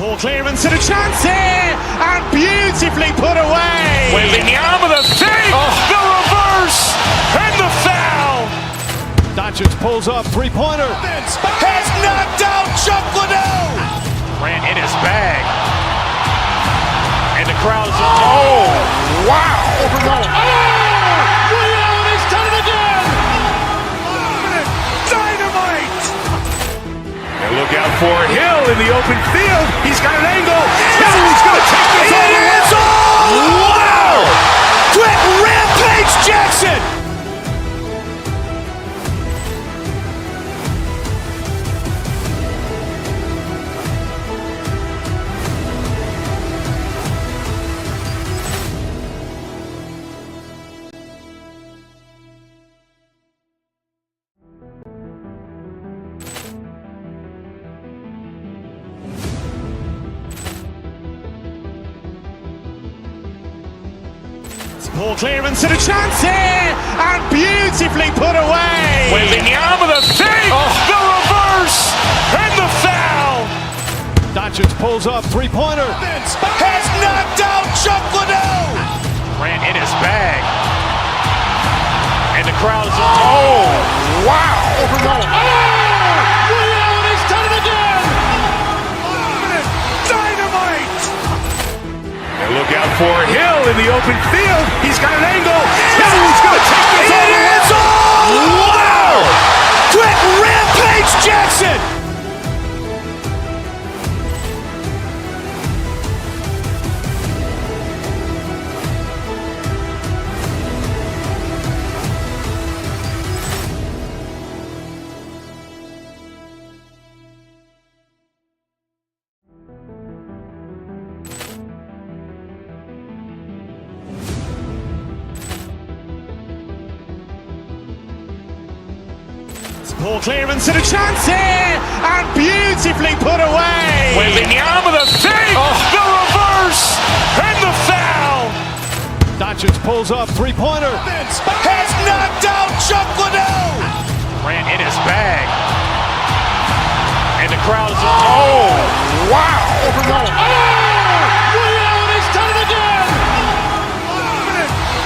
Poor clearance and a chance here, and beautifully put away. Waving the arm of the feet, the reverse, and the foul. Doncic pulls up, three-pointer. Has knocked out Chuck Liddell. Grant in his bag. And the crowd is, oh, wow. Liddell has done it again. Dynamite. And look out for Hill in the open field. He's got an angle. He's going to take this all the way. Wow. Quick Rampage Jackson. Poor clearance and a chance here, and beautifully put away. Waving the arm of the feet, the reverse, and the foul. Doncic pulls up, three-pointer. Has knocked out Chuck Liddell. Grant in his bag. And the crowd is, oh, wow. Liddell has done it again. Dynamite. And look out for Hill in the open field. He's got an angle. He's going to take this all the way. Wow. Quick Rampage Jackson. Poor clearance and a chance here, and beautifully put away. Waving the arm of the feet, the reverse, and the foul. Doncic pulls up, three-pointer. Has knocked out Chuck Liddell. Grant in his bag. And the crowd is, oh, wow. Liddell has done it again.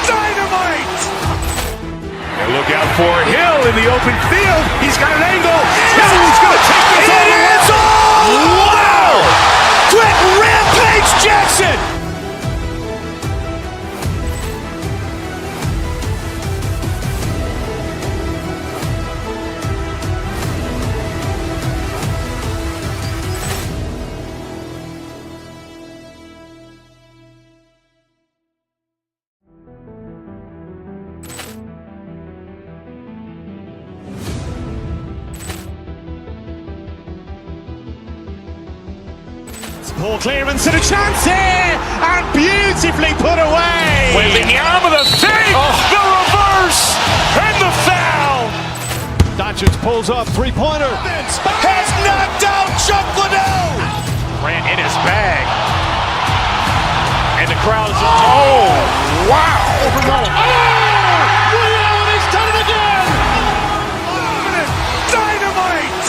Dynamite. And look out for Hill in the open field. He's got an angle. He's going to take this all the way. Wow. Quick Rampage Jackson. Poor clearance and a chance here, and beautifully put away. Waving the arm of the feet, the reverse, and the foul. Doncic pulls up, three-pointer. Has knocked out Chuck Liddell. Grant in his bag. And the crowd is, oh, wow. Liddell has done it again. Dynamite.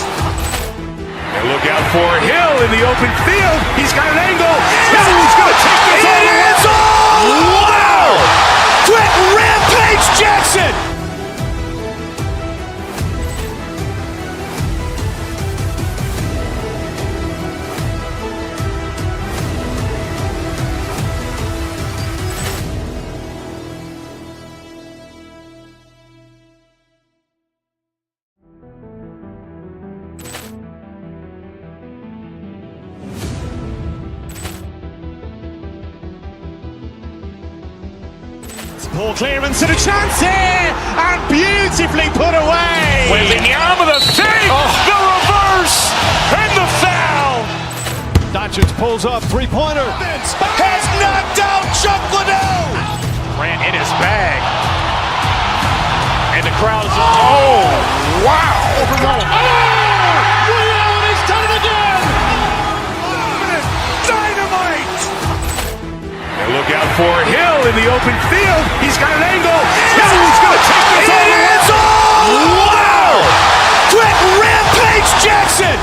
And look out for Hill in the open field. He's got an angle. He's going to take this all the way. Wow. Quick Rampage Jackson. Poor clearance and a chance here, and beautifully put away. Waving the arm of the feet, the reverse, and the foul. Doncic pulls up, three-pointer. Has knocked out Chuck Liddell. Grant in his bag. And the crowd is, oh, wow. Liddell has done it again. Dynamite. And look out for Hill in the open field. He's got an angle. He's going to take this all the way. Wow. Quick Rampage Jackson.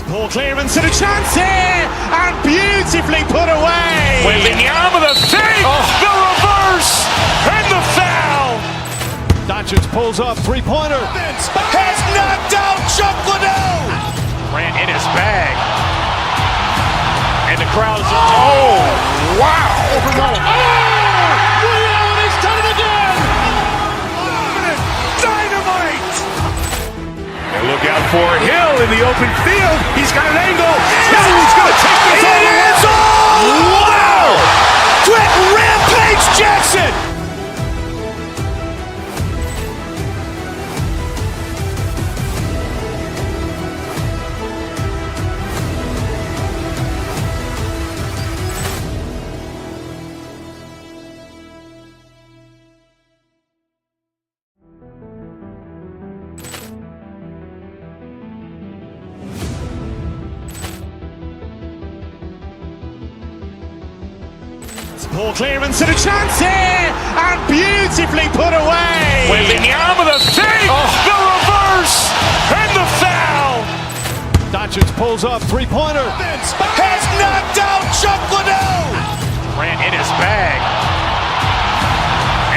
Poor clearance and a chance here, and beautifully put away. Wembanyama with a fake, the reverse, and the foul. Doncic pulls up, three-pointer. Has knocked out Chuck Liddell. Grant in his bag. And the crowd is, oh, wow. He's done it again. Dynamite. And look out for Hill in the open field. He's got an angle. He's going to take this all the way. Wow. Quick Rampage Jackson. Poor clearance and a chance here, and beautifully put away. Wembanyama with a fake, the reverse, and the foul. Doncic pulls up, three-pointer. Has knocked out Chuck Liddell. Grant in his bag.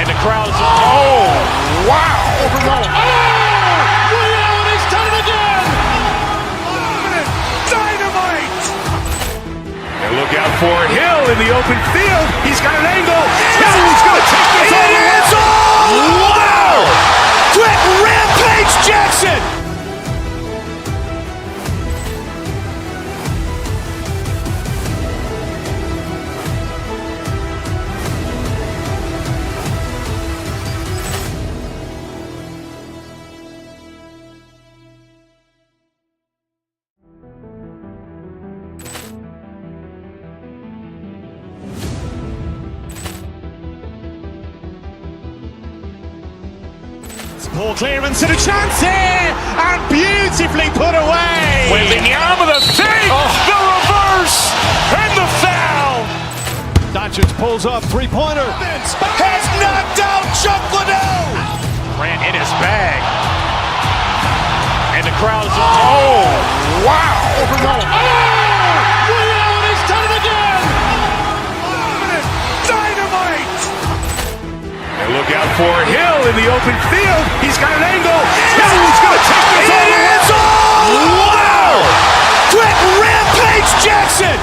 And the crowd is, oh, wow. He's done it again. Dynamite. And look out for Hill in the open field. He's got an angle. He's going to take this all the way. Wow. Quick Rampage Jackson. Poor clearance and a chance here, and beautifully put away. Wembanyama with a fake, the reverse, and the foul. Doncic pulls up, three-pointer. Has knocked out Chuck Liddell. Grant in his bag. And the crowd is, oh, wow. He's done it again. Dynamite. And look out for Hill in the open field. He's got an angle. He's going to take this all the way. Wow. Quick Rampage Jackson.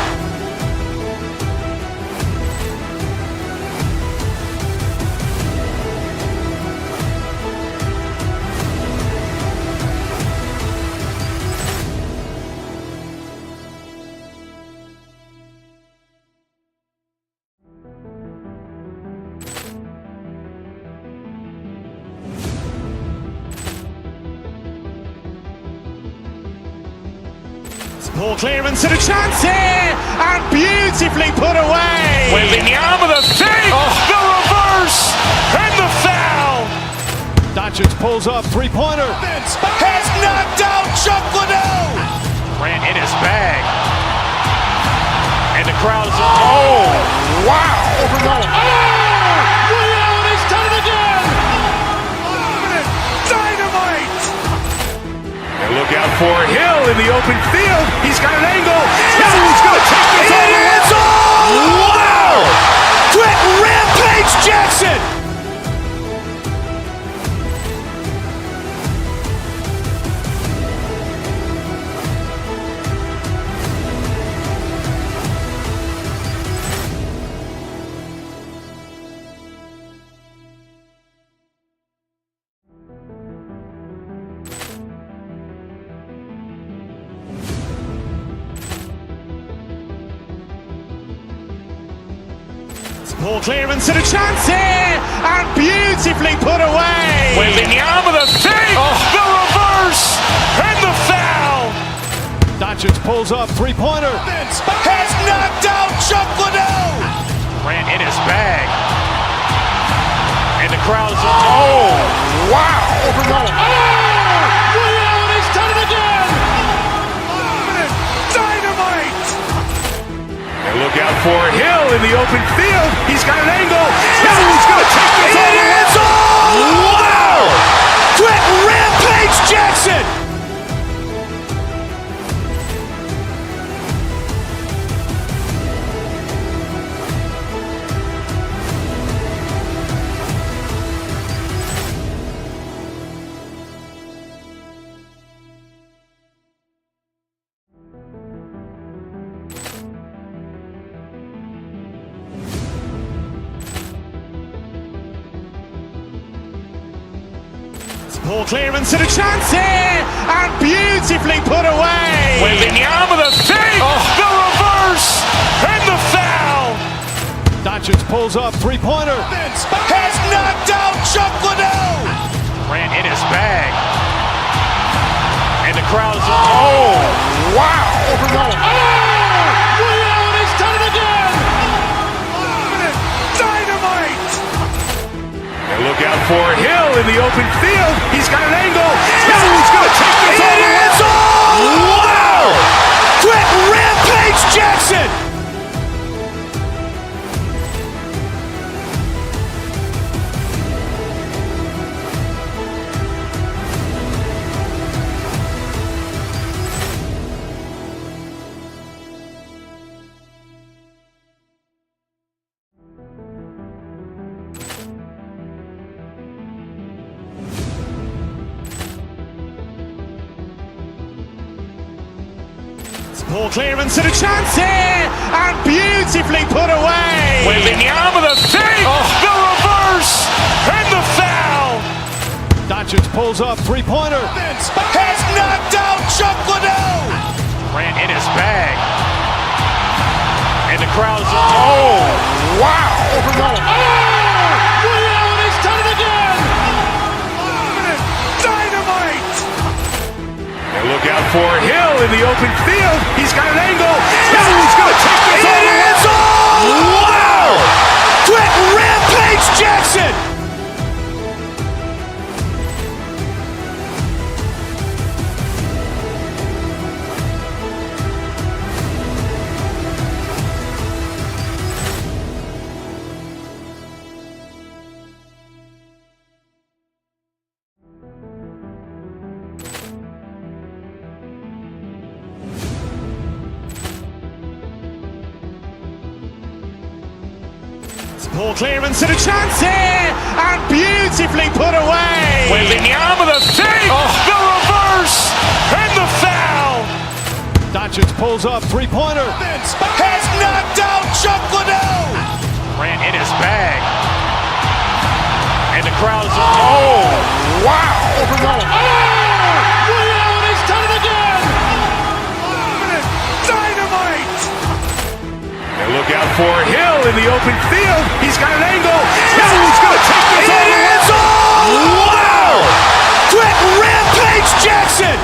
Poor clearance and a chance here, and beautifully put away. Wembanyama with a fake, the reverse, and the foul. Doncic pulls up, three-pointer. Has knocked out Chuck Liddell. Grant in his bag. And the crowd is, oh, wow. He's done it again. Dynamite. And look out for Hill in the open field. He's got an angle. He's going to take this all the way. Wow. Quick Rampage Jackson. Poor clearance and a chance here, and beautifully put away. Wembanyama with a fake, the reverse, and the foul. Doncic pulls up, three-pointer. Has knocked out Chuck Liddell. Grant in his bag. And the crowd is, oh, wow. He's done it again. Dynamite. And look out for Hill in the open field. He's got an angle. He's going to take this all the way. Wow. Quick Rampage Jackson. Poor clearance and a chance here, and beautifully put away. Wembanyama with a fake, the reverse, and the foul. Doncic pulls up, three-pointer. Has knocked out Chuck Liddell. Ran in his bag. And the crowd's, oh, wow. Ray Allen has done it again. Dynamite. And look out for Hill in the open field. He's got an angle. He's going to take this all the way. Wow. Quick Rampage Jackson. Poor clearance and a chance here, and beautifully put away. Wembanyama with a fake, the reverse, and the foul. Doncic pulls up, three-pointer. Has knocked out Chuck Liddell. Ran in his bag. And the crowd's, oh, wow. Ray Allen has done it again. Dynamite. And look out for Hill in the open field. He's got an angle. He's going to take this all the way. Wow. Quick Rampage Jackson. Poor clearance and a chance here, and beautifully put away. Wembanyama with a fake, the reverse, and the foul. Doncic pulls up, three-pointer. Has knocked out Chuck Liddell. Ran in his bag. And the crowd's, oh, wow. Ray Allen has done it again. Dynamite. And look out for Hill in the open field. He's got an angle. He's going to take this all the way. Wow. Quick Rampage Jackson.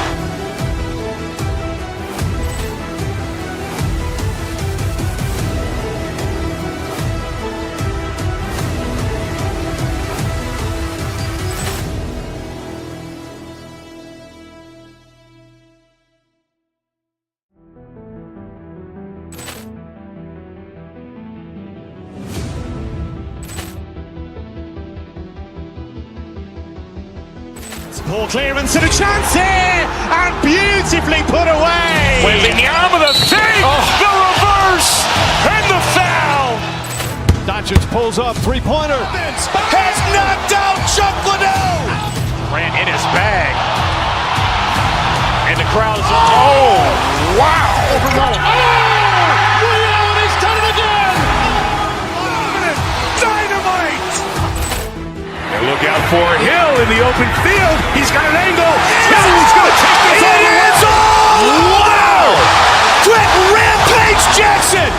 Poor clearance and a chance here, and beautifully put away. Wembanyama with a fake, the reverse, and the foul. Doncic pulls up, three-pointer. Has knocked out Chuck Liddell. Ran in his bag. And the crowd's, oh, wow. Ray Allen has done it again. Dynamite. And look out for Hill in the open field. He's got an angle. He's going to take this all the way. Wow. Quick Rampage Jackson.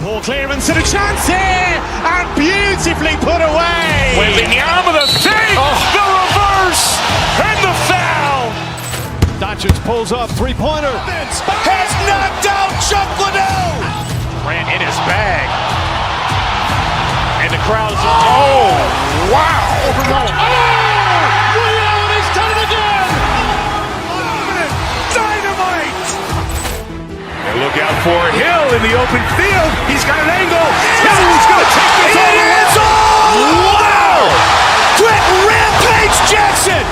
Poor clearance and a chance here, and beautifully put away. Wembanyama with a fake, the reverse, and the foul. Doncic pulls up, three-pointer. Has knocked out Chuck Liddell. Ran in his bag. And the crowd's, oh, wow. Ray Allen has done it again. Dynamite. And look out for Hill in the open field. He's got an angle. He's going to take this all the way. Wow. Quick Rampage Jackson.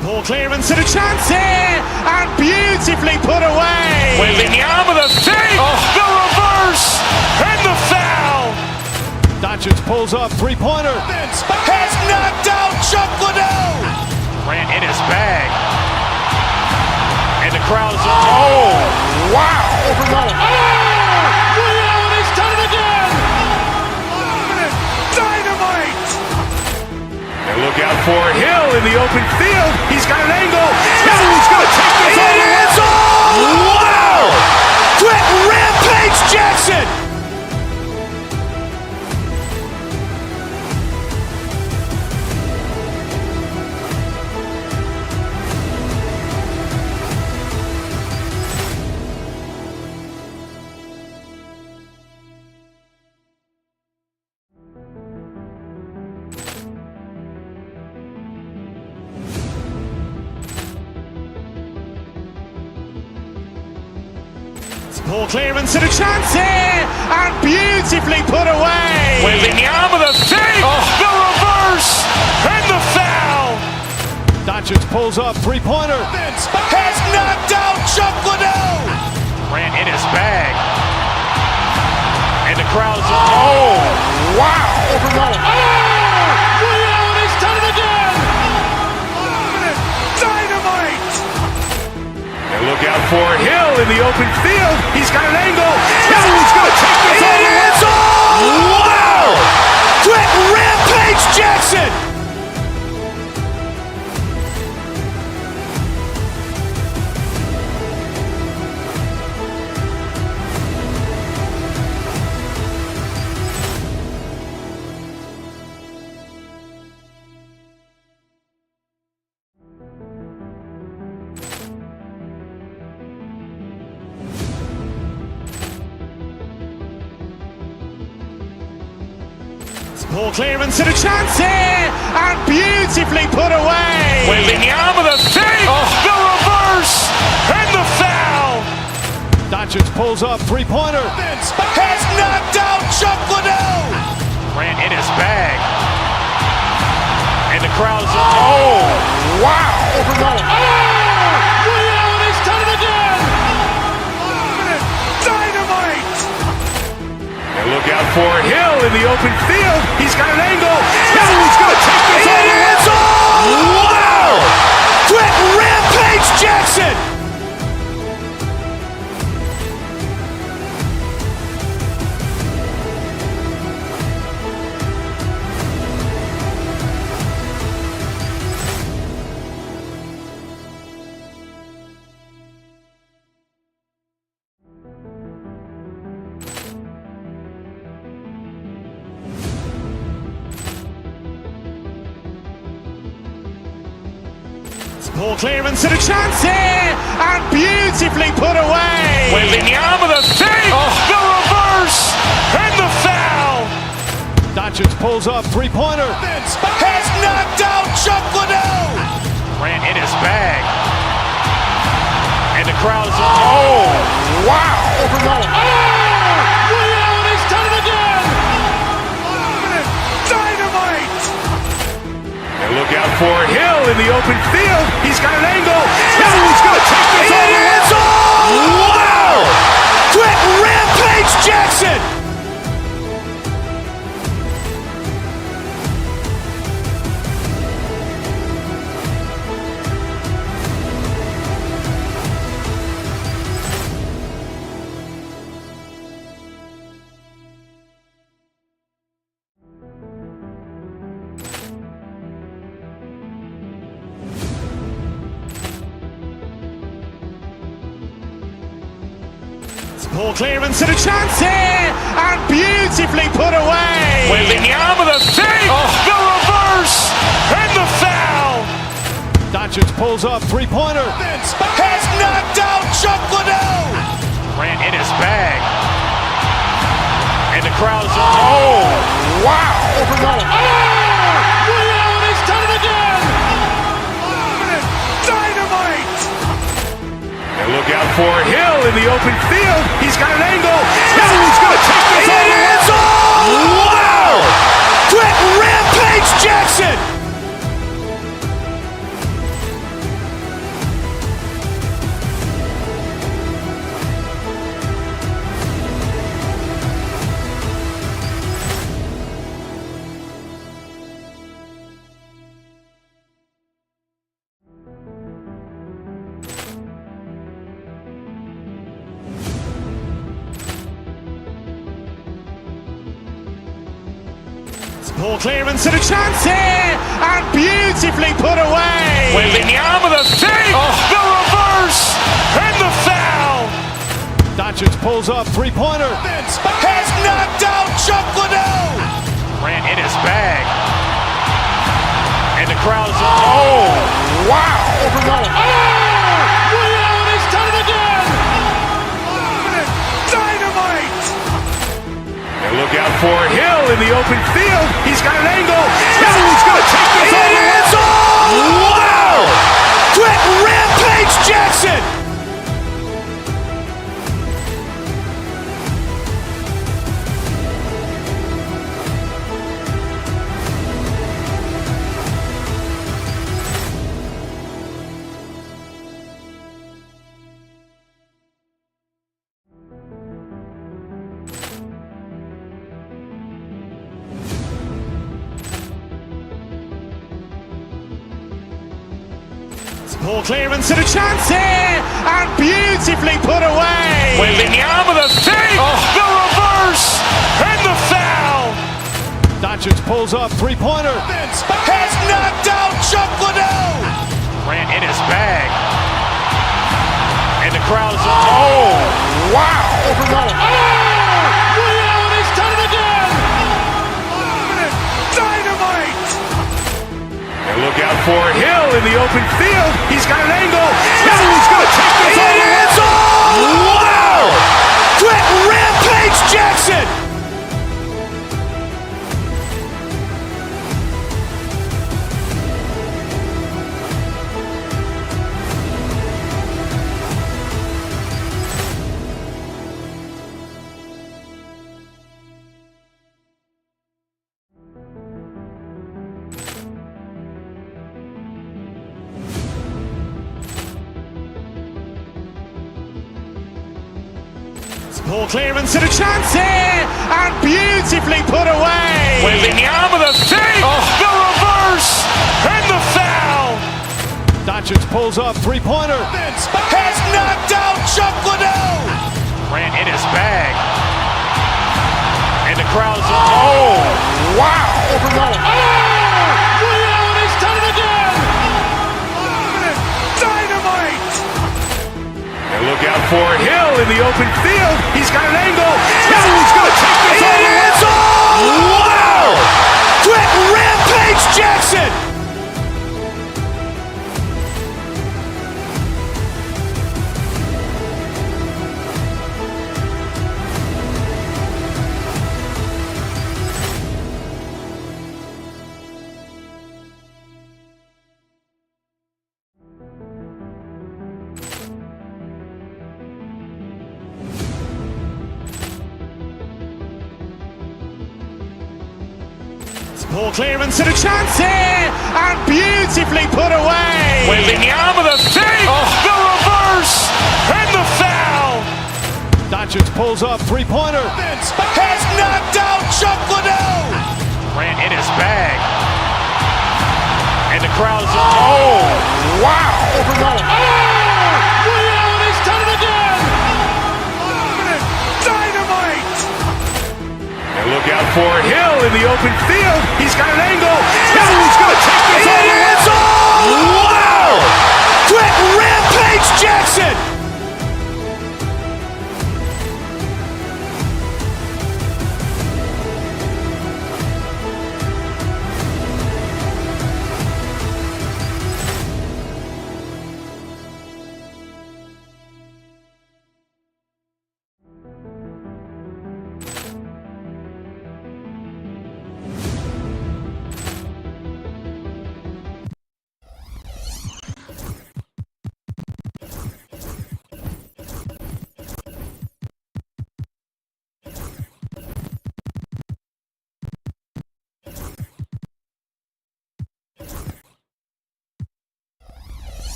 Poor clearance and a chance here, and beautifully put away. Wembanyama with a fake, the reverse, and the foul. Doncic pulls up, three-pointer. Has knocked out Chuck Liddell. Grant in his bag. And the crowd is, oh, wow. Ray Allen has done it again. Dynamite. And look out for Hill in the open field. He's got an angle. He's going to take this all the way. Wow. Quick Rampage Jackson. Poor clearance and a chance here, and beautifully put away. Wembanyama with a fake, the reverse, and the foul. Doncic pulls up, three-pointer. Has knocked out Chuck Liddell. Grant in his bag. And the crowd is, oh, wow. Ray Allen has done it again. Dynamite. And look out for Hill in the open field. He's got an angle. He's going to take this all the way. Wow. Quick Rampage Jackson. Poor clearance and a chance here, and beautifully put away. Wembanyama with a fake, the reverse, and the foul. Doncic pulls up, three-pointer. Has knocked out Chuck Liddell. Grant in his bag. And the crowd is, oh, wow. Ray Allen has done it again. Dynamite. And look out for Hill in the open field. He's got an angle. He's going to take this all the way. Wow. Quick Rampage Jackson. Poor clearance and a chance here, and beautifully put away. Wembanyama with a fake, the reverse, and the foul. Doncic pulls up, three-pointer. Has knocked out Chuck Liddell. Grant in his bag. And the crowd is, oh, wow. Ray Allen has done it again. Dynamite. And look out for Hill in the open field. He's got an angle. He's going to take this all the way. Wow. Quick Rampage Jackson. Poor clearance and a chance here, and beautifully put away. Wembanyama with a fake, the reverse, and the foul. Doncic pulls up, three-pointer. Has knocked out Chuck Liddell. Grant in his bag. And the crowd is, oh, wow. Ray Allen has done it again. Dynamite. And look out for Hill in the open field. He's got an angle. He's going to take this all the way. Wow. Quick Rampage Jackson. Poor clearance and a chance here, and beautifully put away. Wembanyama with a fake, the reverse, and the foul. Doncic pulls up, three-pointer. Has knocked out Chuck Liddell. Ran in his bag. And the crowd is, oh, wow. Ray Allen has done it again. Dynamite. And look out for Hill in the open field. He's got an angle. Hill's going to take this all the way. Wow. Quick Rampage Jackson. Poor clearance and a chance here, and beautifully put away. Wembanyama with a fake, the reverse, and the foul. Doncic pulls up, three-pointer. Has knocked out Chuck Liddell. Ran in his bag. And the crowd is, oh, wow. Ray Allen has done it again. Dynamite. And look out for Hill in the open field. He's got an angle. Hill's going to take this all the way. Wow. Quick Rampage Jackson. Poor clearance and a chance here, and beautifully put away. Wembanyama with a fake, the reverse, and the foul. Doncic pulls up, three-pointer. Has knocked out Chuck Liddell. Ran in his bag. And the crowd is, oh, wow. Ray Allen has done it again. Dynamite. And look out for Hill in the open field. He's got an angle. Hill's going to take this all the way. Wow. Quick Rampage Jackson. Poor clearance and a chance here, and beautifully put away. Wembanyama with a fake, the reverse, and the foul. Doncic pulls up, three-pointer. Has knocked out Chuck Liddell. Ran in his bag. And the crowd is, oh, wow. Ray Allen has done it again. Dynamite. And look out for Hill in the open field. He's got an angle. Hill's going to take this all the way. Wow. Quick Rampage Jackson.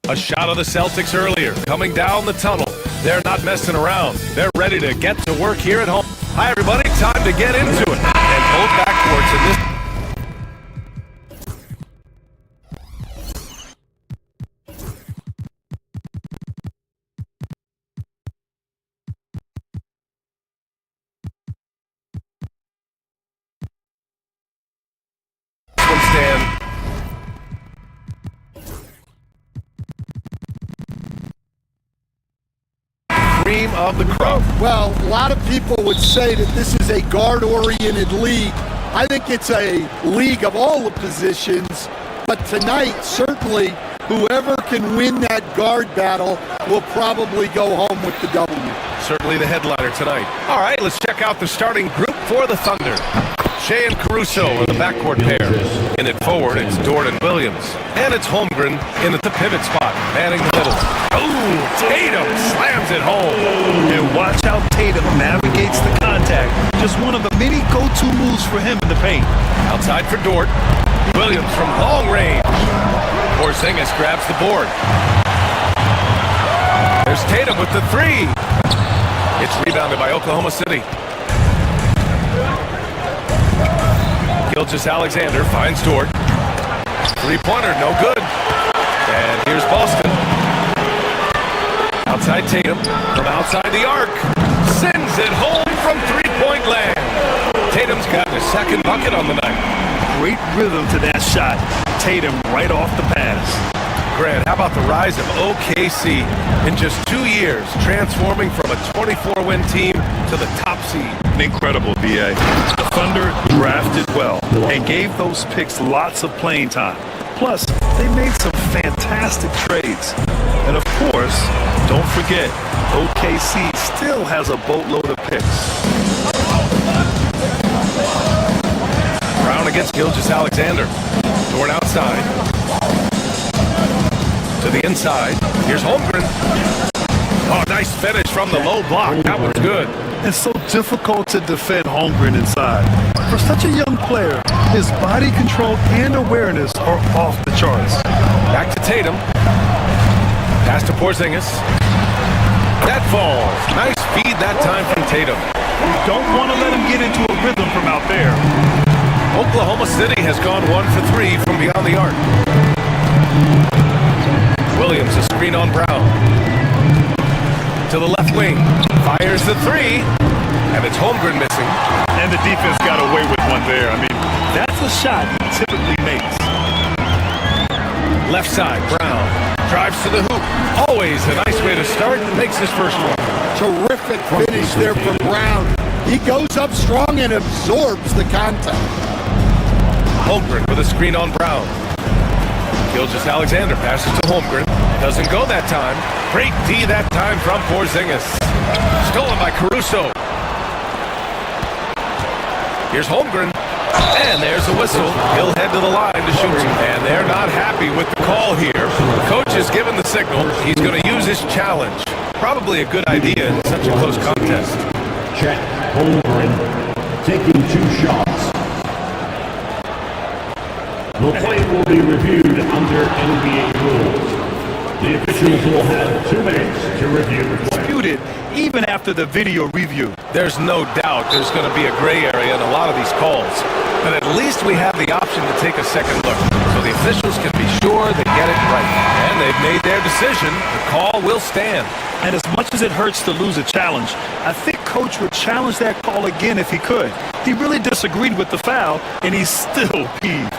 A shot of the Celtics earlier, coming down the tunnel. They're not messing around. They're ready to get to work here at home. Hi, everybody. Time to get into it. And both backcourts in this. of the crop. Well, a lot of people would say that this is a guard-oriented league. I think it's a league of all the positions, but tonight, certainly, whoever can win that guard battle will probably go home with the W. Certainly the headliner tonight. All right, let's check out the starting group for the Thunder. Shea and Caruso are the backcourt pair. In it forward, it's Dort and Williams. And it's Holmgren in at the pivot spot, manning the middle. Oh, Tatum slams it home. And watch how Tatum navigates the contact. Just one of the many go-to moves for him in the paint. Outside for Dort. Williams from long range. Porzingis grabs the board. There's Tatum with the three. It's rebounded by Oklahoma City. Gilgeous-Alexander finds Dort. Three-pointer, no good. And here's Boston. Outside Tatum, from outside the arc. Sends it home from three-point land. Tatum's gotten his second bucket on the night. Great rhythm to that shot. Tatum right off the pass. Grant, how about the rise of OKC in just 2 years, transforming from a 24-win team to the top seed? Incredible, B.A. The Thunder drafted well and gave those picks lots of playing time. Plus, they made some fantastic trades. And of course, don't forget, OKC still has a boatload of picks. Brown against Gilgeous-Alexander. Dort outside. To the inside. Here's Holmgren. Oh, nice finish from the low block. That was good. It's so difficult to defend Holmgren inside. For such a young player, his body control and awareness are off the charts. Back to Tatum. Pass to Porzingis. That falls. Nice feed that time from Tatum. Don't want to let him get into a rhythm from out there. Oklahoma City has gone 1 for 3 from beyond the arc. Williams, a screen on Brown. To the left wing. Fires the three. And it's Holmgren missing. And the defense got away with one there. I mean, that's a shot he typically makes. Left side, Brown. Drives to the hoop. Always a nice way to start. Makes his first one. Terrific finish there from Brown. He goes up strong and absorbs the contact. Holmgren with a screen on Brown. Gilgeous-Alexander passes to Holmgren. Doesn't go that time. Great D that time from Porzingis. Stolen by Caruso. Here's Holmgren. And there's a whistle. He'll head to the line to shoot. And they're not happy with the call here. The coach has given the signal. He's going to use his challenge. Probably a good idea in such a close contest. Chet Holmgren taking 2 shots. The play will be reviewed under NBA rules. The officials will have 2 minutes to review the play. Disputed even after the video review. There's no doubt there's going to be a gray area in a lot of these calls. But at least we have the option to take a second look. So the officials can be sure they get it right. And they've made their decision. The call will stand. And as much as it hurts to lose a challenge, I think Coach would challenge that call again if he could. He really disagreed with the foul, and he's still peeved.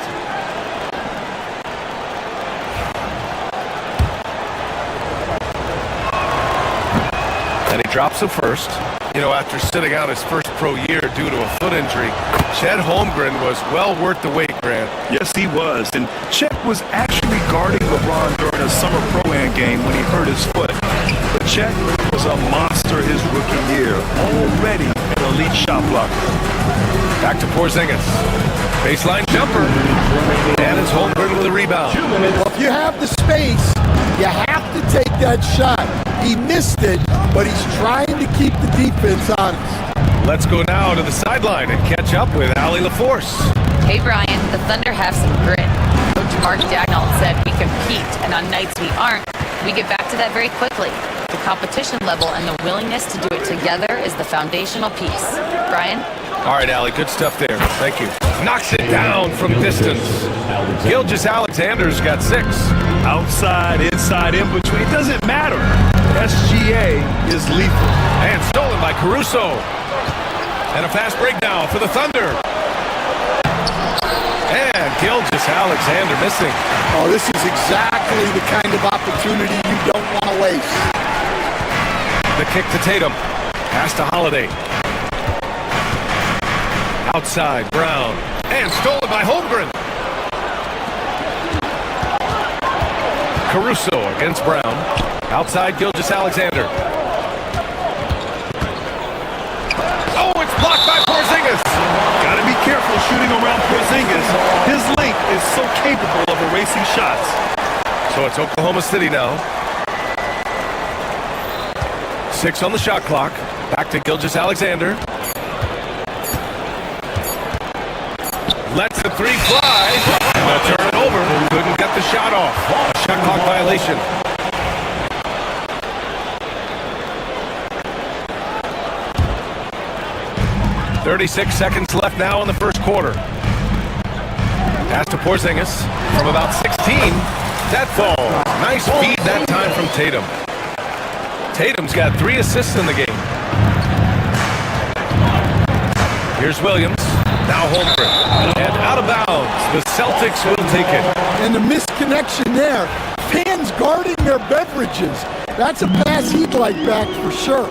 And he drops the first. You know, after sitting out his first pro year due to a foot injury, Chet Holmgren was well worth the wait, Grant. Yes, he was. And Chet was actually guarding LeBron during a summer pro-am game when he hurt his foot. But Chet was a monster his rookie year, already an elite shot blocker. Back to Porzingis. Baseline jumper. And it's Holmgren with a rebound. Well, if you have the space, you have to take that shot. He missed it, but he's trying to keep the defense honest. Let's go now to the sideline and catch up with Allie LaForce. Hey, Brian, the Thunder have some grit. Coach Mark Dagnall said we compete, and on nights we aren't, we get back to that very quickly. The competition level and the willingness to do it together is the foundational piece. Brian? All right, Allie, good stuff there. Thank you. Knocks it down from distance. Gilgeous-Alexander's got 6. Outside, inside, in between, it doesn't matter. SGA is lethal. And stolen by Caruso. And a fast breakdown for the Thunder. And Gilgeous-Alexander missing. Oh, this is exactly the kind of opportunity you don't want to waste. The kick to Tatum. Pass to Holiday. Outside, Brown. And stolen by Holmgren. Caruso against Brown. Outside, Gilgeous-Alexander. Oh, it's blocked by Porzingis. Got to be careful shooting around Porzingis. His length is so capable of erasing shots. So it's Oklahoma City now. 6 on the shot clock. Back to Gilgeous-Alexander. Lets the 3 fly. Gonna turn it over. Couldn't get the shot off. Shot clock violation. "36 seconds left now in the first quarter. Pass to Porzingis from about 16. That falls. Nice feed that time from Tatum. Tatum's got 3 assists in the game. Here's Williams. Now Holmgren. And out of bounds. The Celtics will take it. And the misconnection there. Fans guarding their beverages. That's a pass he'd like back for sure.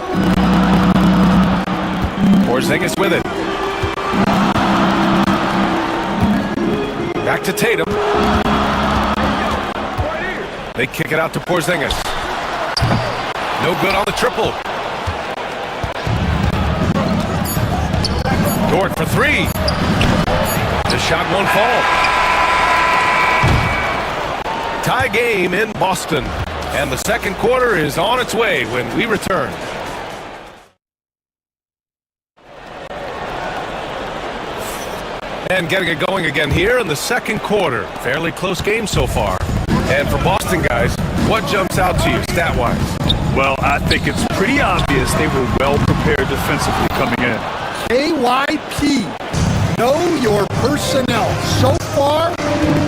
Porzingis with it. Back to Tatum. They kick it out to Porzingis. No good on the triple. Dort for 3. The shot won't fall. Tie game in Boston. And the second quarter is on its way when we return. And getting it going again here in the second quarter. Fairly close game so far. And for Boston guys, what jumps out to you stat-wise? Well, I think it's pretty obvious they were well prepared defensively coming in. KYP, know your personnel. So far,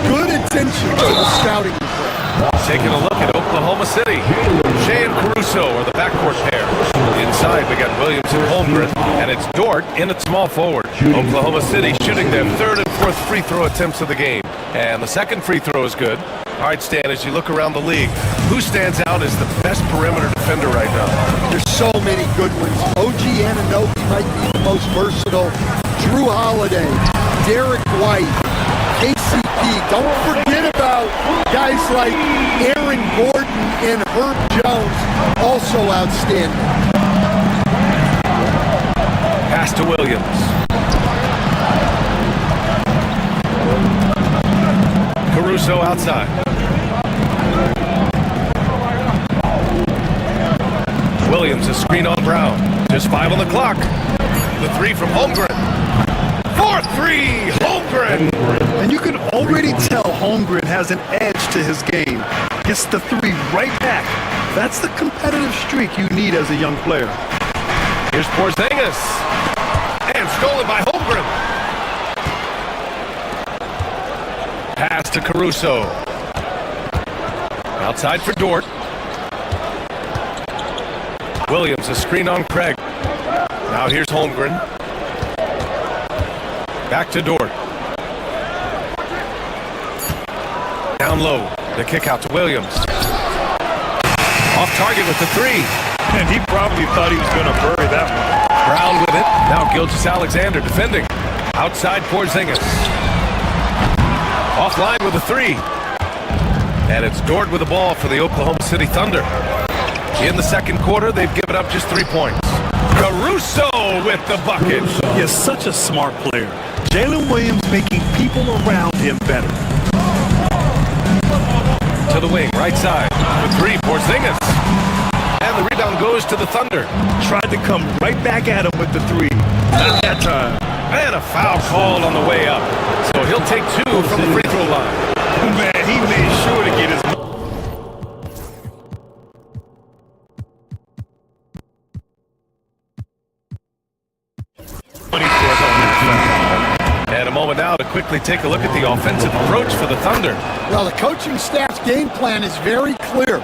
good attention to the scouting report. Taking a look at Oklahoma City. Shea and Caruso are the backcourt pair. Inside, we got Williams and Holmgren, and it's Dort in at small forward. Oklahoma City shooting their 3rd and 4th free throw attempts of the game. And the second free throw is good. All right, Stan, as you look around the league, who stands out as the best perimeter defender right now? There's so many good ones. OG Anunoby might be the most versatile. Drew Holiday, Derek White, KCP. Don't forget about guys like Aaron Gordon and Herb Jones, also outstanding. Pass to Williams. Caruso outside. Williams, a screen on Brown. Just 5 on the clock. The 3 from Holmgren. 4-3, Holmgren! And you can already tell Holmgren has an edge to his game. Gets the 3 right back. That's the competitive streak you need as a young player. Here's Porzingis. And stolen by Holmgren. Pass to Caruso. Outside for Dort. Williams, a screen on Craig. Now here's Holmgren. Back to Dort. Down low. The kick out to Williams. Off target with the 3. And he probably thought he was going to bury that one. Brown with it. Now Gilgeous-Alexander defending. Outside Porzingis. Offline with a 3. And it's Dort with the ball for the Oklahoma City Thunder. In the second quarter, they've given up just 3 points. Caruso with the bucket. He is such a smart player. Jalen Williams making people around him better. To the wing, right side. The 3, Porzingis. And the rebound goes to the Thunder. Tried to come right back at him with the 3. Not that time. And a foul called on the way up. So he'll take 2 from the free throw line. Man, he made sure to get his... And a moment now to quickly take a look at the offensive approach for the Thunder. Well, the coaching staff's game plan is very clear.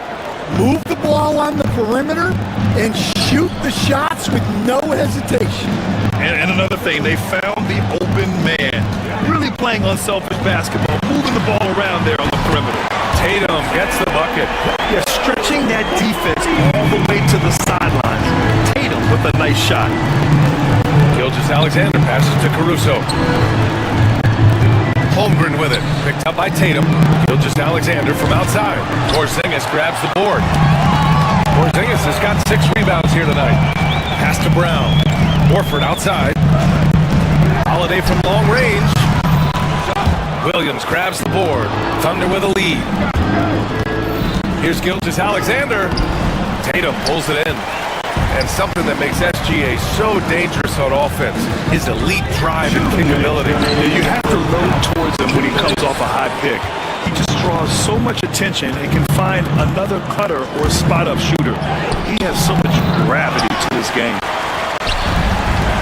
Move the ball on the perimeter and shoot the shots with no hesitation. And another thing, they found the open man. Really playing unselfish basketball, moving the ball around there on the perimeter. Tatum gets the bucket. Yes, stretching that defense all the way to the sidelines. Tatum with a nice shot. Gilgeous-Alexander passes to Caruso. Holmgren with it. Picked up by Tatum. Gilgeous-Alexander from outside. Porzingis grabs the board. Porzingis has got 6 rebounds here tonight. Pass to Brown. Horford outside. Holiday from long range. Williams grabs the board. Thunder with a lead. Here's Gilgeous-Alexander. Tatum pulls it in. And something that makes SGA so dangerous on offense is elite drive and kickability. You have to load towards him when he comes off a high pick. He just draws so much attention and can find another cutter or spot-up shooter. He has so much gravity to his game.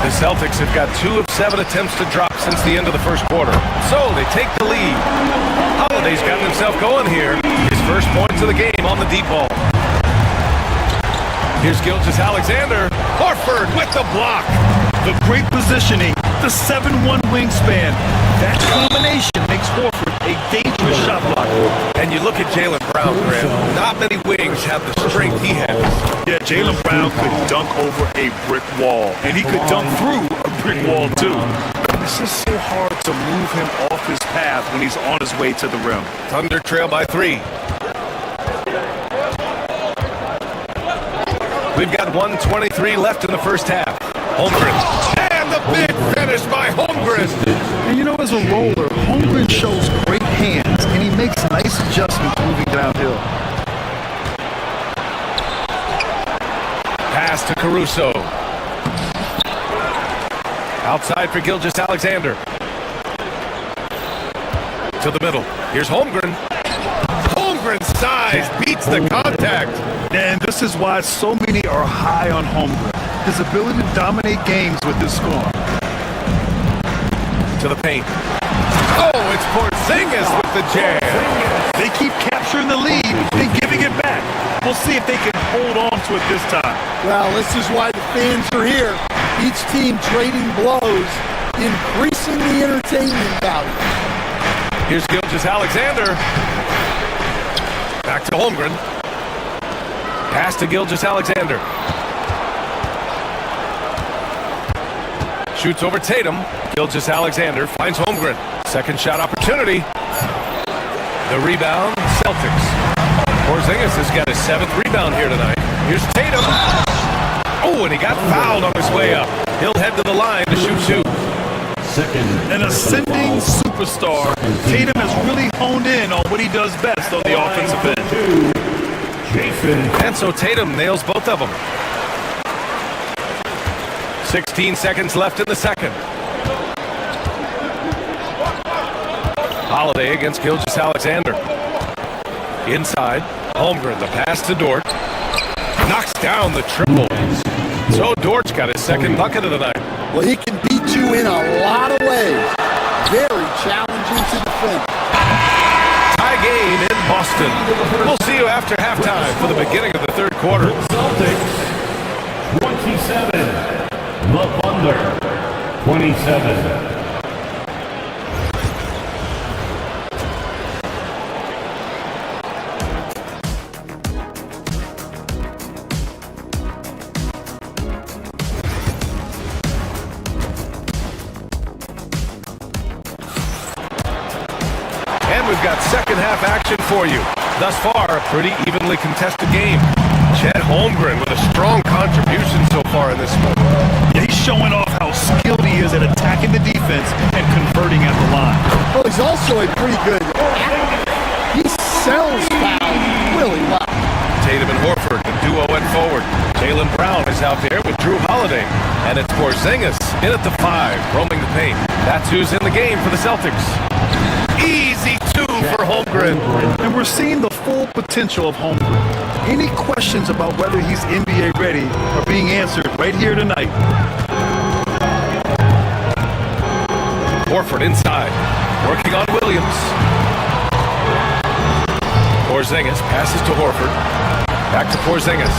The Celtics have got 2 of 7 attempts to drop since the end of the first quarter. So they take the lead. Holiday's gotten himself going here. His first points of the game on the deep ball. Here's Gilgeous-Alexander. Horford with the block. The great positioning, the 7'1" wingspan. That combination makes Horford a dangerous shot blocker. And you look at Jaylen Brown, Grant. Not many wings have the strength he has. Yeah, Jaylen Brown could dunk over a brick wall. And he could dunk through a brick wall, too. It's just so hard to move him off his path when he's on his way to the rim. Thunder trail by 3. We've got 1:23 left in the first half. Holmgren. And the big finish by Holmgren. And you know, as a roller, Holmgren shows great hands, and he makes nice adjustments moving downhill. Pass to Caruso. Outside for Gilgeous-Alexander. To the middle. Here's Holmgren. Holmgren's size beats the contact. And this is why so many are high on Holmgren. His ability to dominate games with his score. To the paint. Oh, it's Porzingis with the jam. They keep capturing the lead and giving it back. We'll see if they can hold on to it this time. Well, this is why the fans are here. Each team trading blows, increasing the entertainment value. Here's Gilgeous-Alexander. Back to Holmgren. Pass to Gilgeous-Alexander. Shoots over Tatum. Gilgeous-Alexander finds Holmgren. Second shot opportunity. The rebound, Celtics. Porzingis has got his 7th rebound here tonight. Here's Tatum. Oh, and he got fouled on his way up. He'll head to the line to shoot 2. An ascending superstar. Tatum has really honed in on what he does best on the offensive end. And so Tatum nails both of them. 16 seconds left in the second. Holiday against Gilgeous-Alexander. Inside, Holmgren, the pass to Dort. Knocks down the triple. So Dort's got his second bucket of the night. Well, he can beat you in a lot of ways. Very challenging to defend. Tie game in Boston. We'll see you after halftime for the beginning of the third quarter. Celtics 27. The Thunder 27. We've got second half action for you. Thus far, a pretty evenly contested game. Chet Holmgren with a strong contribution so far in this one. Yeah, he's showing off how skilled he is at attacking the defense and converting at the line. Well, he's also a pretty good athlete. He sells fouls really well. Tatum and Horford, the duo went forward. Jaylen Brown is out there with Drew Holiday. And it's Porzingis in at the 5, roaming the paint. That's who's in the game for the Celtics. Easy 2 for Holmgren. And we're seeing the full potential of Holmgren. Any questions about whether he's NBA ready are being answered right here tonight. Horford inside, working on Williams. Porzingis passes to Horford. Back to Porzingis.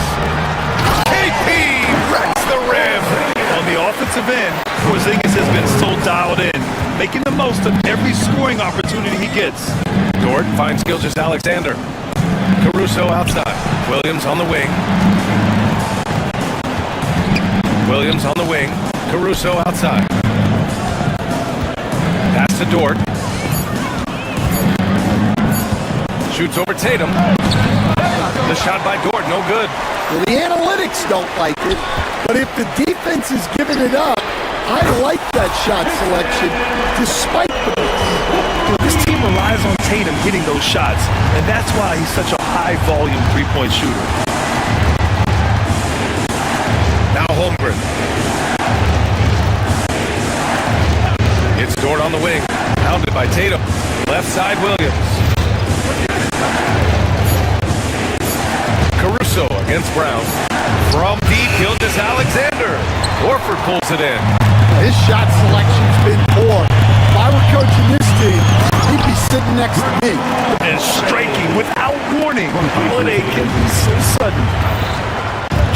KP wrecks the rim. On the offensive end, Porzingis has been so dialed in, making the most of every scoring opportunity he gets. Dort finds Gilgeous-Alexander. Caruso outside. Williams on the wing. Williams on the wing. Caruso outside. Pass to Dort. Shoots over Tatum. The shot by Dort, no good. Well, the analytics don't like it, but if the defense is giving it up, I like that shot selection despite the miss. This team relies on Tatum hitting those shots, and that's why he's such a high-volume three-point shooter. Now Holmgren. It's Dort on the wing. Pounded by Tatum. Left side Williams. Caruso against Brown. From deep, Gilgeous-Alexander. Horford pulls it in. His shot selection's been poor. If I were coaching this team, he'd be sitting next to me. And striking without warning. Holiday can be so sudden.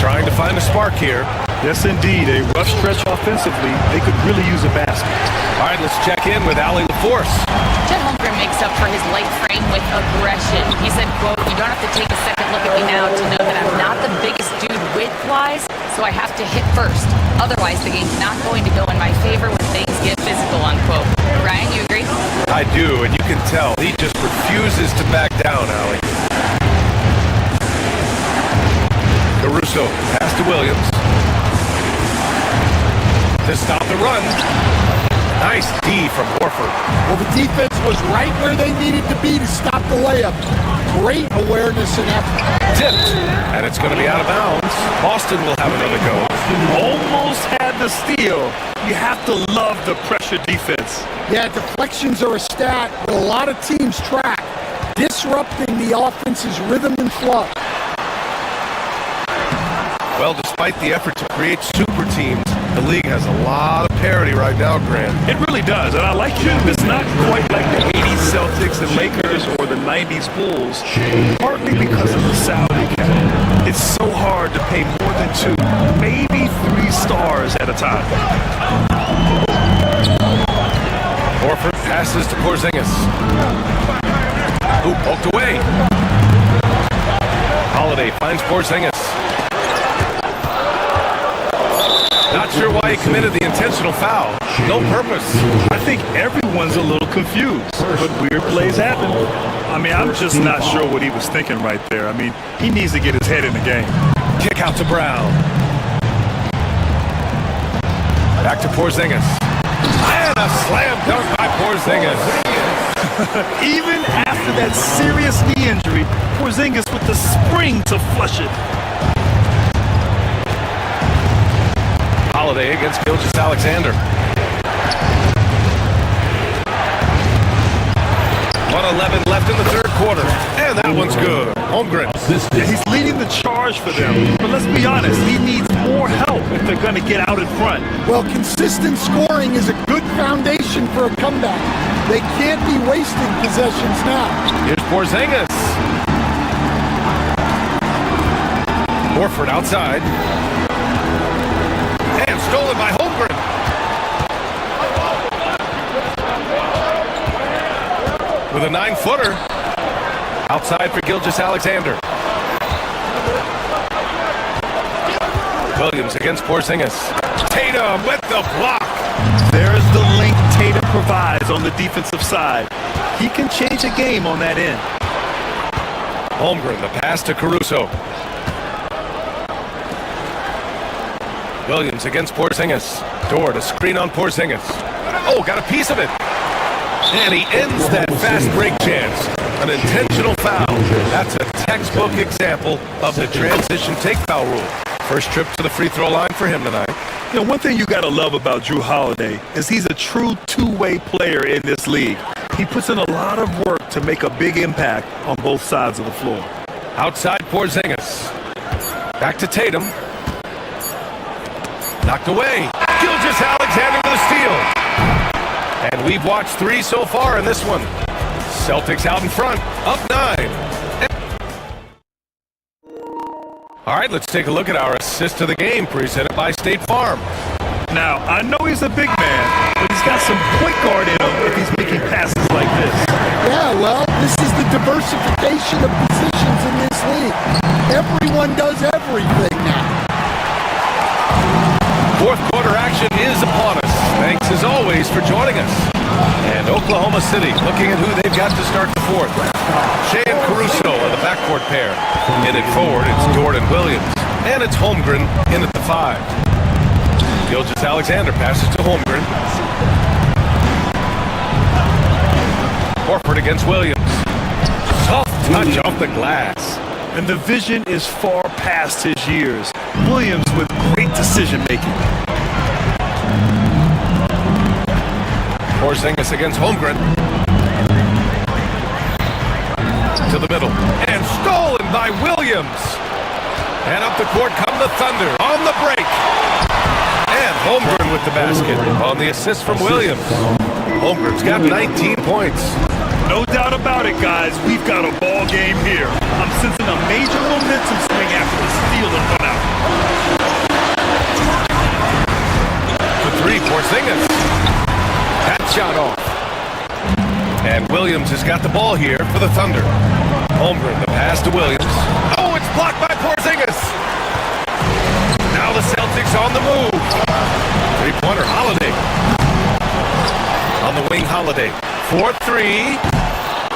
Trying to find a spark here. Yes, indeed. A rough stretch offensively. They could really use a basket. All right, let's check in with Allie LaForce. Chet Holmgren makes up for his light frame with aggression. He said, quote, "You don't have to take a second look at me now to know that I'm not the biggest dude width-wise, so I have to hit first. Otherwise, the game's not going to go in my favor when things get physical," unquote. Ryan, you agree? I do, and you can tell he just refuses to back down, Allie. Caruso, pass to Williams. To stop the run. Nice D from Horford. Well, the defense was right where they needed to be to stop the layup. Great awareness and effort. Tipped, and it's going to be out of bounds. Boston will have another go. Almost had the steal. You have to love the pressure defense. Yeah, deflections are a stat that a lot of teams track, disrupting the offense's rhythm and flow. Well, despite the effort to create super teams, the league has a lot of parity right now, Grant. It really does, and I like it. It's not quite like the 80s Celtics and Lakers or the 90s Bulls, partly because of the salary cap. It's so hard to pay more than 2, maybe 3 stars at a time. Horford passes to Porzingis. Who poked away. Holiday finds Porzingis. Not sure why he committed the intentional foul. No purpose. I think everyone's a little confused, but weird plays happen. I mean, I'm just not sure what he was thinking right there. I mean, he needs to get his head in the game. Kick out to Brown. Back to Porzingis. And a slam dunk by Porzingis. Even after that serious knee injury, Porzingis with the spring to flush it. Holiday against Gilgeous-Alexander. 1:11 left in the third quarter. And that one's good. Holmgren. Yeah, he's leading the charge for them. But let's be honest, he needs more help if they're going to get out in front. Well, consistent scoring is a good foundation for a comeback. They can't be wasting possessions now. Here's Porzingis. Horford outside. And stolen by Holmgren. With a 9-footer. Outside for Gilgeous-Alexander. Williams against Porzingis. Tatum with the block. There's the link Tatum provides on the defensive side. He can change a game on that end. Holmgren, the pass to Caruso. Williams against Porzingis. Dort, a screen on Porzingis. Oh, got a piece of it. And he ends that fast break chance. An intentional foul. That's a textbook example of the transition take foul rule. First trip to the free throw line for him tonight. You know, one thing you got to love about Jrue Holiday is he's a true two-way player in this league. He puts in a lot of work to make a big impact on both sides of the floor. Outside Porzingis. Back to Tatum. Knocked away. Gilgeous-Alexander with a steal. And we've watched 3 so far in this one. Celtics out in front, up 9. All right, let's take a look at our assist of the game presented by State Farm. Now, I know he's a big man, but he's got some point guard in him if he's making passes like this. Yeah, well, this is the diversification of positions in everything now. Fourth quarter action is upon us. Thanks as always for joining us. And Oklahoma City looking at who they've got to start the fourth. Shea and Caruso are the backcourt pair. In it forward, it's Jordan Williams. And it's Holmgren in at the 5. Gilgeous-Alexander passes to Holmgren. Horford against Williams. Soft touch off the glass. And the vision is far past his years. Williams with great decision-making. Porzingis against Holmgren. To the middle. And stolen by Williams. And up the court come the Thunder on the break. And Holmgren with the basket on the assist from Williams. Holmgren's got 19 points. No doubt about it, guys. We've got a ball game here. I'm sensing a major momentum swing after the steal and run out. The 3, Porzingis. That shot off. And Williams has got the ball here for the Thunder. Holmgren, the pass to Williams. Oh, it's blocked by Porzingis. Now the Celtics on the move. Three-pointer, Holiday. On the wing, Holiday. 4-3.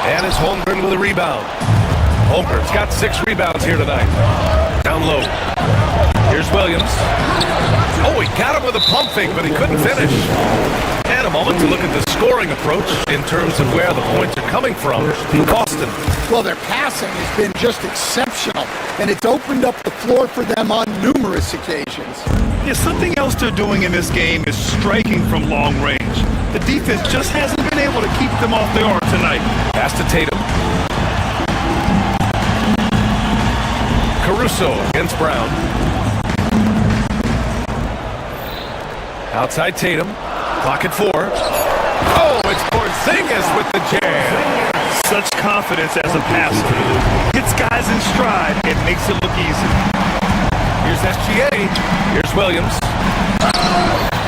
And it's Holmgren with a rebound. Holmgren's got 6 rebounds here tonight. Down low. Here's Williams. Oh, he got him with a pump fake, but he couldn't finish. And a moment to look at the scoring approach in terms of where the points are coming from for Boston. Well, their passing has been just exceptional, and it's opened up the floor for them on numerous occasions. Yeah, something else they're doing in this game is striking from long range. The defense just hasn't been able to keep them off their arm tonight. Pass to Tatum. Caruso against Brown. Outside Tatum. Clock at 4. Oh, it's Porzingis with the jam. Such confidence as a passer. Gets guys in stride and makes it look easy. Here's SGA. Here's Williams.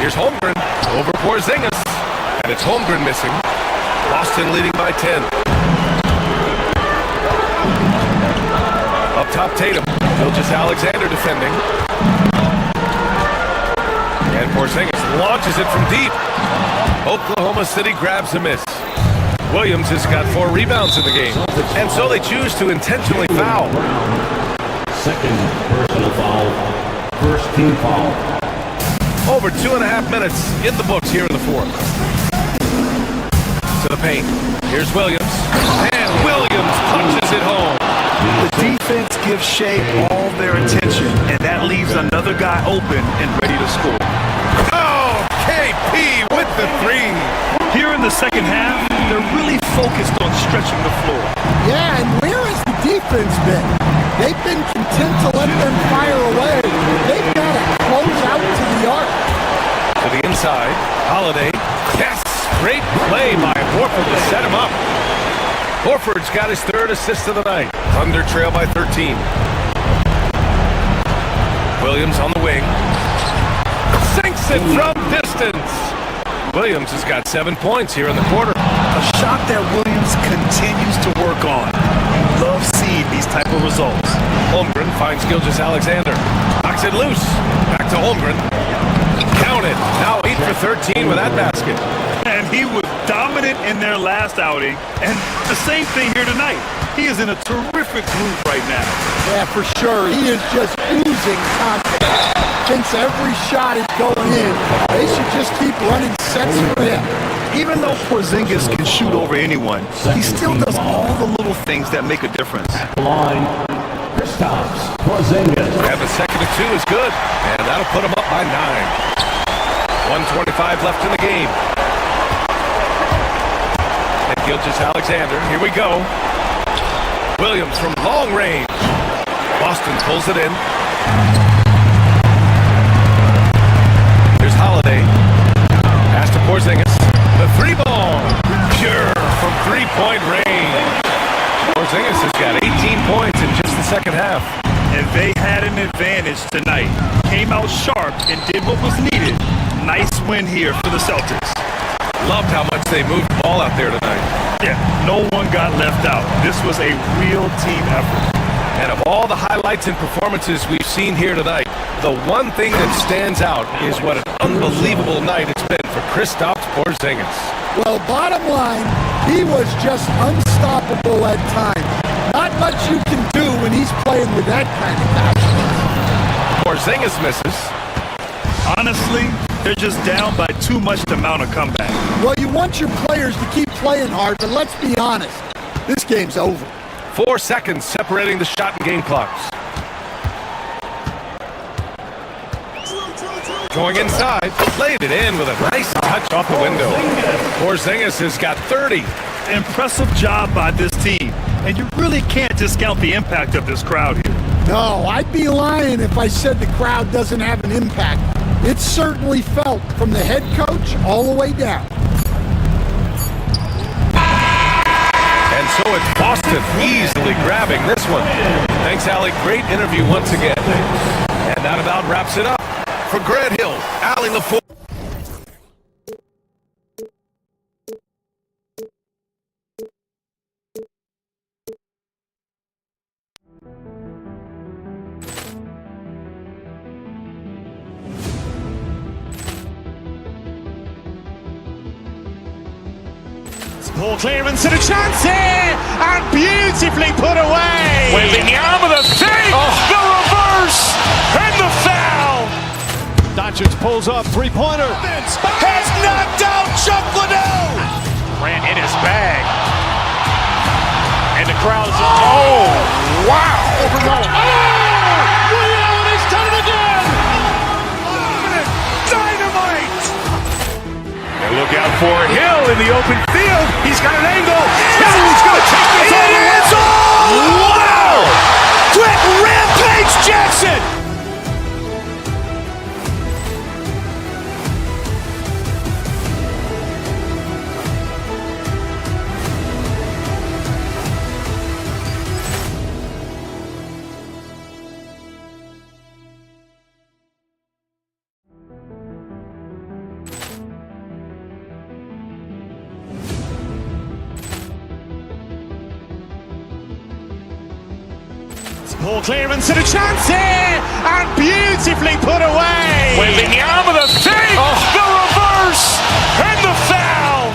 Here's Holmgren over Porzingis. And it's Holmgren missing. Boston leading by 10. Up top, Tatum. Gilgeous-Alexander defending. And Porzingis launches it from deep. Oklahoma City grabs a miss. Williams has got 4 rebounds in the game. And so they choose to intentionally foul. Second personal foul. First team foul. Over 2.5 minutes in the books here in the fourth. To the paint. Here's Williams. And Williams punches it home. The defense gives Shea all their attention, and that leaves another guy open and ready to score. Oh, KP with the 3. Here in the second half, they're really focused on stretching the floor. Yeah, and where has the defense been? They've been content to let them fire away. They've got to close out to the arc. To the inside, Holiday. Yes, great play by Horford to set him up. Horford's got his 3rd assist of the night. Thunder trail by 13. Williams on the wing. Sinks it from distance. Williams has got 7 points here in the quarter. A shot that Williams continues to work on. Love seeing these type of results. Holmgren finds Gilgeous-Alexander. Knocks it loose. Back to Holmgren. Count it. Now 8 for 13 with that basket. And he was dominant in their last outing. And the same thing here tonight. He is in a terrific groove right now. Yeah, for sure. He is just oozing confidence. Thinks every shot is going in. They should just keep running sets for him. Even though Porzingis can shoot over anyone, he still does all the little things that make a difference. Line. Kristaps Porzingis. And the second and 2 is good. And that'll put him up by 9. 1:25 left in the game. And Gilgeous-Alexander. Here we go. Williams from long range. Boston pulls it in. Here's Holiday. Pass to Porzingis. The 3-ball. Pure from 3-point range. Porzingis has got 18 points in just the second half. And they had an advantage tonight. Came out sharp and did what was needed. Nice win here for the Celtics. Loved how much they moved the ball out there tonight. Yeah, no one got left out. This was a real team effort. And of all the highlights and performances we've seen here tonight, the one thing that stands out is what an unbelievable night it's been for Kristaps Porzingis. Well, bottom line, he was just unstoppable at times. Not much you can do when he's playing with that kind of guy. Porzingis misses. Honestly, they're just down by too much to mount a comeback. Well, you want your players to keep playing hard, but let's be honest, this game's over. 4 seconds separating the shot and game clocks. Going inside, laid it in with a nice touch off the window. Porzingis has got 30. Impressive job by this team, and you really can't discount the impact of this crowd here. No, I'd be lying if I said the crowd doesn't have an impact. It's certainly felt from the head coach all the way down. And so it's Boston easily grabbing this one. Thanks, Allie. Great interview once again. And that about wraps it up. For Grant Hill, Allie LaFour. Ball clearance and a chance here, and beautifully put away. Wembanyama the save, the reverse, and the foul. Doncic pulls up, three-pointer. Has knocked out Chuck Liddell. Grant in his bag. And the crowd's, oh, wow. Ray Allen has done it again. Dynamite. And look out for Hill in the open field. He's got an angle. He's going to take this all the way. Wow. Quick Rampage Jackson. Ball clearance and a chance here, and beautifully put away. Wembanyama the save, the reverse, and the foul.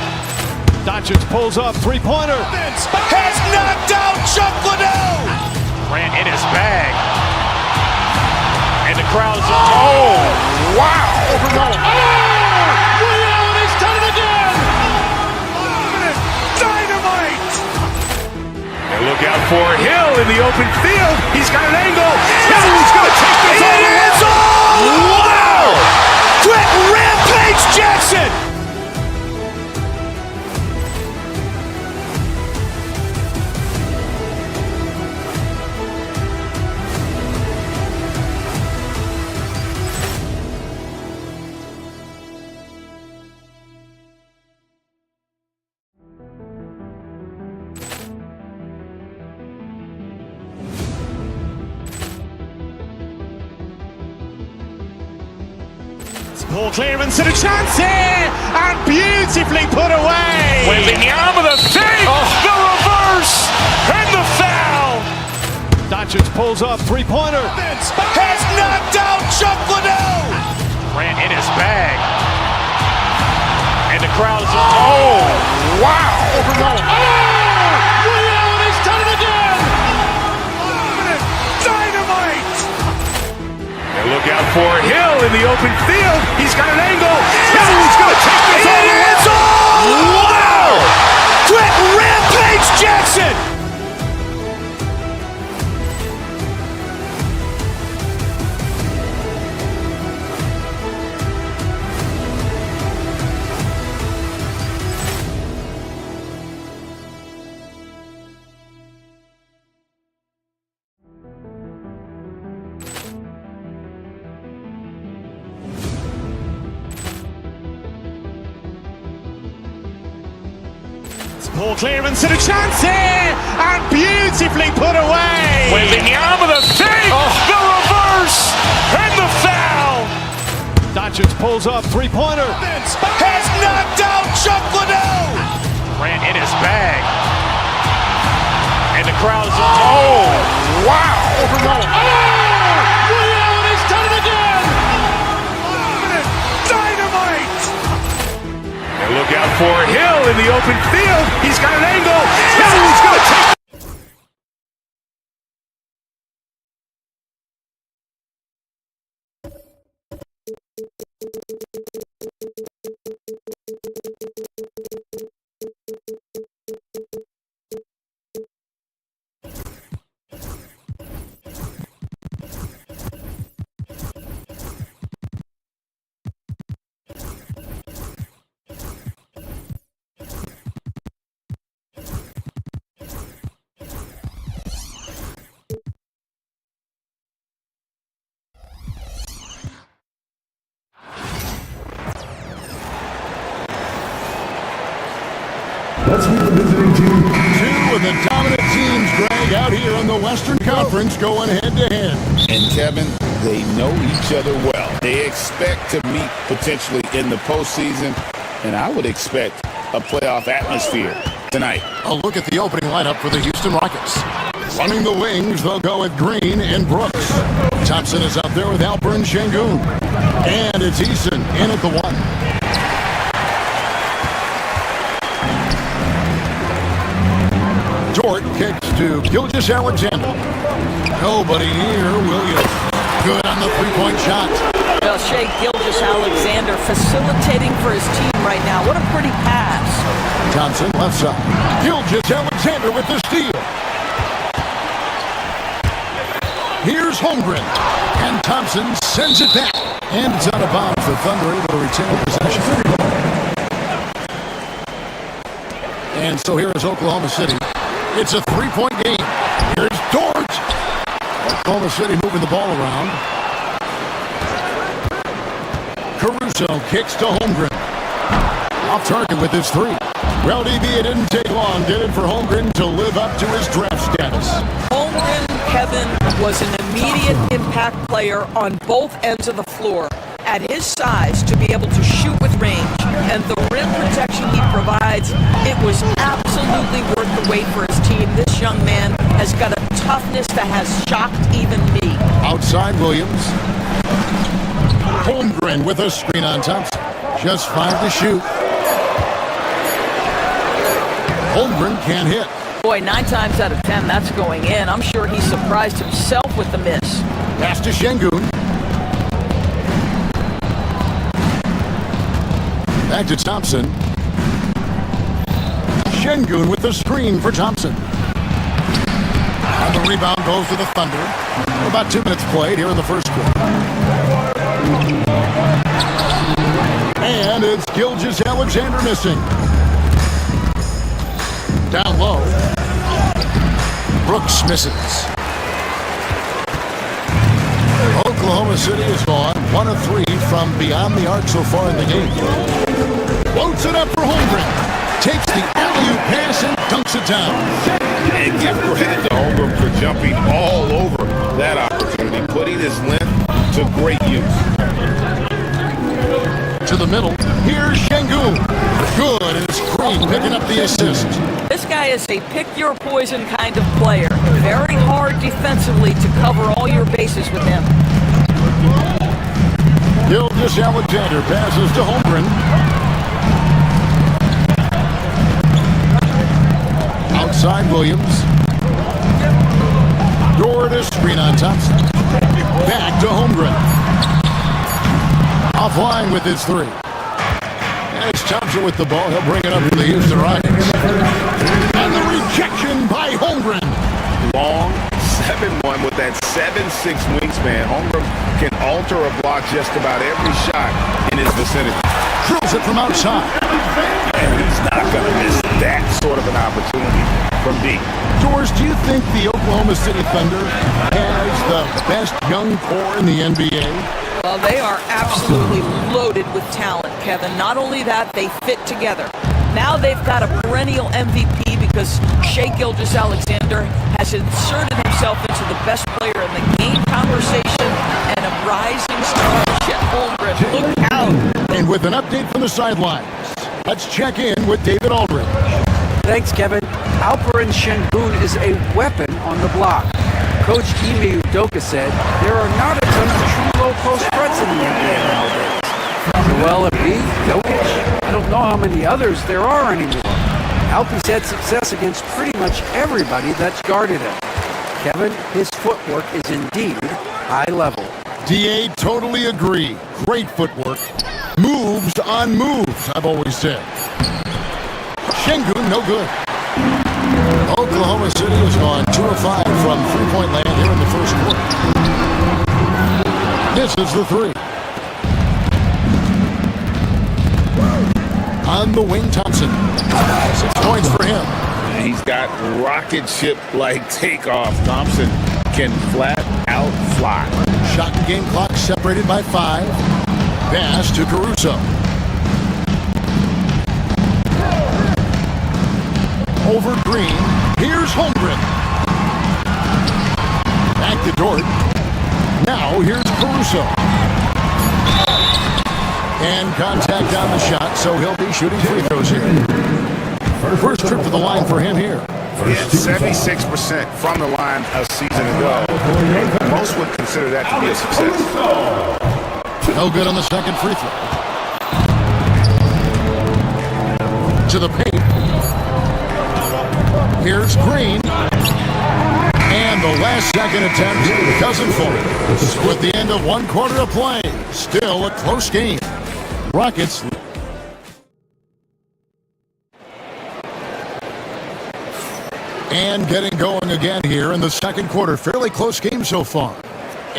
Doncic pulls up, three-pointer. Has knocked out Chuck Liddell. Grant in his bag. And the crowd's, oh, wow. Ray Allen has done it again. Dynamite. And look out for Hill in the open field. He's got an angle. He's going to take this all the way. Wow. Quick Rampage Jackson. Ball clearance and a chance here, and beautifully put away. Wembanyama the save, the reverse, and the foul. Doncic pulls up, three-pointer. Has knocked out Chuck Liddell. Grant in his bag. And the crowd's, oh, wow. Ray Allen has done it again. Dynamite. And look out for Hill in the open field. He's got an angle. He's going to take this all the way. Wow. Quick Rampage Jackson. Ball clearance and a chance here, and beautifully put away. Wembanyama the save, the reverse, and the foul. Doncic pulls up, three-pointer. Has knocked out Chuck Liddell. Grant in his bag. And the crowd's, oh, wow. Let's meet the visiting team. Two of the dominant teams, Greg, out here in the Western Conference going head-to-head. And Kevin, they know each other well. They expect to meet potentially in the postseason, and I would expect a playoff atmosphere tonight. A look at the opening lineup for the Houston Rockets. Running the wings, they'll go with Green and Brooks. Thompson is out there with Alperen Şengün. And it's Eason in at the 1. Dort kicks to Gilgeous-Alexander. Nobody near Williams. Good on the three-point shot. Well, Shai Gilgeous-Alexander facilitating for his team right now. What a pretty pass. Thompson left side. Gilgeous-Alexander with the steal. Here's Holmgren. And Thompson sends it back. And it's out of bounds. The Thunder able to retain possession. And so here is Oklahoma City. It's a three-point game. Here's Dort. Oklahoma City moving the ball around. Caruso kicks to Holmgren. Off target with his 3. Well, DB, it didn't take long, did it, for Holmgren to live up to his draft status? Holmgren, Kevin, was an immediate impact player on both ends of the floor. At his size, to be able to shoot with range and the rim protection he provides, it was absolutely worth the wait for his team. This young man has got a toughness that has shocked even me. Outside Williams. Holmgren with a screen on Thompson. Just 5 to shoot. Holmgren can't hit. Boy, 9 times out of 10, that's going in. I'm sure he surprised himself with the miss. Pass to Şengün. Back to Thompson. Şengün with the screen for Thompson. And the rebound goes to the Thunder. About 2 minutes played here in the first quarter. And it's Gilgeous-Alexander missing. Down low. Brooks misses. Oklahoma City is gone 1 of 3 from beyond the arc so far in the game. Floats it up for Holmgren. Takes the alley-oop pass and dunks it down. And give credit to Holmgren for jumping all over that opportunity, putting his length to great use. To the middle. Here's Şengün. Good, and it's Green picking up the assist. This guy is a pick-your-poison kind of player. Very hard defensively to cover all your bases with him. Gilgeous-Alexander passes to Holmgren. Outside Williams. Dort a screen on Thompson. Back to Holmgren. Offline with his 3. And it's Thompson with the ball. He'll bring it up to the Houston Rockets. And the rejection by Holmgren. Long 7-1 with that 7'6" wingspan. Holmgren can alter a block just about every shot in his vicinity. Drills it from outside. And he's not going to miss that sort of an opportunity from deep. George, do you think the Oklahoma City Thunder has the best young core in the NBA? Well, they are absolutely loaded with talent, Kevin. Not only that, they fit together. Now they've got a perennial MVP because Shai Gilgeous-Alexander has inserted himself into the best player in the game conversation and a rising star. Chet Holmgren, look out. And with an update from the sidelines, let's check in with David Aldridge. Thanks, Kevin. Alperen Şengün is a weapon on the block. Coach Ime Udoka said there are not a ton of true low-post threats in the NBA nowadays. Joel Embiid, Jokic, I don't know how many others there are anymore. Alpie's had success against pretty much everybody that's guarded him. Kevin, his footwork is indeed high level. DA, totally agree. Great footwork. Moves on moves, I've always said. Şengün, no good. Oklahoma City has gone 2 of 5 from three-point land here in the first quarter. This is the 3. On the wing, Thompson. 6 points for him. He's got rocket ship-like takeoff. Thompson can flat out fly. Shot and game clock separated by 5. Pass to Caruso. over Green. Here's Holmgren. Back to Dort. Now here's Caruso. And contact on the shot, so he'll be shooting free throws here. First trip to the line for him here. He had 76% from the line a season ago. Most would consider that to be a success. No good on the second free throw. To the paint. Here's Green. And the last second attempt doesn't fall. With the end of one quarter of play, still a close game. Rockets. And getting going again here in the second quarter. Fairly close game so far.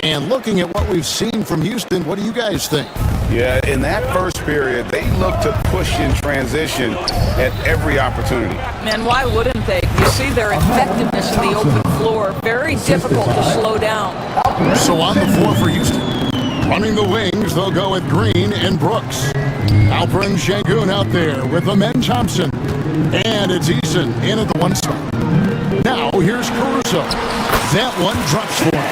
And looking at what we've seen from Houston, what do you guys think? Yeah, in that first period, they looked to push in transition at every opportunity. Man, why wouldn't they? You see their effectiveness in the open floor. Very difficult to slow down. So on the floor for Houston. Running the wings, they'll go with Green and Brooks. Alperen Şengün out there with Amen Thompson. And it's Eason in at the one spot. Now here's Caruso. That one drops for him.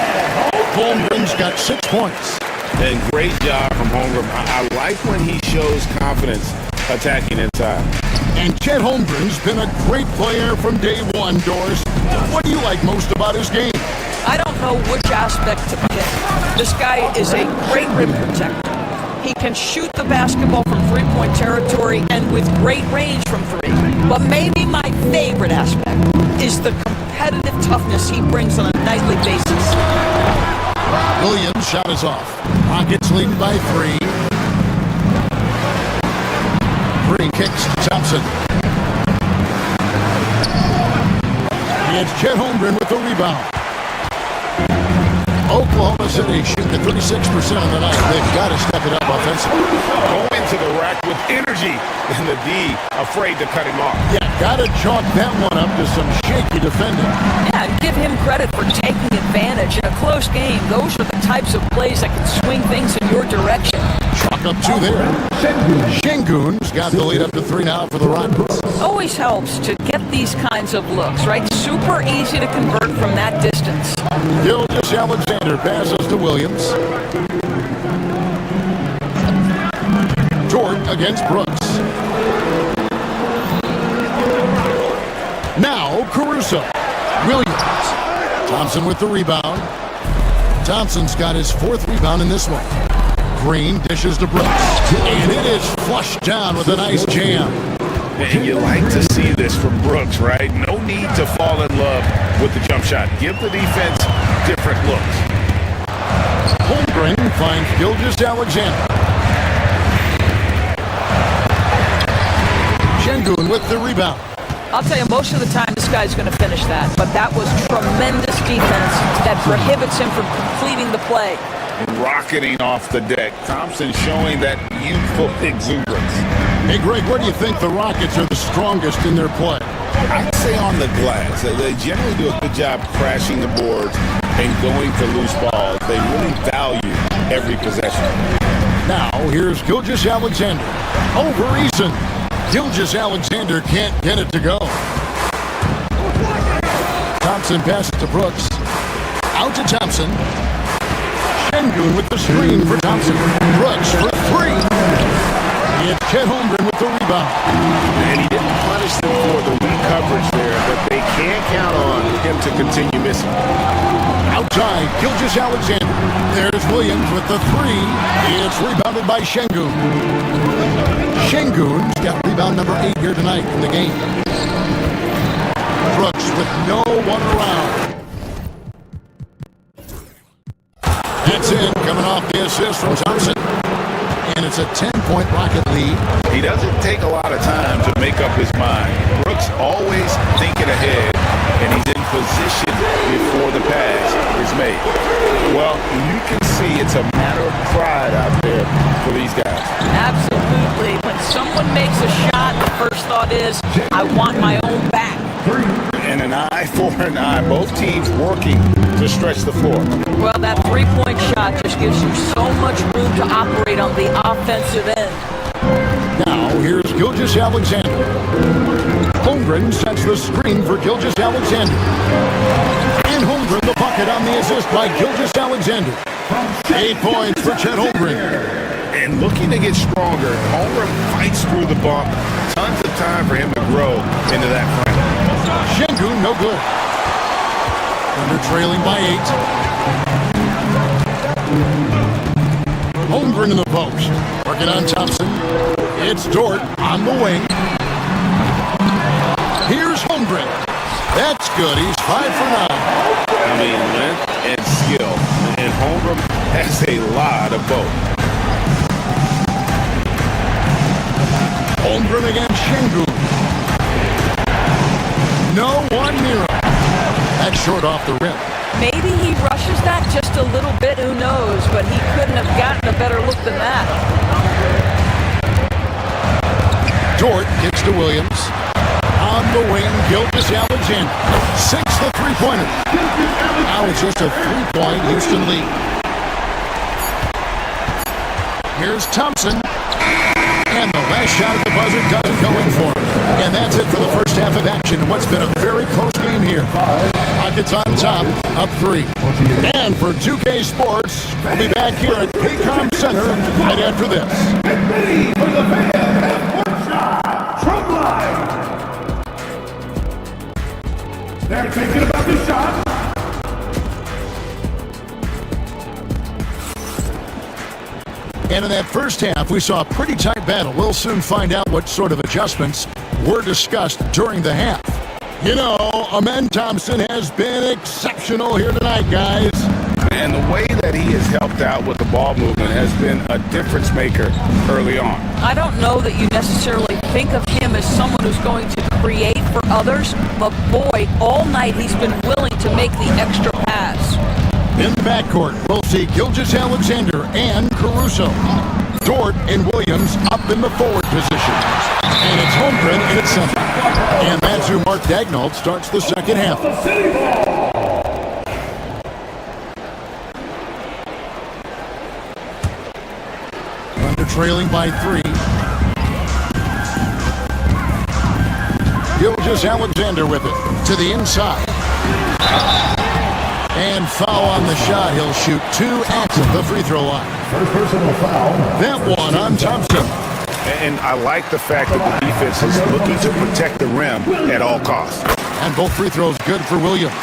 Holmgren's got 6 points. And great job from Holmgren. I like when he shows confidence attacking inside. And Chet Holmgren's been a great player from day one, Doris. What do you like most about his game? I don't know which aspect to pick. This guy is a great rim protector. He can shoot the basketball from three-point territory and with great range from three. But maybe my favorite aspect is the competitive toughness he brings on a nightly basis. Williams' shot is off. Rockets lead by 3. Green kicks to Thompson. It's Chet Holmgren with the rebound. Oklahoma City shooting at 36% on the night. They've got to step it up offensively. Going to the rack with energy, and the D afraid to cut him off. Yeah, got to chalk that one up to some shaky defending. Yeah, and give him credit for taking advantage in a close game. Those are the types of plays that can swing things in your direction. Chalk up 2 there. Şengün's got the lead up to 3 now for the Rockets. Always helps to get these kinds of looks, right? Super easy to convert from that distance. Gilgeous Alexander passes to Williams. Dort against Brooks. Now Caruso. Williams. Thompson with the rebound. Thompson's got his 4th rebound in this one. Green dishes to Brooks. And it is flushed down with a nice jam. And you like to see this from Brooks, right? No need to fall in love with the jump shot. Give the defense different looks. Holmgren finds Gilgeous Alexander. Şengün with the rebound. I'll tell you, most of the time this guy's going to finish that, but that was tremendous defense that prohibits him from completing the play. Rocketing off the deck. Thompson showing that youthful exuberance. Hey, Greg, where do you think the Rockets are the strongest in their play? I'd say on the glass. They generally do a good job crashing the boards and going for loose balls. They really value every possession. Now, here's Gilgeous Alexander. Over Eason. Gilgeous Alexander can't get it to go. Thompson passes to Brooks. Out to Thompson. Şengün with the screen for Thompson. Brooks for 3. It's Chet Holmgren with the rebound. And he didn't punish them for the weak coverage there, but they can't count on him to continue missing. Outside, Gilgeous Alexander. There's Williams with the 3. It's rebounded by Şengün. Şengün's got rebound number 8 here tonight in the game. Brooks with no one around. That's in, coming off the assist from Thompson. And it's a 10-point Rocket lead. He doesn't take a lot of time to make up his mind. Brooks always thinking ahead, and he's in position before the pass is made. Well, you can see it's a matter of pride out there for these guys. Absolutely. When someone makes a shot, the first thought is, I want my own back. And an eye for an eye. Both teams working to stretch the floor. Well, that three-point shot just gives you so much room to operate on the offensive end. Now, here's Gilgeous Alexander. Holmgren sets the screen for Gilgeous-Alexander. And Holmgren the bucket on the assist by Gilgeous-Alexander. 8 points for Chet Holmgren. And looking to get stronger, Holmgren fights through the bump. Tons of time for him to grow into that frame. Şengün no good. Thunder trailing by 8. Holmgren in the post. Working on Thompson. It's Dort on the wing. Here's Holmgren. That's good. He's 5 for 9. I mean, length and skill. And Holmgren has a lot of both. Holmgren against Şengün. No one near him. That's short off the rim. Maybe he rushes that just a little bit, who knows, but he couldn't have gotten a better look than that. Dort kicks to Williams. On the wing, Gilgeous-Alexander. 6 the three-pointer. Now it's just a 3-point Houston lead. Here's Thompson. And the last shot at the buzzer doesn't go in for him. And that's it for the first half of action. What's been a very close game here. Rockets on top, up 3. And for 2K Sports, we'll be back here at Paycom Center right after this. Get ready for the fan one shot from live. They're thinking about the shot. And in that first half, we saw a pretty tight battle. We'll soon find out what sort of adjustments were discussed during the half. You know, Amen Thompson has been exceptional here tonight, guys. And the way that he has helped out with the ball movement has been a difference maker early on. I don't know that you necessarily think of him as someone who's going to create for others, but boy, all night he's been willing to make the extra pass. In the backcourt, we'll see Gilgeous-Alexander and Caruso. Dort and Williams up in the forward position. And it's Holmgren in its center. And that's who Mark Daigneault starts the second half. Thunder trailing by 3. Gilgeous-Alexander with it to the inside. And foul on the shot. He'll shoot 2 at the free throw line. First personal foul. That one on Thompson. And I like the fact that the defense is looking to protect the rim at all costs. And both free throws good for Williams.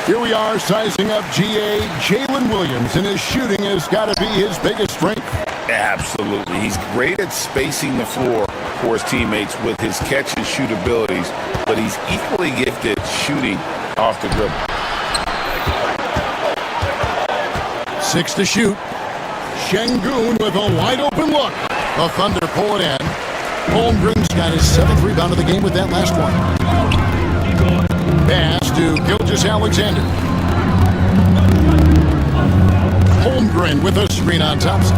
Here we are sizing up GA Jalen Williams, and his shooting has got to be his biggest strength. Absolutely. He's great at spacing the floor for his teammates with his catch and shoot abilities, but he's equally gifted shooting off the dribble. 6 to shoot. Şengün with a wide open look. The Thunder pull it in. Holmgren's got his 7th rebound of the game with that last one. Pass to Gilgeous-Alexander. Holmgren with a screen on Thompson.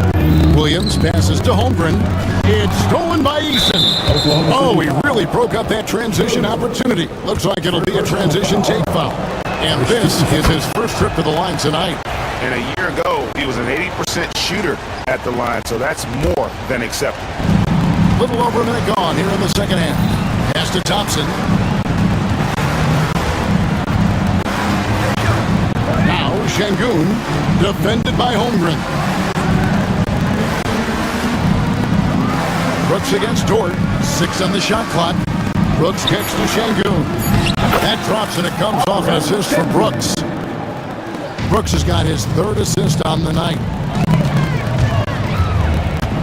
Williams passes to Holmgren. It's stolen by Eason. Oh, he really broke up that transition opportunity. Looks like it'll be a transition take foul. And this is his first trip to the line tonight. And a year ago, he was an 80% shooter at the line, so that's more than acceptable. Little over a minute gone here in the second half. Pass to Thompson. Now Şengün, defended by Holmgren. Brooks against Dort. 6 on the shot clock. Brooks kicks to Şengün. That drops and it comes off an assist from Brooks. Brooks has got his 3rd assist on the night.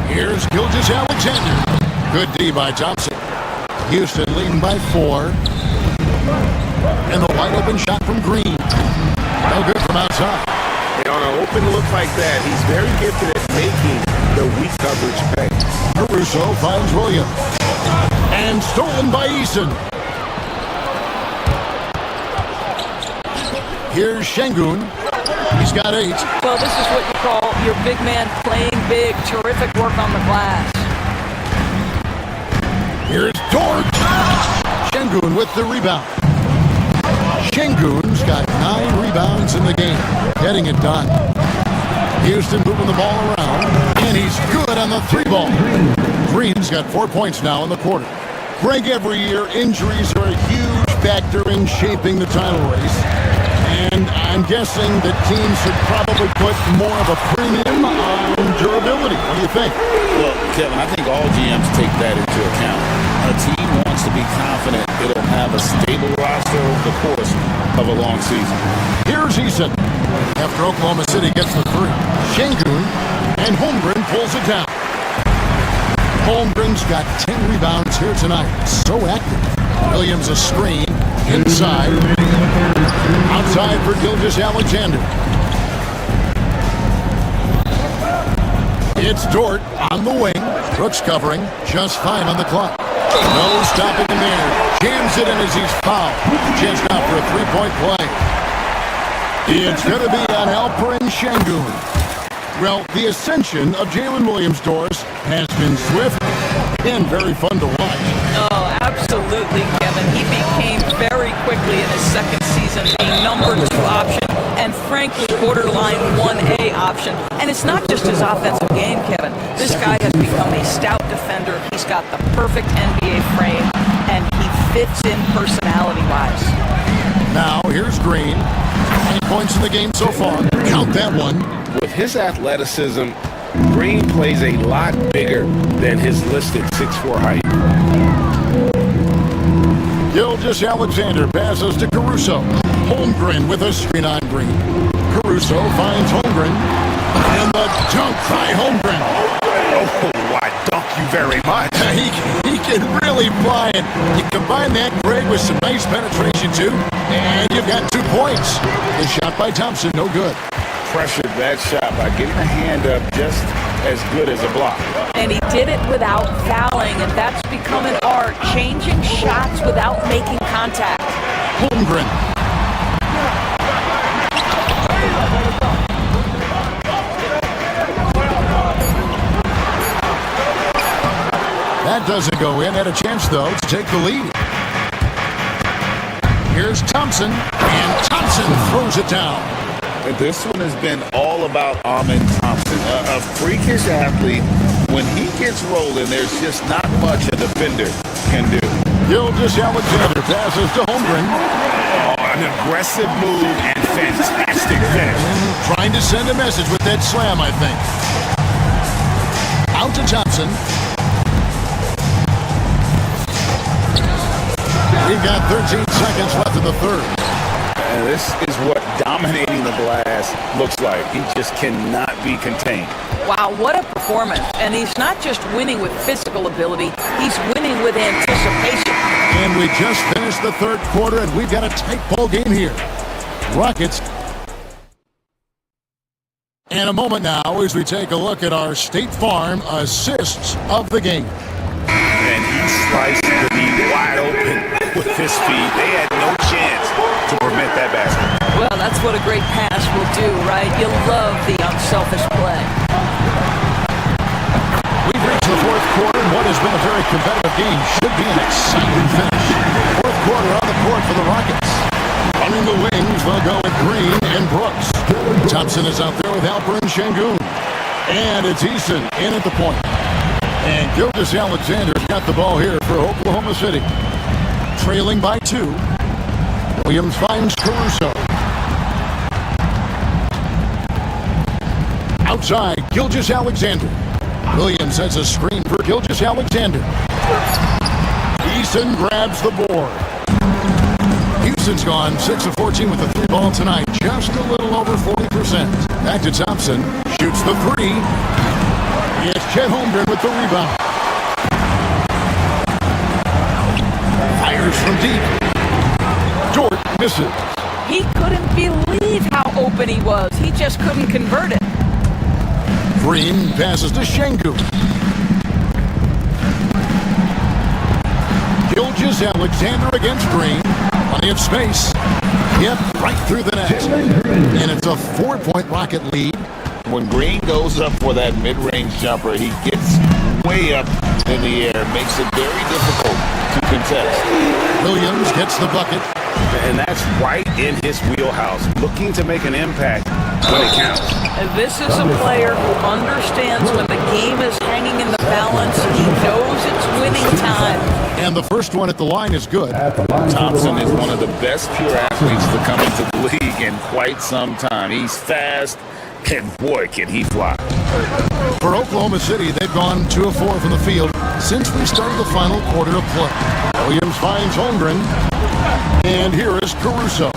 Here's Gilgeous-Alexander. Good D by Thompson. Houston leading by 4. And the wide open shot from Green. No good from outside. And on an open look like that, he's very gifted at making the weak coverage pay. Caruso finds Williams. And stolen by Eason. Here's Şengün. He's got 8. Well, this is what you call your big man playing big. Terrific work on the glass. Here's Dort. Şengün with the rebound. Şengün's got 9 rebounds in the game, getting it done. Houston moving the ball around, and he's good on the 3 ball. Green's got 4 points now in the quarter. Greg, every year injuries are a huge factor in shaping the title race. And I'm guessing that teams should probably put more of a premium on durability. What do you think? Well, Kevin, I think all GMs take that into account. A team wants to be confident it'll have a stable roster over the course of a long season. Here's Eason. After Oklahoma City gets the three, Şengün and Holmgren pulls it down. Holmgren's got 10 rebounds here tonight. So active. Williams a screen. Inside. Outside for Gilgeous-Alexander. It's Dort on the wing. Brooks covering. Just 5 on the clock. No stopping him there. Jams it in as he's fouled. Just out for a three-point play. It's going to be on Alperen Şengün. Well, the ascension of Jalen Williams-Dors has been swift and very fun to watch. Oh, absolutely, Kevin. He became very quickly in his second season a number 2 option and frankly borderline 1A option. And it's not just his offensive game, Kevin. This guy has become a stout defender. He's got the perfect NBA frame, and he fits in personality-wise. Now, here's Green. 8 points in the game so far. Count that one. With his athleticism, Green plays a lot bigger than his listed 6'4" height. Gilgeous-Alexander passes to Caruso. Holmgren with a screen on Green. Caruso finds Holmgren. And the dunk by Holmgren. Oh, I dunk you very much. He can really fly it. You combine that, Greg, with some nice penetration, too, and you've got 2 points. The shot by Thompson, no good. Pressured that shot by getting a hand up just as good as a block. And he did it without fouling, and that's become an art, changing shots without making contact. Holmgren. That doesn't go in. Had a chance, though, to take the lead. Here's Thompson, and Thompson throws it down. This one has been all about Amen Thompson, a freakish athlete. When he gets rolling, there's just not much a defender can do. Gilgeous-Alexander passes to Holmgren. Oh, an aggressive move and fantastic finish. Trying to send a message with that slam, I think. Out to Thompson. We've got 13 seconds left in the third. And this is what dominating the glass looks like. He just cannot be contained. Wow, what a performance. And he's not just winning with physical ability, he's winning with anticipation. And we just finished the third quarter, and we've got a tight ball game here. Rockets. And a moment now as we take a look at our State Farm assists of the game. And he sliced the knee wide open with his feet. They had no chance to prevent that basket. Well, that's what a great pass will do, right? You love the unselfish play. We've reached the fourth quarter, and what has been a very competitive game should be an exciting finish. Fourth quarter on the court for the Rockets. Running the wings, they'll go with Green and Brooks. Thompson is out there with Alperen Şengün. And it's Eason in at the point. And Gilgeous-Alexander's got the ball here for Oklahoma City. Trailing by 2. Williams finds Caruso. Outside, Gilgeous-Alexander. Williams has a screen for Gilgeous-Alexander. Eason grabs the board. Houston's gone 6 of 14 with the 3 ball tonight. Just a little over 40%. Back to Thompson. Shoots the 3. It's Chet Holmgren with the rebound. Fires from deep. Dort misses. He couldn't believe how open he was. He just couldn't convert it. Green passes to Şengün. Gilgeous-Alexander against Green. Plenty of space. Yep, right through the net. And it's a 4-point Rocket lead. When Green goes up for that mid-range jumper, he gets way up in the air, makes it very difficult to contest. Williams gets the bucket. And that's right in his wheelhouse. Looking to make an impact when it counts. And this is a player who understands when the game is hanging in the balance. He knows it's winning time. And the first one at the line is good. Thompson is one of the best pure athletes to come into the league in quite some time. He's fast, and boy, can he fly. For Oklahoma City, they've gone 2 of 4 from the field since we started the final quarter of play. Williams finds Holmgren, and here is Caruso.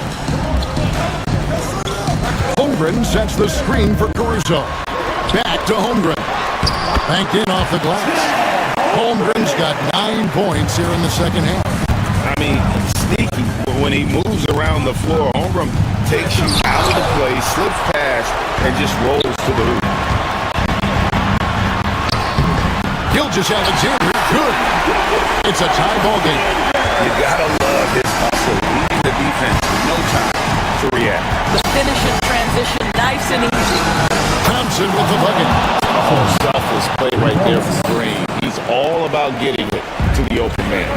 Holmgren sets the screen for Caruso. Back to Holmgren. Banked in off the glass. Holmgren's got 9 points here in the second half. I mean, sneaky. When he moves around the floor, Holmgren takes you out of the play, slips past, and just rolls to the hoop. Gilgeous-Alexander, good. It's a tie ball game. You gotta love his hustle, leading the defense with no time to react. The finish in transition, nice and easy. Thompson with the bucket. Oh, selfless play right there for Green. He's all about getting it to the open man.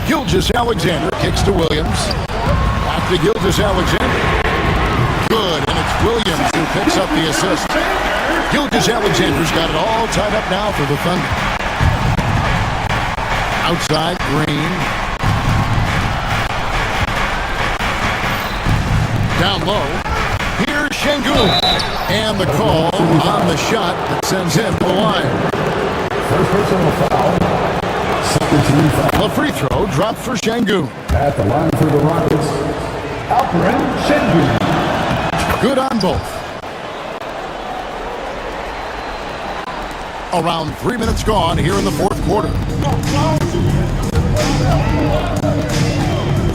Gilgeous-Alexander kicks to Williams. Back to Gilgeous-Alexander. Good, and it's Williams who picks up the assist. Gilgeous-Alexander's got it all tied up now for the Thunder. Outside, Green. Down low. Here's Şengün. And the call on the shot that sends him to the line. First personal foul. Second team foul. The free throw dropped for Şengün. At the line for the Rockets, Alperen Şengün. Good on both. Around 3 minutes gone here in the fourth quarter.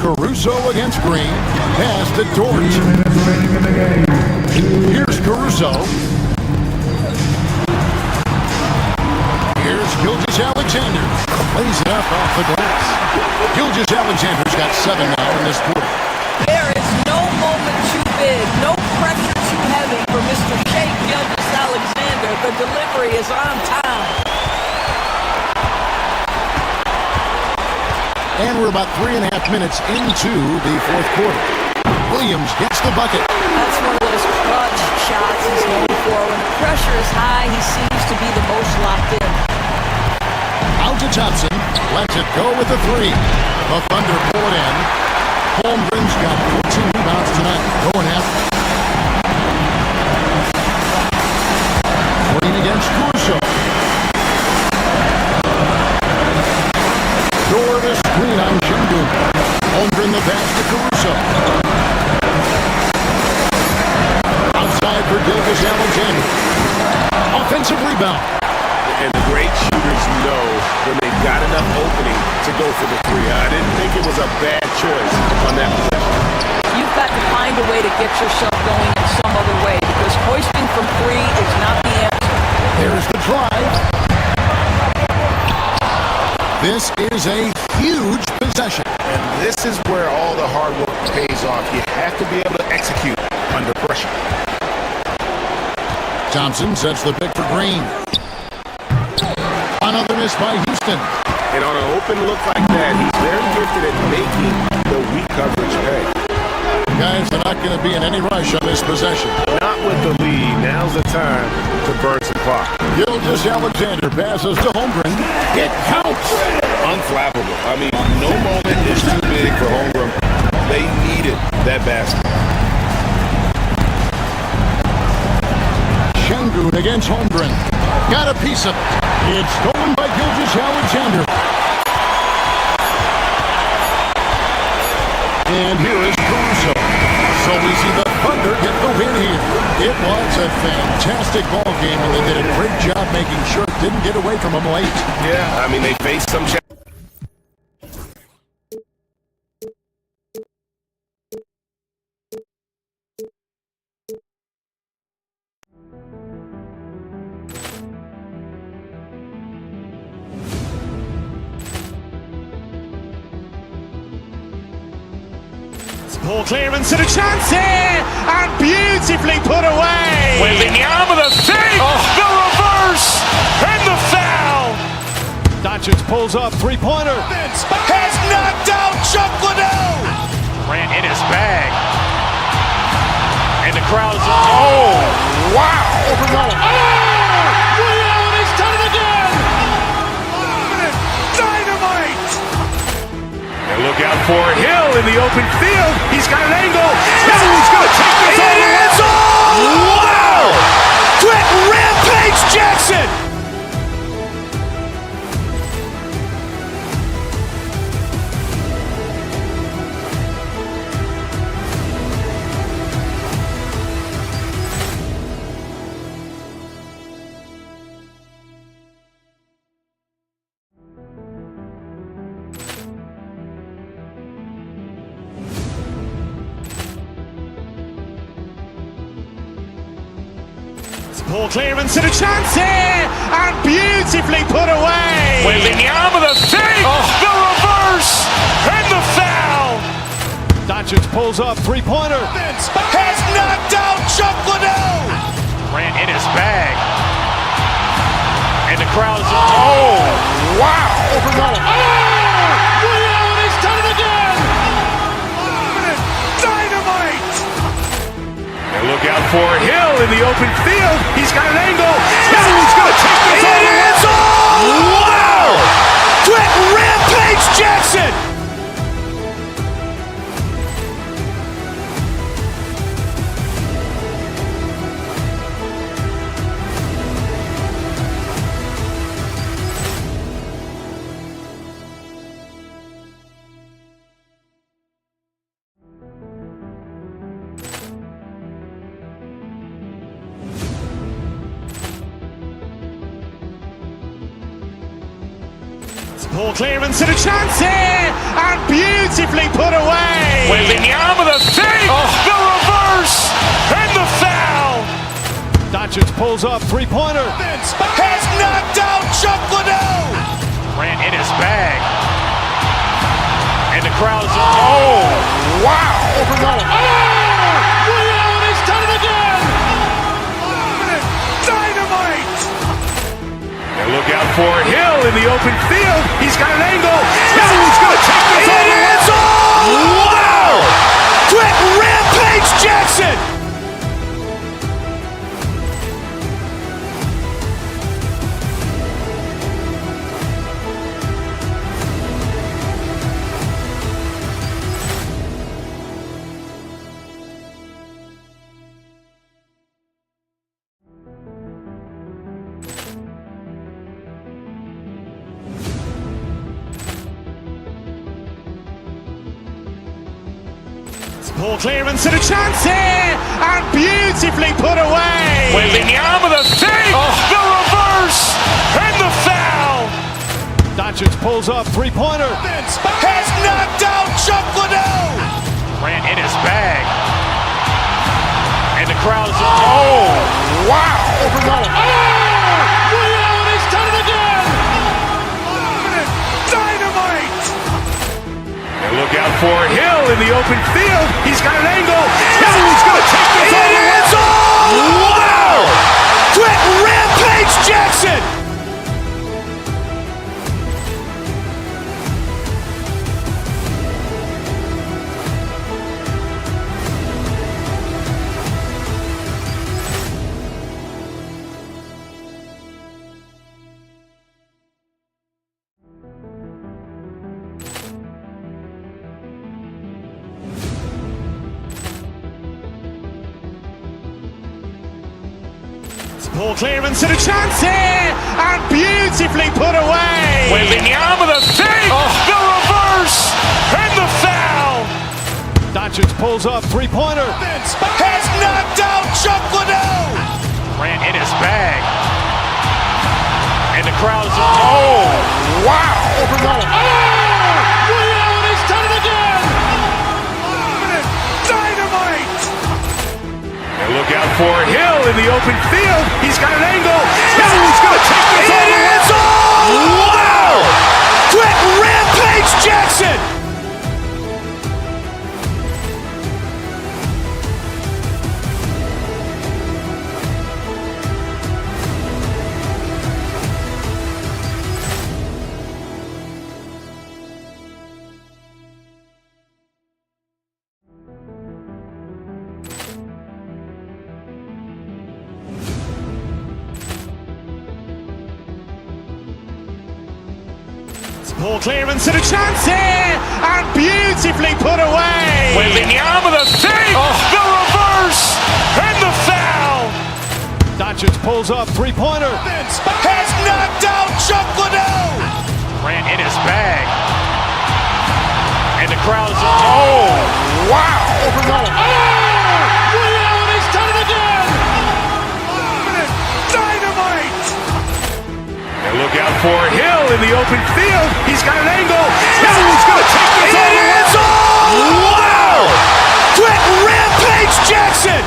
Caruso against Green. Pass to Dort. Here's Caruso. Here's Gilgeous-Alexander. Lays it up off the glass. Gilgeous-Alexander's got 7 now in this quarter. There is no moment too big, no pressure too heavy for Mr. Shea Gilgeous-Alexander. The delivery is on time. And we're about 3.5 minutes into the fourth quarter. Williams gets the bucket. That's one of those clutch shots he's known for. When the pressure is high, he seems to be the most locked in. Out to Thompson. Lets it go with the 3. The Thunder pull it in. Holmgren's got 14 rebounds tonight. Going after. Green against Caruso. Door to screen on Şengün. Holmgren the pass to Caruso. Outside for Gilgeous-Alexander. Offensive rebound. And the great shooters know when they've got enough opening to go for the 3. I didn't think it was a bad choice on that possession. You've got to find a way to get yourself going in some other way because hoisting from 3 is not the answer. There's the drive. This is a huge possession. And this is where all the hard work pays off. You have to be able to execute under pressure. Thompson sets the pick for Green. Another miss by Houston. And on an open look like that, he's very gifted at making the weak coverage pay. Guys, they're not going to be in any rush on this possession. Not with the lead. Now's the time to burn some clock. Gilgeous-Alexander passes to Holmgren. It counts. Unflappable. I mean, no moment is too big for Holmgren. They needed that basket. Şengün against Holmgren. Got a piece of it. It's stolen by Gilgeous-Alexander. And here is Caruso. So we see the Thunder get the win here. It was a fantastic ball game, and they did a great job making sure it didn't get away from them late. Yeah, I mean, they faced some challenges. Poor clearance and a chance here, and beautifully put away. Wembanyama the save, the reverse, and the foul. Doncic pulls up, three-pointer. Has knocked out Chuck Liddell. Ran in his bag. crowd is wow! overwhelmed. Woody Allen has done it again! Dynamite! And look out for Hill in the open field. He's got an angle. Hill's going to take this all the way. Wow! Quick Rampage Jackson! Poor clearance and a chance here, and beautifully put away. Wembanyama with a fake, the reverse, and the foul. Doncic pulls up, three-pointer. Has knocked out Chuck Liddell. Grant in his bag. And the crowd is Wow! overwhelmed. Woody Allen has done it again! Dynamite! And look out for Hill in the open field. He's got an angle. Hill's going to take this all the way. Wow! Quick Rampage Jackson! Poor clearance and a chance here, and beautifully put away. Wembanyama with a fake, the reverse, and the foul. Doncic pulls up, three-pointer. Has knocked out Chuck Liddell. Grant in his bag. And the crowd is Wow! overwhelmed. Woody Allen has done it again! Dynamite! And look out for Hill in the open field. He's got an angle. Hill's going to take this all the way. Wow! Quick Rampage Jackson! Poor clearance and a chance here, and beautifully put away. Wembanyama with a fake, the reverse, and the foul. Doncic pulls up, three-pointer. Has knocked out Chuck Liddell. Grant in his bag. And the crowd is Wow! overwhelmed. Woody Allen has done it again! Dynamite! And look out for Hill in the open field. He's got an angle. Hill's going to take this all the way. Wow! Quick Rampage Jackson! Poor clearance and a chance here, and beautifully put away. Wembanyama with a fake, the reverse, and the foul. Doncic pulls up, three-pointer. Has knocked out Chuck Liddell. Grant in his bag. And the crowd is Wow! overwhelmed. Woody Allen has done it again! Dynamite! And look out for Hill in the open field. He's got an angle. Hill's going to take this all the way. Wow! Quick Rampage Jackson! Ball clearance and a chance here, and beautifully put away. Wembanyama with a save, the reverse, and the foul. Doncic pulls up, three-pointer. Has knocked out Chuck Liddell. Grant in his bag. And the crowd is, wow. Ray Allen has done it again. Dynamite. And look out for Hill in the open field. He's got an angle. Hill's going to take this all the way. Wow. Quick Rampage Jackson.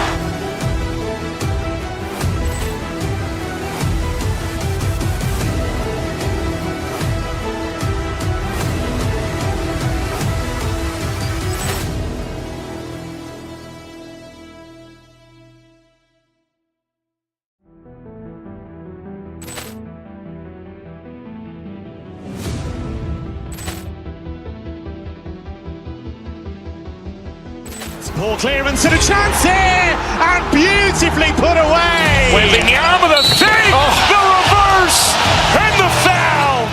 Ball clearance and a chance here, and beautifully put away. Wembanyama with a save, the reverse, and the foul.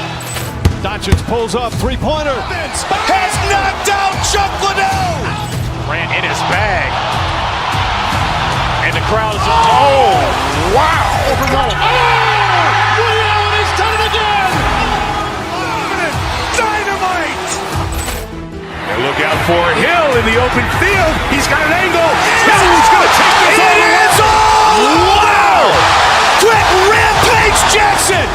Doncic pulls up, three-pointer. Has knocked out Chuck Liddell. Grant in his bag. And the crowd is, wow. Ray Allen has done it again. Dynamite. And look out for Hill in the open field. He's got an angle. Hill's going to take this all the way. Wow. Quick Rampage Jackson.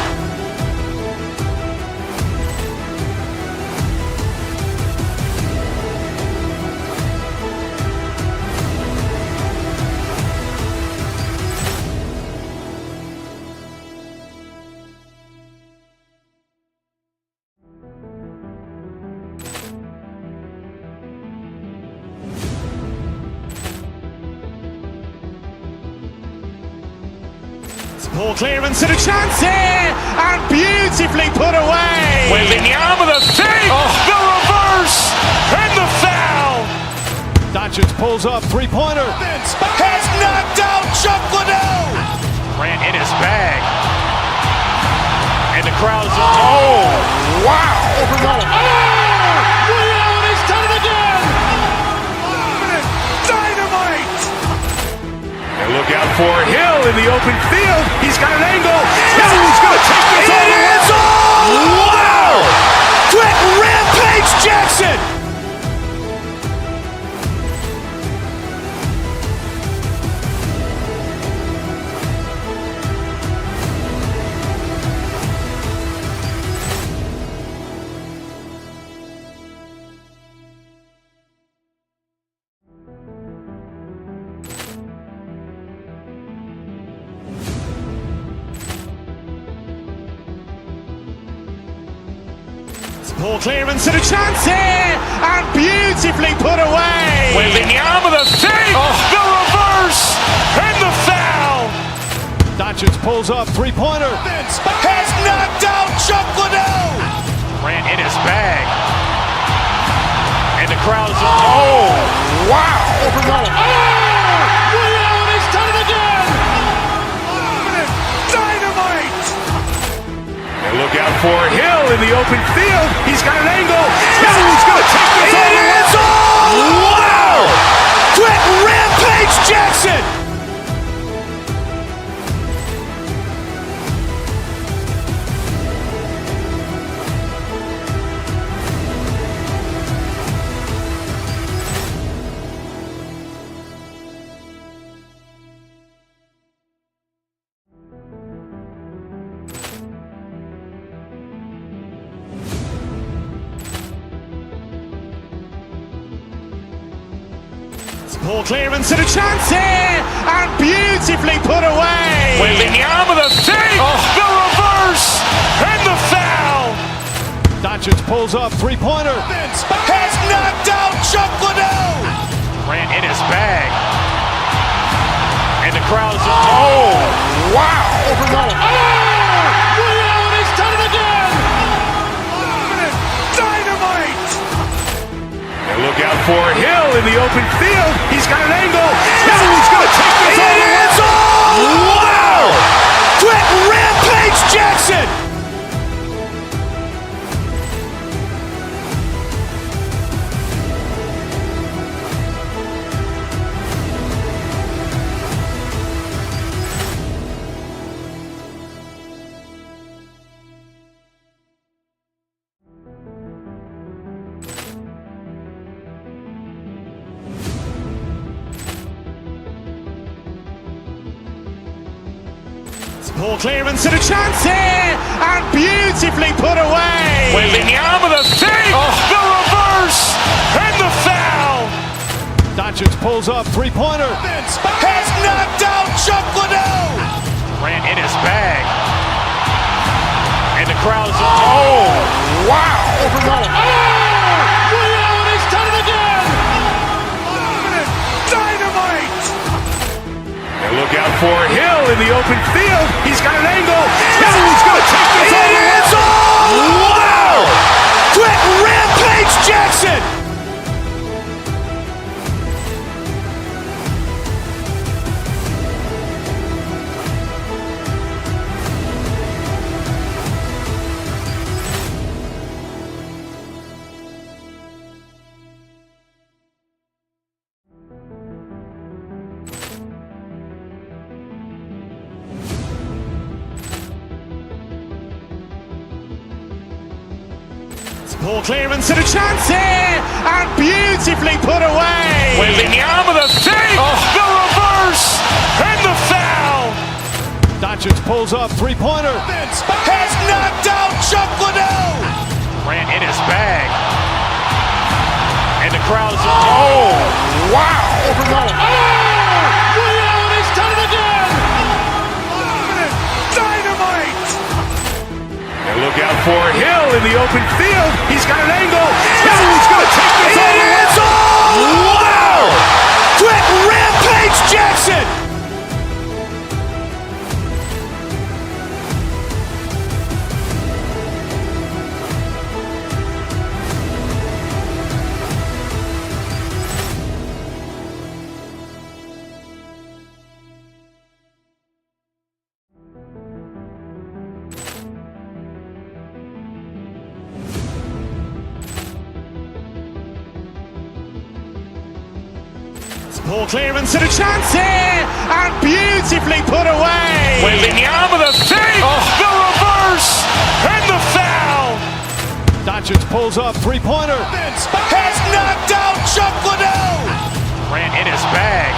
Ball clearance and a chance here, and beautifully put away. Wembanyama with a save, the reverse, and the foul. Doncic pulls up, three-pointer. Has knocked out Chuck Liddell. Grant in his bag. And the crowd is, wow. Ray Allen has done it again. Dynamite. And look out for Hill in the open field. He's got an angle. Hill's going to take this all the way. Wow. Quick Rampage Jackson. Ball clearance and a chance here, and beautifully put away. Wembanyama with a save, the reverse, and the foul. Doncic pulls up, three-pointer. Has knocked out Chuck Liddell. Grant in his bag. And the crowd is, wow. Ray Allen has done it again. Dynamite. And look out for Hill in the open field. He's got an angle. Hill's going to take this all the way. Wow. Quick Rampage Jackson. Ball clearance and a chance here, and beautifully put away. Wembanyama with a save, the reverse, and the foul. Doncic pulls up, three-pointer. Has knocked out Chuck Liddell. Grant in his bag. And the crowd is, wow. Ray Allen has done it again. Dynamite. And look out for Hill in the open field. He's got an angle. Hill's going to take this all the way. Wow. Quick Rampage Jackson. Poor clearance and a chance here, and beautifully put away. Wembanyama the save, the reverse, and the foul. Doncic pulls up, three-pointer. Has knocked out Chuck Liddell. Grant in his bag. And the crowd's wow. He's done it again. Dynamite. And look out for Hill in the open field. He's got an angle. He's going to take this all the way. Wow! Quick Rampage Jackson. Poor clearance and a chance here, and beautifully put away. Wembanyama the save, the reverse, and the foul. Doncic pulls up, three-pointer. Has knocked out Chuck Liddell. Grant in his bag. And the crowd's wow. He's done it again. Dynamite. And look out for Hill in the open field. He's got an angle. He's going to take this all the way. Wow! Quick Rampage Jackson. Poor clearance and a chance here, and beautifully put away. Wembanyama the save, the reverse, and the foul. Doncic pulls up, three-pointer. Has knocked out Chuck Liddell. Grant in his bag.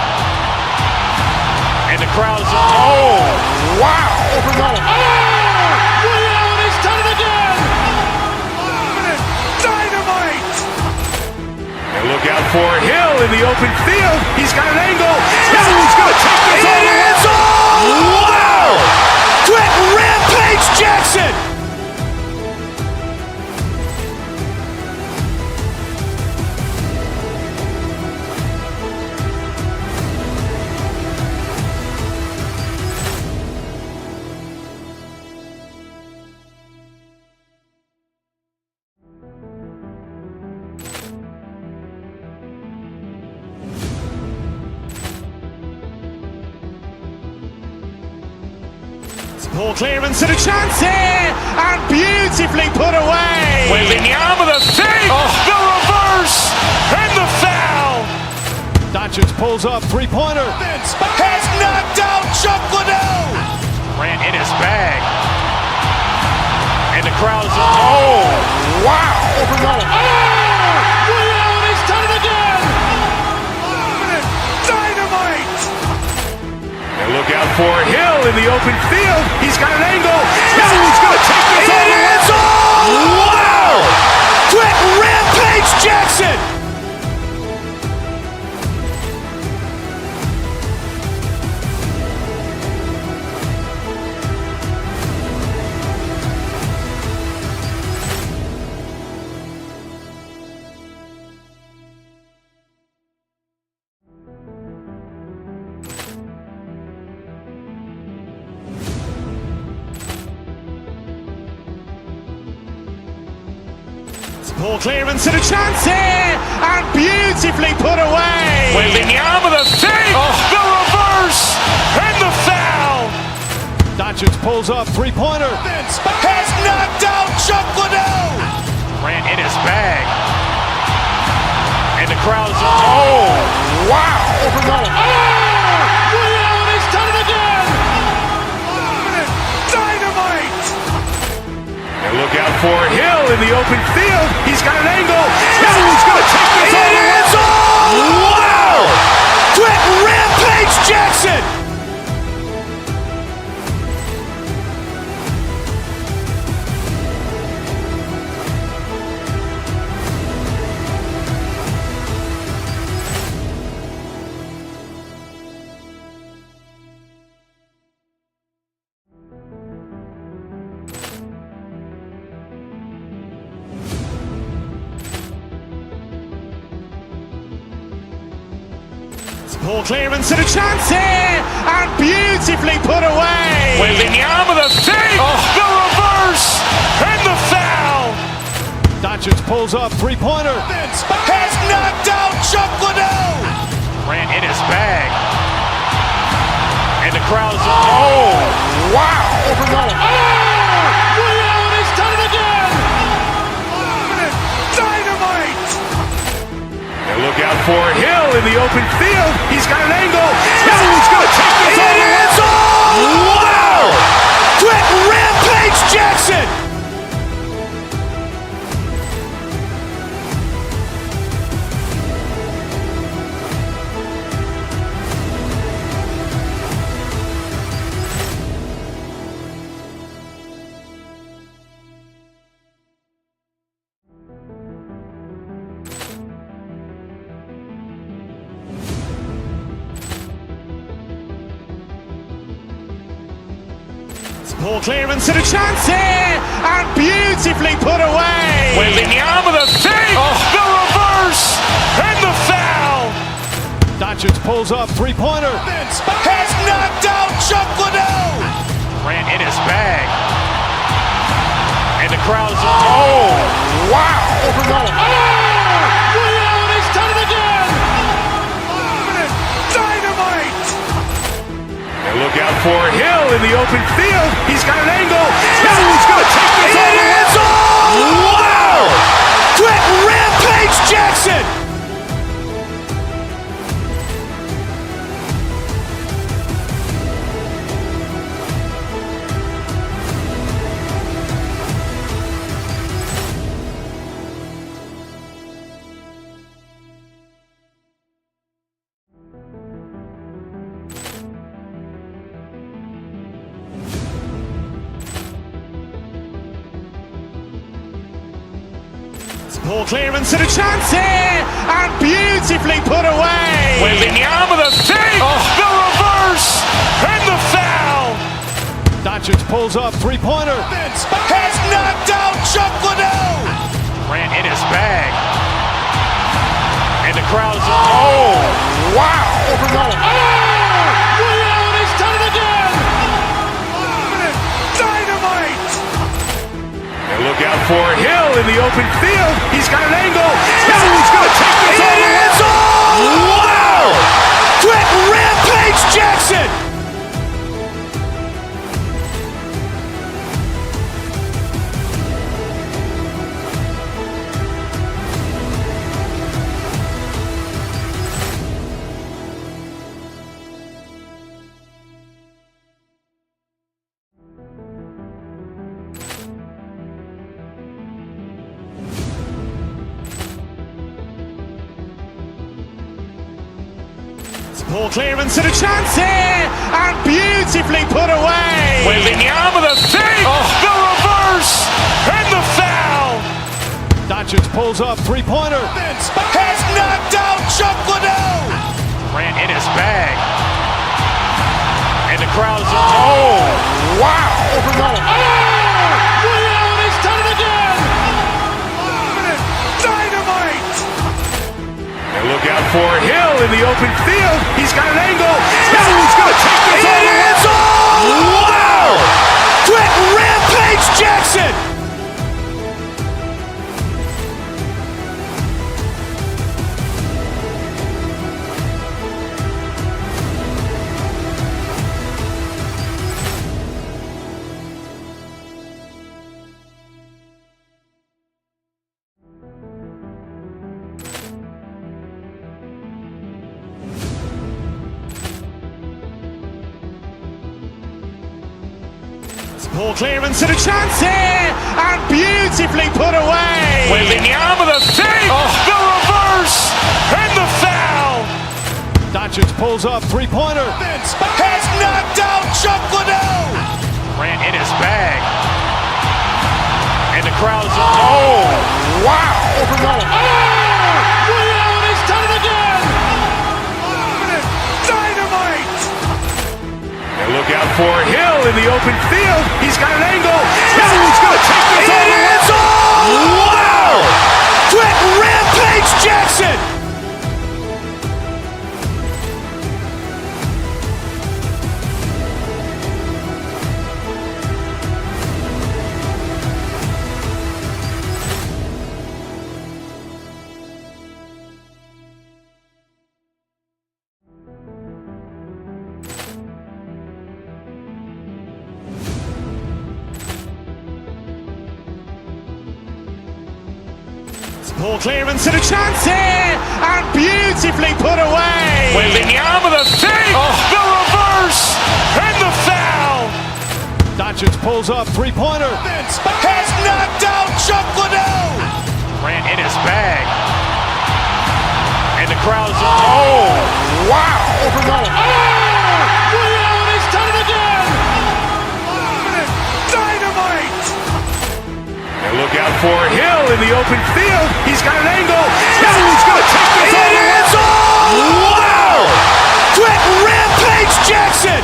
And the crowd's wow. He's done it again. Dynamite. And look out for Hill in the open field. He's got an angle. He's going to take this all the way. Wow! Quick Rampage Jackson. Poor clearance and a chance here, and beautifully put away. Wembanyama the save, the reverse, and the foul. Doncic pulls up, three-pointer. Has knocked out Chuck Liddell. Grant in his bag. And the crowd's wow. He's done it again. Dynamite. And look out for Hill in the open field. He's got an angle. He's going to take this all the way. Wow! Quick Rampage Jackson. Poor clearance and a chance here, and beautifully put away. Wembanyama the save, the reverse, and the foul. Doncic pulls up, three-pointer. Has knocked out Chuck Liddell. Grant in his bag. And the crowd's wow. He's done it again. Dynamite. And look out for Hill in the open field. He's got an angle. He's going to take this all the way. Wow! Quick Rampage Jackson. Poor clearance and a chance here, and beautifully put away. Wembanyama with a save, the reverse, and the foul. Doncic pulls up, three-pointer. Has knocked out Chuck Liddell. Ran in his bag. And the crowd's, oh, wow. Ray Allen has done it again. Dynamite. And look out for Hill in the open field. He's got an angle. Hill's going to take this all the way. Wow. Quick Rampage Jackson. Poor clearance and a chance here, and beautifully put away. Wembanyama with a save, the reverse, and the foul. Doncic pulls up, three-pointer. Has knocked out Chuck Liddell. Ran in his bag. And the crowd's, oh, wow. Ray Allen has done it again. Dynamite. And look out for Hill in the open field. He's got an angle. Hill's going to take this all the way. Wow. Quick Rampage Jackson. Poor clearance and a chance here, and beautifully put away. Wembanyama with a save, the reverse, and the foul. Doncic pulls up, three-pointer. Has knocked out Chuck Liddell. Ran in his bag. And the crowd's, oh, wow. Ray Allen has done it again. Dynamite. And look out for Hill in the open field. He's got an angle. Hill's going to take this all the way. Wow. Quick Rampage Jackson. Poor clearance and a chance here, and beautifully put away. Wembanyama with a save, the reverse, and the foul. Doncic pulls up, three-pointer. Has knocked out Chuck Liddell. Ran in his bag. And the crowd's, oh, wow. Ray Allen has done it again. Dynamite. And look out for Hill in the open field. He's got an angle. Hill's going to take this all the way. Wow. Quick Rampage Jackson. Poor clearance and a chance here, and beautifully put away. Wembanyama with a save, the reverse, and the foul. Doncic pulls up, three-pointer. Has knocked out Chuck Liddell. Ran in his bag. And the crowd's, oh, wow. Ray Allen has done it again. Dynamite. And look out for Hill in the open field. He's got an angle. Hill's going to take this all the way. Wow. Quick Rampage Jackson. Ball clearance and a chance here, and beautifully put away. Wembanyama the fake, the reverse, and the foul. Doncic pulls up, three-pointer. Has knocked out Chuck Liddell. Grant in his bag. And the crowd's wow. Ray Allen has done it again. Dynamite. And look out for Hill in the open field. He's got an angle. He's going to take this all the way. Wow. Quick Rampage Jackson.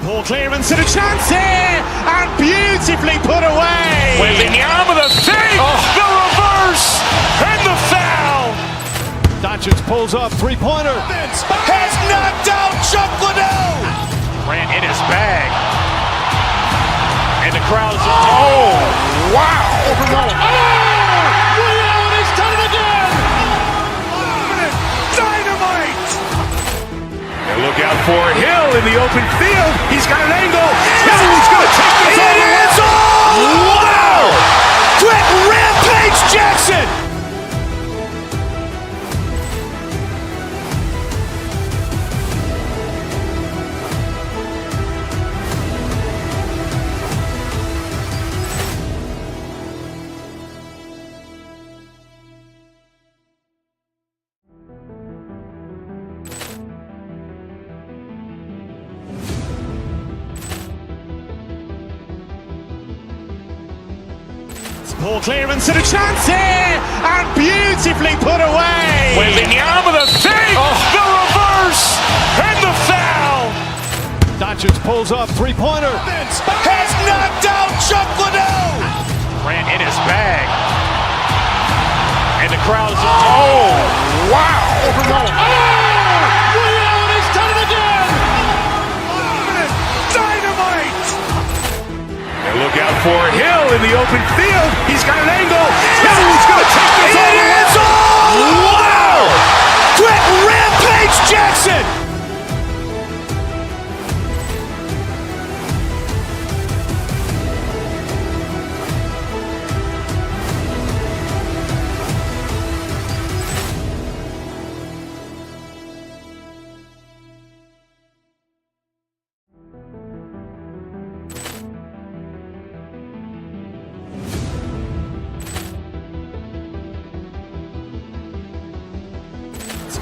Ball clearance and a chance here, and beautifully put away. Wembanyama the fake, the reverse, and the foul. Doncic pulls up, three-pointer. Has knocked out Chuck Liddell. Grant in his bag. And the crowd's wow. Ray Allen has done it again. Dynamite. And look out for Hill in the open field. He's got an angle. He's going to take this all the way. Wow. Quick Rampage Jackson. Ball clearance and a chance here, and beautifully put away. Wembanyama the fake, the reverse, and the foul. Doncic pulls up, three-pointer. Has knocked out Chuck Liddell. Grant in his bag. And the crowd's wow. Ray Allen has done it again. Dynamite. And look out for Hill in the open field. He's got an angle. He's going to take this all the way. Wow. Quick Rampage Jackson.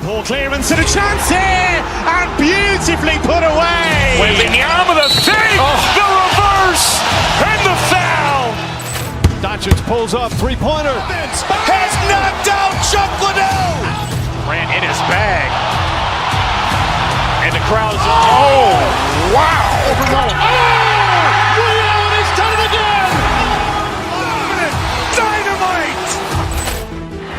Ball clearance and a chance here, and beautifully put away. Wembanyama the fake, the reverse, and the foul. Doncic pulls up, three-pointer. Has knocked out Chuck Liddell. Grant in his bag. And the crowd's wow. Ray Allen has done it again. Dynamite.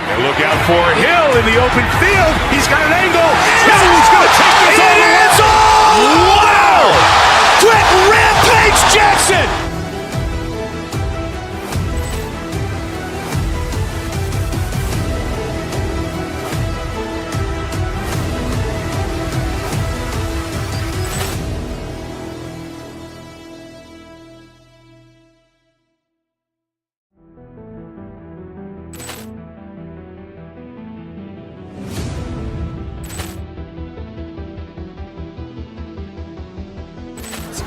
And look out for Hill in the open field. He's got an angle. He's going to take this all the way. Wow. Quick Rampage Jackson.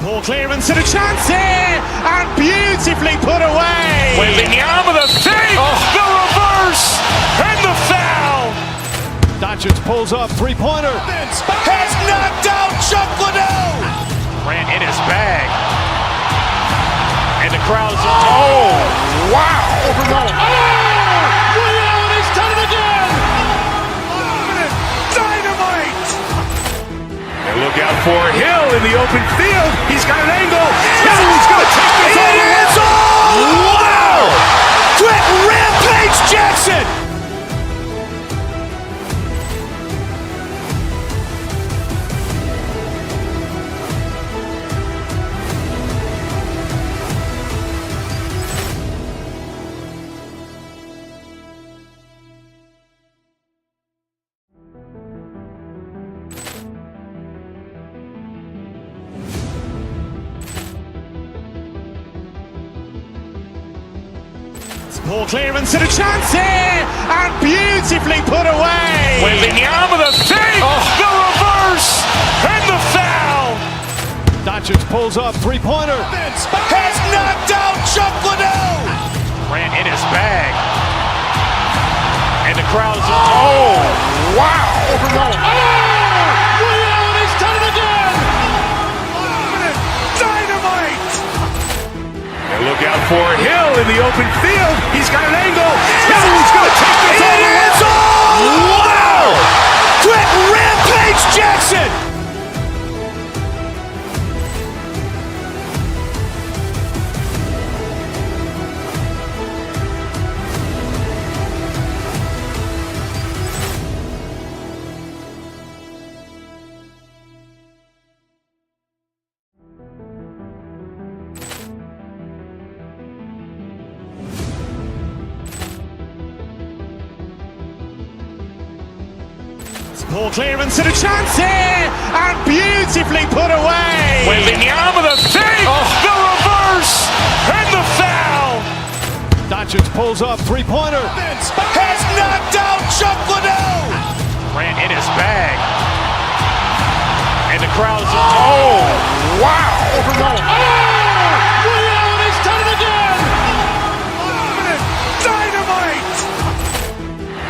Ball clearance and a chance here, and beautifully put away. Wembanyama the fake, the reverse, and the foul. Doncic pulls up, three-pointer. Has knocked out Chuck Liddell. Grant in his bag. And the crowd's wow. Ray Allen has done it again. Dynamite. And look out for Hill in the open field. He's got an angle. He's going to take this all the way. Wow. Quick Rampage Jackson. Poor clearance and a chance here, and beautifully put away. Wembanyama with a save, the reverse, and the foul. Doncic pulls up, three-pointer. Has knocked out Chuck Liddell. Ran in his bag. And the crowd's, oh, wow. Liddell, he's done it again. Dynamite. And look out for Hill in the open field. He's got an angle. Hill's going to take this all the way. Wow! Quick Rampage Jackson. Poor clearance and a chance here, and beautifully put away. Wembanyama with a save, the reverse, and the foul. Doncic pulls up, three-pointer. Has knocked out Chuck Liddell. Ran in his bag. And the crowd's, oh, wow. Liddell, he's done it again. Dynamite.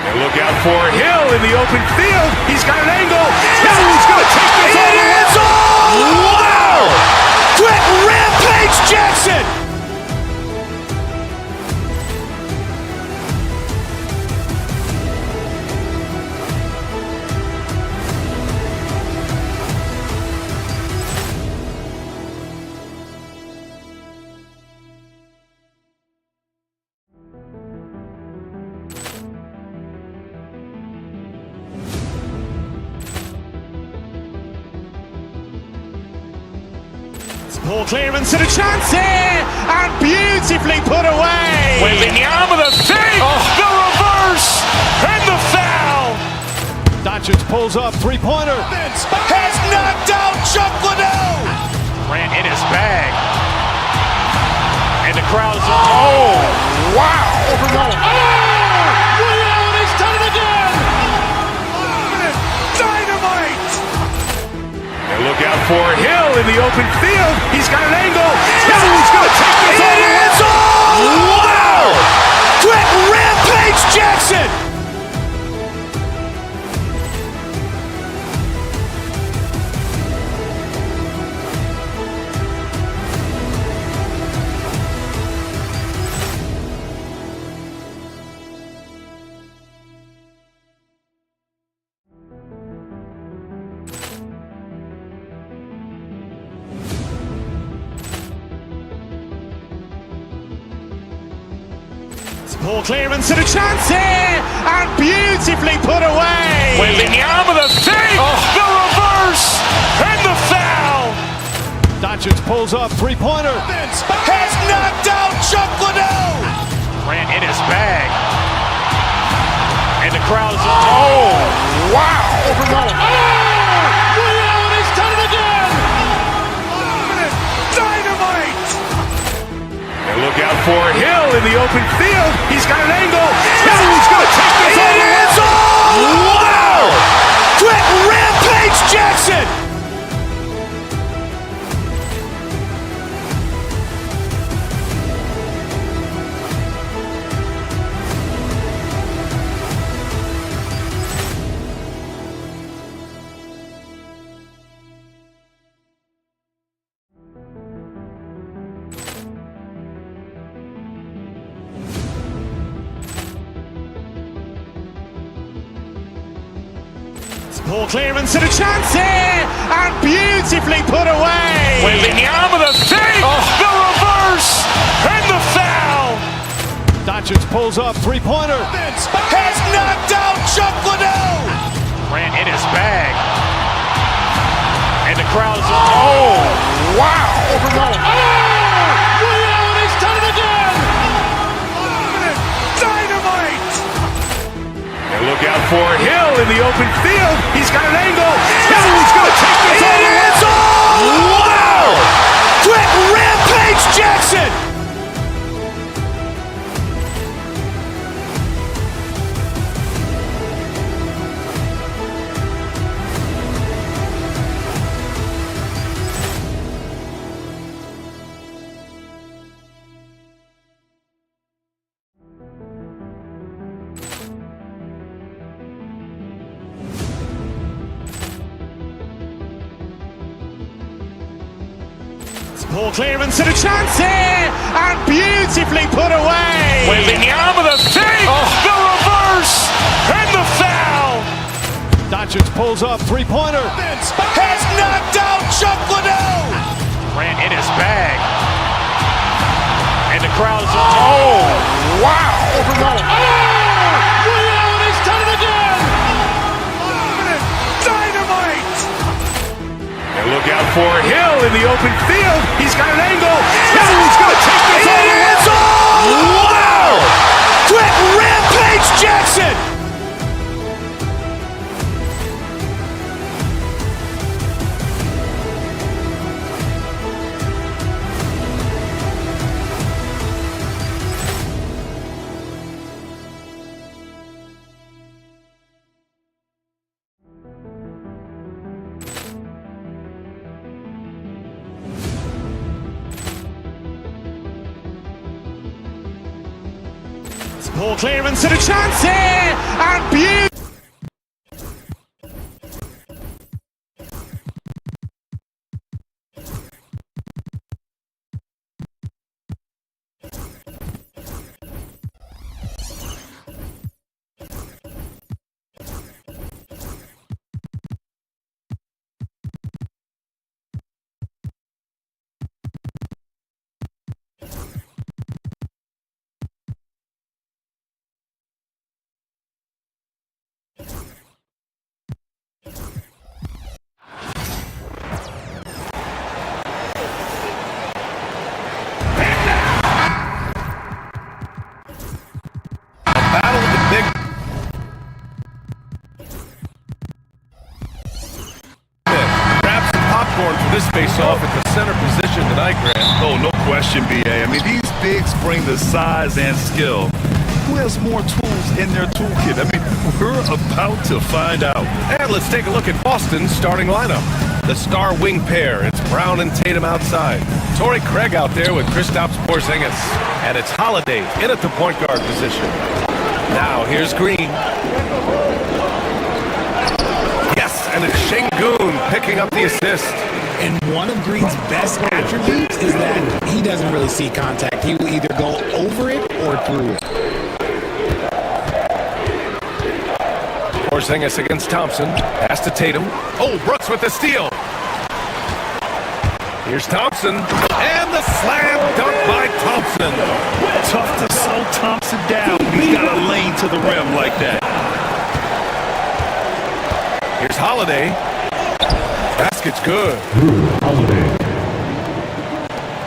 And look out for Hill in the open field. He's got an angle. Hill's going to take this all the way. Wow! Quick Rampage Jackson. Poor clearance and a chance here, and beautifully put away. Wembanyama with a save, the reverse, and the foul. Doncic pulls up, three-pointer. Has knocked out Chuck Liddell. Ran in his bag. And the crowd's, oh, wow. Liddell, he's done it again. Dynamite. And look out for Hill in the open field. He's got an angle. Hill's going to take this all the way. Wow! Quick Rampage Jackson. Poor clearance and a chance here, and beautifully put away. Wembanyama with a save, the reverse, and the foul. Doncic pulls up, three-pointer. Has knocked out Chuck Liddell. Ran in his bag. And the crowd's, oh, wow. Liddell, he's done it again. Dynamite. And look out for Hill in the open field. He's got an angle. Hill's going to take this all the way. Wow! Quick Rampage Jackson. Poor clearance and a chance here, and beautifully put away. Wembanyama with a save, the reverse, and the foul. Doncic pulls up, three-pointer. Has knocked out Chuck Liddell. Ran in his bag. And the crowd's, oh, wow. Liddell, he's done it again. Dynamite. And look out for Hill in the open field. He's got an angle. Hill's going to take this all the way. Wow! Quick Rampage Jackson. Poor clearance and a chance here, and beautifully put away. Wembanyama the fake, the reverse, and the foul. Doncic pulls up, three-pointer. Has knocked out Chuck Liddell. Grant in his bag. And the crowd is, oh, wow. He's done it again. Dynamite. And look out for Hill in the open field. He's got an angle. He's going to take this all the way. Wow! Quick Rampage Jackson. Poor clearance and a chance here, and beautiful. Battle of the big. Grab some popcorn for this face-off at the center position tonight, Grant. Oh, no question, BA. I mean, these bigs bring the size and skill. Who has more tools in their toolkit? I mean, we're about to find out. And let's take a look at Boston's starting lineup. The star wing pair, it's Brown and Tatum outside. Torrey Craig out there with Kristaps Porzingis. And it's Holiday in at the point guard position. Now, here's Green. Yes, and it's Şengün picking up the assist. And one of Green's best attributes is that he doesn't really see contact. He will either go over it or through it. Porzingis against Thompson. Pass to Tatum. Oh, Brooks with the steal. Here's Thompson. And the slam dunk by Thompson. Tough to slow Thompson down. He's got a lane to the rim like that. Here's Holiday. Basket's good.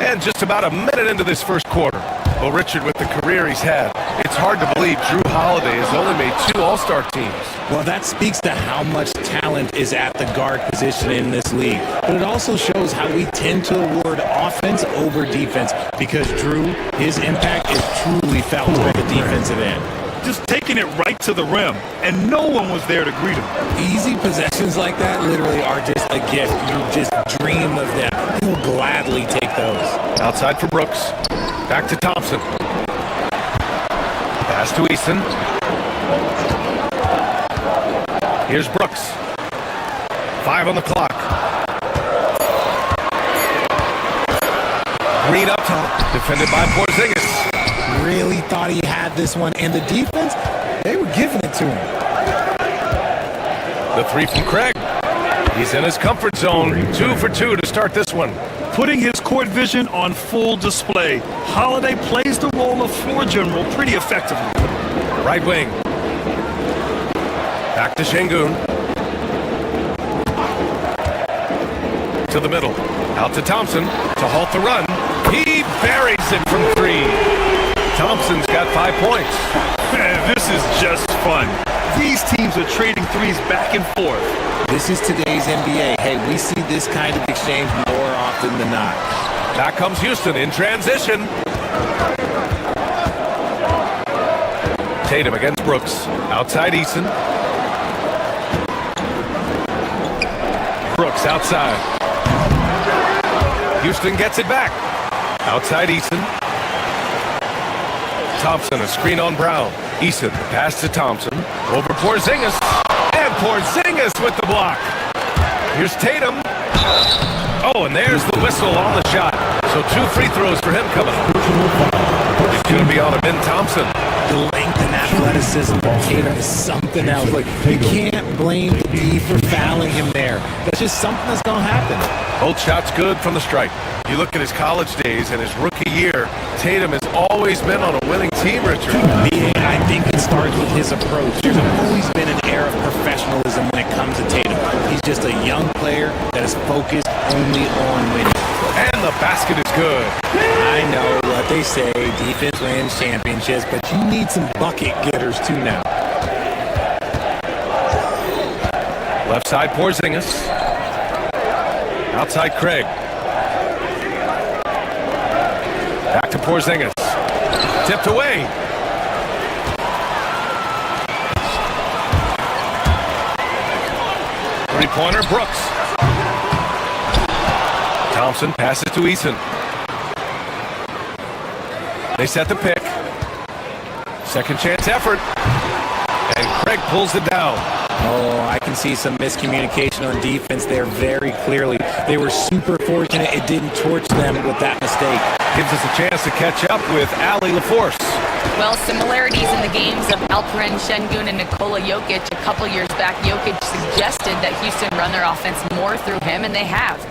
And just about a minute into this first quarter. Well, Richard, with the career he's had, it's hard to believe Drew Holiday has only made 2 All-Star teams. Well, that speaks to how much talent is at the guard position in this league. But it also shows how we tend to award offense over defense because Drew, his impact is truly felt at the defensive end. Just taking it right to the rim, and no one was there to greet him. Easy possessions like that literally are just a gift. You just dream of them. He'll gladly take those. Outside for Brooks. Back to Thompson. Pass to Easton. Here's Brooks. 5 on the clock. Green up top. Defended by Porzingis. Really thought he had this one, and the defense, they were giving it to him. The 3 from Craig. He's in his comfort zone. 2 for 2 to start this one. Putting his court vision on full display. Holiday plays the role of floor general pretty effectively. Right wing. Back to Şengün. To the middle. Out to Thompson to halt the run. He buries it from 3. Thompson's got 5 points. Man, this is just fun. These teams are trading threes back and forth. This is today's NBA. Hey, we see this kind of exchange more often than not. Back comes Houston in transition. Tatum against Brooks. Outside Eason. Brooks outside. Houston gets it back. Outside Eason. Thompson, a screen on Brown. Eason, pass to Thompson. Over Porzingis. And Porzingis with the block. Here's Tatum. Oh, and there's the whistle on the shot. So 2 free throws for him coming up. It's going to be on Ben Thompson. The length and athleticism of Tatum is something else. Like, you can't blame the D for fouling him there. That's just something that's going to happen. Both shots good from the stripe. You look at his college days and his rookie year, Tatum has always been on a winning team, Richard. I think it starts with his approach. There's always been an air of professionalism when it comes to Tatum. He's just a young player that is focused only on winning. And the basket is good. I know what they say, defense wins championships, but you need some bucket getters too now. Left side, Porzingis. Outside, Craig. Back to Porzingis. Tipped away. Three-pointer, Brooks. Thompson passes to Eason. They set the pick. Second chance effort. And Craig pulls it down. Oh, I can see some miscommunication on defense there very clearly. They were super fortunate it didn't torch them with that mistake. Gives us a chance to catch up with Ali LaForce. Well, similarities in the games of Alperen Şengün and Nikola Jokic. A couple years back, Jokic suggested that Houston run their offense more through him, and they have.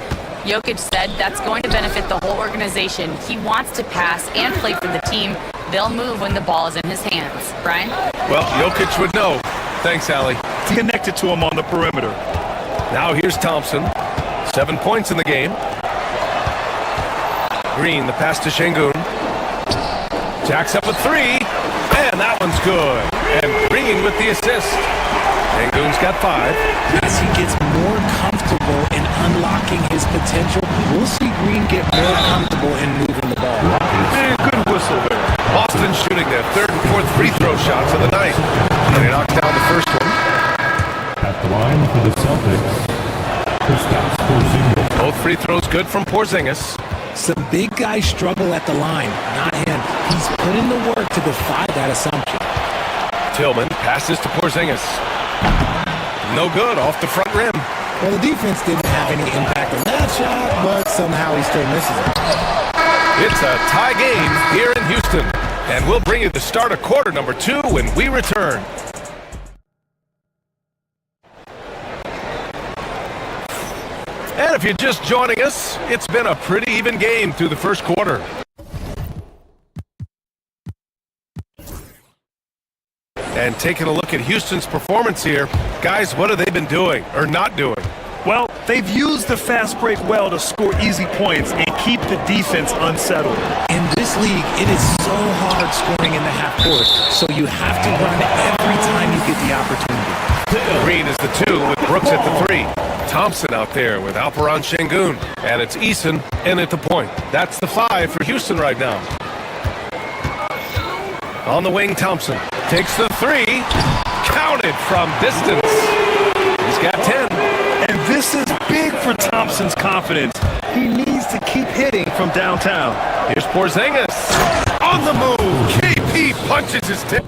Jokic said that's going to benefit the whole organization. He wants to pass and play for the team. They'll move when the ball is in his hands. Brian? Well, Jokic would know. Thanks, Ali. Connected to him on the perimeter. Now here's Thompson. 7 points in the game. Green, the pass to Şengün. Jacks up a 3. And that one's good. And Green with the assist. Şengün's got 5. As he gets more comfortable in unlocking his potential, we'll see Green get more comfortable in moving the ball. Good whistle there. Boston shooting their 3rd and 4th free throw shots of the night. And they knocked down the first one. At the line for the Celtics, Kristaps Porzingis. Both free throws good from Porzingis. Some big guys struggle at the line, not him. He's put in the work to defy that assumption. Tillman passes to Porzingis. No good off the front rim. Well, the defense didn't have any impact on that shot, but somehow he still misses it. It's a tie game here in Houston. And we'll bring you the start of quarter number 2 when we return. And if you're just joining us, it's been a pretty even game through the first quarter. And taking a look at Houston's performance here, guys, what have they been doing or not doing? Well, they've used the fast break well to score easy points and keep the defense unsettled. In this league, it is so hard scoring in the half court, so you have to run every time you get the opportunity. Green is the 2 with Brooks at the 3. Thompson out there with Alperen Şengün. And it's Eason in at the point. That's the 5 for Houston right now. On the wing, Thompson takes the 3. Counted from distance. He's got 10. And this is big for Thompson's confidence. He needs to keep hitting from downtown. Here's Porzingis. On the move. KP punches his tip.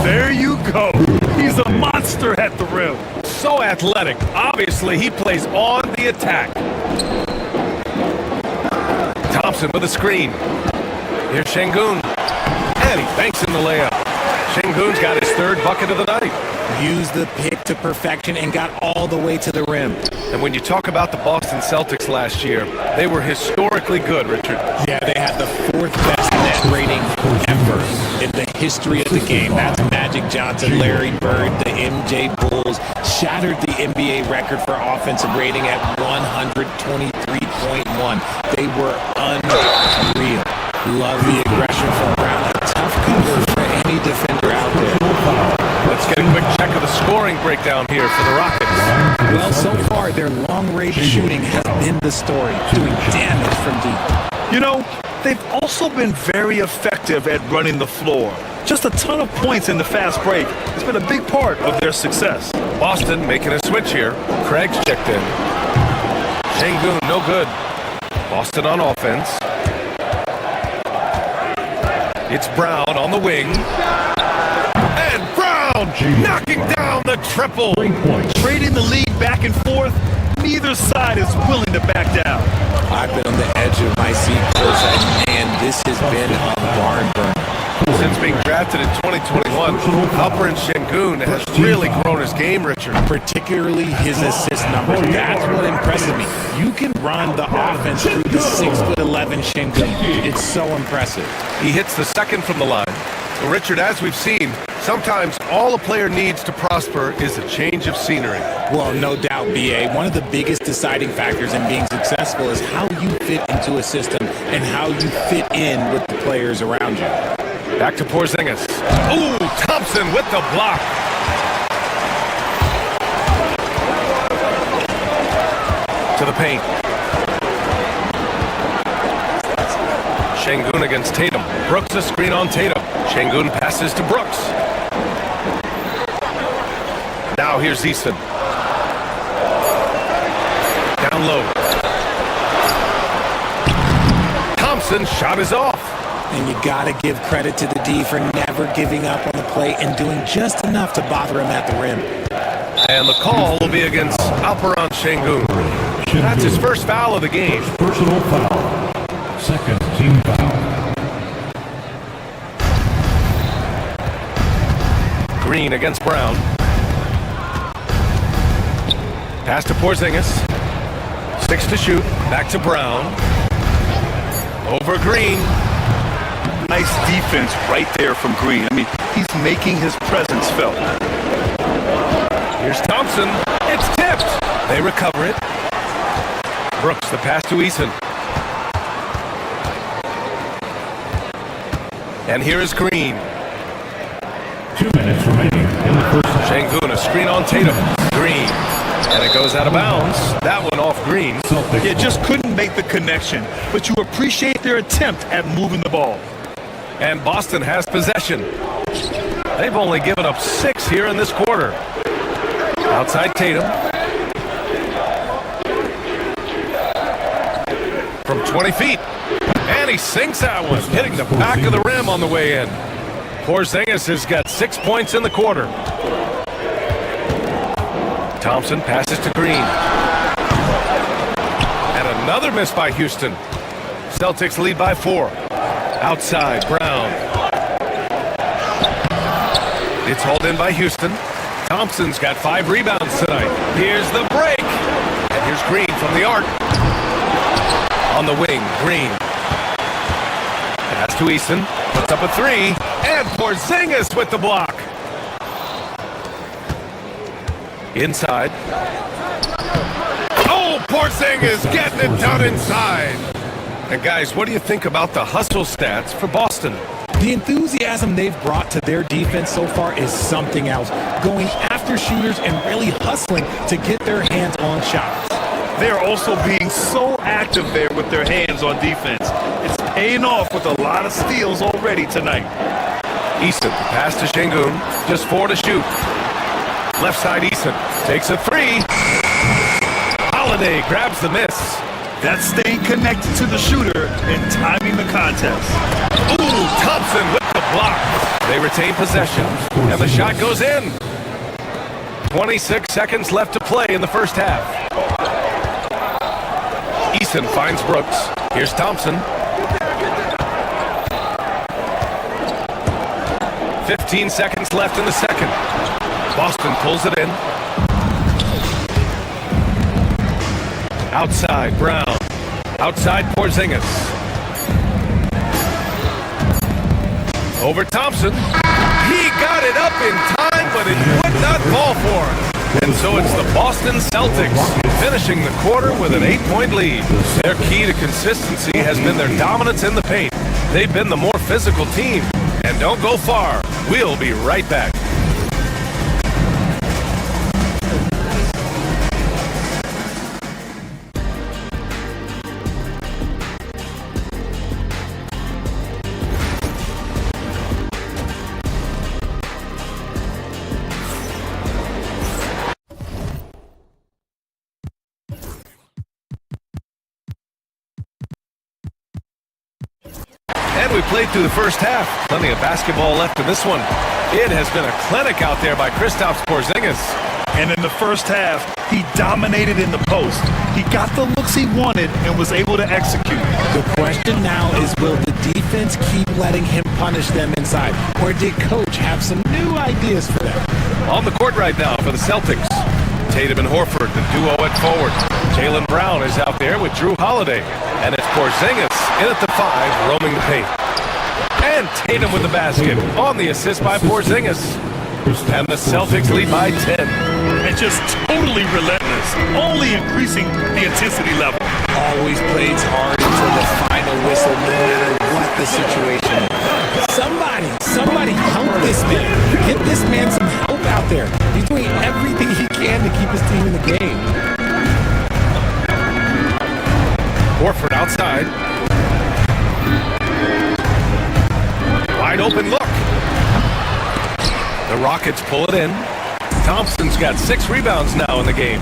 There you go. He's a monster at the rim. So athletic. Obviously, he plays on the attack. Thompson with a screen. Here's Şengün. And he banks in the layup. Şengün's got his 3rd bucket of the night. Used the pick to perfection and got all the way to the rim. And when you talk about the Boston Celtics last year, they were historically good, Richard. Yeah, they had the 4th best net rating ever in the history of the game. That's Magic Johnson, Larry Bird, the MJ Bulls. Shattered the NBA record for offensive rating at 123.1. They were unreal. Love the aggression from Brown. A tough cover for any defender out there. Let's get a quick check of the scoring breakdown here for the Rockets. Well, so far, their long-range shooting has been the story, doing damage from deep. You know, they've also been very effective at running the floor. Just a ton of points in the fast break. It's been a big part of their success. Boston making a switch here. Craig's checked in. Şengün, no good. Boston on offense. It's Brown on the wing. And Brown Brown knocking down the triple. Trading the lead back and forth. Neither side is willing to back down. I've been on the edge of my seat, and this has been a barn burner. Since being drafted in 2021, Alperen Şengün has really grown his game, Richard. Particularly his assist numbers. That's what impresses me. You can run the offense through the 6'11" Şengün. It's so impressive. He hits the second from the line. Well, Richard, as we've seen, sometimes all a player needs to prosper is a change of scenery. Well, no doubt, B.A. One of the biggest deciding factors in being successful is how you fit into a system and how you fit in with the players around you. Back to Porzingis. Ooh, Thompson with the block. To the paint. Şengün against Tatum. Brooks a screen on Tatum. Şengün passes to Brooks. Now here's Easton. Down low. Thompson's shot is off. And you got to give credit to the D for never giving up on the play and doing just enough to bother him at the rim. And the call will be against Alperen Şengün. That's his first foul of the game. Personal foul. Second team foul. Green against Brown. Pass to Porzingis. 6 to shoot. Back to Brown. Over Green. Nice defense right there from Green. I mean, he's making his presence felt. Here's Thompson. It's tipped. They recover it. Brooks, the pass to Eason. And here is Green. 2 minutes remaining in the first half. Şengün, a screen on Tatum. Green. And it goes out of bounds. That one off Green. Yeah, just couldn't make the connection. But you appreciate their attempt at moving the ball. And Boston has possession. They've only given up 6 here in this quarter. Outside Tatum. From 20 feet. And he sinks that one, hitting the back of the rim on the way in. Porzingis has got 6 points in the quarter. Thompson passes to Green. And another miss by Houston. Celtics lead by 4. Outside, Brown. It's hauled in by Houston. Thompson's got 5 rebounds tonight. Here's the break. And here's Green from the arc. On the wing, Green. Pass to Eason. Puts up a 3. And Porzingis with the block. Inside. Oh, Porzingis getting it done inside. And guys, what do you think about the hustle stats for Boston? The enthusiasm they've brought to their defense so far is something else. Going after shooters and really hustling to get their hands on shots. They're also being so active there with their hands on defense. It's paying off with a lot of steals already tonight. Eason, pass to Şengün, just 4 to shoot. Left side Eason, takes a 3. Holiday grabs the miss. That's staying connected to the shooter and timing the contest. Ooh, Thompson with the block. They retain possession, and the shot goes in. 26 seconds left to play in the first half. Eason finds Brooks. Here's Thompson. 15 seconds left in the second. Boston pulls it in. Outside, Brown. Outside, Porzingis. Over Thompson. He got it up in time, but it would not fall for him. And so it's the Boston Celtics finishing the quarter with an 8-point lead. Their key to consistency has been their dominance in the paint. They've been the more physical team. And don't go far. We'll be right back. And we played through the first half. Plenty of basketball left in this one. It has been a clinic out there by Kristaps Porzingis. And in the first half, he dominated in the post. He got the looks he wanted and was able to execute. The question now is, will the defense keep letting him punish them inside, or did coach have some new ideas for them? On the court right now for the Celtics. Tatum and Horford, the duo at forward. Jaylen Brown is out there with Drew Holiday. And it's Porzingis in at the 5, roaming the paint. And Tatum with the basket on the assist by Porzingis. And the Celtics lead by 10. And just totally relentless, only increasing the intensity level. Always plays hard until the final whistle, no matter what the situation is. Somebody help this man. Get this man some help out there. He's doing everything he can to keep his team in the game. Horford outside. Wide open look. The Rockets pull it in. Thompson's got 6 rebounds now in the game.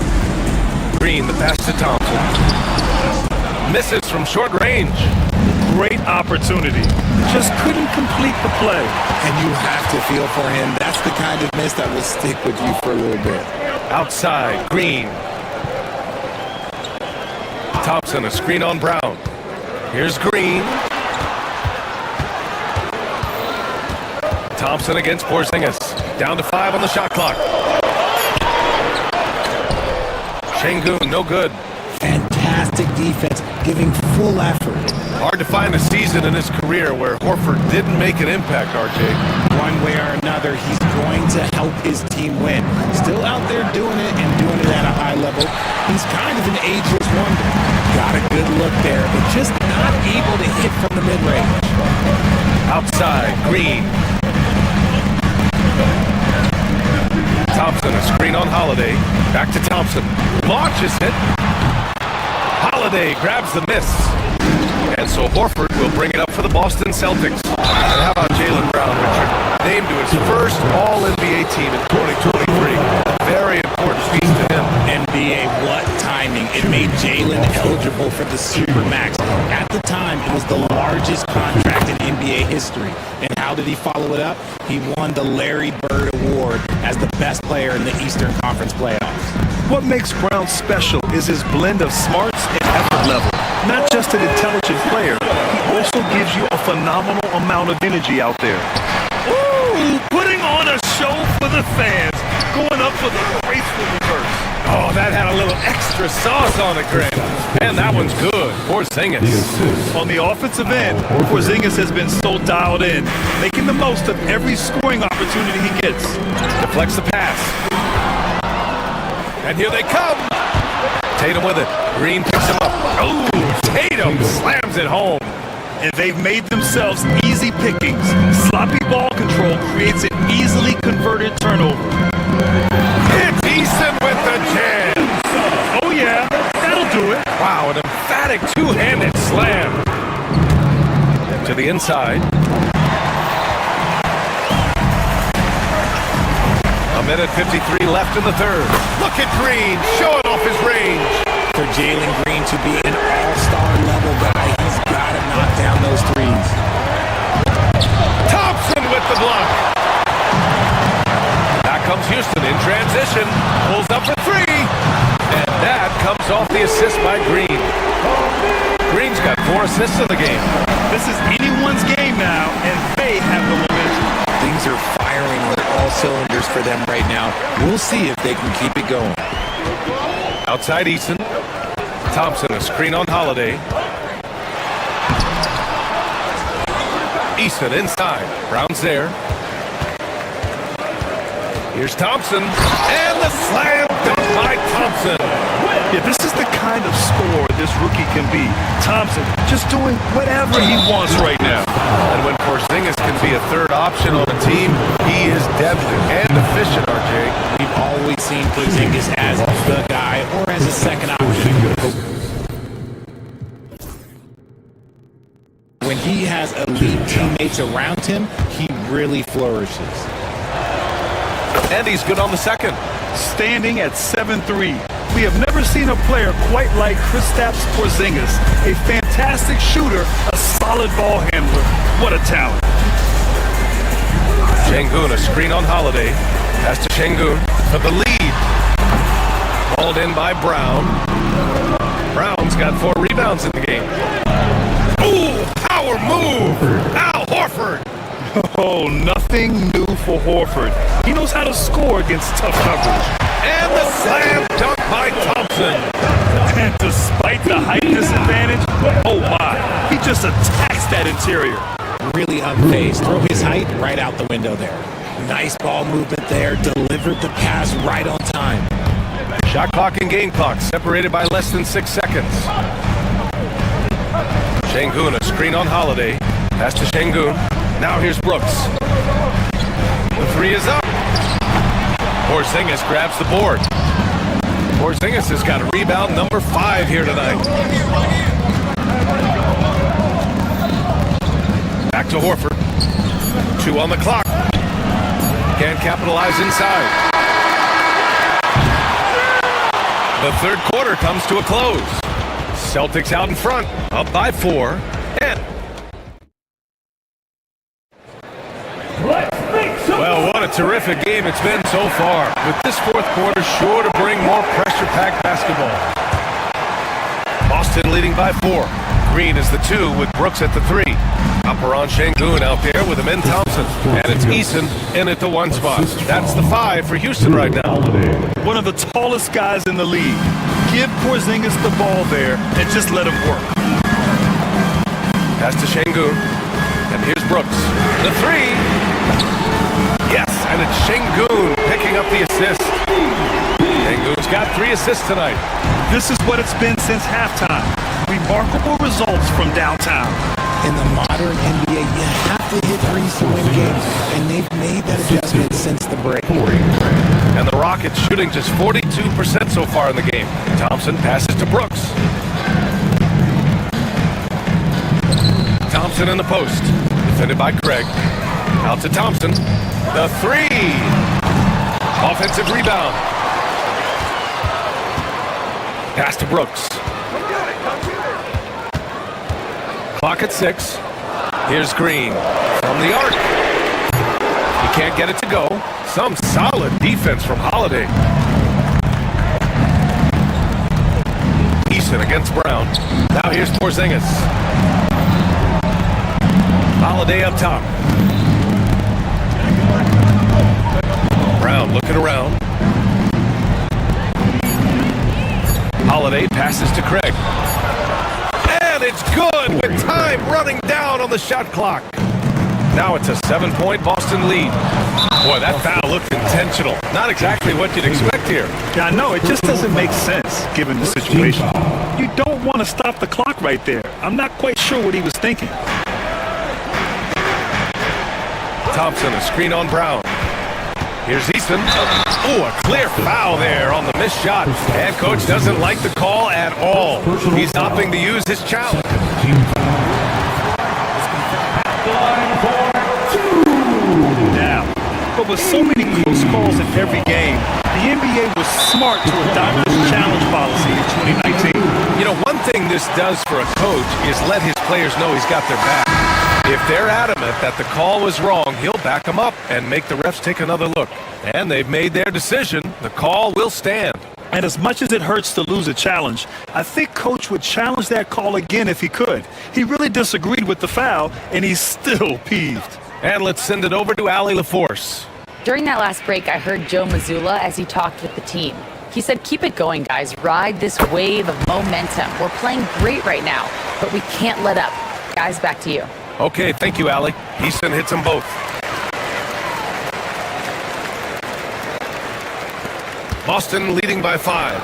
Green, the pass to Thompson. Misses from short range. Great opportunity. Just couldn't complete the play. And you have to feel for him. That's the kind of miss that will stick with you for a little bit. Outside, Green. Thompson, a screen on Brown. Here's Green. Thompson against Porzingis. Down to 5 on the shot clock. Şengün, no good. Fantastic defense, giving full effort. Hard to find a season in his career where Horford didn't make an impact, RJ. One way or another, he's going to help his team win. Still out there doing it and doing it at a high level. He's kind of an ageless wonder. Got a good look there, but just not able to hit from the mid-range. Outside, Green. Thompson, a screen on Holiday. Back to Thompson. Launches it. Holiday grabs the miss. And so Horford will bring it up for the Boston Celtics. And how about Jaylen Brown, Richard? Named to his first All-NBA team in 2023. Very important piece to him. NBA, what timing. It made Jaylen eligible for the Supermax. At the time, it was the largest contract in NBA history. And how did he follow it up? He won the Larry Bird Award as the best player in the Eastern Conference playoffs. What makes Brown special is his blend of smarts and effort level. Not just an intelligent player, he also gives you a phenomenal amount of energy out there. Ooh, putting on a show for the fans, going up for the graceful reverse. Oh, that had a little extra sauce on it, Grant. And that one's good. Porzingis. On the offensive end, Porzingis has been so dialed in, making the most of every scoring opportunity he gets. Deflects the pass. And here they come. Tatum with it. Green picks him up. Oh, Tatum slams it home. And they've made themselves easy pickings. Sloppy ball control creates an easily converted turnover. It's Easton with the jam. Oh yeah, that'll do it. Wow, an emphatic two-handed slam. To the inside. A minute 53 left in the third. Look at Green showing off his range. For Jalen Green to be an all-star level guy, he's got to knock down those threes. Thompson with the block. Back comes Houston in transition. Pulls up for 3. And that comes off the assist by Green. Green's got 4 assists in the game. This is anyone's game now, and they have the momentum. Things are firing on all cylinders for them right now. We'll see if they can keep it going. Outside Easton. Thompson, a screen on Holiday. Easton inside. Brown's there. Here's Thompson. And the slam dunk by Thompson. Yeah, this is the kind of scorer this rookie can be. Thompson just doing whatever he wants right now. And when Porzingis can be a third option on a team, he is deadly and efficient, RJ. We've always seen Porzingis as the guy or as a second option. When he has elite teammates around him, he really flourishes. And he's good on the second. Standing at 7'3", we have never seen a player quite like Kristaps Porzingis. A fantastic shooter, a solid ball handler. What a talent. Şengün, a screen on Holiday. Pass to Şengün for the lead. Hauled in by Brown. Brown's got 4 rebounds in the game. Ooh, power move! Al Horford! Oh, nothing new for Horford. He knows how to score against tough coverage. And the slam dunk by Thompson. And despite the height disadvantage, oh my, he just attacks that interior. Really unfazed. Throw his height right out the window there. Nice ball movement there. Delivered the pass right on time. Shot clock and game clock separated by less than 6 seconds. Şengün, a screen on Holiday. Pass to Şengün. Now here's Brooks. The 3 is up. Porzingis grabs the board. Porzingis has got rebound number 5 here tonight. Back to Horford. 2 on the clock. Can't capitalize inside. The third quarter comes to a close. Celtics out in front, up by 4. And well, what a terrific game it's been so far. With this fourth quarter sure to bring more pressure-packed basketball. Boston leading by 4. Green is the 2 with Brooks at the 3. Alperen Şengün out there with Amin Thompson. And it's Eason in at the 1 spot. That's the 5 for Houston right now. One of the tallest guys in the league. Give Porzingis the ball there and just let him work. Pass to Şengün. And here's Brooks. The 3. Yes, and it's Şengün picking up the assist. Şengün's got 3 assists tonight. This is what it's been since halftime. Remarkable results from downtown. In the modern NBA, you have to hit threes to win games, and they've made that adjustment since the break. And the Rockets shooting just 42% so far in the game. Thompson passes to Brooks. Thompson in the post. Defended by Craig. Out to Thompson. The 3. Offensive rebound. Pass to Brooks. Clock at 6. Here's Green from the arc. He can't get it to go. Some solid defense from Holiday. Eason against Brown. Now here's Porzingis. Holiday up top. Brown looking around. Holiday passes to Craig. And it's good with time running down on the shot clock. Now it's a 7-point Boston lead. Boy, that foul looked intentional. Not exactly what you'd expect here. Yeah, I know. It just doesn't make sense given the situation. You don't want to stop the clock right there. I'm not quite sure what he was thinking. Thompson, a screen on Brown. Here's Easton. Oh, a clear foul there on the missed shot. And coach doesn't like the call at all. He's opting to use his challenge. Now, but with so many close calls in every game, the NBA was smart to adopt this challenge policy in 2019. You know, one thing this does for a coach is let his players know he's got their back. If they're adamant that the call was wrong, he'll back them up and make the refs take another look. And they've made their decision. The call will stand. And as much as it hurts to lose a challenge, I think Coach would challenge that call again if he could. He really disagreed with the foul, and he's still peeved. And let's send it over to Allie LaForce. During that last break, I heard Joe Mazzulla as he talked with the team. He said, keep it going, guys. Ride this wave of momentum. We're playing great right now, but we can't let up. Guys, back to you. Okay, thank you, Allie. Easton hits them both. Boston leading by 5.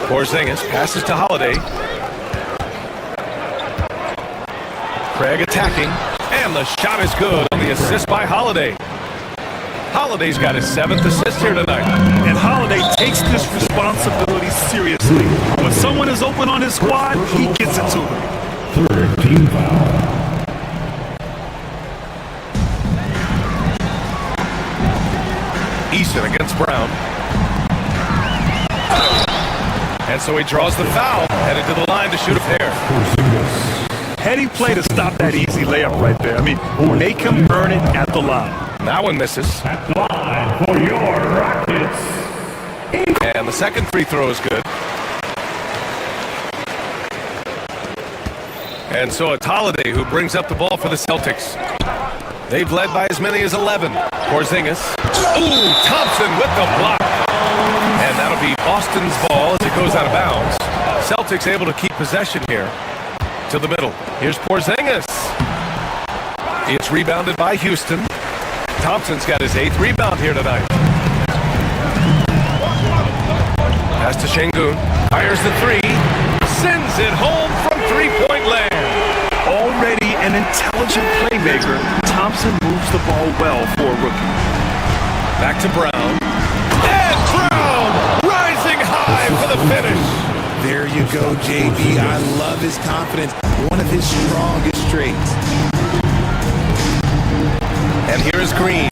Porzingis passes to Holiday. Craig attacking, and the shot is good on the assist by Holiday. Holiday's got his 7th assist here tonight. And Holiday takes this responsibility seriously. When someone is open on his squad, he gets it to them. Third team foul. Easton against Brown. And so he draws the foul, headed to the line to shoot a pair. Heady play to stop that easy layup right there. I mean, make him earn it at the line. That one misses. At the line for your Rockets. And the second free throw is good. And so it's Holiday who brings up the ball for the Celtics. They've led by as many as 11. Porzingis. Ooh, Thompson with the block. And that'll be Boston's ball as it goes out of bounds. Celtics able to keep possession here to the middle. Here's Porzingis. It's rebounded by Houston. Thompson's got his 8th rebound here tonight. Pass to Şengün. Fires the 3. Sends it home from three-point land. Already an intelligent playmaker, Thompson moves the ball well for a rookie. Back to Brown. And Brown rising high for the finish. There you go, JB. I love his confidence. One of his strongest traits. And here is Green.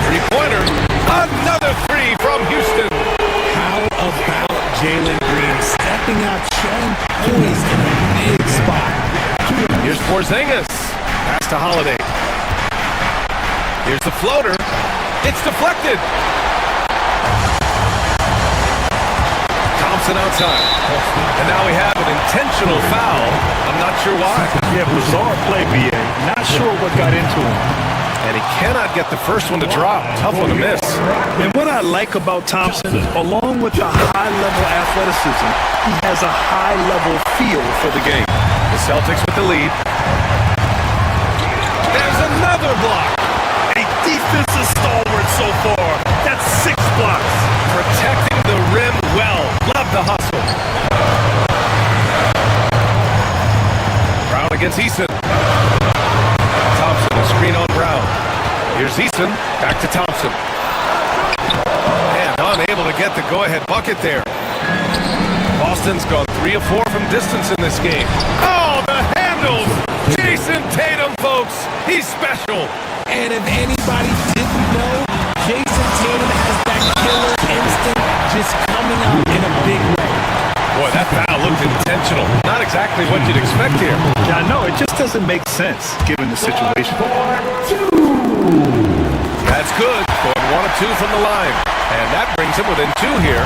Three-pointer. Another 3 from Houston. How about Jalen Green stepping out, showing poise in a big spot? Here's Porzingis. Pass to Holiday. Here's the floater. It's deflected. Thompson outside. And now we have an intentional foul. I'm not sure why. Yeah, bizarre play, B.A. Not sure what got into him. And he cannot get the first one to drop. Tough one to miss. And what I like about Thompson, along with the high-level athleticism, he has a high-level feel for the game. The Celtics with the lead. There's another block. A defensive stalwart so far. That's 6 blocks. Protecting the rim well. Love the hustle. Brown against Eason. Thompson, a screen on Brown. Here's Eason. Back to Thompson. And unable to get the go-ahead bucket there. Boston's gone 3 of 4 from distance in this game. Oh, the handles! Jason Tatum, folks. He's special. And if anybody didn't know, Jason Tatum has that killer instinct just coming out in a big way. Boy, that foul looked intentional. Not exactly what you'd expect here. Yeah, I know. It just doesn't make sense given the situation. That's good. Going 1 of 2 from the line. And that brings him within 2 here.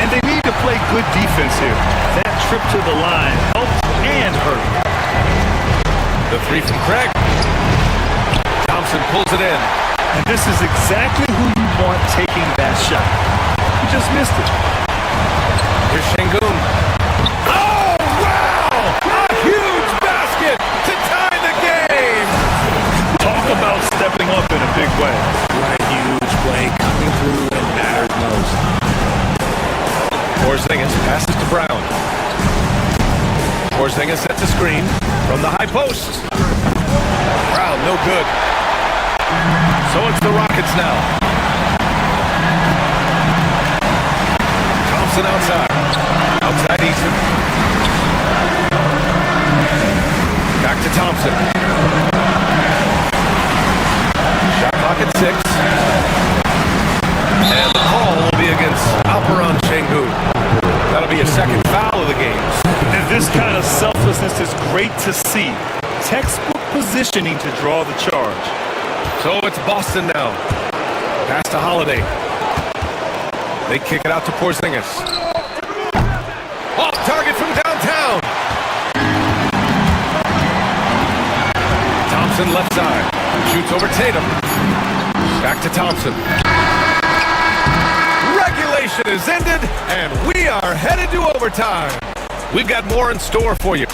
And they need to play good defense here. That trip to the line helped and hurt. The 3 from Craig. Thompson pulls it in. And this is exactly who you want taking that shot. He just missed it. Here's Şengün. Oh, wow! A huge basket to tie the game! Talk about stepping up in a big way. What a huge play coming through when it matters most. Porzingis passes to Brown. Porzingis sets a screen from the high post. Brown, no good. So it's the Rockets now. Thompson outside. Outside Eason. Back to Thompson. Shot clock at 6. And the call will be against Alperen Şengün. That'll be a second foul of the game. And this kind of selflessness is great to see. Textbook positioning to draw the charge. So it's Boston now. Pass to Holiday. They kick it out to Porzingis. Off target from downtown. Thompson left side. Shoots over Tatum. Back to Thompson. Regulation is ended, and we are headed to overtime. We've got more in store for you.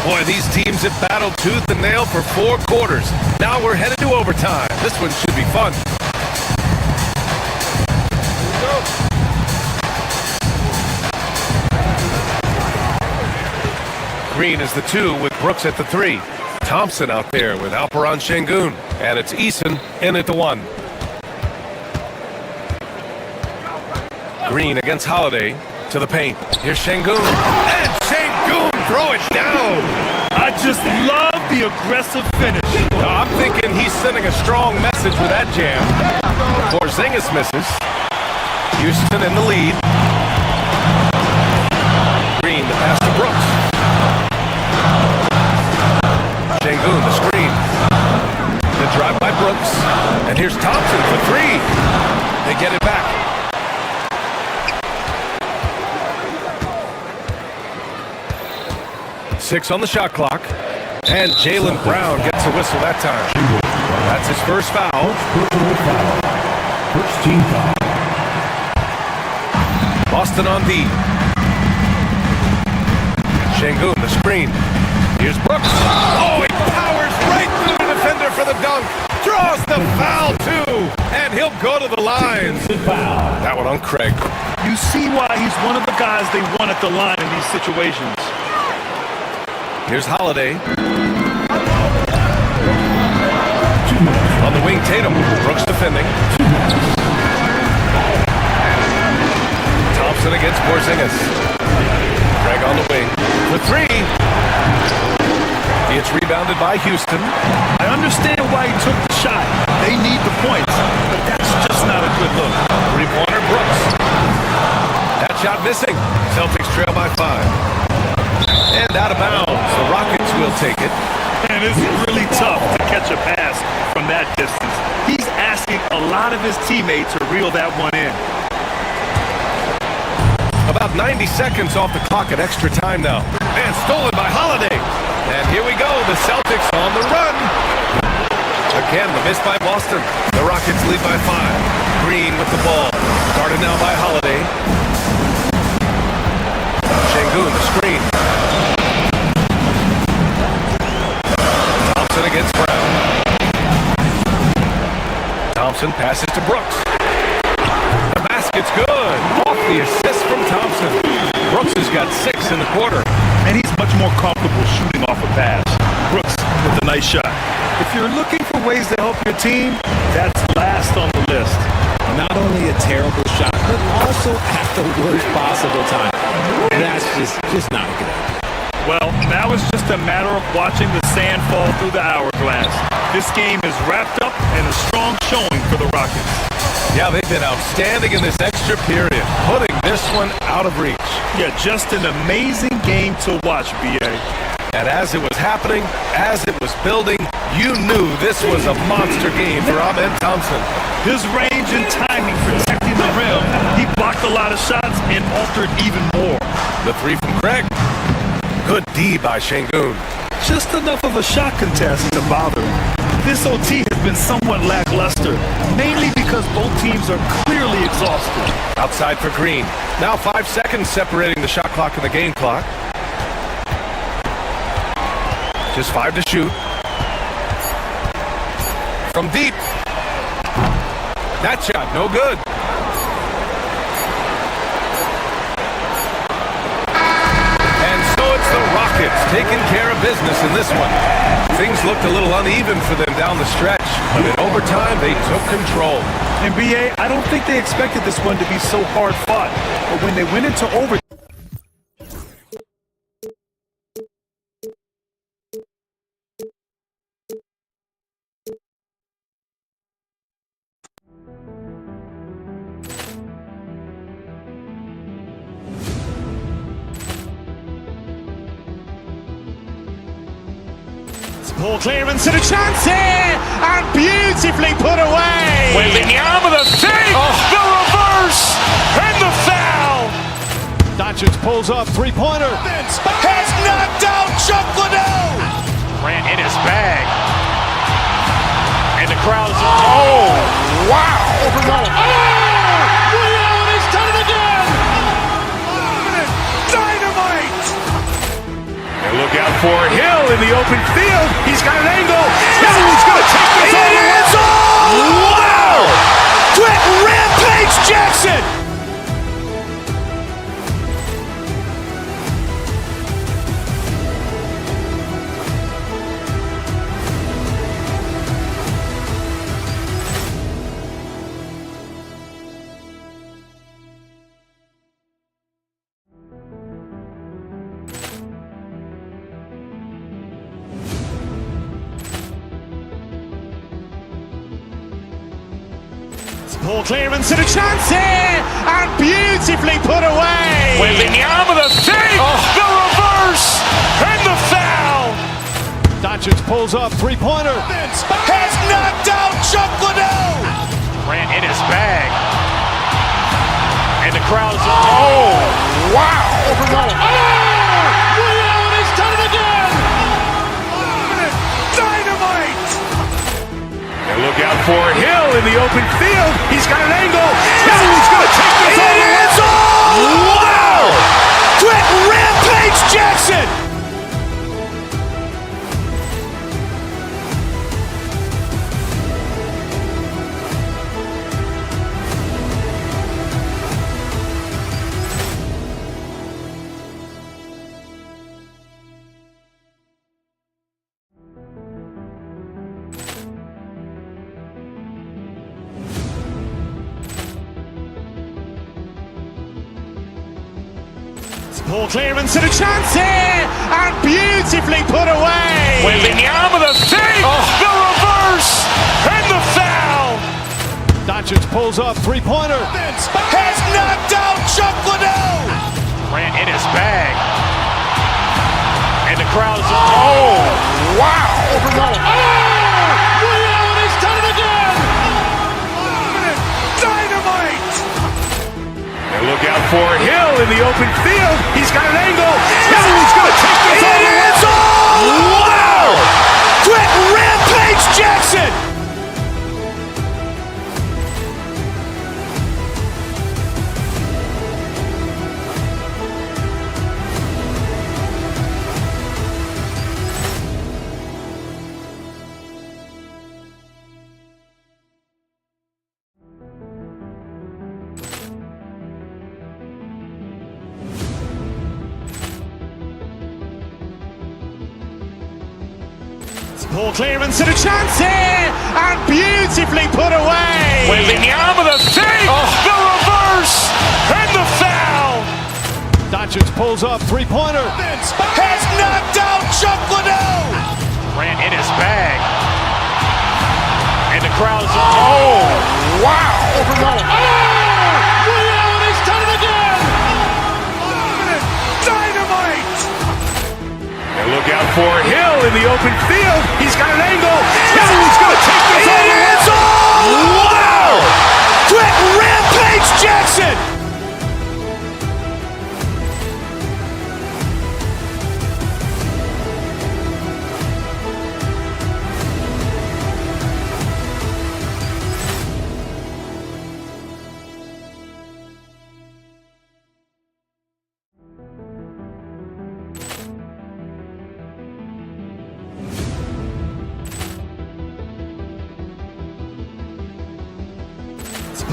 Boy, these teams have battled tooth and nail for 4 quarters. Now we're headed to overtime. This one should be fun. Green is the 2 with Brooks at the 3. Thompson out there with Alperen Şengün. And it's Eason in at the 1. Green against Holiday to the paint. Here's Şengün. And Şengün throw it down. I just love the aggressive finish. I'm thinking he's sending a strong message with that jam. Porzingis misses. Houston in the lead. by Brooks. And here's Thompson for three. They get it back. Six on the shot clock. And Jaylen Brown gets a whistle that time. That's his first foul. First team foul. Boston on D. Şengün, the screen. Here's Brooks. Oh, he powers right through the defender for the dunk. Draws the foul, too. And he'll go to the line. That one on Craig. You see why he's one of the guys they want at the line in these situations. Here's Holiday. On the wing, Tatum. Brooks defending. Thompson against Porzingis. Craig on the wing for three. It's rebounded by Houston. I understand why he took the shot. They need the points, but that's just not a good look. Three-pointer Brooks. That shot missing. Celtics trail by 5. And out of bounds. The Rockets will take it. And it's really tough to catch a pass from that distance. He's asking a lot of his teammates to reel that one in. About 90 seconds off the clock at extra time now. And stolen by Holiday. And here we go, the Celtics on the run. Again, the miss by Boston. The Rockets lead by 5. Green with the ball. Guarded now by Holiday. Şengün, the screen. Thompson against Brown. Thompson passes to Brooks. The basket's good. Off the assist from Thompson. Brooks has got 6 in the quarter. And he's much more comfortable shooting off a pass. Brooks with a nice shot. If you're looking for ways to help your team, that's last on the list. Not only a terrible shot, but also at the worst possible time. That's just not a good idea. Well, now it's just a matter of watching the sand fall through the hourglass. This game is wrapped up and a strong showing for the Rockets. Yeah, they've been outstanding in this extra period, putting this one out of reach. Yeah, just an amazing game to watch, B.A. And as it was happening, as it was building, you knew this was a monster game for Ahmed Thompson. His range and timing protecting the rim. He blocked a lot of shots and altered even more. The three from Craig. Good D by Şengün. Just enough of a shot contest to bother him. This OT has been somewhat lackluster, mainly because both teams are clearly exhausted. Outside for Green. Now 5 seconds separating the shot clock and the game clock. Just 5 to shoot. From deep. That shot, no good. And so it's the Rockets taking care of business in this one. Things looked a little uneven for them down the stretch, but in overtime, they took control. And B.A., I don't think they expected this one to be so hard fought, but when they went into overtime, Ball clearance and a chance here, and beautifully put away. Wembanyama the save, the reverse, and the foul. Doncic pulls up, three-pointer. Has knocked out Chuck Liddell. Grant in his bag. And the crowd is, oh, wow. Liddell has done it again. Dynamite. and look out for Hill in the open field. He's got an angle. He's going to take this all the way. Wow! Quick rampage Jackson. Ball clearance and a chance here, and beautifully put away. Wembanyama the save, the reverse, and the foul. Doncic pulls up, three-pointer. Has knocked out Chuck Liddell. Ran in his bag. And the crowd's, oh, wow. Ray Allen has done it again. Dynamite. And look out for Hill in the open field. He's got an angle. He's going to take this all the way. Wow. Quick Rampage Jackson. Poor clearance and a chance here, and beautifully put away. Wembanyama the fake, the reverse, and the foul. Doncic pulls up, three-pointer. Has knocked out Chuck Liddell. Ran in his bag. And the crowd's, oh, wow. Ray Allen has done it again. Dynamite. And look out for Hill in the open field. He's got an angle. He's going to take this all the way. Wow. Quick Rampage Jackson. Poor clearance and a chance here, and beautifully put away. Wembanyama the fake, the reverse, and the foul. Doncic pulls up, three-pointer. Has knocked out Chuck Liddell. Ran in his bag. And the crowd's, oh, wow. Ray Allen has done it again. Dynamite. And look out for Hill in the open field. He's got an angle. He's going to take this all the way. Wow. Quick Rampage Jackson.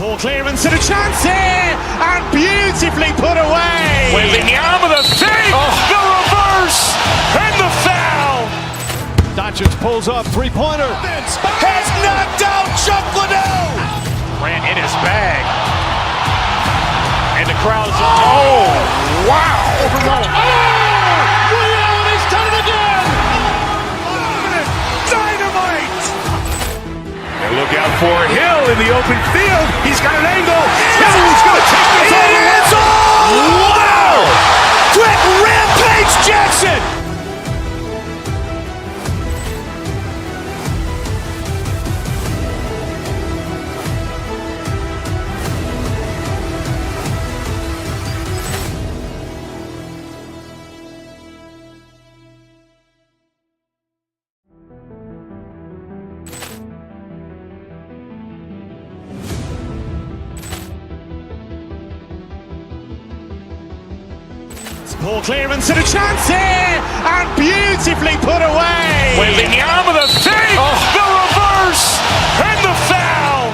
Poor clearance and a chance here, and beautifully put away. Wembanyama the fake, the reverse, and the foul. Doncic pulls up, three-pointer. Has knocked out Chuck Liddell. Ran in his bag. And the crowd's, oh, wow. Ray Allen has done it again. Dynamite. And look out for Hill in the open field. He's got an angle. He's going to take this all the way. Wow. Quick Rampage Jackson. Poor clearance and a chance here, and beautifully put away. Wembanyama the fake, the reverse, and the foul.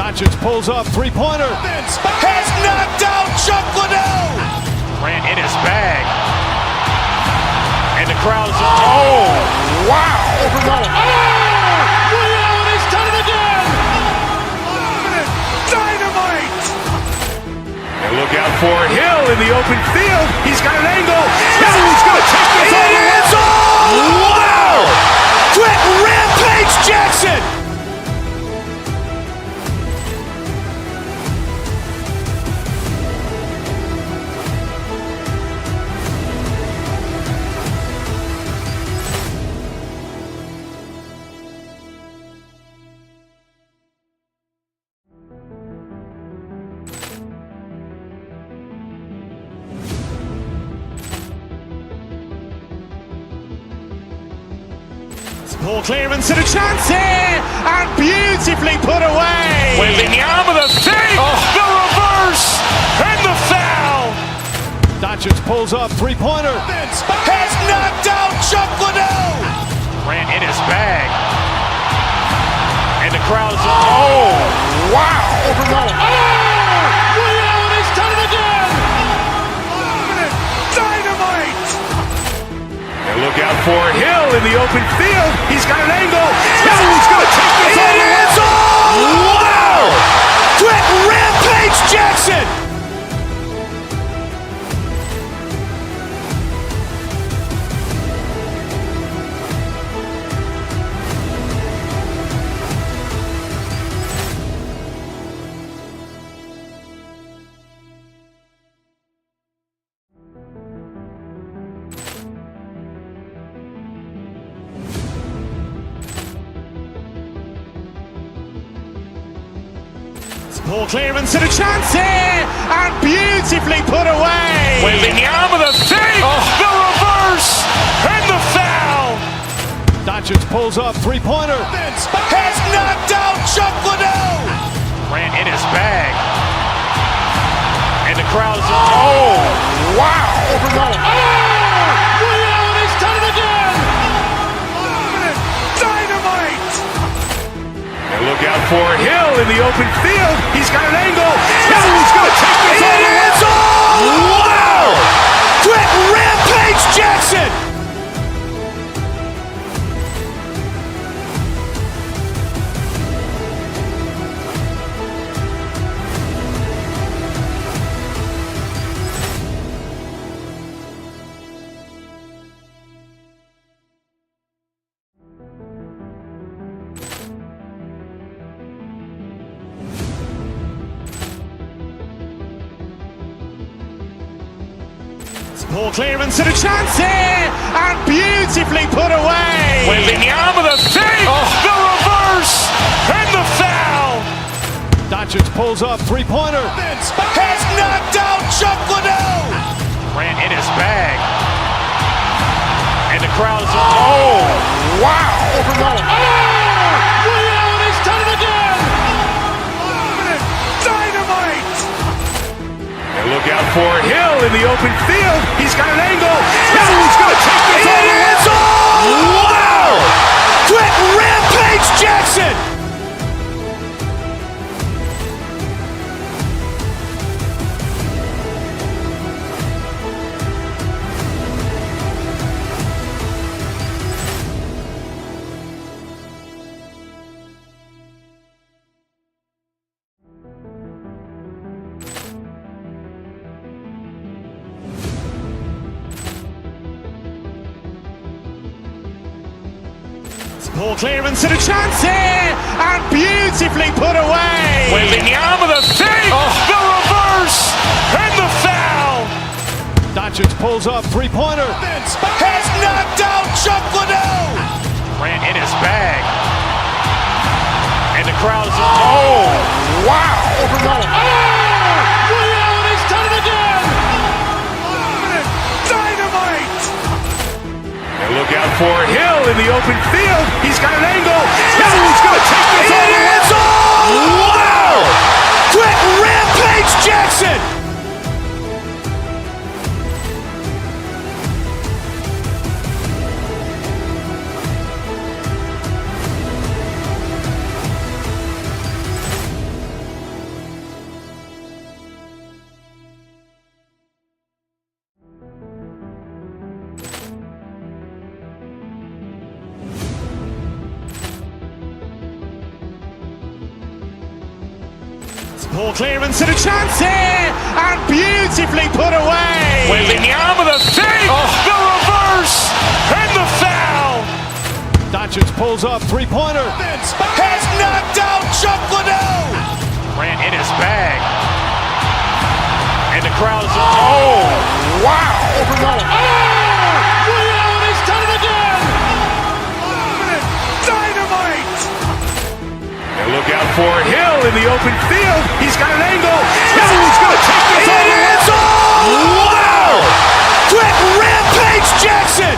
Doncic pulls up, three-pointer. Has knocked out Chuck Liddell. Ran in his bag. And the crowd's, oh, wow. Ray Allen has done it again. Dynamite. And look out for Hill in the open field. He's got an angle. He's going to take this all the way. Wow. Quick Rampage Jackson. Poor clearance and a chance here, and beautifully put away. Wembanyama the save, the reverse, and the foul. Doncic pulls up, three-pointer. Has knocked out Chuck Liddell. Grant in his bag. And the crowd's, oh, wow. Leon has done it again. Dynamite. And look out for Hill in the open field. He's got an angle. Hill's going to take this all the way. It is all. Wow. Quick Rampage Jackson. Poor clearance and a chance here, and beautifully put away. Wembanyama the save, the reverse, and the foul. Doncic pulls up, three-pointer. Has knocked out Chuck Liddell. Grant in his bag. And the crowd's, oh, wow. Leon has done it again. Dynamite. And look out for Hill in the open field. He's got an angle. Hill's going to take this all the way. It is all. Wow. Quick Rampage Jackson. Poor clearance and a chance here, and beautifully put away. Wembanyama the save, the reverse, and the foul. Doncic pulls up, three-pointer. Has knocked out Chuck Liddell. Grant in his bag. And the crowd's, oh, wow. Leon has done it again. Dynamite. And look out for Hill in the open field. He's got an angle. Hill's going to take this all the way. It is all. Wow. Quick Rampage Jackson. Poor clearance and a chance here, and beautifully put away. Wembanyama the save, the reverse, and the foul. Doncic pulls up, three-pointer. Has knocked out Chuck Liddell. Grant in his bag. And the crowd's, oh, wow. Leon has done it again. Dynamite. And look out for Hill in the open field. He's got an angle. Hill's going to take this all the way. It is all. Wow. Quick Rampage Jackson. Poor clearance and a chance here, and beautifully put away. Wembanyama the save, the reverse, and the foul. Doncic pulls up, three-pointer. Has knocked out Chuck Liddell. Grant in his bag. And the crowd's, oh, wow. Leon has done it again. Dynamite. And look out for Hill in the open field. He's got an angle. Hill's going to take this all the way. It is all. Wow. Quick Rampage Jackson.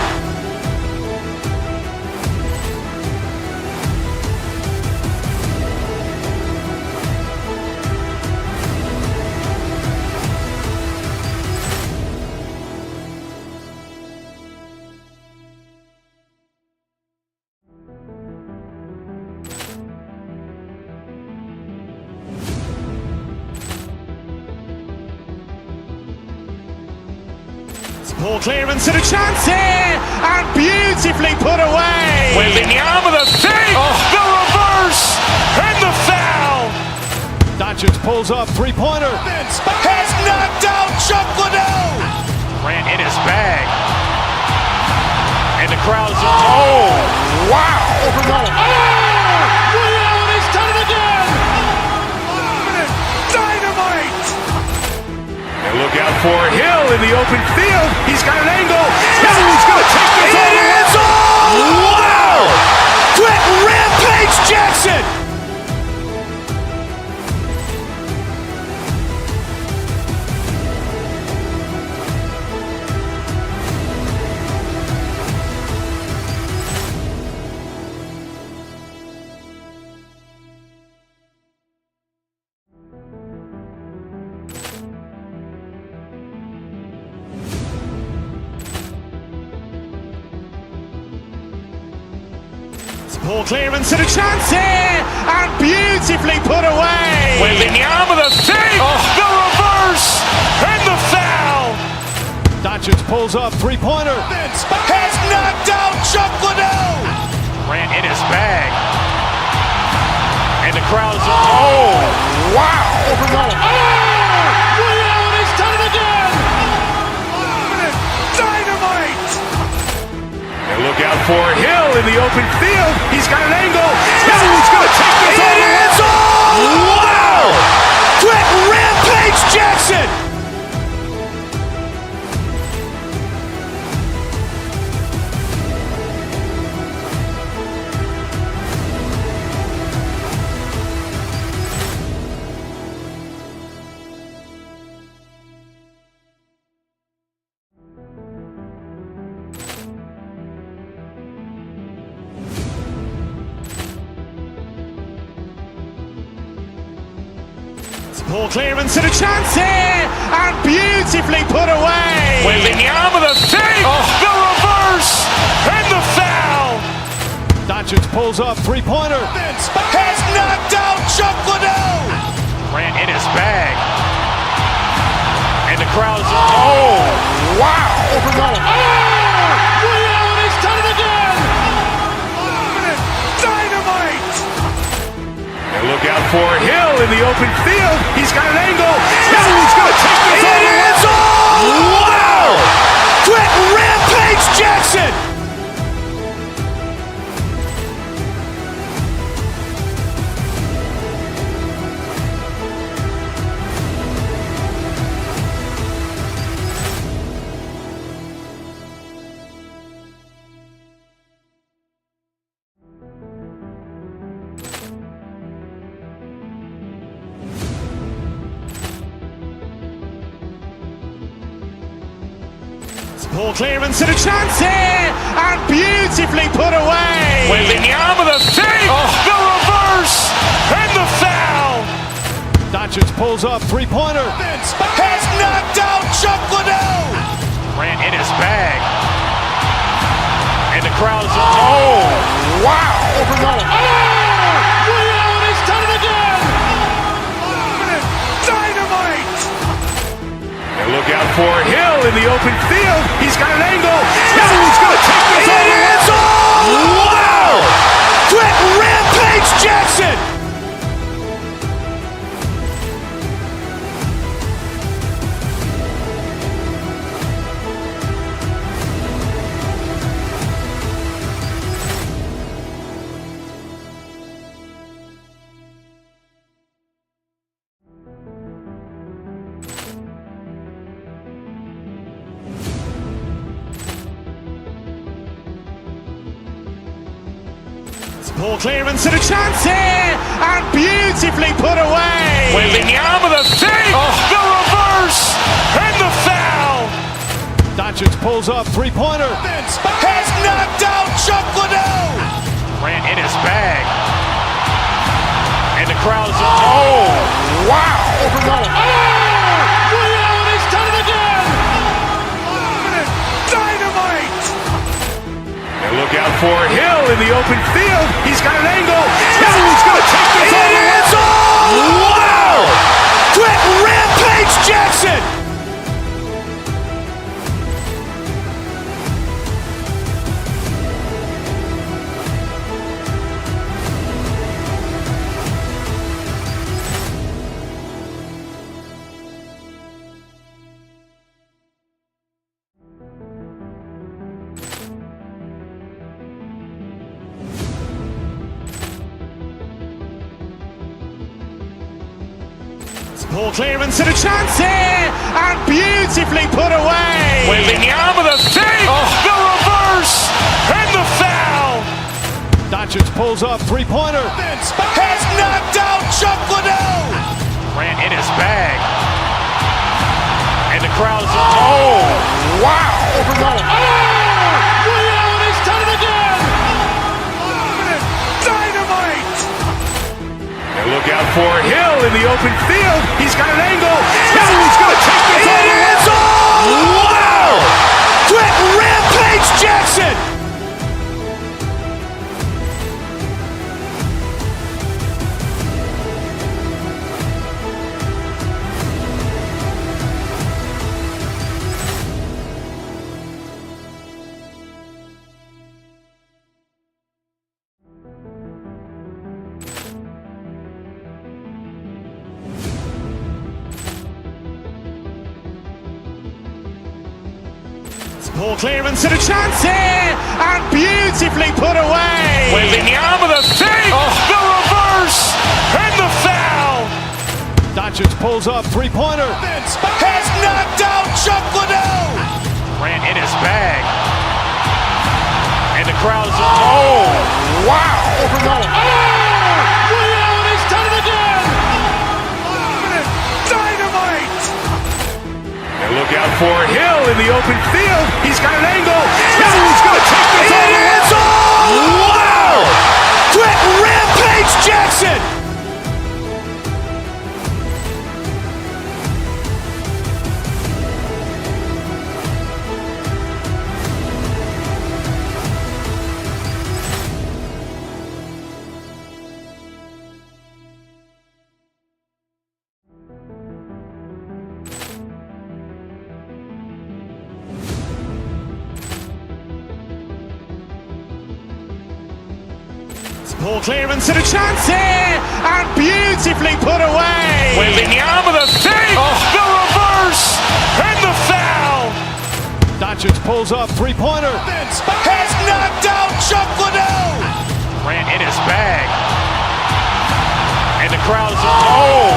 Ball clearance and a chance here, and beautifully put away. Wembanyama with a fake, the reverse, and the foul. Doncic pulls up, three-pointer. Has knocked out Chuck Liddell. Grant in his bag. And the crowd's Wow. He's done it again. Dynamite. And look out for Hill in the open field. He's got an angle. He's going to take this all the way. Wow. Quick Rampage Jackson. Ball clearance and a chance here, and beautifully put away. Wembanyama with a fake, the reverse, and the foul. Doncic pulls up, three-pointer. Has knocked out Chuck Liddell. Grant in his bag. And the crowd's Wow. He's done it again. Dynamite. And look out for Hill in the open field. He's got an angle. He's going to take this all the way. Wow. Quick Rampage Jackson. Ball clearance and a chance here, and beautifully put away. Wembanyama with a fake, the reverse, and the foul. Doncic pulls up, three-pointer. Has knocked out Chuck Liddell. Grant in his bag. And the crowd's Wow. He's done it again. Dynamite. And look out for Hill in the open field. He's got an angle. He's going to take this all the way. Wow. Quick Rampage Jackson. Ball clearance and a chance here, and beautifully put away. Wembanyama with a fake, the reverse, and the foul. Doncic pulls up, three-pointer. Has knocked out Chuck Liddell. Grant in his bag. And the crowd's Wow. He's done it again. Dynamite. And look out for Hill in the open field. He's got an angle. He's going to take this all the way. Wow. Quick Rampage Jackson. Ball clearance and a chance here, and beautifully put away. Wembanyama with a fake, the reverse, and the foul. Doncic pulls up, three-pointer. Has knocked out Chuck Liddell. Grant in his bag. And the crowd's Wow. He's done it again. Dynamite. And look out for Hill in the open field. He's got an angle. He's going to take this all the way. Wow. Quick Rampage Jackson. Ball clearance and a chance here, and beautifully put away. Wembanyama with a save, the reverse, and the foul. Doncic pulls up, three-pointer. Has knocked out Chuck Liddell. Grant in his bag. And the crowd is, oh, wow. Ray Allen has done it again. Dynamite. And look out for Hill in the open field. He's got an angle. He's going to take this all the way. It's all. Wow. Quick Rampage Jackson. Ball clearance and a chance here, and beautifully put away. Wembanyama with a save, the reverse, and the foul. Doncic pulls up, three-pointer. Has knocked out Chuck Liddell. Grant in his bag. And the crowd is, oh, wow. Ray Allen has done it again. Dynamite. And look out for Hill in the open field. He's got an angle. He's going to take this all the way. It's all. Wow. Quick Rampage Jackson. Ball clearance and a chance here, and beautifully put away. Wembanyama with a save, the reverse, and the foul. Doncic pulls up, three-pointer. Has knocked out Chuck Liddell. Grant in his bag. And the crowd is, oh,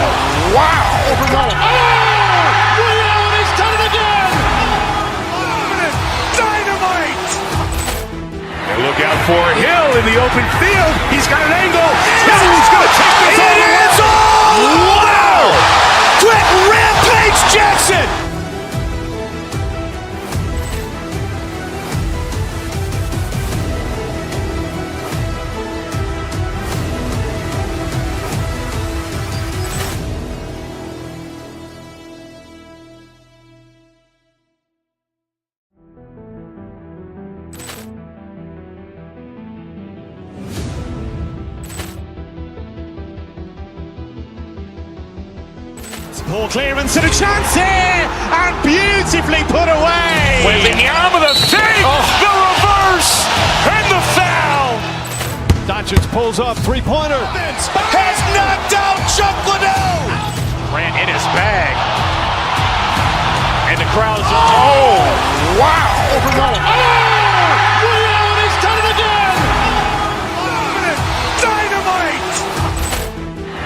wow. Ray Allen has done it again. Dynamite. And look out for Hill in the open field. He's got an angle. He's going to take this all the way. It's all. Wow. Quick Rampage Jackson. Ball clearance and a chance here, and beautifully put away. Wembanyama with a save, the reverse, and the foul. Doncic pulls up, three-pointer. Has knocked out Chuck Liddell. Grant in his bag. And the crowd is, oh, wow. Ray Allen has done it again. Dynamite.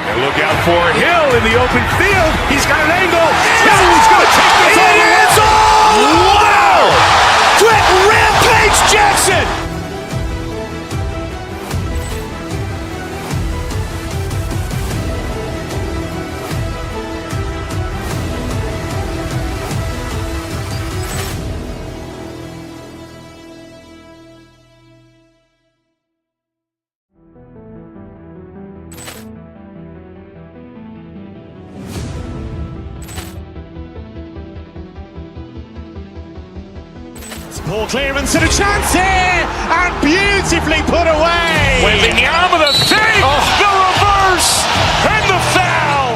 And look out for Hill in the open field. He's got an angle. He's going to take this all the way. It's all. Wow. Quick Rampage Jackson. Ball clearance and a chance here, and beautifully put away. Wembanyama with a save, the reverse, and the foul.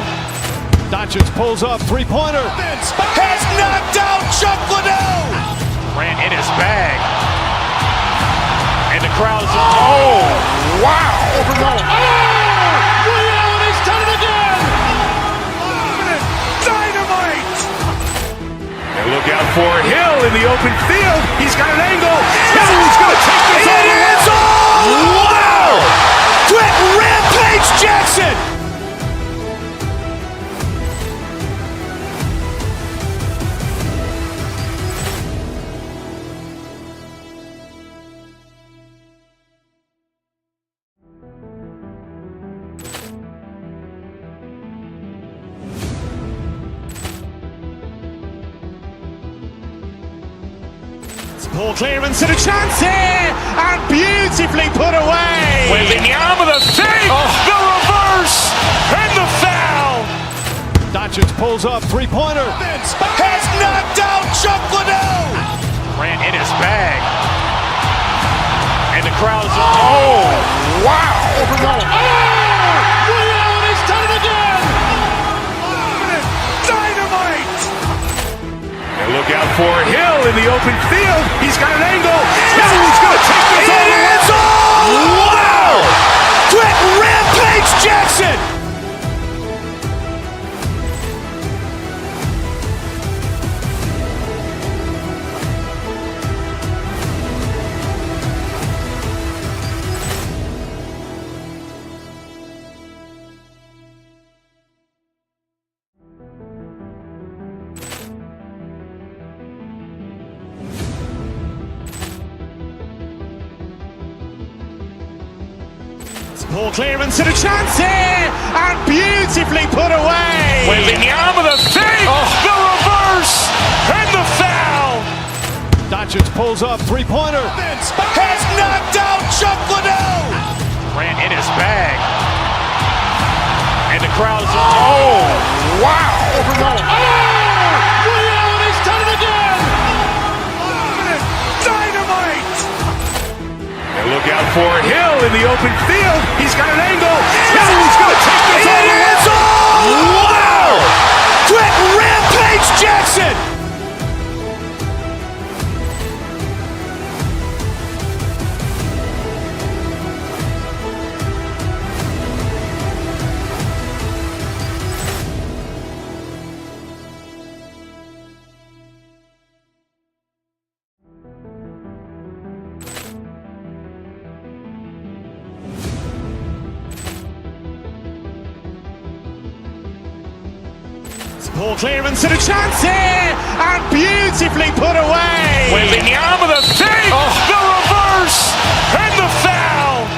Doncic pulls up, three-pointer. Has knocked out Chuck Liddell. Grant in his bag. And the crowd is, oh, wow. Ray Allen has done it again. Dynamite. And look out for Hill in the open field. He's got an angle. He's going to take this all the way. It's all. Wow. Quick Rampage Jackson. Poor clearance and a chance here, and beautifully put away. Wembanyama the fake, the reverse, and the foul. Doncic pulls up, three-pointer. Has knocked out Chuck Liddell. Grant in his bag. And the crowd is, oh, wow. Ray Allen has done it again. Dynamite. And look out for Hill in the open field. He's got an angle. He's going to take this all the way. It's all. Wow. Quick Rampage Jackson. Poor clearance and a chance here, and beautifully put away. Wembanyama the fake, the reverse, and the foul. Doncic pulls up, three-pointer. Has knocked out Chuck Liddell. Grant in his bag. And the crowd is, oh, wow. Ray Allen has done it again. Dynamite. And look out for Hill in the open field. He's got an angle. He's going to take this all the way. It's all. Wow. Quick Rampage Jackson. Poor clearance and a chance here, and beautifully put away. Wembanyama the fake, the reverse, and the foul.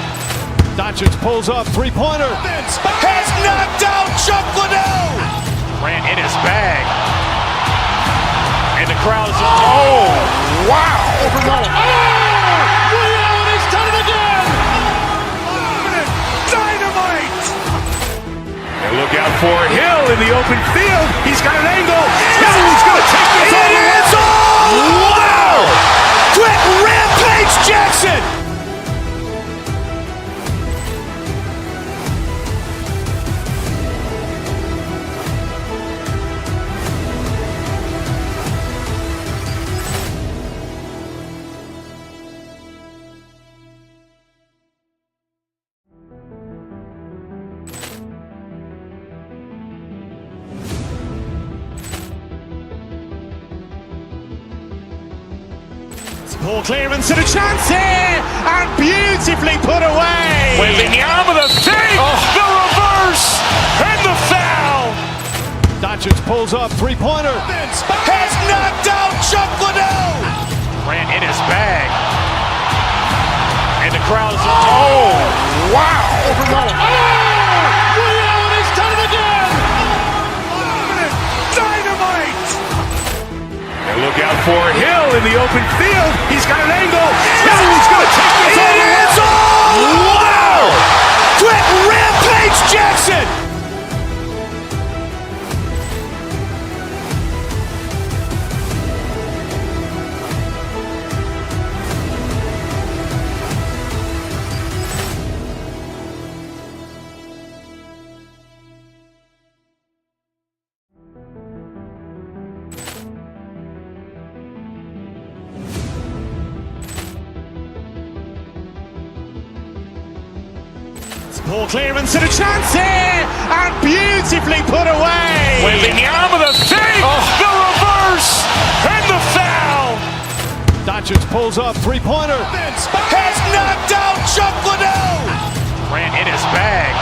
Doncic pulls up, three-pointer. Has knocked out Chuck Liddell. Grant in his bag. And the crowd is, oh, wow. Ray Allen has done it again. Dynamite. And look out for Hill in the open field. He's got an angle. He's going to take this all the way. It's all. Wow. Quick Rampage Jackson. Poor clearance and a chance here, and beautifully put away. Wembanyama the fake, the reverse, and the foul. Doncic pulls up, three-pointer. Has knocked out Chuck Liddell. Grant in his bag. And the crowd is, oh, wow. Ray Allen has done it again. Dynamite. And look out for Hill in the open field. He's got an angle. He's going to take this all the way. It's all. Wow. Quick Rampage Jackson. Poor clearance and a chance here, and beautifully put away. Wembanyama the fake, the reverse, and the foul. Doncic pulls up, three-pointer. Has knocked out Chuck Liddell. Grant in his bag.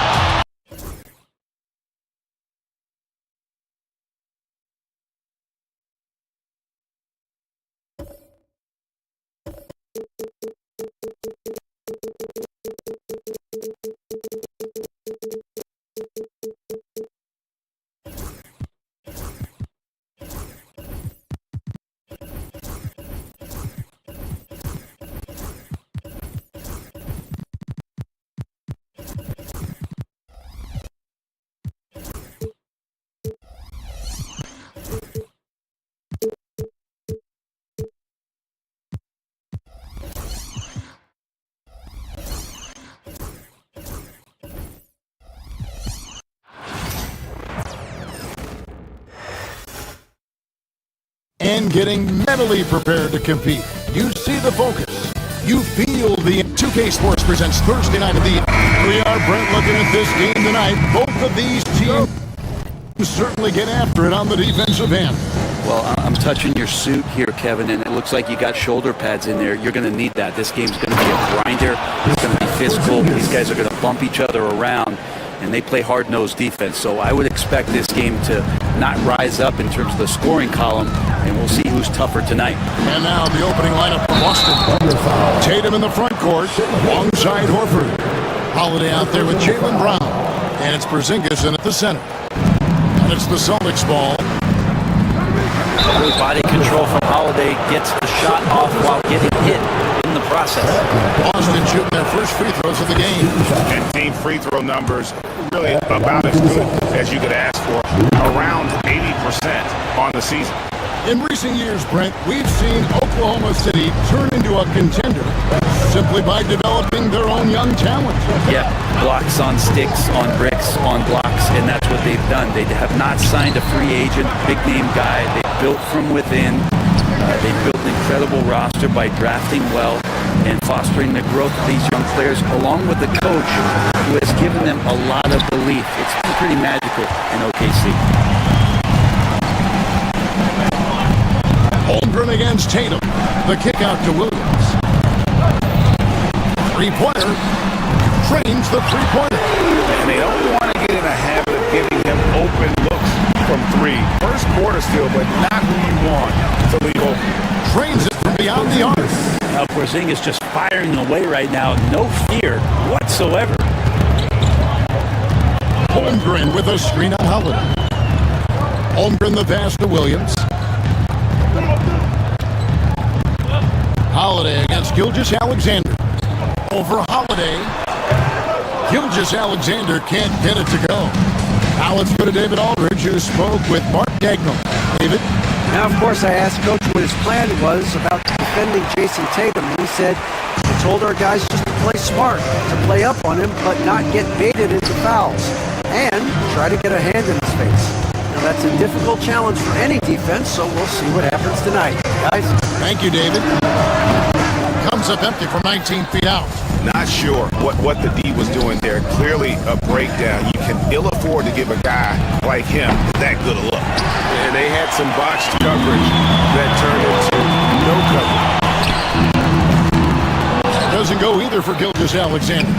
and getting mentally prepared to compete. You see the focus. You feel the 2K Sports presents Thursday night of the year. We are, Brent, looking at this game tonight. Both of these teams certainly get after it on the defensive end. Well, I'm touching your suit here, Kevin, and it looks like you got shoulder pads in there. You're going to need that. This game's going to be a grinder. It's going to be physical. These guys are going to bump each other around, and they play hard-nosed defense. So I would expect this game to not rise up in terms of the scoring column, and we'll see who's tougher tonight. And now the opening lineup for Boston. Tatum in the front court, alongside Horford. Holiday out there with Jaylen Brown. And it's Porzingis in at the center. And it's the Celtics ball. Good body control from Holiday, gets the shot off while getting hit in the process. Boston shooting their first free throws of the game. And team free throw numbers really about as good as you could ask for. Around 80% on the season. In recent years, Brent, we've seen Oklahoma City turn into a contender simply by developing their own young talent. Yeah, blocks on sticks, on bricks, on blocks, and that's what they've done. They have not signed a free agent, big-name guy. They built from within. They built an incredible roster by drafting well and fostering the growth of these young players, along with the coach who has given them a lot of belief. It's been pretty magical in OKC. Holmgren against Tatum. The kick out to Williams. Three-pointer. Trains the three-pointer. And they don't want to get in a habit of giving him open looks from three. First quarter still, but not who you want to leave open. Trains it from beyond the arc. Now Porzingis just firing away right now. No fear whatsoever. Holmgren with a screen on Holiday. Holmgren the pass to Williams. Holiday against Gilgeous-Alexander. Over Holiday. Gilgeous-Alexander can't get it to go. Now let's go to David Aldridge, who spoke with Mark Dagnall. David? Now, of course, I asked Coach what his plan was about defending Jason Tatum, and he said, "I told our guys just to play smart, to play up on him, but not get baited into fouls, and try to get a hand in his face." Now, that's a difficult challenge for any defense, so we'll see what happens tonight. Guys? Thank you, David. Comes up empty from 19 feet out. Not sure what the D was doing there. Clearly a breakdown. You can ill afford to give a guy like him that good a look. And they had some botched coverage that turned into no coverage. Doesn't go either for Gilgeous-Alexander.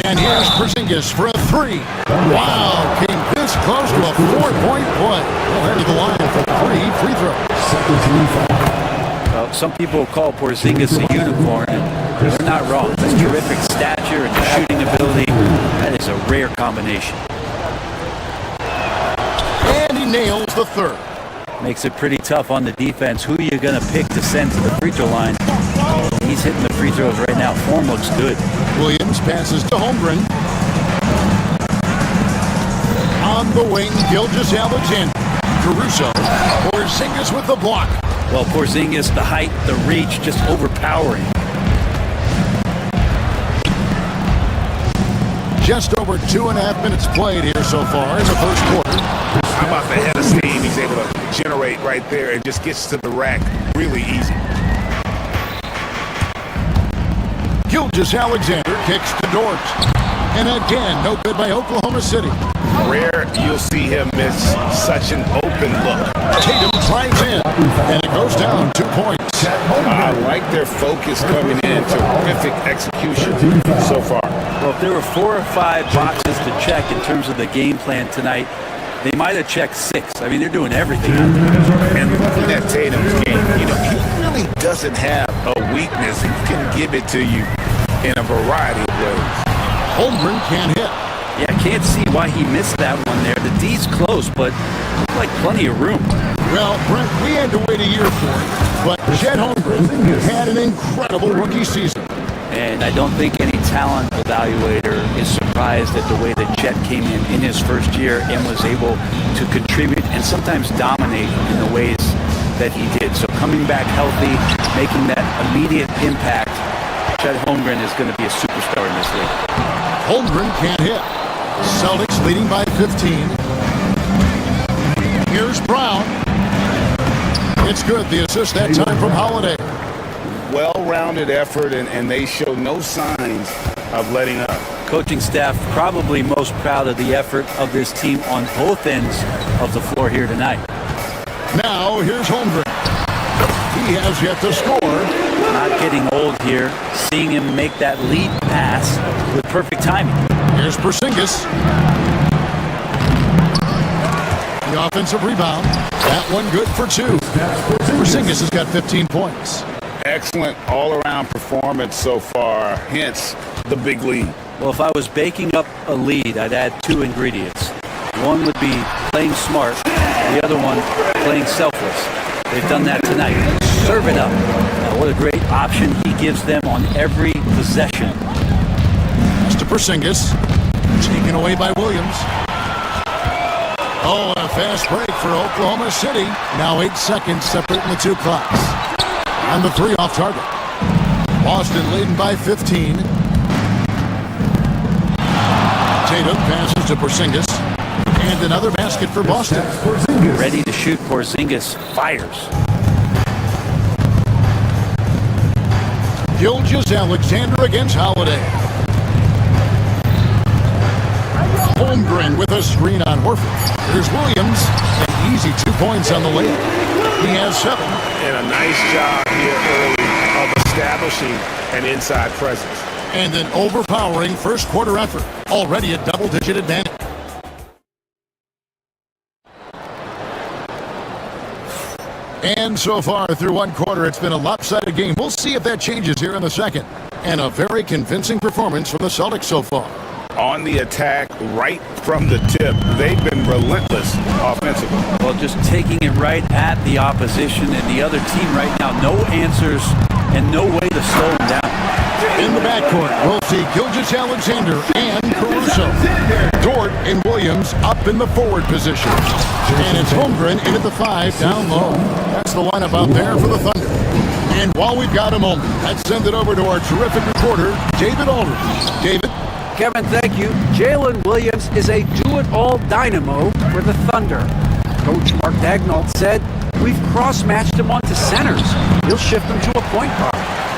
And here's Porzingis for a three. Wow, came this close to a 4-point play. Well, headed to the line for 3 free throws. Some people call Porzingis a unicorn, and they're not wrong. His terrific stature and shooting ability, that is a rare combination. And he nails the third. Makes it pretty tough on the defense. Who are you going to pick to send to the free throw line? He's hitting the free throws right now. Form looks good. Williams passes to Holmgren. On the wing, Gilgeous-Alexander. Caruso. Porzingis with the block. Well, Porzingis, the height, the reach, just overpowering. Just over 2.5 minutes played here so far in the first quarter. How about the head of steam he's able to generate right there and just gets to the rack really easy. Gilgeous-Alexander kicks to Dort. And again, no good by Oklahoma City. Rare you'll see him miss such an open look. Tatum drives in, and it goes down 2 points. I like their focus coming in. Terrific execution so far. Well, if there were 4 or 5 boxes to check in terms of the game plan tonight, they might have checked 6. I mean, they're doing everything. And looking at Tatum's game, you know, he really doesn't have a weakness. He can give it to you in a variety of ways. Holmgren can't hit. Yeah, I can't see why he missed that one there. The D's close, but like plenty of room. Well, Brent, we had to wait a year for it, but Chet Holmgren had an incredible rookie season. And I don't think any talent evaluator is surprised at the way that Chet came in his first year and was able to contribute and sometimes dominate in the ways that he did. So coming back healthy, making that immediate impact, Chet Holmgren is going to be a superstar in this league. Holmgren can't hit. Celtics leading by 15. Here's Brown. It's good. The assist that time from Holiday. Well-rounded effort, and they show no signs of letting up. Coaching staff probably most proud of the effort of this team on both ends of the floor here tonight. Now, here's Holmgren. He has yet to score. Not getting old here. Seeing him make that lead pass with perfect timing. Here's Porzingis. The offensive rebound. That one good for 2. Porzingis has got 15 points. Excellent all-around performance so far, hence the big lead. Well, if I was baking up a lead, I'd add 2 ingredients. One would be playing smart. The other one, playing selfless. They've done that tonight. Serve it up. Now, what a great option he gives them on every possession. That's to Porzingis. Taken away by Williams. Oh, and a fast break for Oklahoma City. Now 8 seconds separating the 2 clocks. And the 3 off target. Boston leading by 15. Tatum passes to Porzingis. And another basket for Boston. Ready to shoot. Porzingis fires. Gilgeous-Alexander against Holiday. Holmgren with a screen on Horford. Here's Williams. An easy 2 points on the layup. He has 7. And a nice job here early of establishing an inside presence. And an overpowering first quarter effort. Already a double-digit advantage. And so far through 1 quarter, it's been a lopsided game. We'll see if that changes here in the second. And a very convincing performance from the Celtics so far. On the attack, right from the tip, they've been relentless offensively. Well, just taking it right at the opposition and the other team right now. No answers and no way to slow them down. In the backcourt, we'll see Gilgeous-Alexander and Caruso. Dort and Williams up in the forward position. And it's Holmgren in at the 5 down low. That's the lineup out there for the Thunder. And while we've got a moment, let's send it over to our terrific reporter, David Aldridge. David? Kevin, thank you. Jalen Williams is a do-it-all dynamo for the Thunder. Coach Mark Daigneault said, "We've cross-matched him onto centers. He'll shift them to a point guard.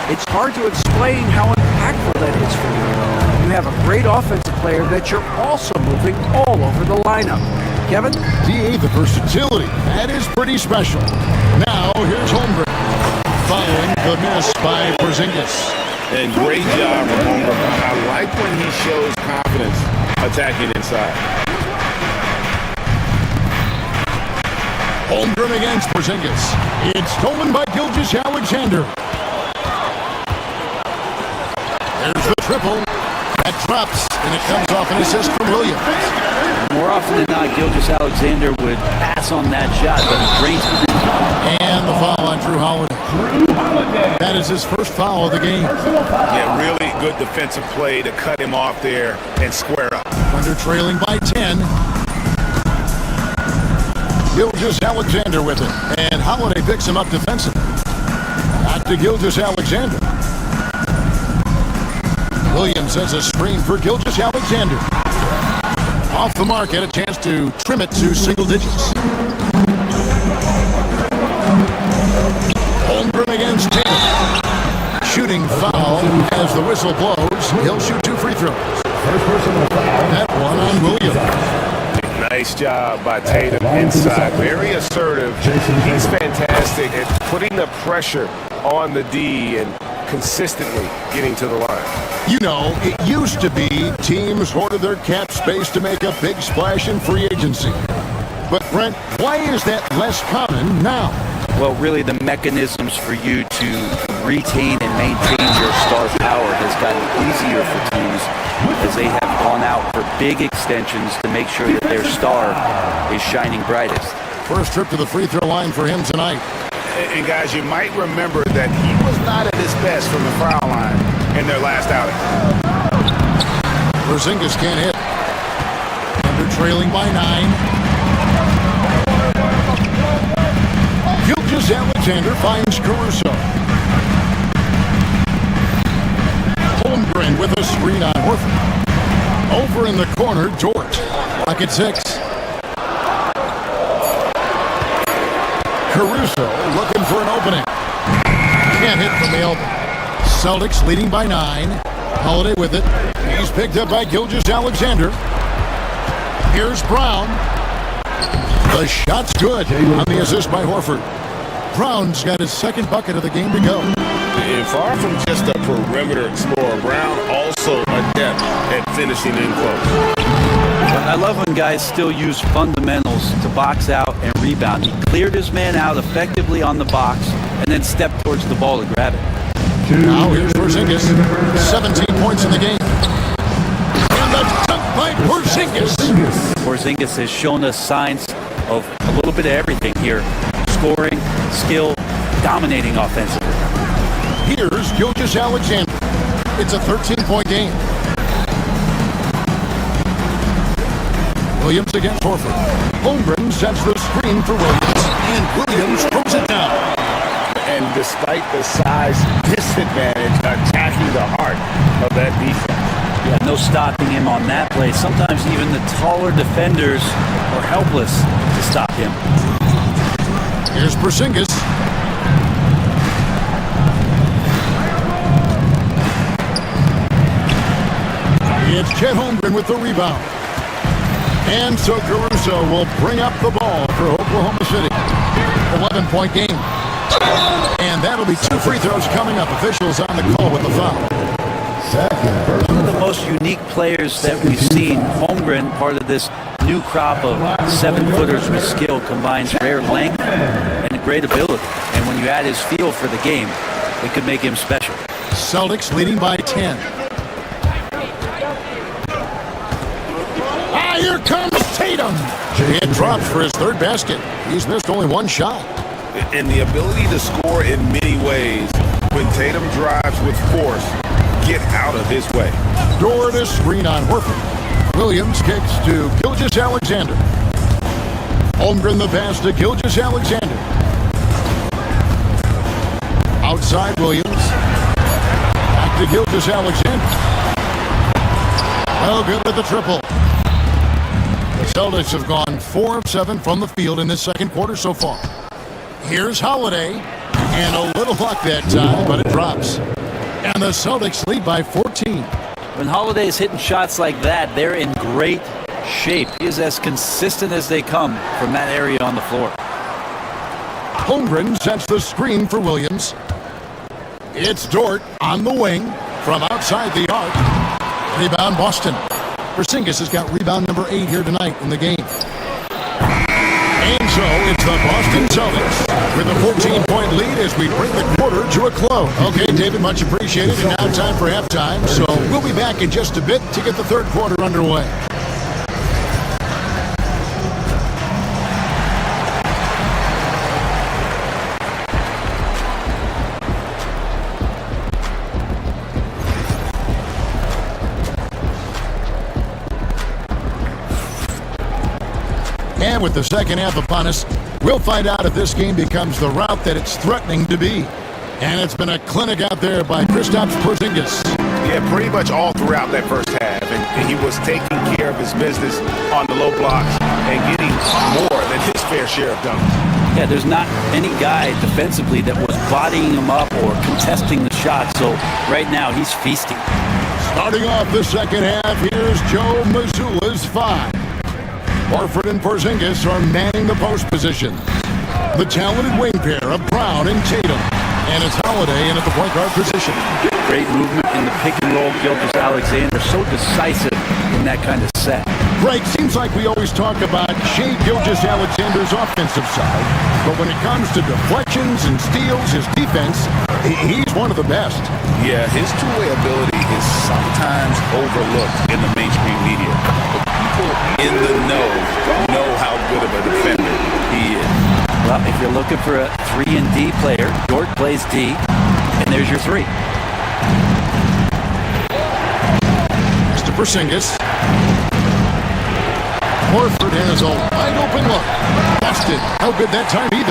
It's hard to explain how impactful that is for you. You have a great offensive player that you're also moving all over the lineup." Kevin? DA, the versatility. That is pretty special. Now, here's Holmgren. Following the miss by Porzingis. And great job from Holmgren. I like when he shows confidence attacking inside. Holmgren against Porzingis. It's stolen by Gilgeous-Alexander. There's the triple. That drops, and it comes off an assist from Williams. More often than not, Gilgeous-Alexander would pass on that shot, but he drains it. And the foul on Drew Holiday. That is his first foul of the game. Yeah, really good defensive play to cut him off there and square up. Thunder trailing by 10. Gilgeous-Alexander with it. And Holiday picks him up defensively. Back to Gilgeous-Alexander. Williams has a screen for Gilgeous-Alexander. Off the mark, had a chance to trim it to single digits. Holmgren against Tatum. Shooting foul as the whistle blows. He'll shoot 2 free throws. That one on Williams. Nice job by Tatum inside. Very assertive. He's fantastic at putting the pressure on the D and consistently getting to the line. You know, it used to be teams hoarded their cap space to make a big splash in free agency. But Brent, why is that less common now? Well, really the mechanisms for you to retain and maintain your star power has gotten easier for teams as they have gone out for big extensions to make sure that their star is shining brightest. First trip to the free throw line for him tonight. And guys, you might remember that he was not at his best from the foul line in their last outing. Porzingis can't hit. Thunder trailing by 9. Gilgeous-Alexander finds Caruso. Holmgren with a screen on Horford. Over in the corner, Dort. Lock at 6. Caruso looking for an opening. Can't hit from the elbow. Celtics leading by 9. Holiday with it. He's picked up by Gilgeous-Alexander. Here's Brown. The shot's good on the assist by Horford. Brown's got his second bucket of the game to go. And far from just a perimeter explorer, Brown also adept at finishing in close. I love when guys still use fundamentals to box out and rebound. He cleared his man out effectively on the box and then stepped towards the ball to grab it. Now here's Porzingis. 17 points in the game. And the dunk by Porzingis. Porzingis has shown us signs of a little bit of everything here. Scoring, skill, dominating offensively. Here's Gilgeous-Alexander. It's a 13-point game. Williams against Horford. Holmgren sets the screen for Williams. And Williams throws it down. And despite the size disadvantage, attacking the heart of that defense. Yeah, no stopping him on that play. Sometimes even the taller defenders are helpless to stop him. Here's Porzingis. It's Chet Holmgren with the rebound. And so Caruso will bring up the ball for Oklahoma City. 11-point game. And that'll be 2 free throws coming up. Officials on the call with the foul. One of the most unique players that we've seen. Holmgren, part of this new crop of 7-footers with skill, combines rare length and great ability. And when you add his feel for the game, it could make him special. Celtics leading by 10. Here comes Tatum. It drops for his third basket. He's missed only one shot. And the ability to score in many ways. When Tatum drives with force, get out of his way. Door to screen on Horford. Williams kicks to Gilgeous-Alexander. Holmgren the pass to Gilgeous-Alexander. Outside Williams. Back to Gilgeous-Alexander. Well, good with the triple. The Celtics have gone 4 of 7 from the field in this second quarter so far. Here's Holiday, and a little luck that time, but it drops. And the Celtics lead by 14. When Holiday is hitting shots like that, they're in great shape. He is as consistent as they come from that area on the floor. Holmgren sets the screen for Williams. It's Dort on the wing from outside the arc. Rebound Boston. Porzingis has got rebound number 8 here tonight in the game. And so it's the Boston Celtics with a 14-point lead as we bring the quarter to a close. Okay, David, much appreciated. And now time for halftime. So we'll be back in just a bit to get the third quarter underway. And with the second half upon us, we'll find out if this game becomes the route that it's threatening to be. And it's been a clinic out there by Kristaps Porzingis. Yeah, pretty much all throughout that first half. And he was taking care of his business on the low blocks and getting more than his fair share of dunks. Yeah, there's not any guy defensively that was bodying him up or contesting the shot. So right now he's feasting. Starting off the second half, here's Joe Mazzulla's 5. Horford and Porzingis are manning the post position. The talented wing pair of Brown and Tatum. And it's Holiday in at the point guard position. Great movement in the pick and roll. Gilgeous-Alexander so decisive in that kind of set. Greg, seems like we always talk about Shai Gilgeous-Alexander's offensive side, but when it comes to deflections and steals, his defense, he's one of the best. Yeah, his two-way ability is sometimes overlooked in the mainstream media. But people in the know how good of a defender he is. Well, if you're looking for a 3 and D player, Dort plays D, and there's your 3. Mr. Porzingis. Horford has a wide open look. Busted. No good that time either.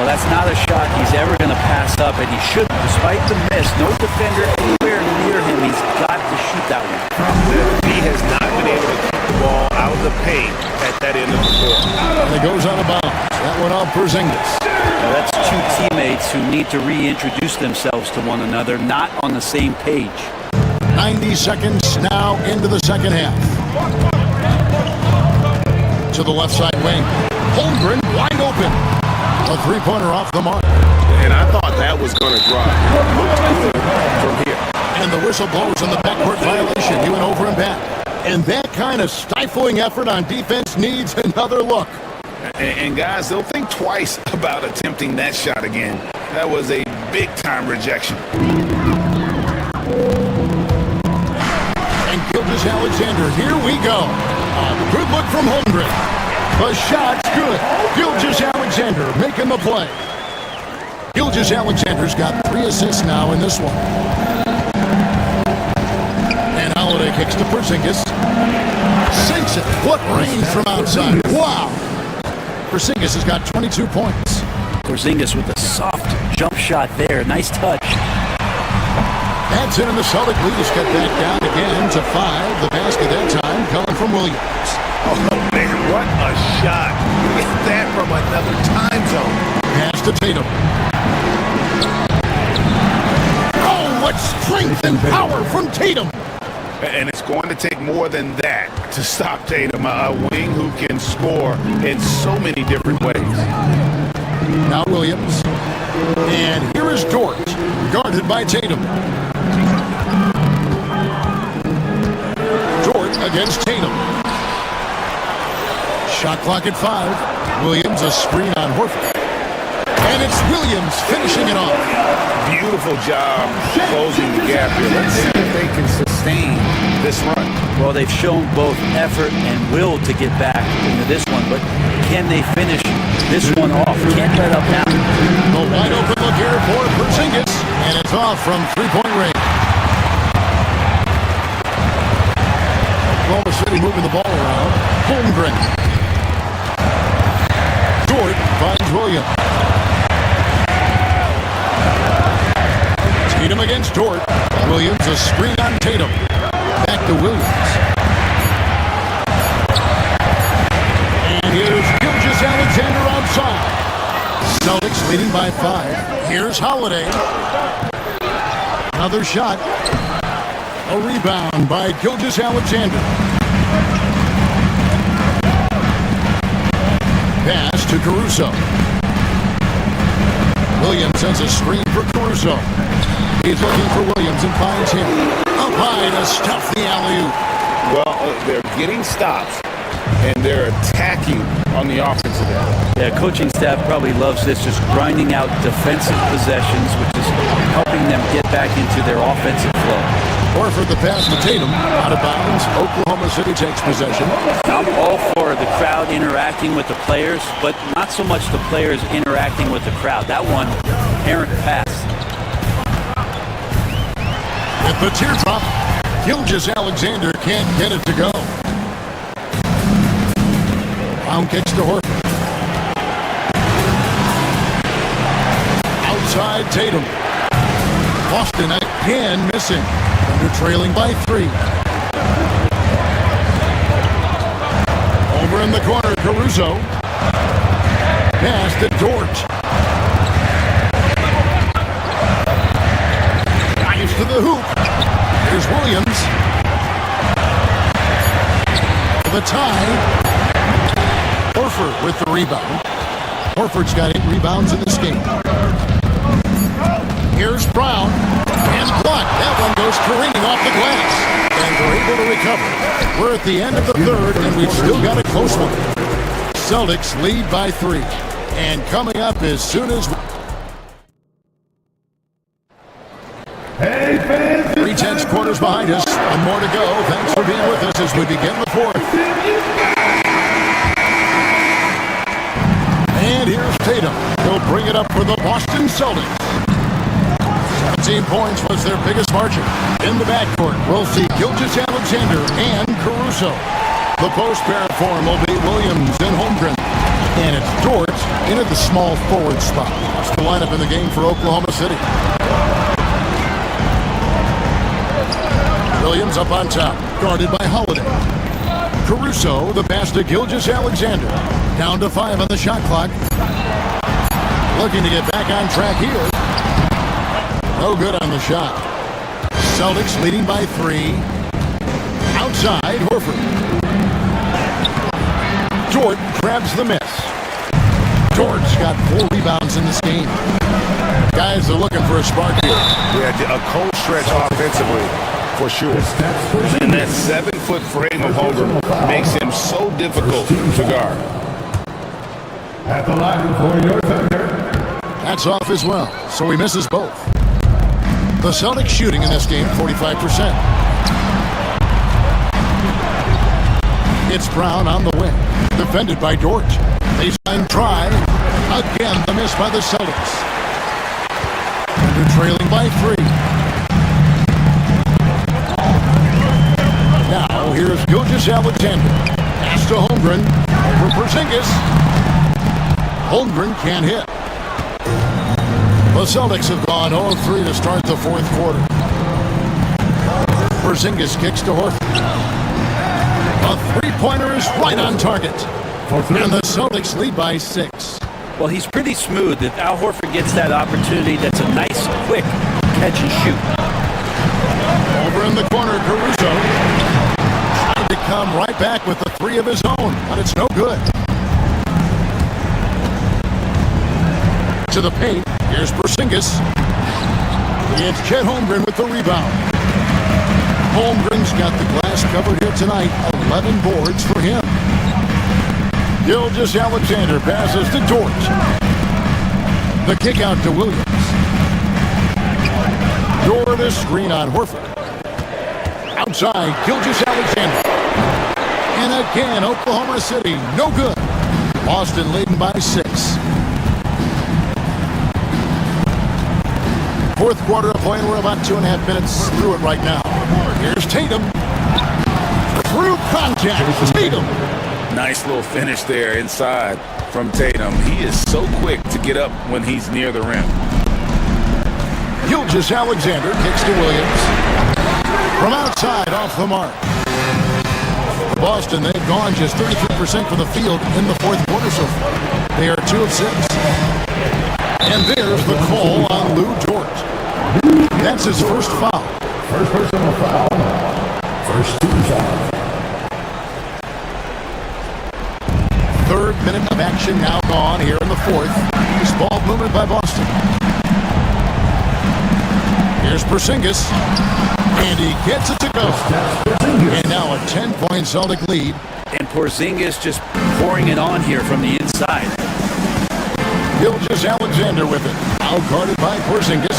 Well, that's not a shot he's ever going to pass up, and he shouldn't. Despite the miss, no defender anywhere near him. He's got to shoot that one. He has not been able to keep the ball out of the paint at that end of the court. And it goes out of bounds. That one off Porzingis. Now, that's two teammates who need to reintroduce themselves to one another, not on the same page. 90 seconds now into the second half. To the left side wing. Holmgren wide open. A three-pointer off the mark. And I thought that was going to drop. Looked good from here. And the whistle blows on the backcourt violation. He went over and back. And that kind of stifling effort on defense needs another look. And guys, they'll think twice about attempting that shot again. That was a big-time rejection. And Gilgeous-Alexander, here we go. A good look from Holmgren. The shot's good. Gilgeous-Alexander making the play. Gilgeous-Alexander's got 3 assists now in this one. And Holiday kicks to Porzingis. Sinks it. What range from outside. Wow. Porzingis has got 22 points. Porzingis with a soft jump shot there. Nice touch. That's it, and the Celtic leaders cut that down again to 5. The basket that time coming from Williams. Oh, man, what a shot. Get that from another time zone. Pass to Tatum. Oh, what strength and power from Tatum. And it's going to take more than that to stop Tatum, a wing who can score in so many different ways. Now Williams. And here is Dort, guarded by Tatum. Dort against Tatum. Shot clock at 5. Williams a screen on Horford. And it's Williams finishing it off. Beautiful job closing the gap here. Let's see if they can sustain this run. Well, they've shown both effort and will to get back into this one, but can they finish this one off? Can't let up now. The wide open look here for Porzingis, and it's off from three-point range. Oklahoma City moving the ball around. Holmgren. Dort finds Williams. Tatum against Dort. Williams a screen on Tatum. Back to Williams. And here's Gilgeous-Alexander outside. Celtics leading by 5. Here's Holiday. Another shot. A rebound by Gilgeous-Alexander. Pass to Caruso. Williams sends a screen for Caruso. He's looking for Williams and finds him. Up high to stuff the alley-oop. Well, they're getting stops, and they're attacking on the offensive end. Yeah, coaching staff probably loves this, just grinding out defensive possessions, which is helping them get back into their offensive flow. Horford the pass to Tatum. Out of bounds. Oklahoma City takes possession. I'm all for the crowd interacting with the players, but not so much the players interacting with the crowd. That one, errant pass. At the teardrop, Gilgeous-Alexander can't get it to go. Pound kicks to Horford. Outside Tatum. Boston again missing. They're trailing by 3. Over in the corner, Caruso. Pass to Dort. Drives to the hoop. Here's Williams. The tie. Horford with the rebound. Horford's got 8 rebounds in this game. Here's Brown. And blocked. That one goes careening off the glass. And they're able to recover. We're at the end of the third, and we've still got a close one. Celtics lead by 3. And coming up as soon as... 3/10 quarters behind us. And more to go. Thanks for being with us as we begin the fourth. And here's Tatum. He'll bring it up for the Boston Celtics. 17 points was their biggest margin. In the backcourt, we'll see Gilgeous-Alexander and Caruso. The post pair form will be Williams and Holmgren. And it's Dort into the small forward spot. That's the lineup in the game for Oklahoma City. Williams up on top, guarded by Holiday. Caruso, the pass to Gilgeous-Alexander. Down to 5 on the shot clock. Looking to get back on track here. No good on the shot. Celtics leading by 3. Outside, Horford. Dort grabs the miss. Dort's got 4 rebounds in this game. Guys are looking for a spark here. Yeah, a cold stretch offensively, for sure. And that 7-foot frame of Holmgren makes him so difficult to guard. At the line for your Thunder. That's off as well, so he misses both. The Celtics shooting in this game, 45%. It's Brown on the wing, defended by Dort. Baseline try. Again, the miss by the Celtics. And they're trailing by 3. Now, here's Gilgeous-Alexander. Pass to Holmgren for Porzingis. Holmgren can't hit. The Celtics have gone 0-3 to start the 4th quarter. Porzingis kicks to Horford. A 3-pointer is right on target. And the Celtics lead by 6. Well, he's pretty smooth. If Al Horford gets that opportunity, that's a nice, quick catch and shoot. Over in the corner, Caruso. Trying to come right back with the 3 of his own, but it's no good. To the paint, here's Porzingis. It's Chet Holmgren with the rebound. Holmgren's got the glass covered here tonight. 11 boards for him. Gilgeous-Alexander passes to Dort. The kick out to Williams. Dort a screen on Horford. Outside, Gilgeous-Alexander. And again, Oklahoma City, no good. Boston leading by 6. 4th quarter of play, and we're about 2.5 minutes through it right now. Here's Tatum. Through contact, Tatum. Nice little finish there inside from Tatum. He is so quick to get up when he's near the rim. Gilgeous-Alexander kicks to Williams. From outside, off the mark. Boston, they've gone just 33% from the field in the 4th quarter so far. They are 2 of 6. And there's the call on Lou Dort. That's his first foul. First personal foul. First team foul. 3rd minute of action now gone here in the 4th. This ball movement by Boston. Here's Porzingis. And he gets it to go. And now a 10-point Celtic lead. And Porzingis just pouring it on here from the inside. Gilgeous-Alexander with it. Now guarded by Porzingis.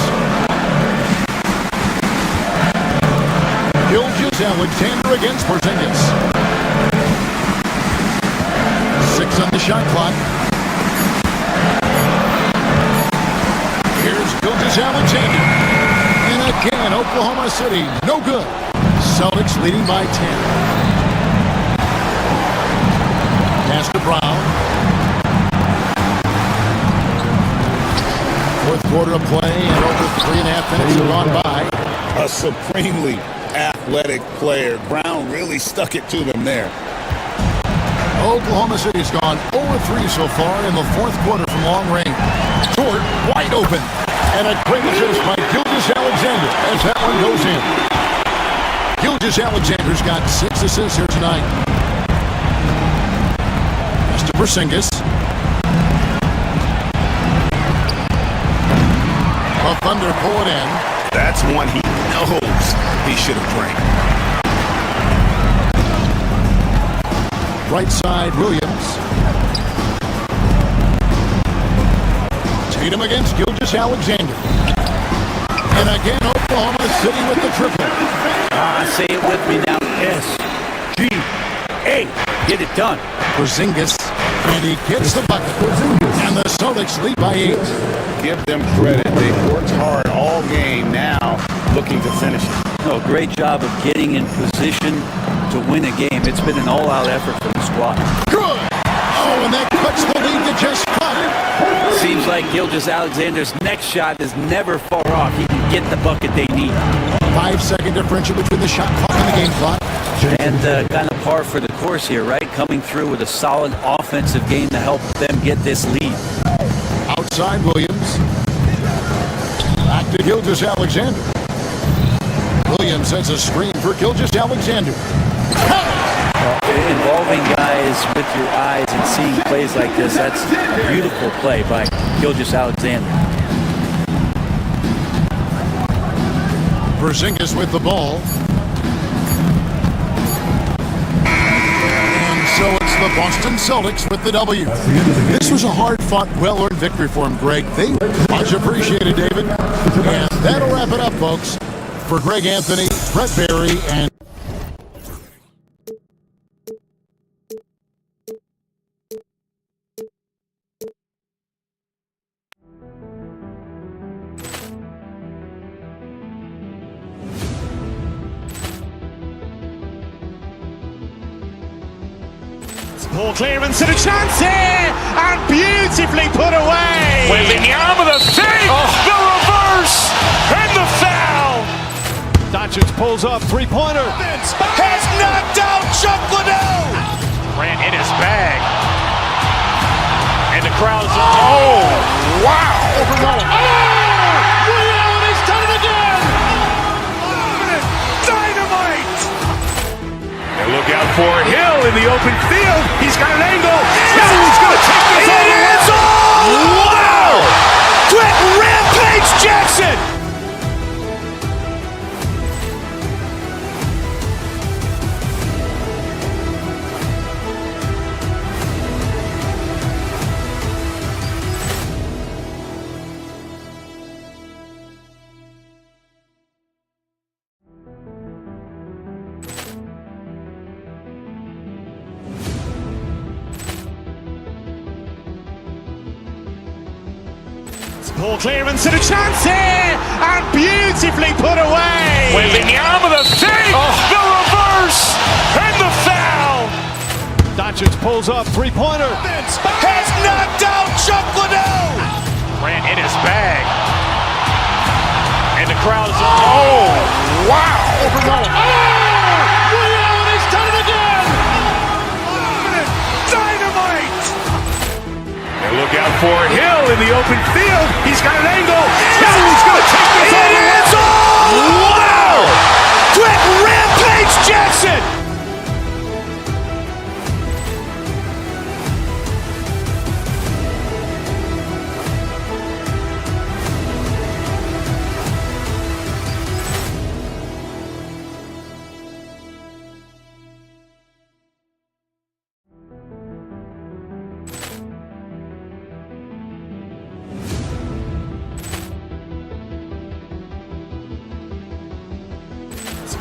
Gilgeous-Alexander against Porzingis. 6 on the shot clock. Here's Gilgeous-Alexander. And again, Oklahoma City, no good. Celtics leading by 10. Pass to Brown. 4th quarter of play, and over 3.5 minutes have gone by. A supremely athletic player. Brown really stuck it to them there. Oklahoma City's gone 0-3 so far in the 4th quarter from long range. Dort wide open. And a great assist by Gilgeous-Alexander as that one goes in. Gilgeous-Alexander's got 6 assists here tonight. That's to Porzingis. The Thunder pull it in. That's one he knows he should have drained. Right side, Williams. Tatum against Gilgeous-Alexander. And again, Oklahoma City with the triple. Say it with me now. S-G-A. Get it done. Porzingis. And he gets the bucket. And the Celtics lead by 8. Give them credit. They've worked hard all game, now looking to finish it. No, great job of getting in position to win a game. It's been an all-out effort from the squad. Good! Oh, and that cuts the lead to just 5. Seems like Gilgeous-Alexander's next shot is never far off. He can get the bucket they need. 5-second differential between the shot clock and the game clock. And kind of par for the course here, right? Coming through with a solid offensive game to help them get this lead. side, Williams. Back to Gilgeous-Alexander. Williams sets a screen for Gilgeous-Alexander. Involving guys with your eyes and seeing plays like this, that's a beautiful play by Gilgeous-Alexander. Porzingis with the ball. And so it's the Boston Celtics with the W. This was a hard-fought, well-earned victory for him, Greg. They much appreciated, David. And that'll wrap it up, folks. For Greg Anthony, Brett Barry, and Ball clearance and a chance here, and beautifully put away. Wembanyama the fake, the reverse, and the foul. Doncic pulls up, three-pointer. Has knocked out Chuck Liddell. Ran in his bag. And the crowd's, oh, wow. Ray Allen has done it again. Dynamite. And look out for Hill in the open field. He's got an angle. He's going to take this all the way. Wow. Quick Rampage Jackson. Ball clearance and a chance here, and beautifully put away. Wembanyama the fake, the reverse, and the foul. Doncic pulls up, three-pointer. Has knocked out Chuck Liddell. Ran in his bag. And the crowd's, oh, wow. Ray Allen has done it again. Dynamite. And look out for Hill in the open field. He's got an angle. He's going to take this all the way. Wow. Quick Rampage Jackson.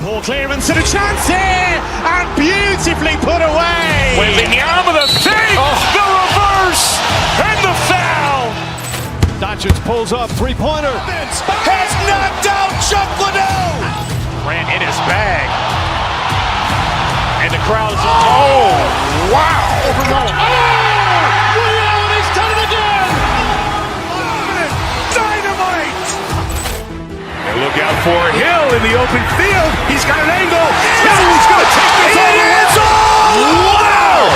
Ball clearance and a chance here, and beautifully put away. Wembanyama the fake, the reverse, and the foul. Doncic pulls up, three-pointer. Has knocked out Chuck Liddell. Ran in his bag. And the crowd's, oh, wow. Ray Allen has done it again. Dynamite. And look out for Hill in the open field. He's got an angle. He's going to take this all the way. Wow.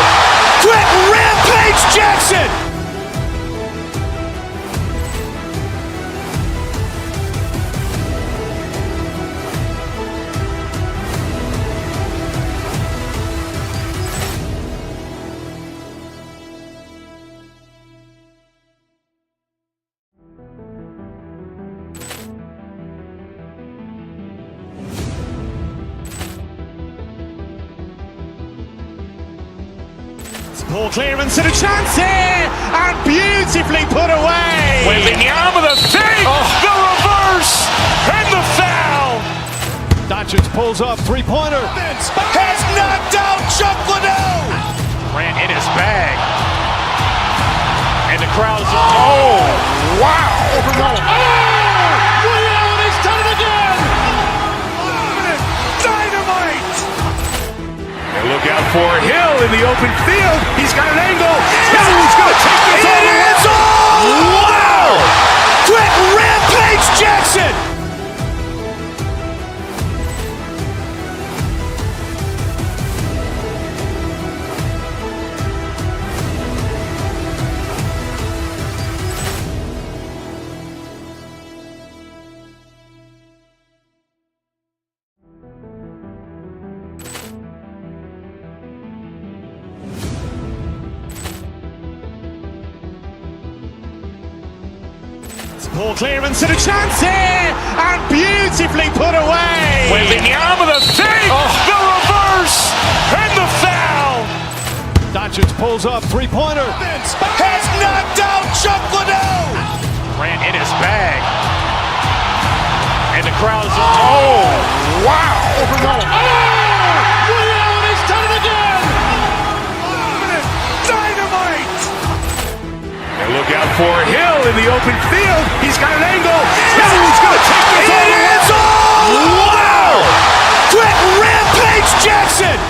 Quick Rampage Jackson. Ball clearance and a chance here, and beautifully put away. Wembanyama the fake, the reverse, and the foul. Doncic pulls up, three-pointer. Has knocked out Chuck Liddell. Ran in his bag. And the crowd's, oh, wow. Ray Allen has done it again. Dynamite. And look out for Hill in the open field. He's got an angle. He's going to take this all the way. Wow. Quick Rampage Jackson. Poor clearance and a chance here, and beautifully put away. Wembanyama the save, the reverse, and the foul. Doncic pulls up, three-pointer. Has knocked out Chuck Liddell. Ran in his bag. And the crowd is, oh, wow. He's done it again. Dynamite. And look out for Hill in the open field. He's got an angle. He's going to take this all the way. Wow. Quick Rampage Jackson.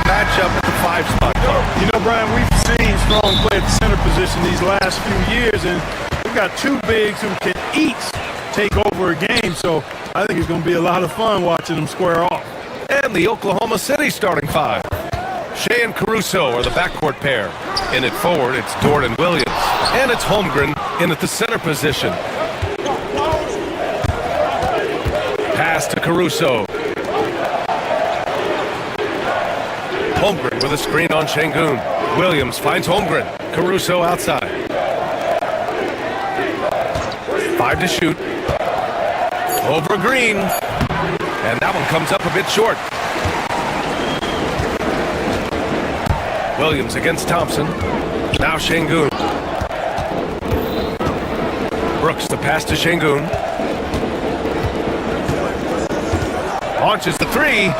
Matchup at the 5 spot. You know, Brian, we've seen strong play at the center position these last few years, and we've got two bigs who can each take over a game, so I think it's going to be a lot of fun watching them square off. And the Oklahoma City starting 5. Shea and Caruso are the backcourt pair. In at forward, it's Dort and Williams. And it's Holmgren in at the center position. Pass to Caruso. Holmgren with a screen on Şengün. Williams finds Holmgren. Caruso outside. 5 to shoot. Over Green. And that one comes up a bit short. Williams against Thompson. Now Şengün. Brooks the pass to Şengün. Launches the 3.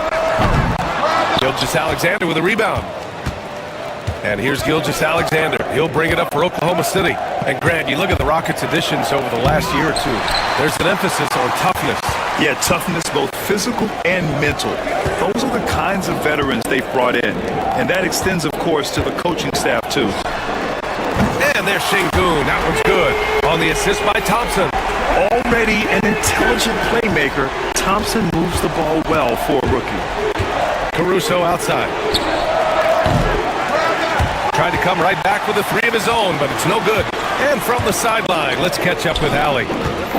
Gilgeous-Alexander with a rebound. And here's Gilgeous-Alexander. He'll bring it up for Oklahoma City. And Grant, you look at the Rockets' additions over the last year or two. There's an emphasis on toughness. Yeah, toughness, both physical and mental. Those are the kinds of veterans they've brought in. And that extends, of course, to the coaching staff, too. And there's Şengün. That one's good. On the assist by Thompson. Already an intelligent playmaker, Thompson moves the ball well for a rookie. Caruso outside. Tried to come right back with a 3 of his own, but it's no good. And from the sideline, let's catch up with Allie.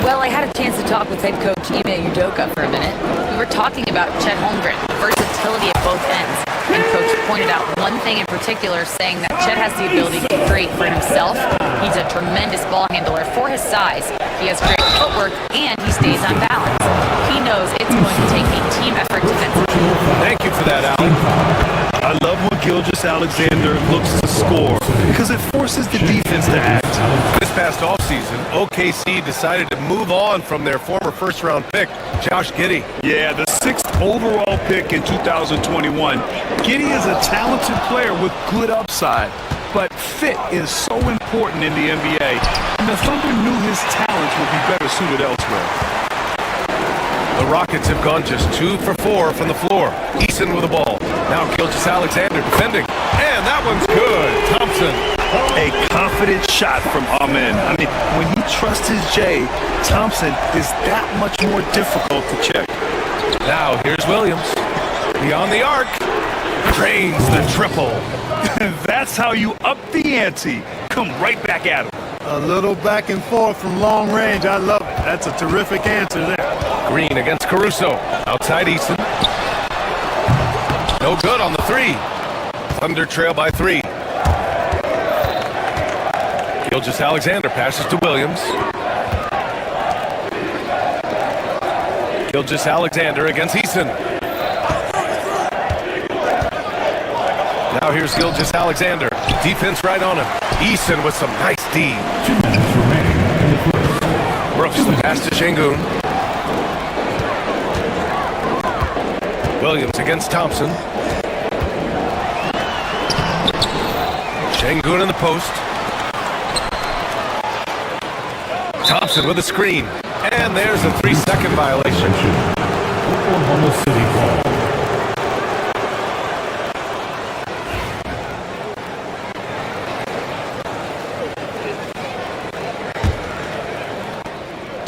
Well, I had a chance to talk with head coach Ime Udoka for a minute. We were talking about Chet Holmgren, versatility at both ends. And coach pointed out one thing in particular, saying that Chet has the ability to create for himself. He's a tremendous ball handler for his size. He has great footwork, and he stays on balance. He knows it's going to take a team effort defensively. Thank you for that, Allie. I love when Gilgeous-Alexander looks to score because it forces the defense to act. This past offseason, OKC decided to move on from their former first-round pick, Josh Giddey. Yeah, the 6th overall pick in 2021. Giddey is a talented player with good upside, but fit is so important in the NBA, and the Thunder knew his talents would be better suited elsewhere. The Rockets have gone just 2 for 4 from the floor. Eason with the ball. Now Gilgeous-Alexander defending. And that one's good. Thompson. A confident shot from Amen. I mean, when he trusts his J, Thompson is that much more difficult to check. Now here's Williams. Beyond the arc. Drains the triple. That's how you up the ante. Come right back at him. A little back and forth from long range. I love it. That's a terrific answer there. Green against Caruso. Outside Eason. No good on the 3. Thunder trail by 3. Gilgeous-Alexander passes to Williams. Gilgeous-Alexander against Eason. Now here's Gilgeous-Alexander. Defense right on him. Eason with some nice D. 2 minutes remaining in the first. Brooks the pass to Şengün. Williams against Thompson. Şengün in the post. Thompson with a screen. And there's a 3-second violation. Oklahoma City ball.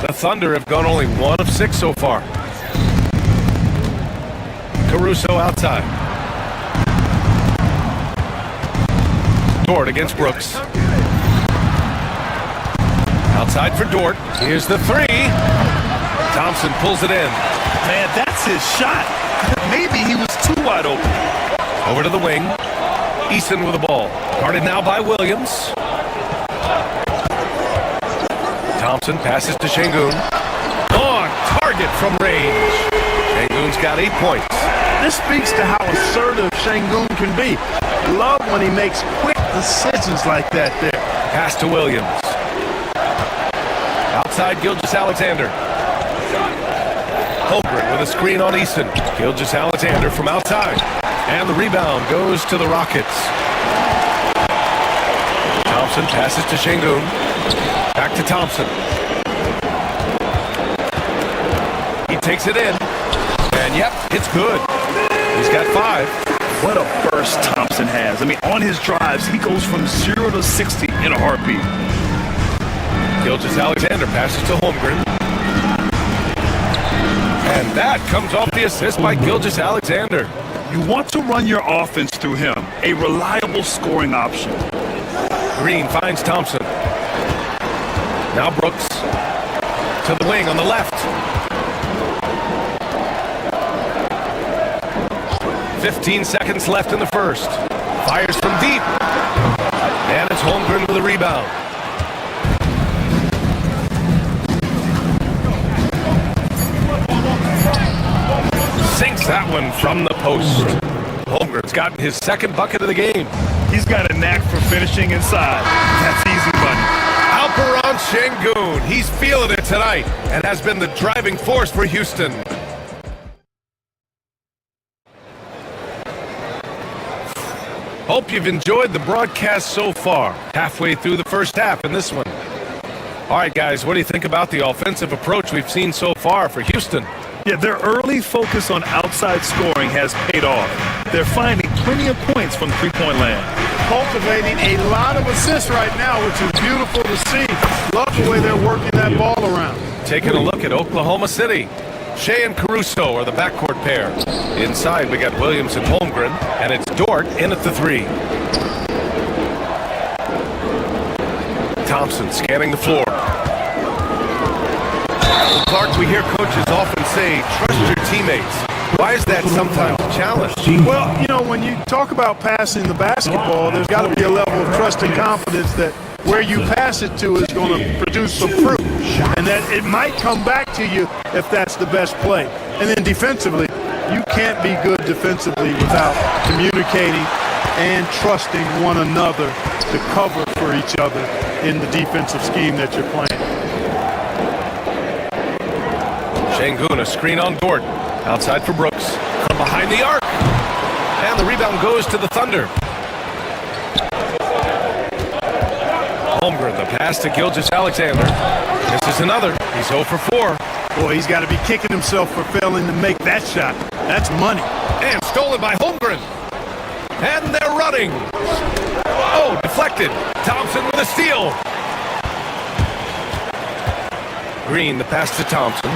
The Thunder have gone only 1 of 6 so far. Caruso outside. Dort against Brooks. Outside for Dort. Here's the three. Thompson pulls it in. Man, that's his shot. Maybe he was too wide open. Over to the wing. Eason with the ball. Guarded now by Williams. Thompson passes to Şengün. On target from range. Şengün's got 8 points. This speaks to how assertive Şengün can be. Love when he makes quick decisions like that there. Pass to Williams. Outside Gilgeous-Alexander. Holmgren with a screen on Eason. Gilgeous-Alexander from outside. And the rebound goes to the Rockets. Thompson passes to Şengün. Back to Thompson. He takes it in. And yep, it's good. He's got 5. What a burst Thompson has. I mean, on his drives, he goes from 0 to 60 in a heartbeat. Gilgeous-Alexander passes to Holmgren. And that comes off the assist by Gilgeous-Alexander. You want to run your offense through him, a reliable scoring option. Green finds Thompson. Now Brooks to the wing on the left. 15 seconds left in the first. Fires from deep. And it's Holmgren with a rebound. Sinks that one from the post. Holmgren's gotten his second bucket of the game. He's got a knack for finishing inside. That's easy money. Alperen Şengün. He's feeling it tonight and has been the driving force for Houston. Hope you've enjoyed the broadcast so far. Halfway through the first half in this one. All right, guys, what do you think about the offensive approach we've seen so far for Houston? Yeah, their early focus on outside scoring has paid off. They're finding plenty of points from three-point land. Cultivating a lot of assists right now, which is beautiful to see. Love the way they're working that ball around. Taking a look at Oklahoma City. Shea and Caruso are the backcourt pair. Inside, we got Williams and Holmgren, and it's Dort in at the 3. Thompson scanning the floor. Clark, we hear coaches often say, trust your teammates. Why is that sometimes a challenge? Well, you know, when you talk about passing the basketball, there's got to be a level of trust and confidence that where you pass it to is going to produce some fruit, and that it might come back to you if that's the best play. And then defensively, you can't be good defensively without communicating and trusting one another to cover for each other in the defensive scheme that you're playing. Şengün, a screen on Dort. Outside for Brooks. From behind the arc. And the rebound goes to the Thunder. Holmgren, the pass to Gilgeous-Alexander. This is another. He's 0 for 4. Boy, he's got to be kicking himself for failing to make that shot. That's money. And stolen by Holmgren. And they're running. Oh, deflected. Thompson with a steal. Green, the pass to Thompson.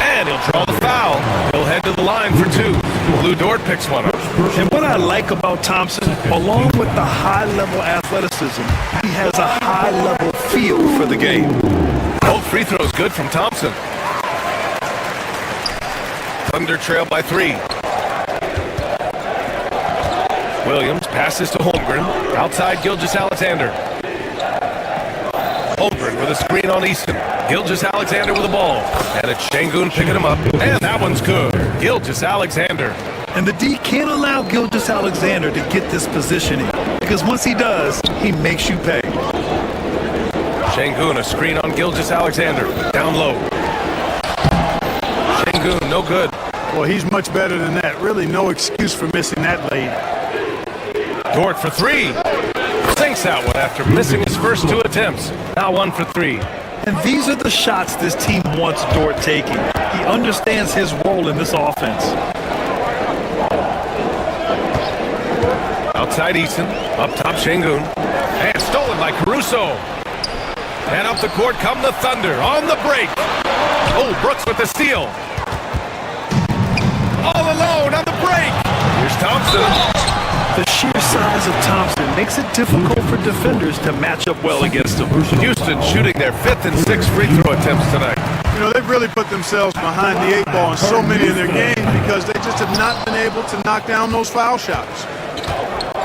And he'll draw the foul. He'll head to the line for 2. Lou Dort picks one up. And what I like about Thompson, along with the high-level athleticism, he has a high-level feel for the game. Both free throws good from Thompson. Thunder trail by 3. Williams passes to Holmgren. Outside Gilgeous-Alexander. Holmgren with a screen on Easton. Gilgeous-Alexander with the ball. And it's Şengün picking him up. And that one's good. Gilgeous-Alexander. And the D can't allow Gilgeous-Alexander to get this positioning, because once he does, he makes you pay. Şengün, a screen on Gilgeous-Alexander. Down low. Şengün, no good. Well, he's much better than that. Really no excuse for missing that lead. Dort for 3. Sinks that one after missing his first 2 attempts. Now 1 for 3. And these are the shots this team wants Dort taking. He understands his role in this offense. Outside Eason, up top Şengün, and stolen by Caruso. And up the court come the Thunder on the break. Oh, Brooks with the steal. All alone on the break. Here's Thompson. The sheer size of Thompson makes it difficult for defenders to match up well against him. Houston shooting their 5th and 6th free throw attempts tonight. You know, they've really put themselves behind the 8 ball in so many of their games because they just have not been able to knock down those foul shots.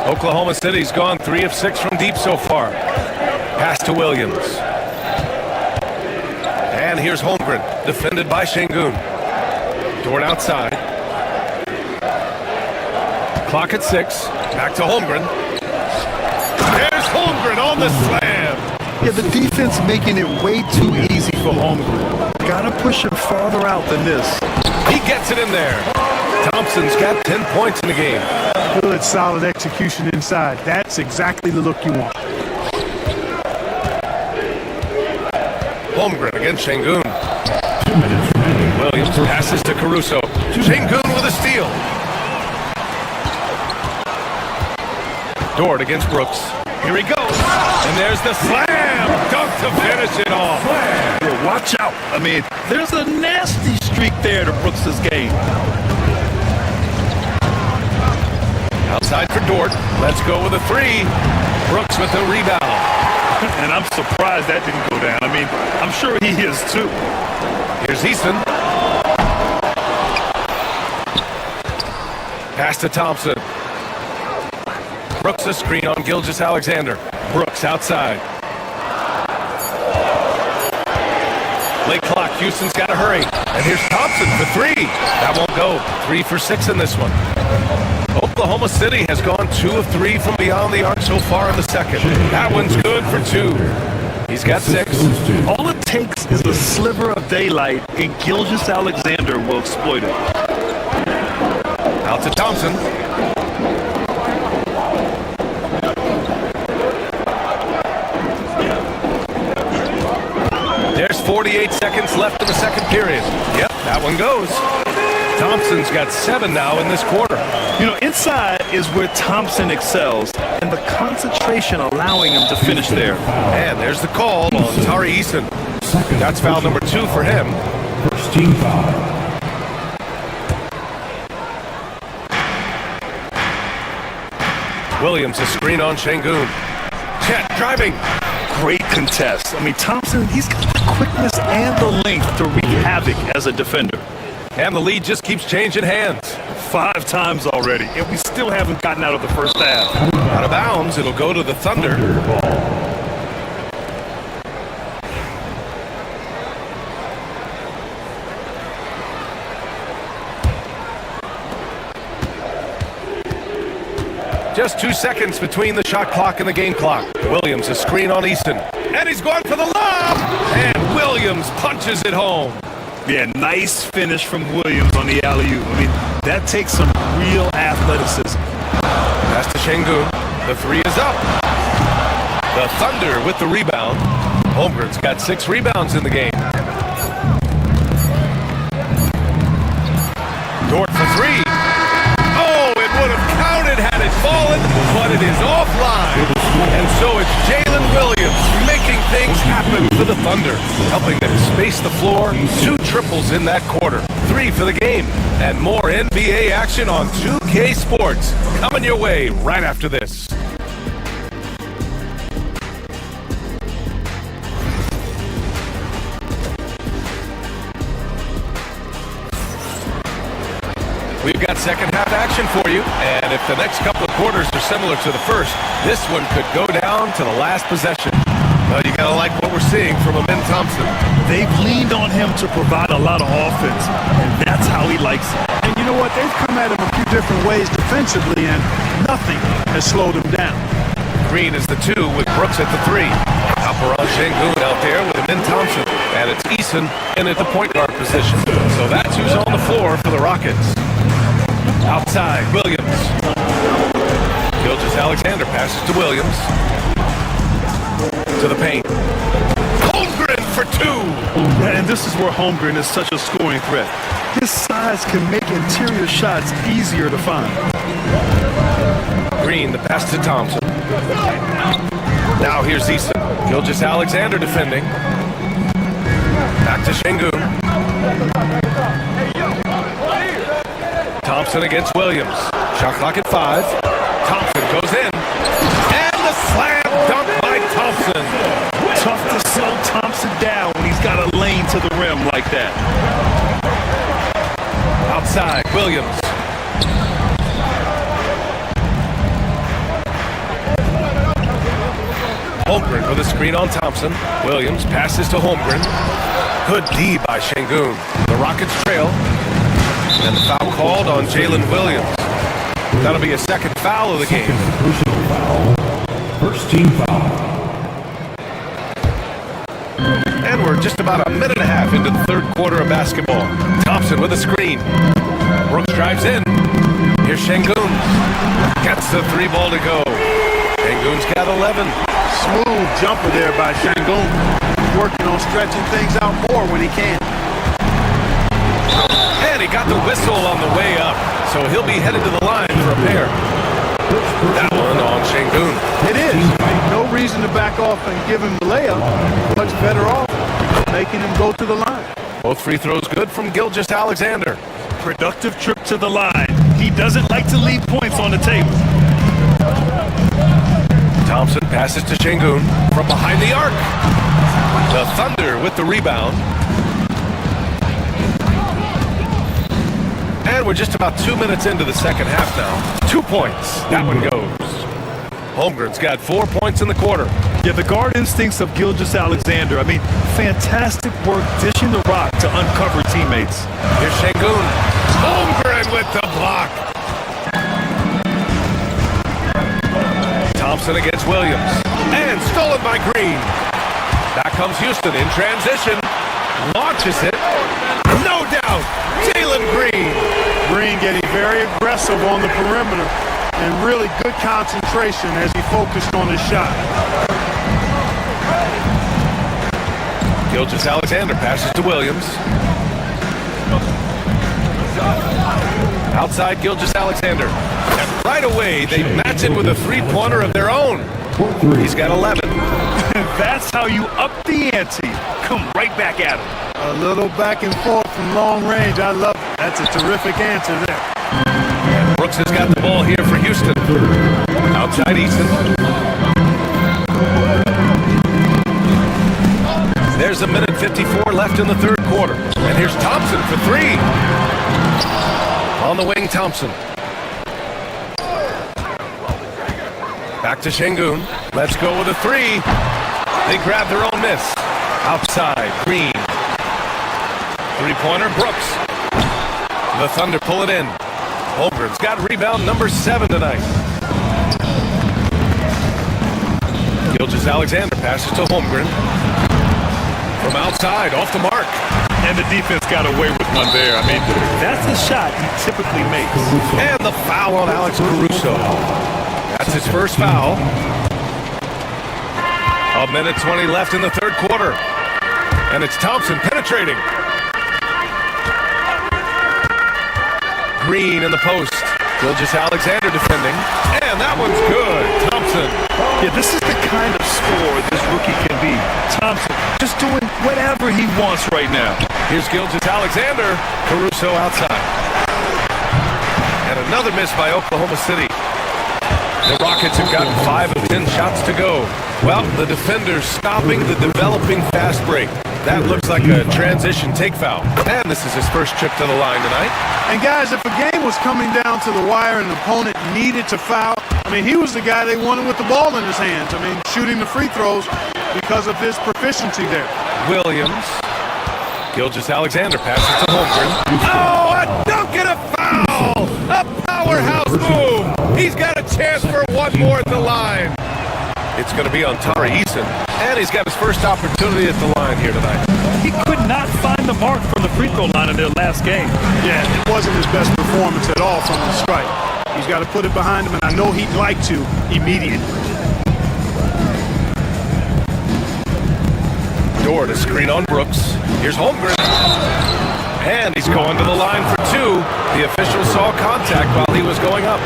Oklahoma City's gone 3 of 6 from deep so far. Pass to Williams. And here's Holmgren, defended by Şengün. Dort outside. Clock at 6. Back to Holmgren. There's Holmgren on the slam. Yeah, the defense making it way too easy for Holmgren. Gotta push him farther out than this. He gets it in there. Thompson's got 10 points in the game. Good, solid execution inside. That's exactly the look you want. Holmgren against Şengün. Williams passes to Caruso. Şengün with a steal. Dort against Brooks. Here he goes. And there's the slam. Dunk to finish it off. Yeah, watch out. I mean, there's a nasty streak there to Brooks' game. Outside for Dort. Let's go with a 3. Brooks with the rebound. And I'm surprised that didn't go down. I mean, I'm sure he is too. Here's Eason. Pass to Thompson. Brooks a screen on Gilgeous-Alexander. Brooks outside. Late clock. Houston's got to hurry. And here's Thompson for 3. That won't go. 3 for 6 in this one. Oklahoma City has gone 2 of 3 from beyond the arc so far in the second. That one's good for 2. He's got 6. All it takes is a sliver of daylight, and Gilgeous-Alexander will exploit it. Out to Thompson. There's 48 seconds left in the second period. Yep, that one goes. Thompson's got 7 now in this quarter. You know, inside is where Thompson excels, and the concentration allowing him to finish there. And there's the call on Tari Eason. That's foul number 2 for him. First team foul. Williams a screen on Şengün. Chet driving. Great contest. I mean, Thompson, he's got the quickness and the length to wreak havoc as a defender. And the lead just keeps changing hands. 5 times already, and we still haven't gotten out of the first half. Out of bounds, it'll go to the Thunder. Just 2 seconds between the shot clock and the game clock. Williams a screen on Easton. And he's going for the lob! And Williams punches it home. Yeah, nice finish from Williams on the alley-oop. I mean, that takes some real athleticism. Pass to Şengün. The 3 is up. The Thunder with the rebound. Holmgren's got 6 rebounds in the game. Dort for 3. Oh, it would have counted had it fallen, but it is offline. And so it's Jalen Williams making things happen for the Thunder, helping them space the floor. 2 triples in that quarter. 3 for the game. And more NBA action on 2K Sports coming your way right after this. We've got second half action for you, and if the next couple of quarters are similar to the first, this one could go down to the last possession. Well, you gotta like what we're seeing from Amin Thompson. They've leaned on him to provide a lot of offense, and that's how he likes it. And you know what? They've come at him a few different ways defensively, and nothing has slowed him down. Green is the 2 with Brooks at the 3. Alperon Şengün out there with Amin Thompson, and it's Eason in at the point guard position. So that's who's on the floor for the Rockets. Outside, Williams. Gilgeous-Alexander passes to Williams. To the paint. Holmgren for And this is where Holmgren is such a scoring threat. His size can make interior shots easier to find. Green, the pass to Thompson. Now here's Eason. Gilgeous-Alexander defending. Back to Şengün. Thompson against Williams. Shot clock at 5. Thompson goes in. And the slam dunk by Thompson. Tough to slow Thompson down when he's got a lane to the rim like that. Outside, Williams. Holmgren with a screen on Thompson. Williams passes to Holmgren. Good D by Şengün. The Rockets trail. And the foul called on Jalen Williams. That'll be a second foul of the game. Personal foul. First team foul. And we're just about a minute and a half into the third quarter of basketball. Thompson with a screen. Brooks drives in. Here's Şengün. Gets the 3 ball to go. Şengün's got 11. Smooth jumper there by Şengün. Working on stretching things out more when he can. And he got the whistle on the way up, so he'll be headed to the line for a pair. That one on Şengün. It is. No reason to back off and give him the layup. Much better off making him go to the line. Both free throws good from Gilgeous-Alexander. Productive trip to the line. He doesn't like to leave points on the table. Thompson passes to Şengün from behind the arc. The Thunder with the rebound. And we're just about 2 minutes into the second half now. 2 points. That one goes. Holmgren's got 4 points in the quarter. Yeah, the guard instincts of Gilgeous-Alexander. I mean, fantastic work dishing the rock to uncover teammates. Here's Şengün. Holmgren with the block. Thompson against Williams. And stolen by Green. Back comes Houston in transition. Launches it. No doubt. Jalen Green. Green getting very aggressive on the perimeter and really good concentration as he focused on his shot. Gilgeous-Alexander passes to Williams. Outside Gilgeous-Alexander. And right away, they match it with a three-pointer of their own. He's got 11. That's how you up the ante. Come right back at him. A little back and forth from long range. I love it. That's a terrific answer there. And Brooks has got the ball here for Houston. Outside Eason. There's a minute 54 left in the third quarter. And here's Thompson for 3. On the wing, Thompson. Back to Şengün. Let's go with a 3. They grab their own miss. Outside, Green. Three-pointer, Brooks. The Thunder pull it in. Holmgren's got rebound number 7 tonight. Gilgeous-Alexander passes to Holmgren. From outside, off the mark. And the defense got away with one there. I mean, that's a shot he typically makes. And the foul on Alex Caruso. That's his first foul. A minute 20 left in the third quarter. And it's Thompson penetrating. Green in the post. Gilgeous-Alexander defending. And that one's good. Thompson. Yeah, this is the kind of scorer this rookie can be. Thompson just doing whatever he wants right now. Here's Gilgeous-Alexander. Caruso outside. And another miss by Oklahoma City. The Rockets have gotten 5 of 10 shots to go. Well, the defender's stopping the developing fast break. That looks like a transition take foul. And this is his first trip to the line tonight. And guys, if a game was coming down to the wire and an opponent needed to foul, I mean, he was the guy they wanted with the ball in his hands. I mean, shooting the free throws because of his proficiency there. Williams. Gilgeous-Alexander passes to Holmgren. Oh, a dunk and a foul! A powerhouse move! He's got a chance for one more at the line. It's going to be on Tari Eason. And he's got his first opportunity at the line here tonight. He could not find the mark from the free throw line in their last game. Yeah, it wasn't his best performance at all from the strike. He's got to put it behind him, and I know he'd like to immediately. Dort, a screen on Brooks. Here's Holmgren. And he's going to the line for two. The official saw contact while he was going up.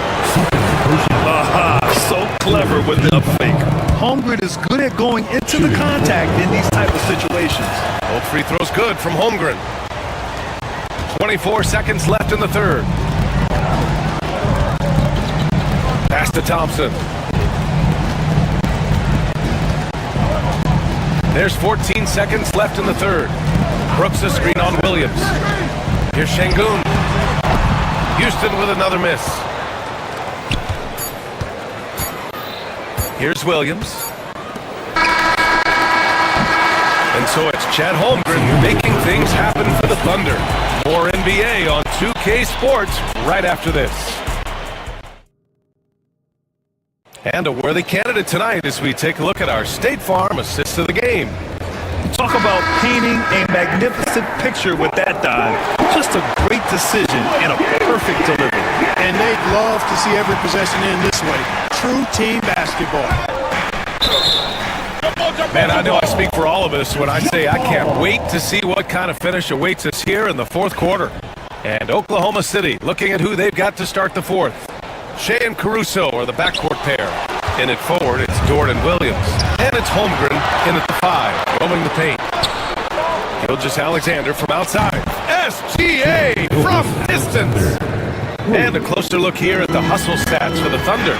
So clever with the up fake. Holmgren is good at going into the contact in these type of situations. Both free throws good from Holmgren. 24 seconds left in the third. Pass to Thompson. There's 14 seconds left in the third. Brooks a screen on Williams. Here's Şengün. Houston with another miss. Here's Williams. And so it's Chad Holmgren making things happen for the Thunder. More NBA on 2K Sports right after this. And a worthy candidate tonight as we take a look at our State Farm assist of the game. Talk about painting a magnificent picture with that dive. Just a great decision and a perfect delivery. And they'd love to see every possession in this way. True team basketball. Man, I know I speak for all of us when I say I can't wait to see what kind of finish awaits us here in the fourth quarter. And Oklahoma City looking at who they've got to start the fourth. Shea and Caruso are the backcourt pair. In it forward, it's Dort and Williams. And it's Holmgren in at the 5, roaming the paint. Gilgeous-Alexander from outside. SGA from distance. And a closer look here at the hustle stats for the Thunder.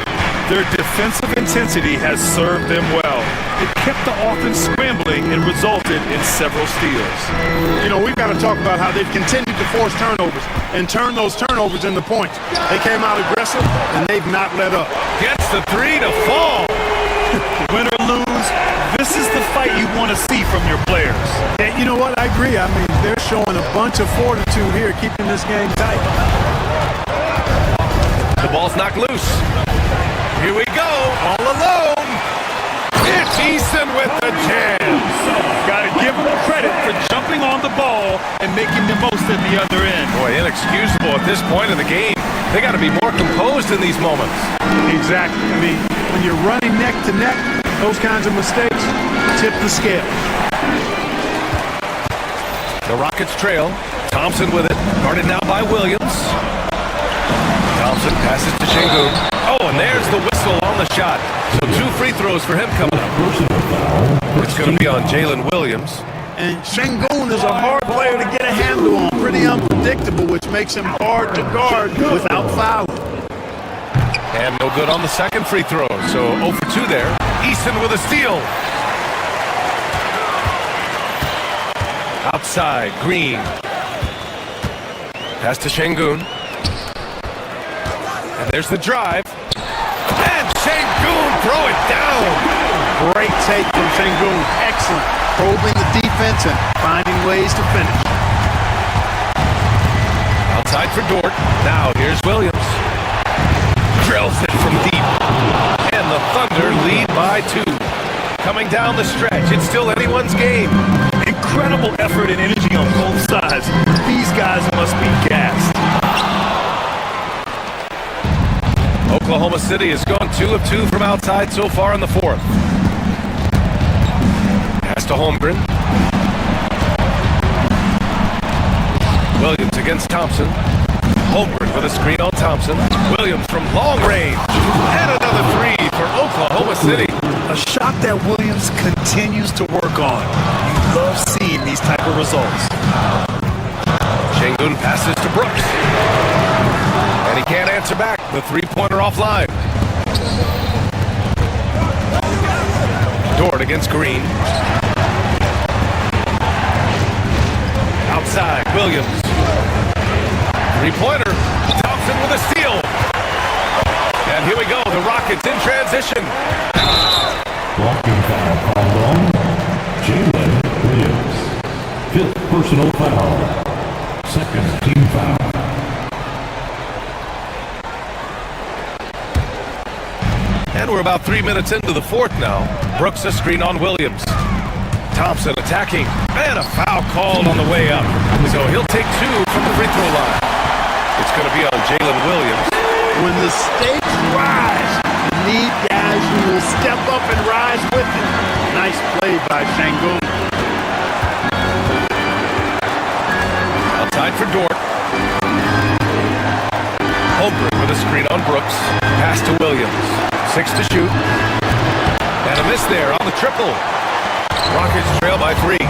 Their defensive intensity has served them well. It kept the offense scrambling and resulted in several steals. You know, we've got to talk about how they've continued to force turnovers and turn those turnovers into points. They came out aggressive, and they've not let up. Gets the 3 to fall. Win or lose, this is the fight you want to see from your players. And you know what? I agree. I mean, they're showing a bunch of fortitude here, keeping this game tight. The ball's knocked loose. Here we go, all alone. It's Easton with the jam. Got to give him credit for jumping on the ball and making the most at the other end. Boy, inexcusable at this point of the game. They got to be more composed in these moments. Exactly. I mean, when you're running neck to neck, those kinds of mistakes tip the scale. The Rockets trail. Thompson with it, guarded now by Williams. Thompson passes to Şengün. Oh, and there's the whistle on the shot. So 2 free throws for him coming up. It's going to be on Jalen Williams. And Şengün is a hard player to get a handle on. Pretty unpredictable, which makes him hard to guard without fouling. And no good on the second free throw. So 0 for 2 there. Easton with a steal. Outside, Green. Pass to Şengün. And there's the drive. And Şengün throw it down. Great take from Şengün. Excellent. Probing the defense and finding ways to finish. Outside for Dort. Now here's Williams. Drills it from deep. And the Thunder lead by 2. Coming down the stretch. It's still anyone's game. Incredible effort and energy on both sides. These guys must be gassed. Oklahoma City has gone 2 of 2 from outside so far in the fourth. Pass to Holmgren. Williams against Thompson. Holmgren with a screen on Thompson. Williams from long range. And another 3 for Oklahoma City. A shot that Williams continues to work on. You love seeing these type of results. Şengün passes to Brooks. And he can't answer back. The 3-pointer offline. Dort against Green. Outside, Williams. 3-pointer. Thompson with a steal. And here we go. The Rockets in transition. Blocking foul called on Jalen Williams. 5th personal foul. 2nd team foul. And we're about 3 minutes into the fourth now. Brooks a screen on Williams. Thompson attacking. And a foul called on the way up. So he'll take 2 from the free throw line. It's going to be on Jalen Williams. When the stakes rise, you need guys who will step up and rise with it. Nice play by Şengün. Brooks, pass to Williams. 6 to shoot. And a miss there on the triple. Rockets trail by 3.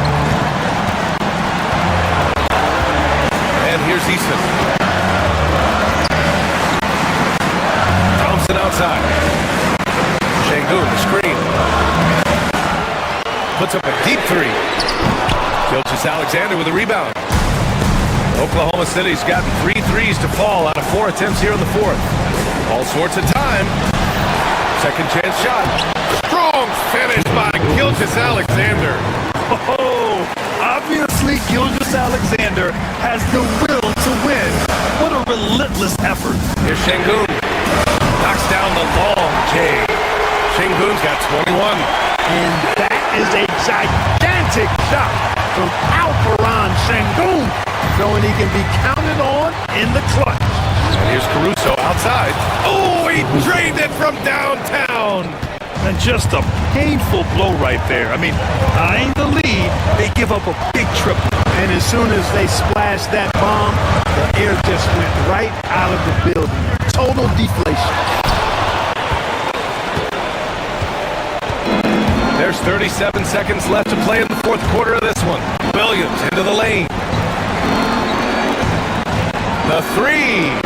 And here's Easton. Thompson outside. Şengün, the screen. Puts up a deep 3. Gilgeous-Alexander with a rebound. Oklahoma City's gotten 3 threes to fall out of 4 attempts here in the 4th. All sorts of time. Second chance shot. Strong finish by Gilgeous-Alexander. Oh, obviously Gilgeous-Alexander has the will to win. What a relentless effort. Here's Şengün. Knocks down the long J. Şengün's got 21. And that is a gigantic shot from Alperen Şengün, showing he can be counted on in the clutch. And here's Caruso outside. Oh, he drained it from downtown. And just a painful blow right there. I mean, eyeing the lead, they give up a big triple. And as soon as they splashed that bomb, the air just went right out of the building. Total deflation. There's 37 seconds left to play in the 4th quarter of this one. Williams into the lane. The 3.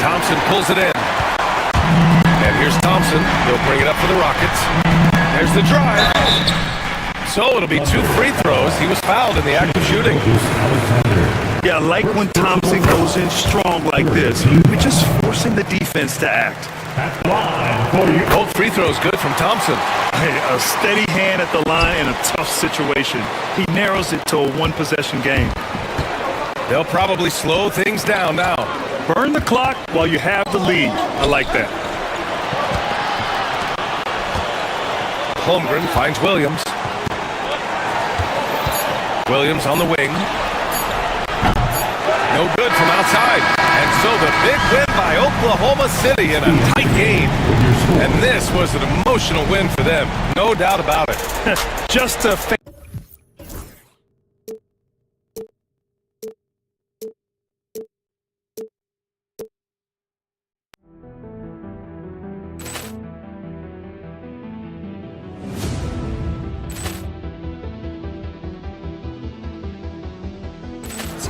Thompson pulls it in. And here's Thompson. He'll bring it up for the Rockets. There's the drive. So it'll be 2 free throws. He was fouled in the act of shooting. Yeah, I like when Thompson goes in strong like this. We're just forcing the defense to act. Both free throws good from Thompson. Hey, a steady hand at the line in a tough situation. He narrows it to a 1-possession game. They'll probably slow things down now. Burn the clock while you have the lead. I like that. Holmgren finds Williams. Williams on the wing. No good from outside. And so the big win by Oklahoma City in a tight game. And this was an emotional win for them. No doubt about it. Just a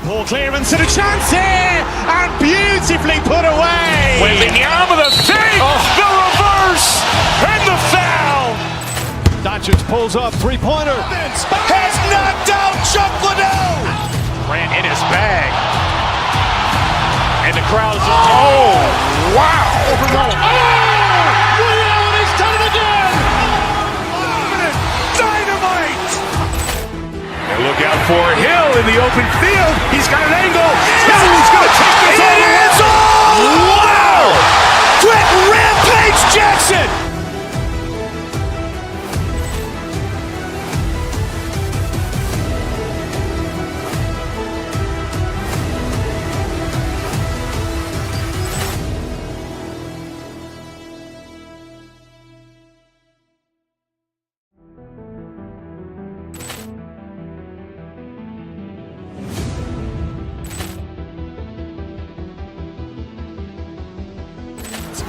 Ball clearance and a chance here, and beautifully put away. Wembanyama the fake, the reverse, and the foul. Doncic pulls up, 3-pointer. Has knocked out Chuck Liddell. Ran in his bag. And the crowd is... Oh, wow. He's done it again. Dynamite. And look out for Hill in the open field. He's got an angle. He's going to take this all the way. Wow. Quick Rampage Jackson.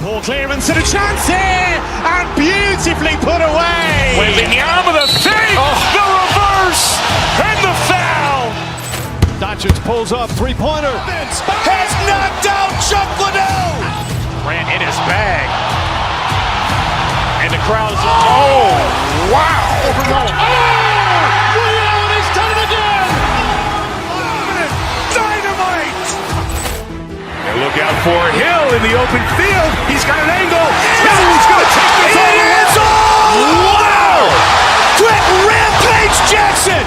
Ball clearance and a chance here, and beautifully put away. Wembanyama the fake, the reverse, and the foul. Doncic pulls up, 3-pointer. Has knocked out Chuck Liddell. Ran in his bag. And the crowd is... Oh, wow. He's done it again. Dynamite. And look out for Hill in the open field. He's got an angle. He's going to take this all the way. Wow. Quick Rampage Jackson.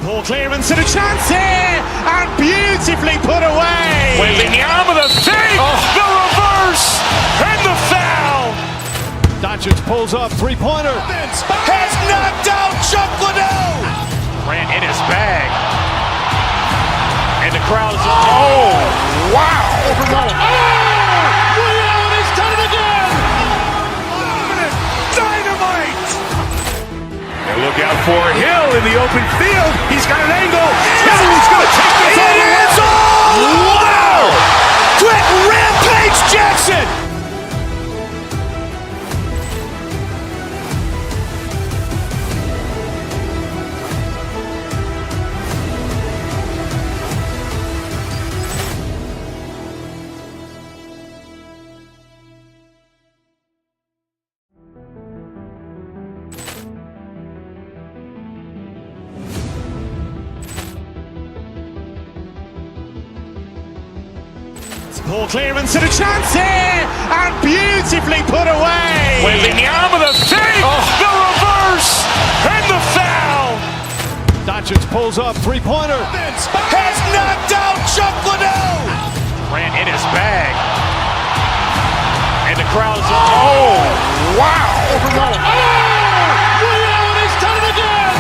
Ball clearance and a chance here, and beautifully put away. Wembanyama the fake, the reverse, and the foul. Doncic pulls up, three-pointer. Has knocked out Chuck Liddell. Ran in his bag. And the crowd is... Oh, wow. Overrun. Ray Allen has done it again. Dynamite. And look out for Hill in the open field. He's got an angle. Hill's going to take this all the way. Wow. Quick Rampage Jackson. Ball clearance and a chance here, and beautifully put away. Wembanyama the fake, the reverse, and the foul. Doncic pulls up, three-pointer. Has knocked out Chuck Liddell. Ran in his bag. And the crowd is... Oh, wow. Overrun. Ray Allen has done it again.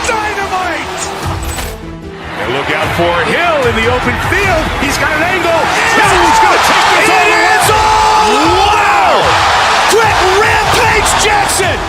Dynamite. And look out for Hill in the open field. He's got an angle. Hill's going to take this all the way. Wow. Quick Rampage Jackson.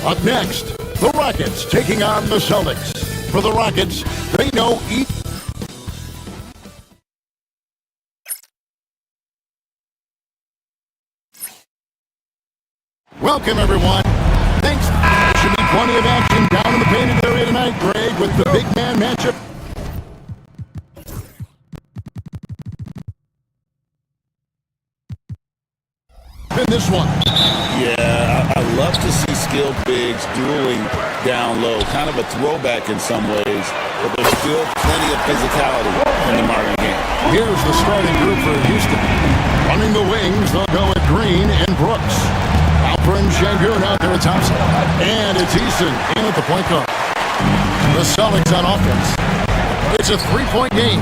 Up next, the Rockets taking on the Celtics. For the Rockets, they know each... Welcome, everyone. Thanks. There should be plenty of action down in the painted area tonight, Greg, with the big man matchup. In this one. Yeah, I love to see skilled bigs dueling down low. Kind of a throwback in some ways, but there's still plenty of physicality in the modern game. Here's the starting group for Houston. Running the wings, they'll go at Green and Brooks. Alperen Şengün out there at Thompson. And it's Eason in at the point guard. The Celtics on offense. It's a three-point game.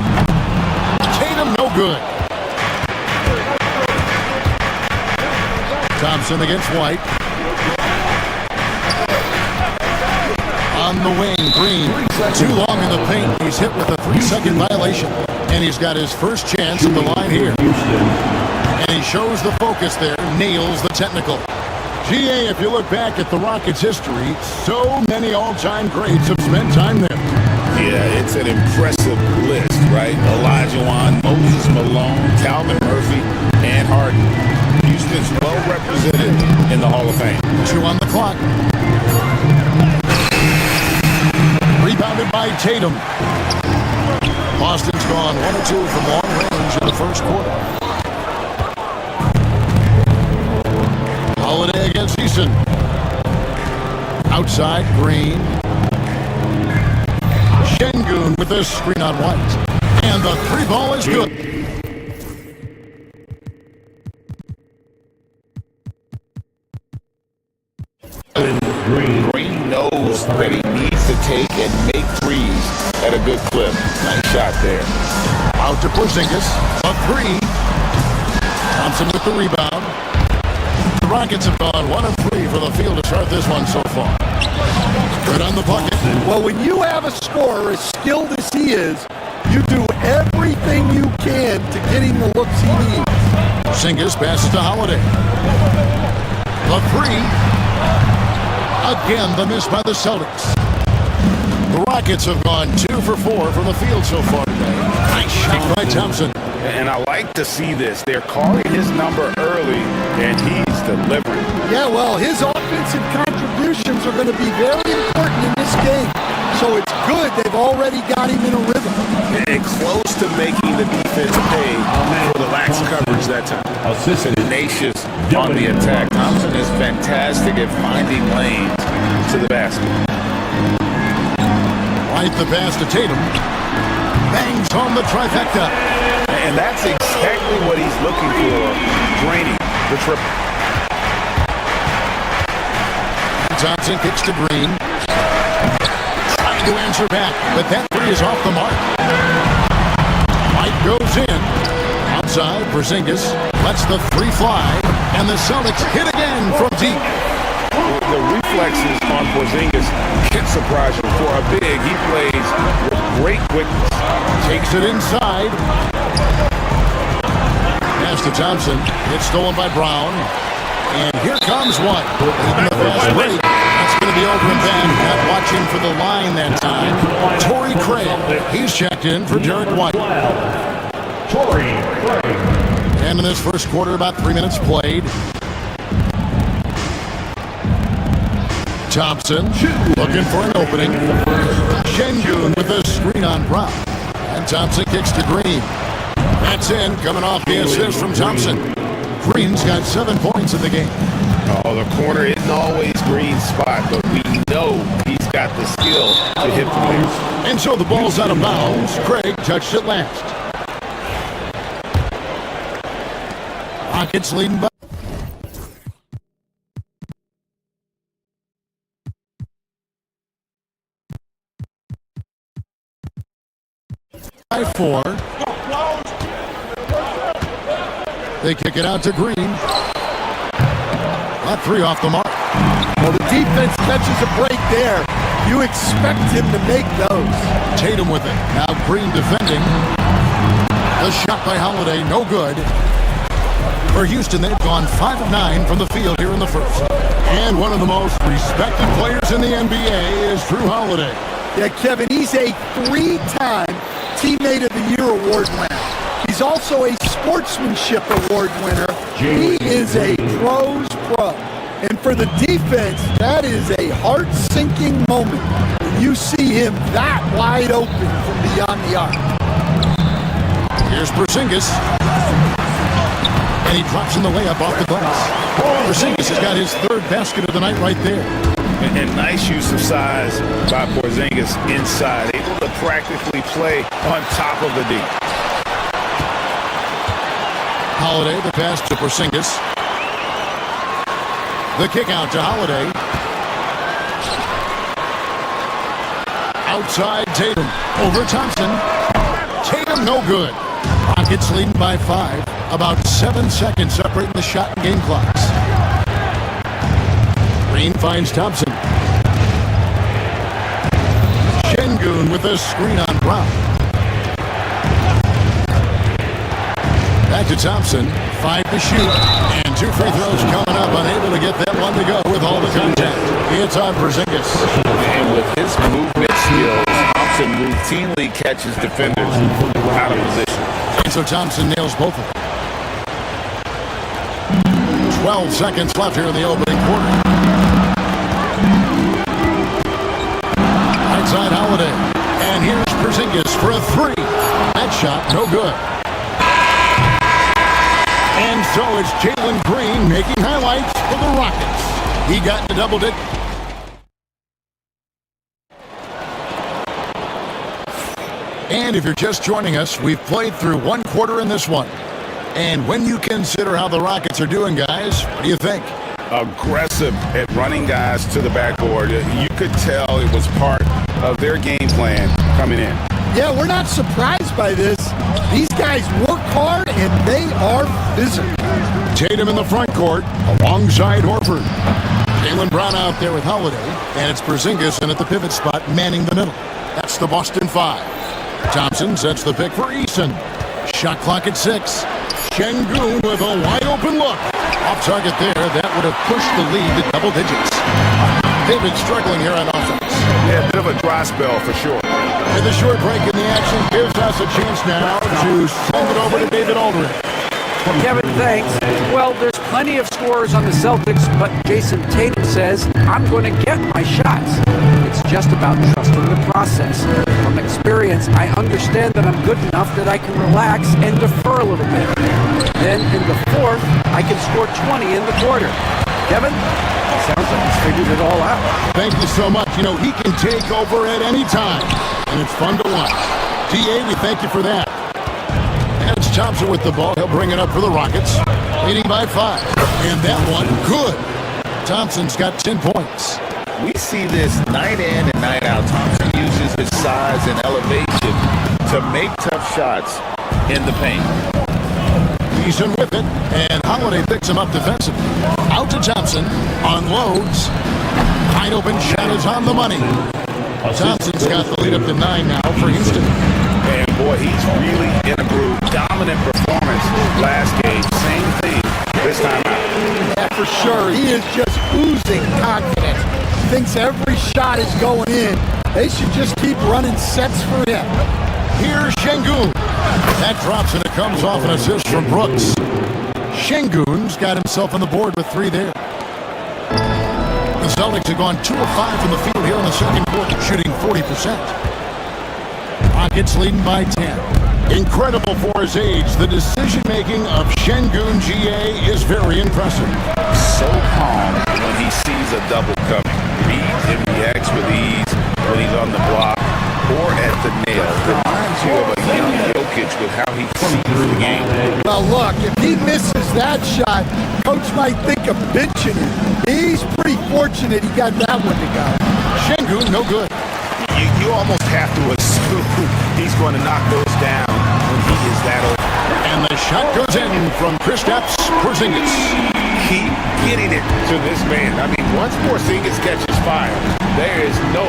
Tatum no good. Thompson against White. On the wing, Green. Too long in the paint. He's hit with a 3-second violation. And he's got his first chance at the line here. And he shows the focus there. Nails the technical. GA, if you look back at the Rockets' history, so many all-time greats have spent time there. Yeah, it's an impressive list, right? Olajuwon, Moses Malone, Calvin Murphy, and Harden. Houston's well represented in the Hall of Fame. 2 on the clock. Rebounded by Tatum. Boston's gone 1 or 2 from long range in the first quarter. Holiday against Eason. Outside, Green. Şengün with this screen on White. And the 3-ball is good. Green knows that he needs to take and make threes at a good clip. Nice shot there. Out to Porzingis. A 3. Thompson with the rebound. The Rockets have gone 1 of 3 for the field to start this one so far. Good on the bucket. Well, when you have a scorer as skilled as he is, you do everything you can to get him the looks he needs. Porzingis passes to Holiday. The 3. Again, the miss by the Celtics. The Rockets have gone 2 for 4 from the field so far today. Nice shot by Thompson. And I like to see this. They're calling his number early, and he's delivering. Yeah, well, his offensive contributions are going to be very important in this game. So it's good they've already got him in a rhythm. And close to making the defense pay for the lax coverage. leverage that time. Tenacious on the attack. Thompson is fantastic at finding lanes to the basket. Right the pass to Tatum. Bangs home the trifecta. And that's exactly what he's looking for, draining the triple. Johnson kicks to Green. Trying to answer back, but that three is off the mark. White goes in. Outside, Porzingis lets the three fly, and the Celtics hit again from deep. The reflexes on Porzingis can surprise you. For a big, he plays with great quickness. Takes it inside. Pass to Thompson. It's stolen by Brown. And here comes one. The fast break. That's going to be over and back. Not watching for the line that time. Torrey Craig. He's checked in for Derek White. Torrey Craig. And in this first quarter, about 3 minutes played. Thompson looking for an opening. Şengün with a screen on Brown. And Thompson kicks to Green. That's in, coming off the assist from Thompson. Green's got 7 points in the game. Oh, the corner isn't always Green's spot, but we know he's got the skill to hit the players. And so the ball's out of bounds. Craig touched it last. Rockets leading by 4. They kick it out to Green. That three off the mark. Well, the defense catches a break there. You expect him to make those. Tatum with it. Now Green defending. The shot by Holiday, no good. For Houston, they've gone 5 of 9 from the field here in the first. And one of the most respected players in the NBA is Drew Holiday. Yeah, Kevin, he's a 3-time Teammate of the Year award winner. He's also a Sportsmanship Award winner. He is a pro's pro. And for the defense, that is a heart-sinking moment when you see him that wide open from beyond the arc. Here's Porzingis. And he drops in the layup off the glass. Porzingis has got his 3rd basket of the night right there. And nice use of size by Porzingis inside. Able to practically play on top of the D. Holiday, the pass to Porzingis. The kick out to Holiday. Outside Tatum. Over Thompson. Tatum no good. Rockets leading by 5. About 7 seconds separating the shot and game clocks. Green finds Thompson. Şengün with a screen on Brown. Back to Thompson. 5 to shoot. And 2 free throws coming up. Unable to get that one to go with all the contact. It's on Porzingis. And with his movement skills, Thompson routinely catches defenders out of position. And so Thompson nails both of them. 12 seconds left here in the opening quarter. Outside Holiday. And here's Porzingis for a 3. That shot, no good. And so it's Jalen Green making highlights for the Rockets. He got in a double digit. And if you're just joining us, we've played through 1 quarter in this one. And when you consider how the Rockets are doing, guys, what do you think? Aggressive at running guys to the backboard. You could tell it was part of their game plan coming in. Yeah, we're not surprised by this. These guys work hard and they are physical. Tatum in the front court alongside Horford. Jaylen Brown out there with Holiday. And it's Porzingis in at the pivot spot manning the middle. That's the Boston 5. Thompson sets the pick for Eason. Shot clock at 6. Şengün with a wide open look. Off target there. That would have pushed the lead to double digits. They've been struggling here on offense. Yeah, a bit of a dry spell for sure. And the short break in the action gives us a chance now to send it over to David Aldridge. Kevin, thanks. Well, there's plenty of scorers on the Celtics, but Jason Tatum says, I'm going to get my shots. It's just about trusting the process. From experience, I understand that I'm good enough that I can relax and defer a little bit. Then in the fourth, I can score 20 in the quarter. Kevin, sounds like he's figured it all out. Thank you so much. You know, he can take over at any time, and it's fun to watch. TA, we thank you for that. And it's Thompson with the ball. He'll bring it up for the Rockets, leading by 5. And that one, good. Thompson's got 10 points. We see this night in and night out. Thompson uses his size and elevation to make tough shots in the paint. Eason with it, and Holiday picks him up defensively. Out to Thompson, unloads. Wide open shot is on the money. Thompson's got the lead up to 9 now for Houston. And boy, he's really in a groove. Dominant performance last game. Same thing this time out. Yeah, for sure. He is just oozing confidence. Thinks every shot is going in. They should just keep running sets for him. Here's Şengün. That drops and it comes off an assist from Brooks. Şengün's got himself on the board with 3 there. The Celtics have gone 2 of 5 from the field here in the second quarter, shooting 40%. Rockets leading by 10. Incredible for his age. The decision-making of Şengün GA is very impressive. So calm when he sees a double coming. Reads and reacts with ease when he's on the block or at the nail. Reminds you of a young Jokic with how he sees the game. Well, look, if he misses that shot, coach might think of benching him. He's pretty fortunate he got that one to go. Şengün, no good. You almost have to assume he's going to knock those down when he is that old. And the shot goes in from Kristaps Porzingis. Keep getting it to this man. I mean, once Porzingis catches fire, there is no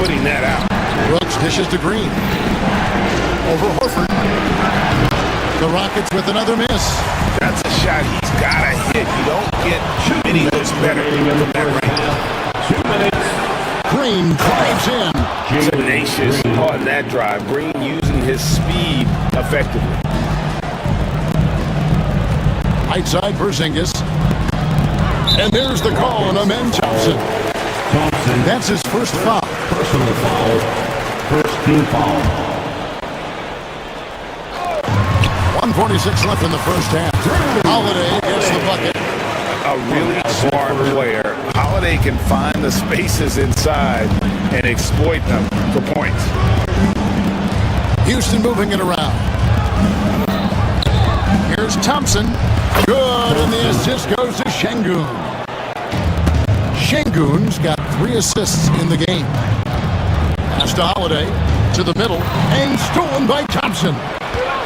putting that out. Brooks dishes to Green. Over Horford. The Rockets with another miss. That's a shot he's got to hit. You don't get many looks better than that range. 2 minutes. Green drives in. Tenacious on that drive. Green using his speed effectively. Right side, Porzingis. And there's the call on Amen Thompson. That's his first foul. Personal foul. First team foul. 1:46 left in the first half. Holiday gets the bucket. A really smart player. Holiday can find the spaces inside and exploit them for points. Houston moving it around. Here's Thompson. Good, and the assist goes to Şengün. Şengün's got 3 assists in the game. Pass to Holiday, to the middle, and stolen by Thompson.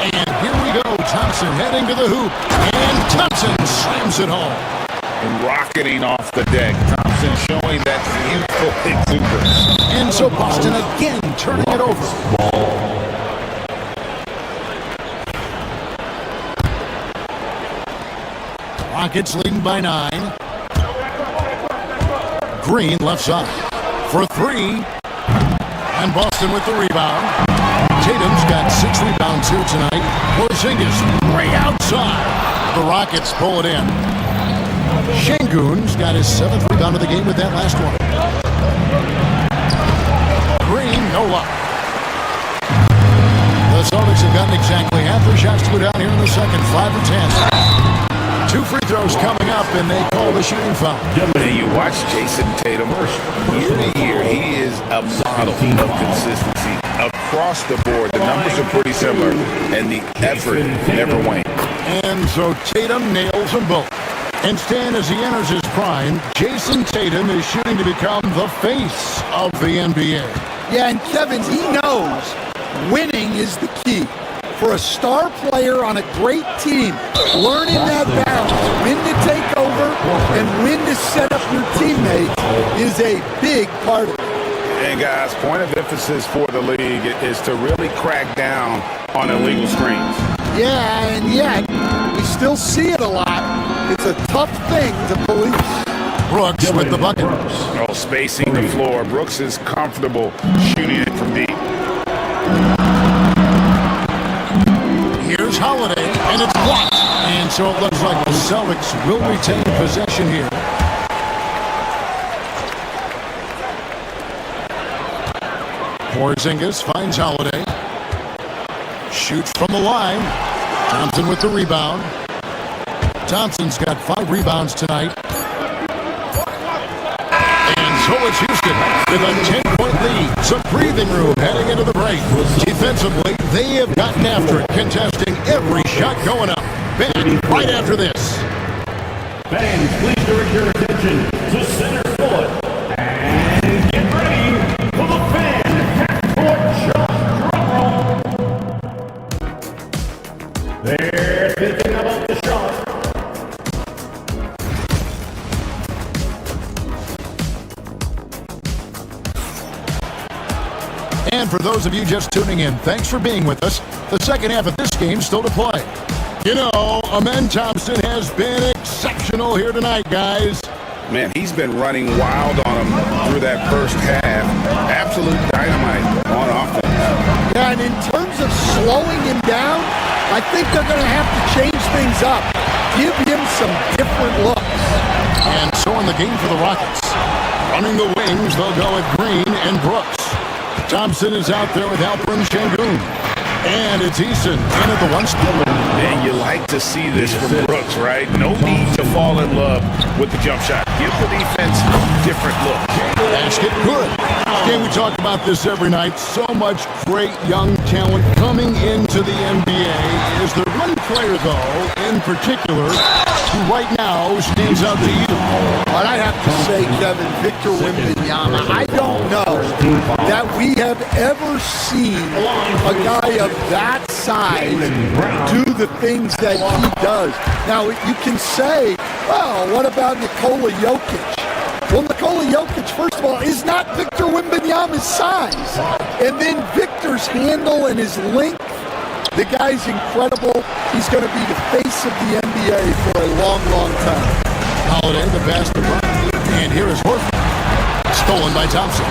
And here we go, Thompson heading to the hoop, and Thompson slams it home. And rocketing off the deck. Thompson showing that youthful exuberance. And so Boston again turning it over. Rockets leading by 9. Green left side for 3. And Boston with the rebound. Tatum's got 6 rebounds here tonight. Porzingis way outside. The Rockets pull it in. Şengün's got his 7th rebound of the game with that last one. Green, no luck. The Celtics have gotten exactly half their shots to go down here in the second, 5 or 10. 2 free throws coming up, and they call the shooting foul. And you watch Jason Tatum year to year. He is a model of consistency across the board. The numbers are pretty similar, and the effort never wanes. And so Tatum nails them both. And Stan, as he enters his prime, Jason Tatum is shooting to become the face of the NBA. Yeah, and Kevin, he knows winning is the key. For a star player on a great team, learning that balance, when to take over and when to set up your teammates is a big part of it. And guys, point of emphasis for the league is to really crack down on illegal screens. Yeah, and yet we still see it a lot. It's a tough thing to police. Brooks with the bucket. Oh, spacing the floor. Brooks is comfortable shooting it from deep. Here's Holiday, and it's blocked. And so it looks like the Celtics will retain possession here. Porzingis finds Holiday. Shoots from the line. Thompson with the rebound. Thompson's got 5 rebounds tonight. And so it's Houston with a 10-point lead. Some breathing room heading into the break. Defensively, they have gotten after it, contesting every shot going up. Back right after this. Fans, please direct your attention to center court and get ready for the fan half-court shot drum roll. They're thinking about the shot. And for those of you just tuning in, thanks for being with us. The second half of this game still to play. You know, Amen Thompson has been exceptional here tonight, guys. Man, he's been running wild on him through that first half. Absolute dynamite on offense. Yeah, and in terms of slowing him down, I think they're going to have to change things up. Give him some different looks. And so in the game for the Rockets, running the wings, they'll go with Green and Brooks. Thompson is out there with Alperen Şengün. And it's Eason in at the 1 spot. Man, you like to see this from Brooks, right? No need to fall in love with the jump shot. Give the defense different looks. Basket good. Again, we talk about this every night. So much great young talent coming into the NBA. Is there one player, though, in particular, who right now stands out to you? But I have to say, Kevin, Victor Wembanyama, I don't know that we have ever seen a guy of that size do the things that he does. Now, you can say, well, what about Nikola Jokic? Well, Nikola Jokic, first of all, is not Victor Wembanyama's size. And then Victor's handle and his length, the guy's incredible. He's going to be the face of the NBA for a long, long time. Holiday, the pass to Brown. And here is Horford. Stolen by Thompson.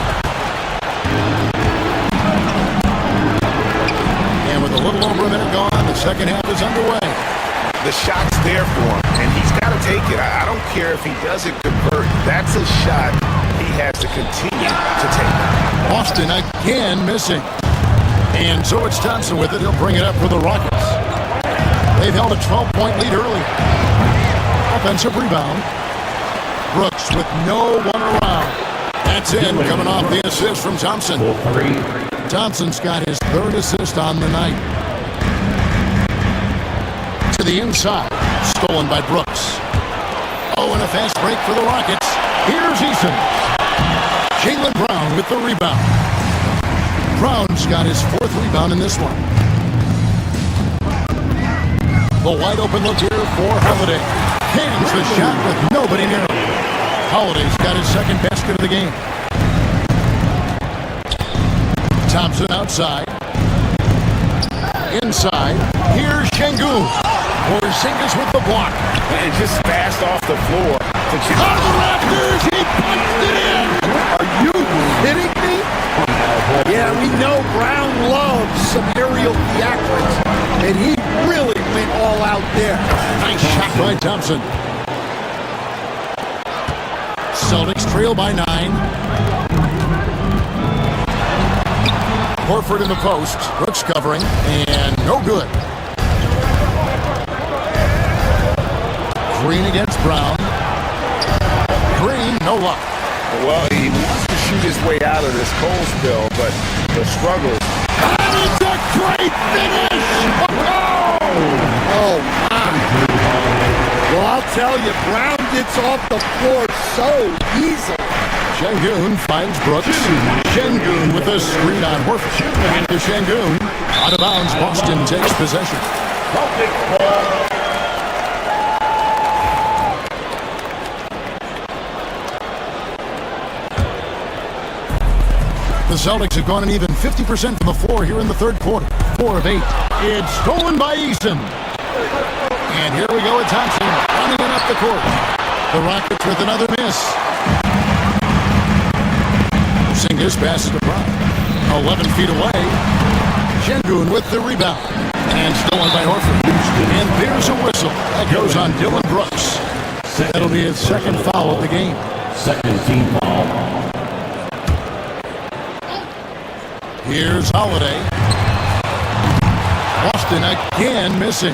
And with a little over a minute gone, the second half is underway. The shot's there for him, and he's got to take it. I don't care if he doesn't convert. That's a shot he has to continue to take. Austin again missing. And so it's Thompson with it. He'll bring it up for the Rockets. They've held a 12-point lead early. Offensive rebound. Brooks with no one around. That's in, coming off the assist from Thompson. Thompson's got his 3rd assist on the night. To the inside. Stolen by Brooks. Oh, and a fast break for the Rockets. Here's Eason. Jaylen Brown with the rebound. Brown's got his 4th rebound in this one. The wide open look here for Holiday. Hands the shot with nobody near him. Holiday's got his 2nd basket of the game. Thompson outside. Inside. Here's Şengün. Porzingis with the block. And just fast off the floor. Out of the rafters, he punched it in. Are you kidding me? Yeah, we know Brown loves some aerial theatrics, and he really went all out there. Nice shot by Thompson. Celtics trail by 9. Horford in the post. Brooks covering, and no good. Green against Brown. Green, no luck. Well, he wants to shoot his way out of this cold spill, but the struggle. And it's a great finish! Oh, my. Well, I'll tell you, Brown gets off the floor so easily. Şengün finds Brooks. Şengün with a screen on Horford. And to Şengün. Out of bounds, Boston takes possession. The Celtics have gone an even 50% from the floor here in the 3rd quarter. 4 of 8. It's stolen by Eason. And here we go with Thompson running it up the court. The Rockets with another miss. Porzingis passes to Brown. 11 feet away. Şengün with the rebound. And stolen by Horford. And there's a whistle. That goes on Dylan Brooks. That'll be his 2nd foul of the game. 2nd team foul. Here's Holiday. Boston again missing.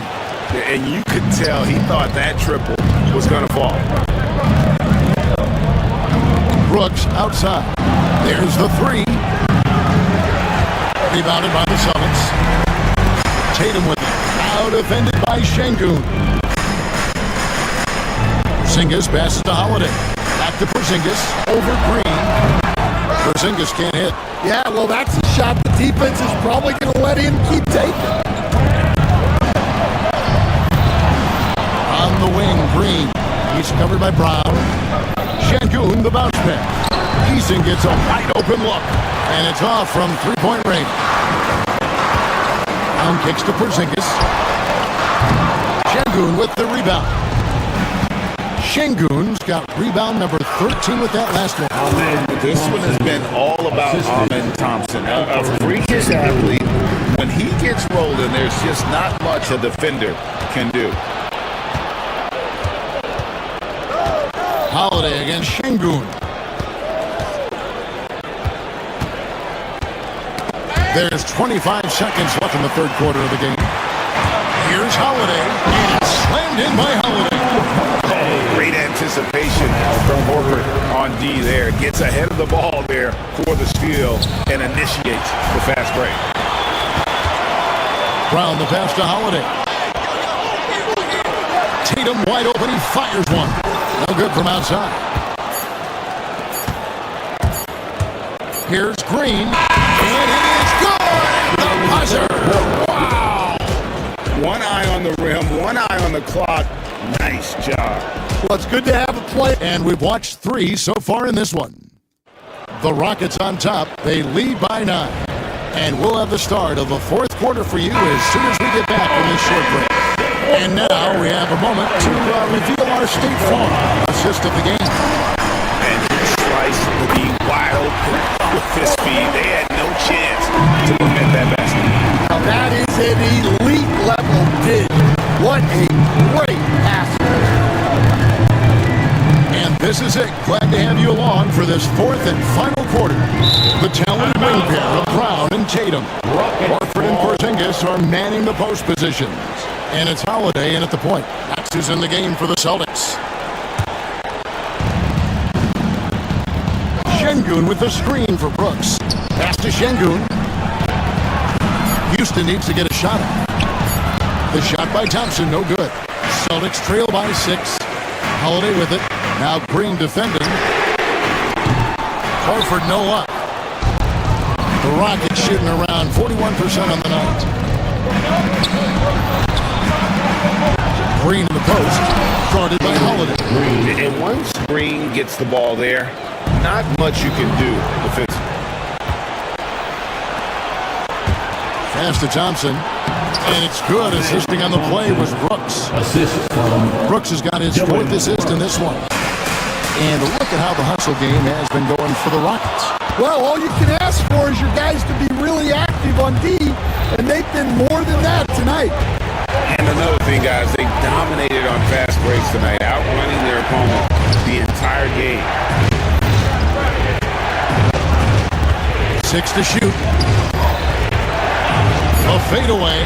And you could tell he thought that triple was going to fall. Brooks outside. There's the three. Rebounded by the Celtics. Tatum with it. Now defended by Şengün. Porzingis passes to Holiday. Back to Porzingis. Over Green. Porzingis can't hit. Yeah, well, that's a shot the defense is probably going to let him keep taking. On the wing, Green. He's covered by Brown. Şengün, the bounce pass. Eason gets a wide open look. And it's off from three-point range. Brown kicks to Porzingis. Şengün with the rebound. Şengün's got rebound number 13 with that last one. This one has been all about Amen Thompson. A freakish athlete. When he gets rolling, there's just not much a defender can do. Holiday against Şengün. There's 25 seconds left in the third quarter of the game. Here's Holiday, and slammed in by Holiday. Great anticipation from Horford on D there. Gets ahead of the ball there for the steal and initiates the fast break. Brown the pass to Holiday. Tatum wide open, he fires one. No good from outside. Here's Green, and it is good! The buzzer! Wow! One eye on the rim, one eye on the clock. Nice job. Well, it's good to have a play. And we've watched three so far in this one. The Rockets on top. They lead by 9. And we'll have the start of the fourth quarter for you as soon as we get back from this short break. And now we have a moment to reveal our State Farm assist of the game. And he sliced the wide open with his speed. They had no chance to prevent that basket. Now that is an elite level dig. What a great pass. And this is it. Glad to have you along for this fourth and final quarter. The talented wing pair of Brown and Tatum. Horford and Porzingis are manning the post positions. And it's Holiday in at the point. Max is in the game for the Celtics. Şengün with the screen for Brooks. Pass to Şengün. Houston needs to get a shot up. The shot by Thompson, no good. Celtics trail by 6. Holiday with it. Now Green defending. Horford no luck. The Rockets shooting around 41% on the night. Green in the post. Guarded by Holiday. And once Green gets the ball there, not much you can do defensively. Pass to Thompson. And it's good. Assisting on the play was Brooks. Brooks has got his 4th assist in this one. And look at how the hustle game has been going for the Rockets. Well, all you can ask for is your guys to be really active on D, and they've been more than that tonight. And another thing, guys, they dominated on fast breaks tonight, outrunning their opponent the entire game. 6 to shoot. A fadeaway.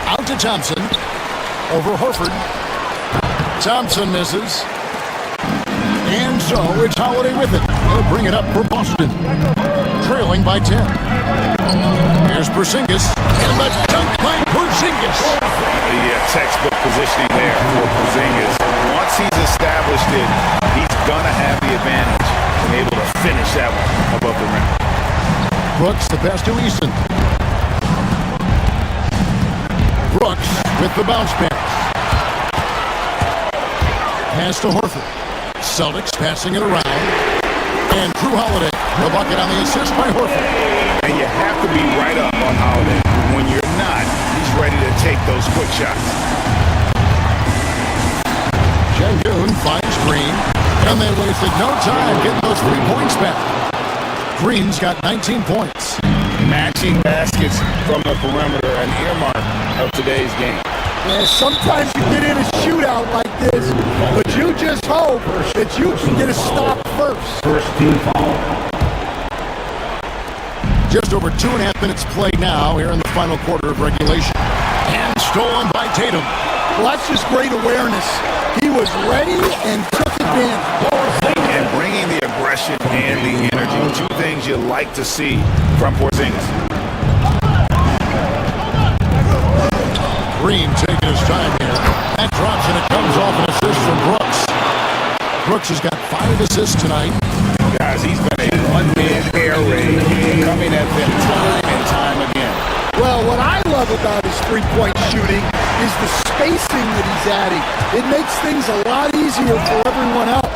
Out to Thompson. Over Horford. Thompson misses. And so it's Holiday with it. He'll bring it up for Boston. Trailing by 10. Here's Porzingis. And the dunk by Porzingis. The textbook positioning there for Porzingis. Once he's established it, he's going to have the advantage and able to finish that one above the rim. Brooks, the pass to Eason. Brooks with the bounce pass. Pass to Horford. Celtics passing it around. And Drew Holiday, the bucket on the assist by Horford. And you have to be right up on Holiday. When you're not, he's ready to take those quick shots. Şengün finds Green. And they wasted no time getting those 3 points back. Green's got 19 points. Matching baskets from the perimeter, an earmark of today's game. Yeah, sometimes you get in a shootout like this, but you just hope that you can get a stop first. First team foul. Just over 2.5 minutes played now here in the final quarter of regulation. And stolen by Tatum. Well, that's just great awareness. He was ready and took advantage. And bringing the aggression and the energy, two things you like to see from Porzingis. Green taking his time here. That drops and it comes off an assist from Brooks. Brooks has got 5 assists tonight. Guys, he's been a one-man air raid coming at them time and time again. Well, what I love about his three-point shooting is the spacing that he's adding. It makes things a lot easier for everyone else.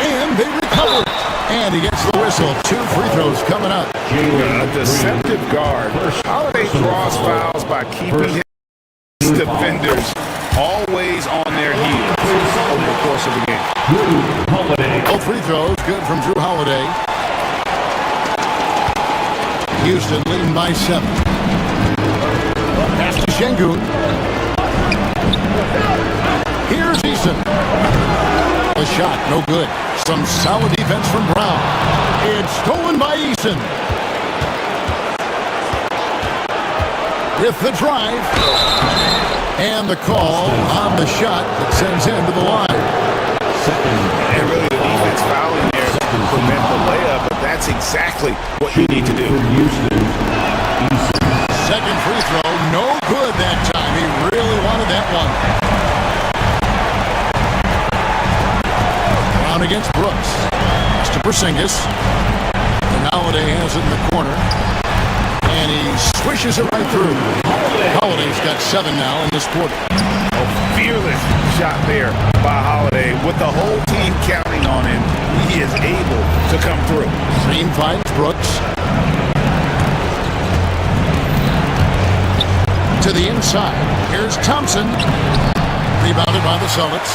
And they recover. And he gets the whistle. 2 free throws coming up. A deceptive guard. Holiday draws fouls by keeping his defenders always on their heels over the course of the game. All free throws good from Drew Holiday. Houston leading by 7. Pass to Şengün. Here's Eason. The shot, no good. Some solid defense from Brown. It's stolen by Eason. With the drive. And the call on the shot that sends him to the line. And really the defense fouling there to prevent the layup, but that's exactly what you need to do. Second free throw, no good that time. He really wanted that one. Brown against Brooks. That's to Porzingis. And Holiday has it in the corner. And he swishes it right through. Holiday's got 7 now in this quarter. A fearless shot there by Holiday. With the whole team counting on him, he is able to come through. Green finds Brooks. To the inside. Here's Thompson. Rebounded by the Celtics.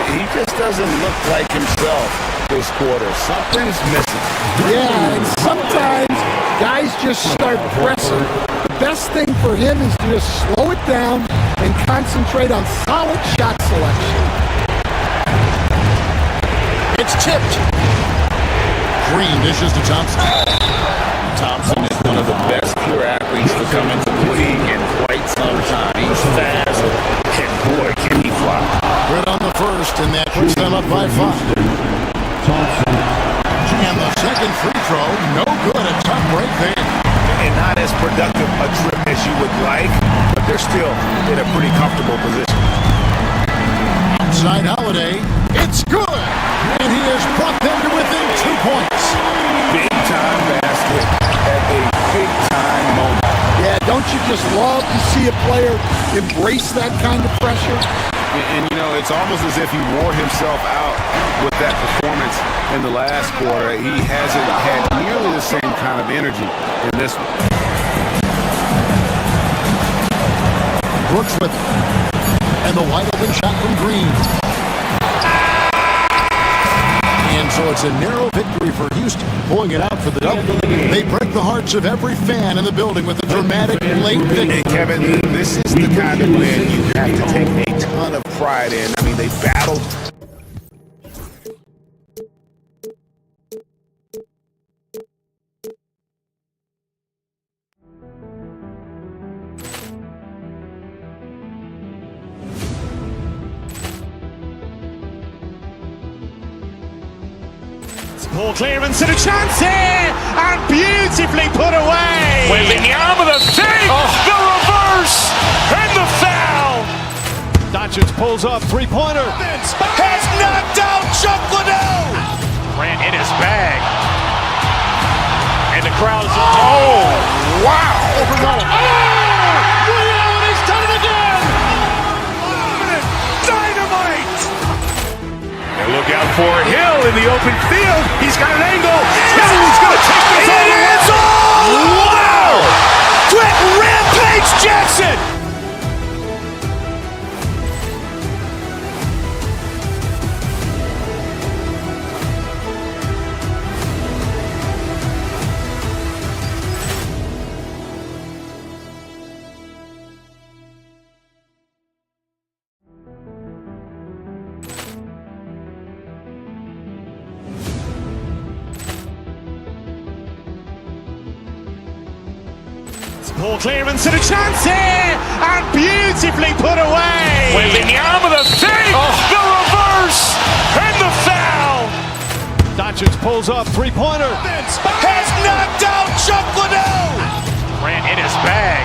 He just doesn't look like himself this quarter. Something's missing. Yeah, and sometimes guys just start pressing. The best thing for him is to just slow it down and concentrate on solid shot selection. It's tipped. Green dishes to Thompson. Thompson is one of the best pure athletes to come into the league in quite some time. He's fast, and boy, can he fly. Good on the first, and that puts them up by 5. And the second free throw, no good. A tough break there. And not as productive a trip as you would like, but they're still in a pretty comfortable position. Outside Holiday, it's good. And he has brought them to within 2 points. Big time basket at a big time moment. Yeah, don't you just love to see a player embrace that kind of pressure? And you know, it's almost as if he wore himself out with that performance in the last quarter. He hasn't had nearly the same kind of energy in this one. Brooks with it. And the wide open shot from Green. And so it's a narrow victory for Houston, pulling it out for the double. They break the hearts of every fan in the building with a dramatic late victory. And Kevin, this is the kind of win you have to take a ton of pride in. I mean, they battled. Poor clearance and a chance here, and beautifully put away. Wembanyama the save, the reverse, and the foul. Doncic pulls off three-pointer. Has knocked out Chuck Liddell. Ran in his bag. And the crowd is... Oh, wow. He's done it again. Dynamite. And look out for Hill in the open field. He's got an angle. Hill's going to take this all the way. Wow. Quick Rampage Jackson. Ball clearance and a chance here, and beautifully put away. Wembanyama with a save, the reverse, and the foul. Doncic pulls up, three-pointer. Has knocked out Chuck Liddell. Grant in his bag.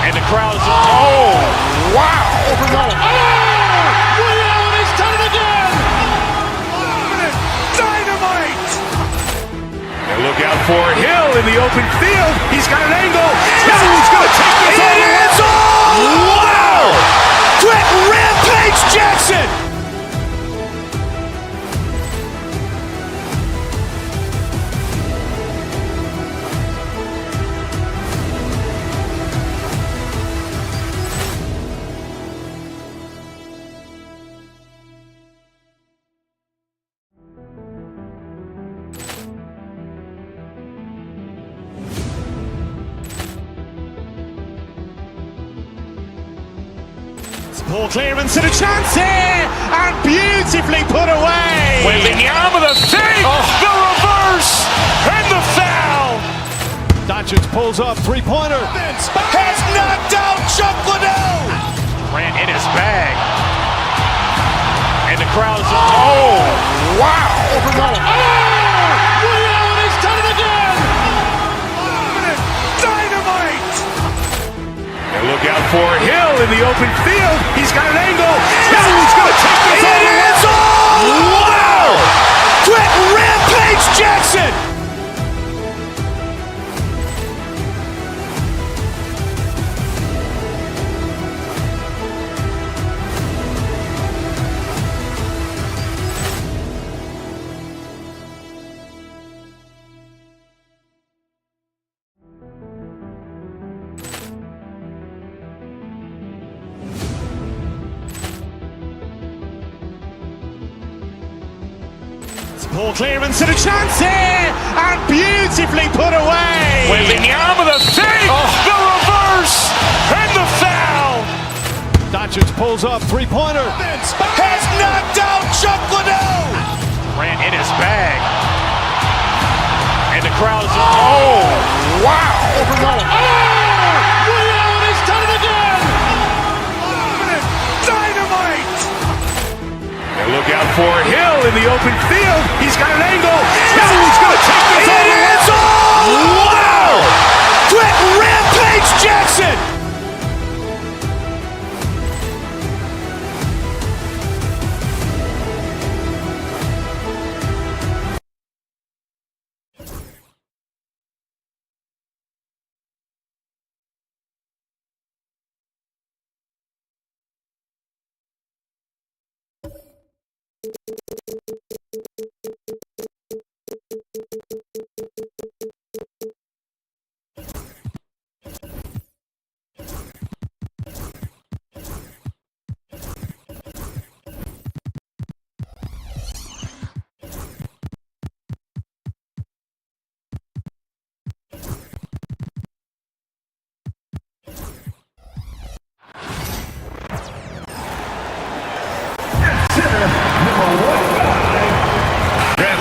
And the crowd is, oh, wow. Ray Allen has done it again. Dynamite. And look out for Hill in the open field. He's got an angle. He's going to take this all the way. Wow. Quick Rampage Jackson. Ball clearance and a chance here, and beautifully put away. Wembanyama with a save, the reverse, and the foul. Doncic pulls up, three-pointer. Has knocked out Chuck Liddell. Grant in his bag. And the crowd is, oh, wow. Ray Allen has done it again. Dynamite. And look out for Hill in the open field. He's got an angle. He's going to take this all the way. Wow. Quick Rampage Jackson. Ball clearance and a chance here, and beautifully put away. Wembanyama with a save, the reverse, and the foul. Doncic pulls up, three-pointer. Has knocked out Chuck Liddell. Grant in his bag. And the crowd is, oh, wow. Ray Allen has done it again. Dynamite. And look out for Hill in the open field. He's got an angle. He's going to take this all the way. Wow. Quick Rampage Jackson.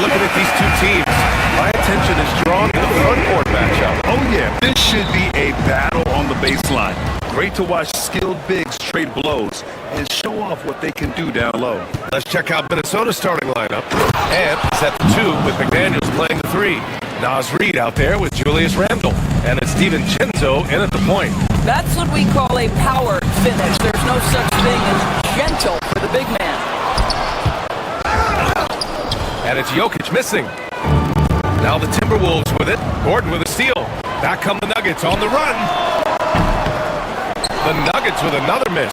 Looking at these two teams, my attention is drawn to the front court matchup. Oh yeah, this should be a battle on the baseline. Great to watch skilled bigs trade blows and show off what they can do down low. Let's check out Minnesota's starting lineup. Ant is at the 2 with McDaniels playing the 3. Nas Reed out there with Julius Randle. And it's Steven Chenzo in at the point. That's what we call a power finish. There's no such thing as gentle for the big man. And it's Jokic missing. Now the Timberwolves with it. Gordon with a steal. Back come the Nuggets on the run. The Nuggets with another miss.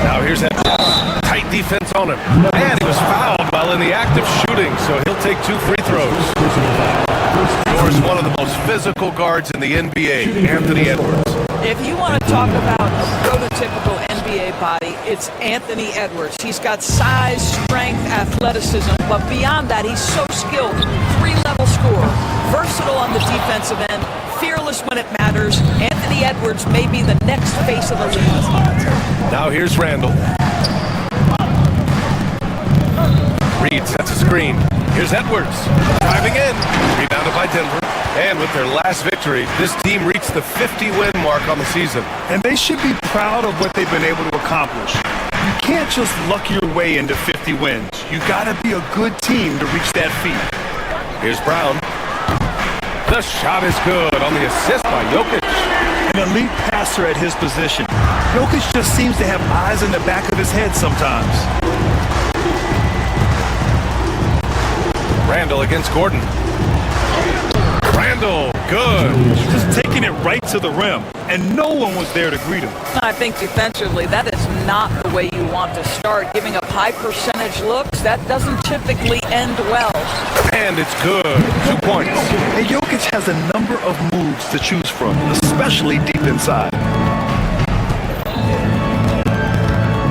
Now here's Edwards. Tight defense on him. And he was fouled while in the act of shooting, so he'll take 2 free throws. Scores one of the most physical guards in the NBA, Anthony Edwards. If you want to talk about a prototypical NBA body, it's Anthony Edwards. He's got size, strength, athleticism, but beyond that, he's so skilled. 3-level scorer, versatile on the defensive end, fearless when it matters. Anthony Edwards may be the next face of the league. Now here's Randle. Reed sets a screen. Here's Edwards, driving in, rebounded by Denver. And with their last victory, this team reached the 50-win mark on the season. And they should be proud of what they've been able to accomplish. You can't just luck your way into 50 wins. You gotta be a good team to reach that feat. Here's Brown. The shot is good on the assist by Jokic. An elite passer at his position. Jokic just seems to have eyes in the back of his head sometimes. Randall against Gordon. Randall, good. Just taking it right to the rim, and no one was there to greet him. I think defensively, that is not the way you want to start. Giving up high percentage looks, that doesn't typically end well. And it's good. 2 points. And Jokic has a number of moves to choose from, especially deep inside.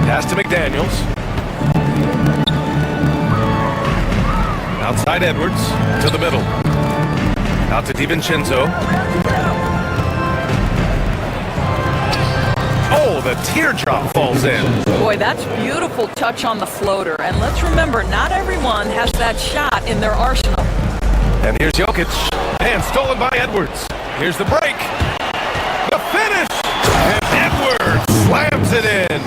Pass to McDaniels. Outside Edwards to the middle. Out to DiVincenzo. Oh, the teardrop falls in. Boy, that's beautiful touch on the floater. And let's remember, not everyone has that shot in their arsenal. And here's Jokic. And stolen by Edwards. Here's the break. The finish. And Edwards slams it in.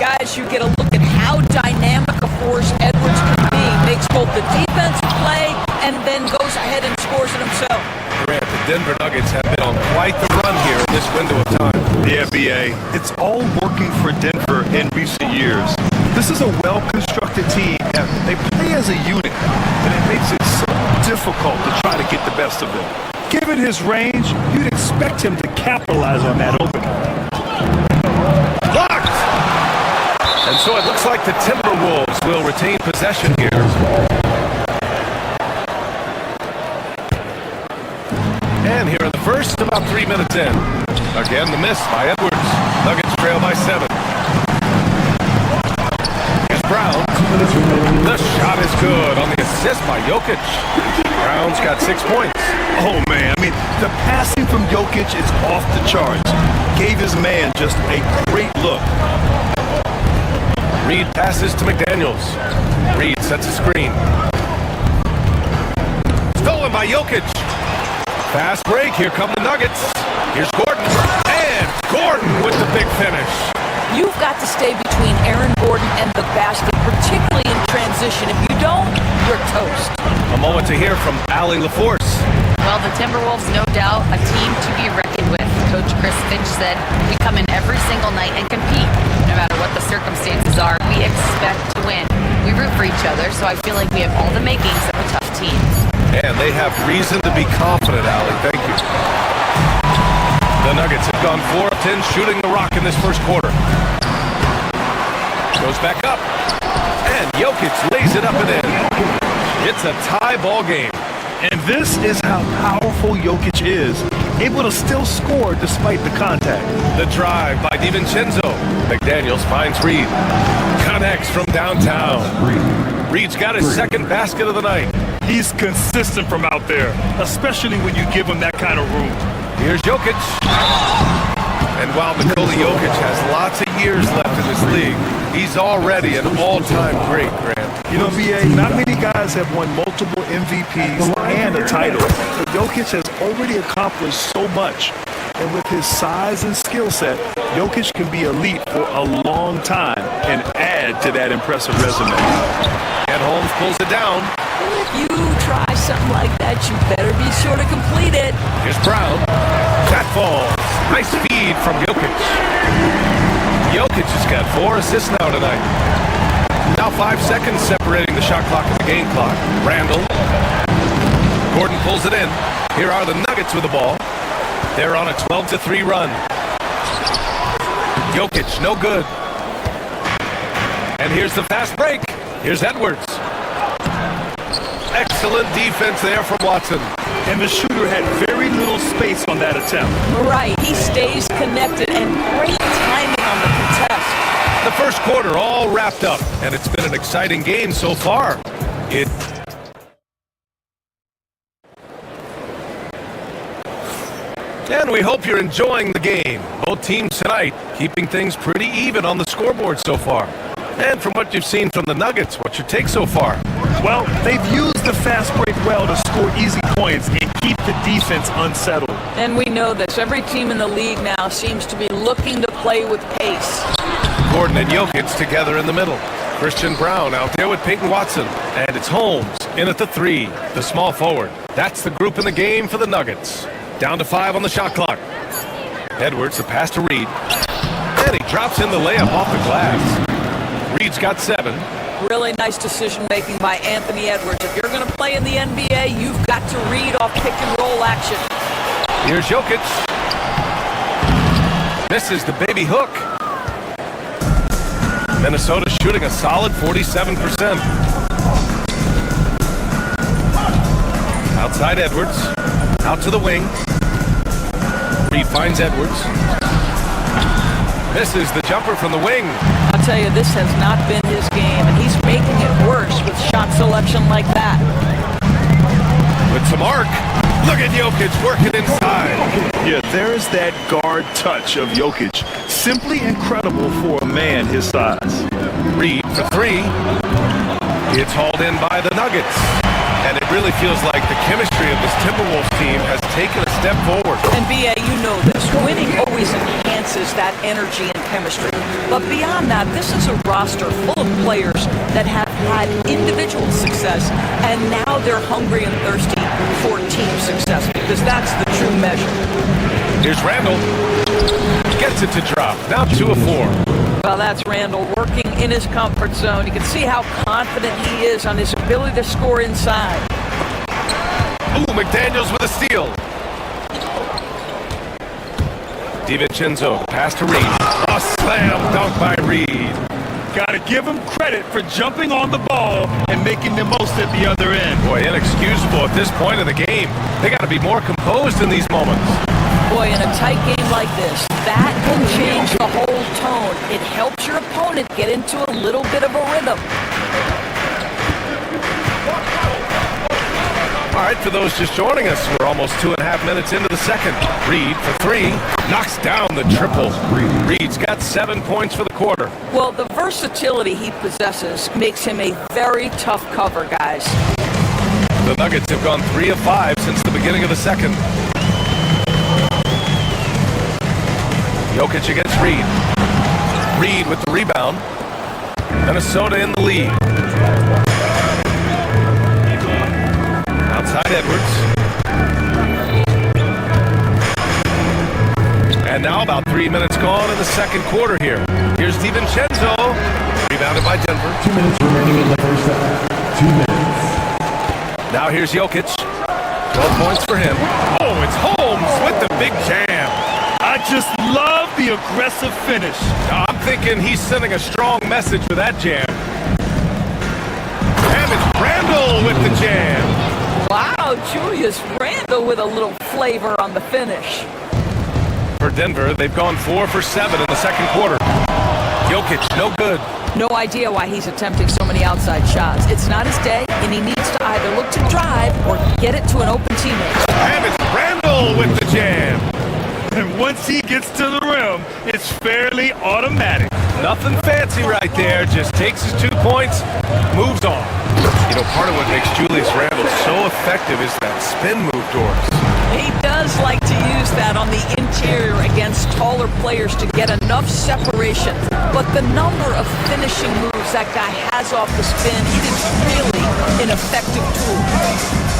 Guys, you get a look at how dynamic a force Edwards can be. Makes both the defensive play and then goes ahead and scores it himself. Grant, the Denver Nuggets have been on quite the run here in this window of time. Yeah, BA. It's all working for Denver in recent years. This is a well-constructed team. They play as a unit, and it makes it so difficult to try to get the best of them. Given his range, you'd expect him to capitalize on that opening. Blocked! And so it looks like the Timberwolves will retain possession here. And here in the first, about 3 minutes in. Again, the miss by Edwards. Nuggets trail by 7. Here's Brown. The shot is good on the assist by Jokic. Brown's got 6 points. Oh, man. I mean, the passing from Jokic is off the charts. Gave his man just a great look. Reed passes to McDaniels. Reed sets a screen. Stolen by Jokic. Fast break. Here come the Nuggets. Here's Gordon. And Gordon with the big finish. You've got to stay between Aaron Gordon and the basket, particularly in transition. If you don't, you're toast. A moment to hear from Allie LaForce. Well, the Timberwolves, no doubt, a team to be reckoned with. Coach Chris Finch said, we come in every single night and compete. No matter what the circumstances are, we expect to win. We root for each other, so I feel like we have all the makings of a tough team. And they have reason to be confident, Allie. Thank you. The Nuggets have gone 4 of 10 shooting the rock in this first quarter. Goes back up. And Jokic lays it up and in. It's a tie ball game. And this is how powerful Jokic is, able to still score despite the contact. The drive by DiVincenzo. McDaniels finds Reed. Connects from downtown. Reed's got his second basket of the night. He's consistent from out there, especially when you give him that kind of room. Here's Jokic. And while Nikola Jokic has lots of years left in this league, he's already an all-time great, Grant. You know, BA, not many guys have won multiple MVPs and a title. But Jokic has already accomplished so much. And with his size and skill set, Jokic can be elite for a long time and add to that impressive resume. And Holmes pulls it down. If you try something like that, you better be sure to complete it. Here's Brown. That falls. Nice feed from Jokic. Jokic has got 4 assists now tonight. Now 5 seconds separating the shot clock and the game clock. Randall. Gordon pulls it in. Here are the Nuggets with the ball. They're on a 12-3 run. Jokic, no good. And here's the fast break. Here's Edwards. Excellent defense there from Watson. And the shooter had very little space on that attempt. Right, he stays connected and great timing on the contest. The first quarter all wrapped up, and it's been an exciting game so far. And we hope you're enjoying the game. Both teams tonight keeping things pretty even on the scoreboard so far. And from what you've seen from the Nuggets, what's your take so far? Well, they've used the fast break well to score easy points and keep the defense unsettled. And we know this. Every team in the league now seems to be looking to play with pace. Gordon and Jokic together in the middle. Christian Brown out there with Peyton Watson. And it's Holmes in at the 3, the small forward. That's the group in the game for the Nuggets. Down to 5 on the shot clock. Edwards, the pass to Reed. And he drops in the layup off the glass. Reed's got 7. Really nice decision-making by Anthony Edwards. If you're going to play in the NBA, you've got to read off pick-and-roll action. Here's Jokic. Misses the baby hook. Minnesota shooting a solid 47%. Outside Edwards. Out to the wing. Reed finds Edwards. Misses the jumper from the wing. I'll tell you, this has not been his game, and he's making it worse with shot selection like that. With some arc. Look at Jokic working inside. Yeah, there's that guard touch of Jokic. Simply incredible for a man his size. Reed for 3. It's hauled in by the Nuggets. And it really feels like the chemistry of this Timberwolves team has taken a step forward. And B.A., you know this. Winning always enhances that energy and chemistry. But beyond that, this is a roster full of players that have had individual success, and now they're hungry and thirsty for team success, because that's the true measure. Here's Randall. Gets it to drop. Now 2 of 4. Well, that's Randall working in his comfort zone. You can see how confident he is on his ability to score inside. Ooh, McDaniels with a steal. DiVincenzo, pass to Reed. A slam dunk by Reed. Gotta give him credit for jumping on the ball and making the most at the other end. Boy, inexcusable at this point in the game. They gotta be more composed in these moments. Boy, in a tight game like this, that can change the whole tone. It helps your opponent get into a little bit of a rhythm. All right, for those just joining us, we're almost 2.5 minutes into the second. Reed for 3, knocks down the triple. Reed's got 7 points for the quarter. Well, the versatility he possesses makes him a very tough cover, guys. The Nuggets have gone 3 of 5 since the beginning of the second. Jokic against Reed. Reed with the rebound. Minnesota in the lead. Outside Edwards. And now about 3 minutes gone in the second quarter here. Here's DiVincenzo. Rebounded by Denver. 2 minutes remaining in the first half. 2 minutes. Now here's Jokic. 12 points for him. Oh, it's Holmes with the big jam. I just love the aggressive finish. I'm thinking he's sending a strong message with that jam. And it's Randall with the jam. Wow, Julius Randle with a little flavor on the finish. For Denver, they've gone 4 for 7 in the second quarter. Jokic, no good. No idea why he's attempting so many outside shots. It's not his day, and he needs to either look to drive or get it to an open teammate. And it's Randall with the jam. And once he gets to the rim, it's fairly automatic. Nothing fancy right there. Just takes his 2 points, moves on. You know, part of what makes Julius Randle so effective is that spin move, Doris. He does like to use that on the interior against taller players to get enough separation. But the number of finishing moves that guy has off the spin, it is really an effective tool.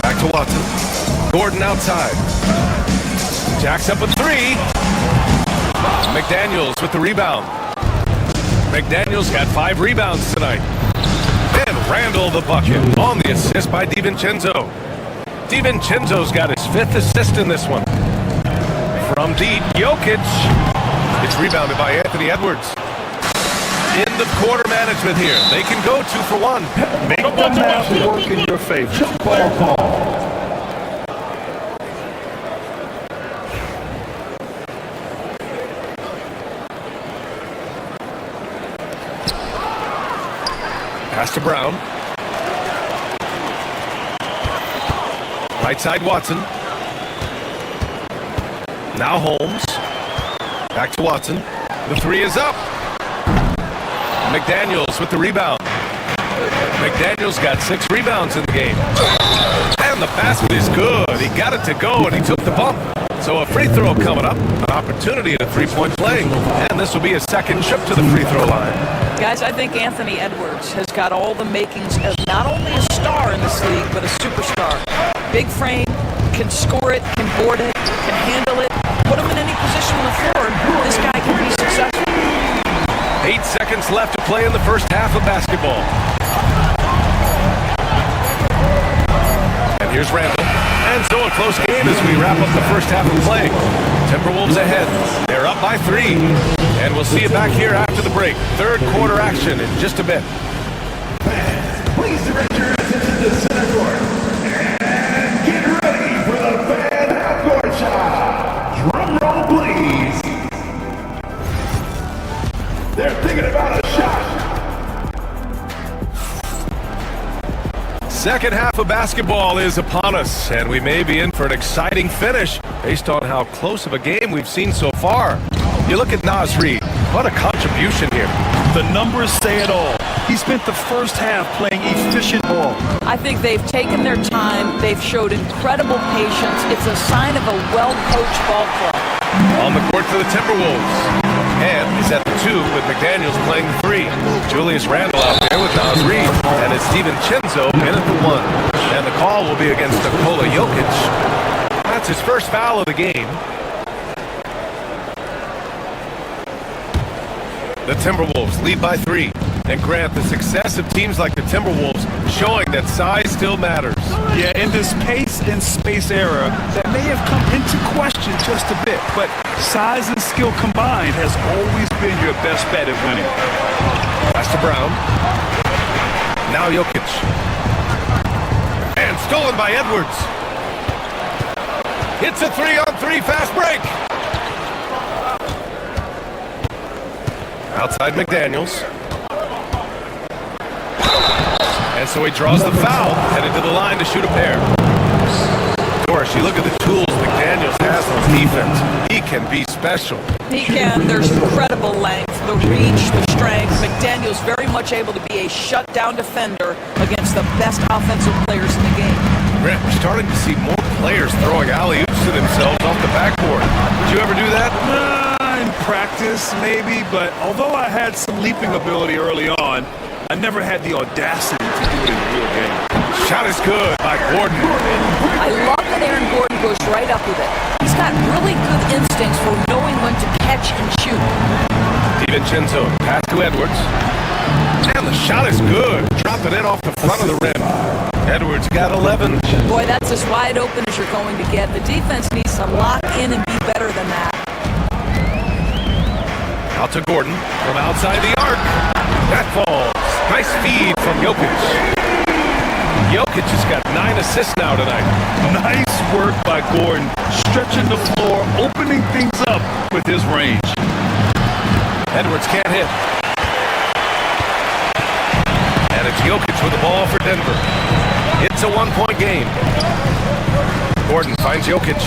Back to Watson. Gordon outside. Jacks up a 3. McDaniels with the rebound. McDaniels got 5 rebounds tonight. And Randall the bucket on the assist by DiVincenzo. DiVincenzo's got his 5th assist in this one. From deep, Jokic. It's rebounded by Anthony Edwards. End of quarter management here. They can go 2 for 1. Make the math work in your favor. Ball call. Pass to Brown. Right side Watson. Now Holmes. Back to Watson. The 3 is up. McDaniels with the rebound. McDaniels got 6 rebounds in the game. And the basket is good. He got it to go, and he took the bump. So a free throw coming up, an opportunity at a three-point play. And this will be a second trip to the free throw line. Guys, I think Anthony Edwards has got all the makings as not only a star in this league, but a superstar. Big frame, can score it, can board it, can handle it. Put him in any position on the floor, this guy can be successful. 8 seconds left to play in the first half of basketball. And here's Randall. And so a close game as we wrap up the first half of play. Timberwolves ahead. They're up by 3. And we'll see you back here after the break. Third quarter action in just a bit. Please direct your attention to center court. And get ready for the fan half-court shot. Drum roll, please. They're thinking about a shot. Second half of basketball is upon us, and we may be in for an exciting finish based on how close of a game we've seen so far. You look at Naz Reid. What a contribution here. The numbers say it all. He spent the first half playing efficient ball. I think they've taken their time. They've showed incredible patience. It's a sign of a well-coached ball club. On the court for the Timberwolves. And he's at the 2 with McDaniels playing the 3. Julius Randle out there with Naz Reid. And it's Steven Chenzo in at the 1. And the call will be against Nikola Jokic. That's his first foul of the game. The Timberwolves lead by 3. And Grant, the success of teams like the Timberwolves showing that size still matters. Yeah, in this pace and space era, that may have come into question just a bit, but size and skill combined has always been your best bet at winning. Pass to Brown. Now Jokic. And stolen by Edwards. Hits a 3-on-3 fast break. Outside McDaniels. And so he draws the foul, headed to the line to shoot a pair. Doris, you look at the tools McDaniels has on defense. He can be special. He can. There's incredible length, the reach, the strength. McDaniels very much able to be a shutdown defender against the best offensive players in the game. Grant, we're starting to see more players throwing alley-oops to themselves off the backboard. Did you ever do that? In practice, maybe, but although I had some leaping ability early on, I never had the audacity to do it in a real game. Shot is good by Gordon. I love that Aaron Gordon goes right up with it. He's got really good instincts for knowing when to catch and shoot. DiVincenzo, pass to Edwards. And the shot is good. Drop it in off the front of the rim. Edwards got 11. Boy, that's as wide open as you're going to get. The defense needs to lock in and be better than that. Out to Gordon from outside the arc. That falls. Nice feed from Jokic. Jokic has got 9 assists now tonight. Nice work by Gordon, stretching the floor, opening things up with his range. Edwards can't hit. And it's Jokic with the ball for Denver. It's a 1-point game. Gordon finds Jokic.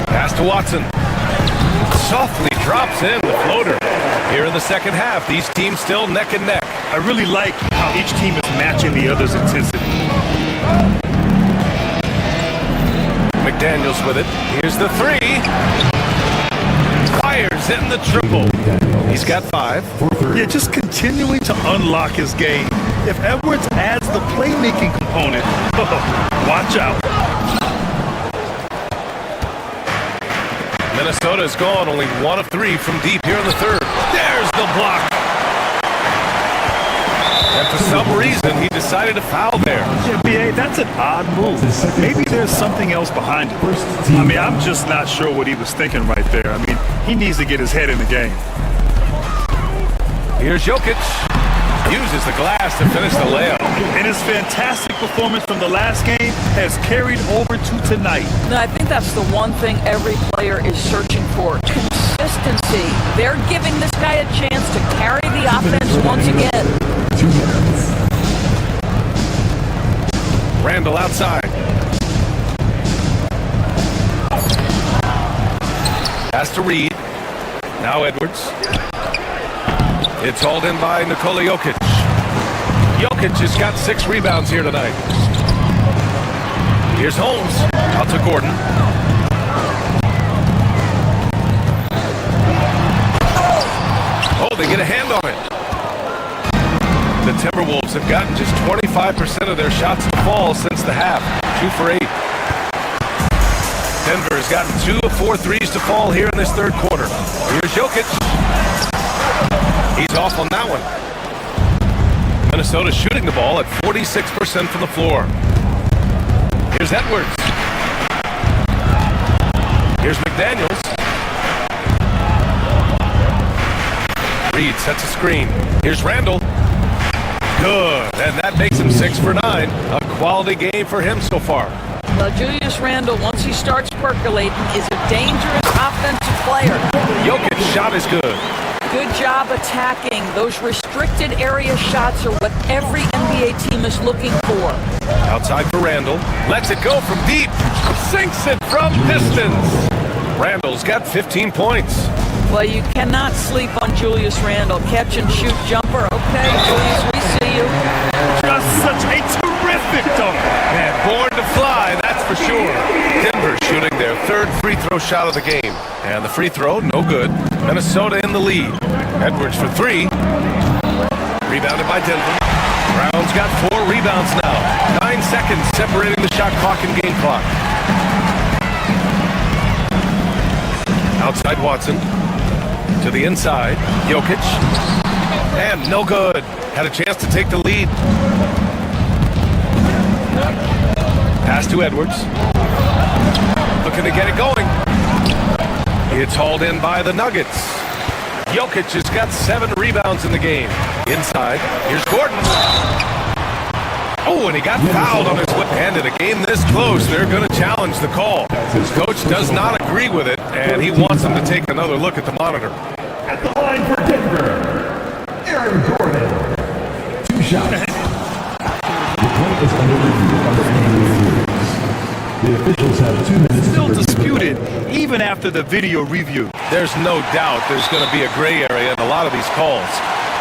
Pass to Watson. Softly drops in the floater. Here in the second half, these teams still neck and neck. I really like how each team is matching the other's intensity. McDaniels with it. Here's the 3. Fires in the triple. He's got 5. Yeah, just continuing to unlock his game. If Edwards adds the playmaking component, watch out. Minnesota is gone, only 1 of 3 from deep here in the third. There's the block. And for some reason, he decided to foul there. Yeah, B.A., that's an odd move. Maybe there's something else behind it. I mean, I'm just not sure what he was thinking right there. I mean, he needs to get his head in the game. Here's Jokic. Uses the glass to finish the layup. And his fantastic performance from the last game has carried over to tonight. No, I think that's the one thing every player is searching for. Consistency. They're giving this guy a chance to carry the offense once again. 2 minutes. Randall outside. Pass to Reid. Now Edwards. It's hauled in by Nikola Jokic. Jokic has got 6 rebounds here tonight. Here's Holmes. Out to Gordon. Oh, they get a hand on it. The Timberwolves have gotten just 25% of their shots to fall since the half. 2 for 8. Denver has gotten 2 of 4 threes to fall here in this third quarter. Here's Jokic. He's off on that one. Minnesota shooting the ball at 46% from the floor. Here's Edwards. Here's McDaniels. Reed sets a screen. Here's Randall. Good, and that makes him 6 for 9. A quality game for him so far. Well, Julius Randle, once he starts percolating, is a dangerous offensive player. Jokic's shot is good. Good job attacking. Those restricted area shots are what every NBA team is looking for. Outside for Randall. Lets it go from deep. Sinks it from distance. Randall's got 15 points. Well, you cannot sleep on Julius Randle. Catch and shoot jumper. Okay, Julius, we see you. Just such a terrific dunk. Man, born to fly, that's for sure. Denver shooting their 3rd free throw shot of the game. And the free throw, no good. Minnesota in the lead. Edwards for 3. Rebounded by Denver. Brown's got 4 rebounds now. 9 seconds separating the shot clock and game clock. Outside Watson. To the inside. Jokic. And no good. Had a chance to take the lead. Pass to Edwards. Looking to get it going. It's hauled in by the Nuggets. Jokic has got 7 rebounds in the game. Inside, here's Gordon. Oh, and he got fouled on his way. And in a game this close, they're going to challenge the call. His coach does not agree with it, and he wants him to take another look at the monitor. At the line for Denver, Aaron Gordon. 2 shots. The point is under review by the NBA. The officials have 2 minutes. Still disputed, even after the video review. There's no doubt there's going to be a gray area in a lot of these calls.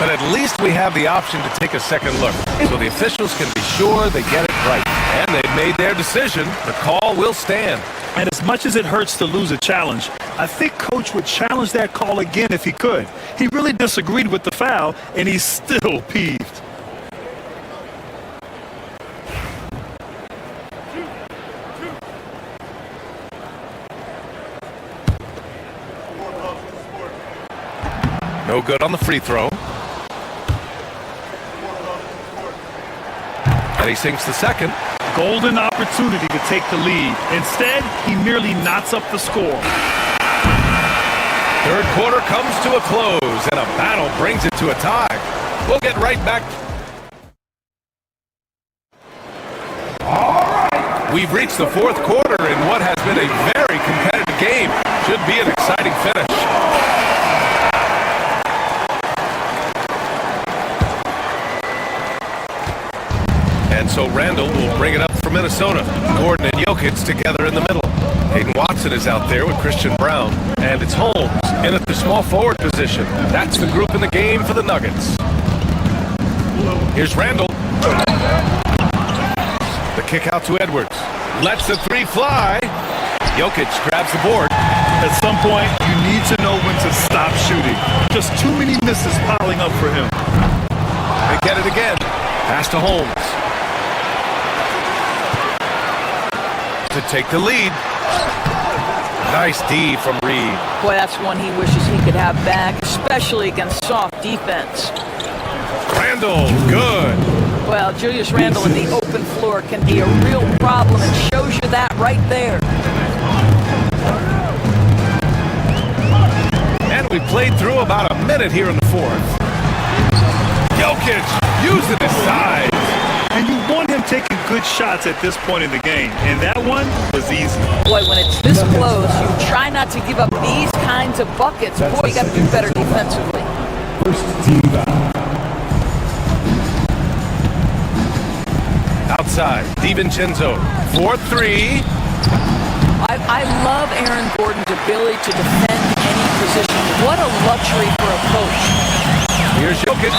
But at least we have the option to take a second look. So the officials can be sure they get it right. And they've made their decision. The call will stand. And as much as it hurts to lose a challenge, I think Coach would challenge that call again if he could. He really disagreed with the foul, and he's still peeved. No good on the free throw. And he sinks the second. Golden opportunity to take the lead. Instead, he merely knots up the score. Third quarter comes to a close, and a battle brings it to a tie. We'll get right back. All right. We've reached the 4th quarter in what has been a very competitive game. Should be an exciting finish. And so Randall will bring it up for Minnesota. Gordon and Jokic together in the middle. Hayden Watson is out there with Christian Brown. And it's Holmes in at the small forward position. That's the group in the game for the Nuggets. Here's Randall. The kick out to Edwards. Lets the 3 fly. Jokic grabs the board. At some point, you need to know when to stop shooting. Just too many misses piling up for him. They get it again. Pass to Holmes. To take the lead. Nice D from Reed. Boy, that's one he wishes he could have back, especially against soft defense. Randall, good. Well, Julius Randle in the open floor can be a real problem, and shows you that right there. And we played through about a minute here in the 4th. Jokic using his size. And you want him taking good shots at this point in the game, and that one was easy. Boy, when it's this close, you try not to give up these kinds of buckets. Boy, you got to do better defensively. First team foul. Outside, DiVincenzo, 4-3. I love Aaron Gordon's ability to defend any position. What a luxury for a coach. Here's Jokic.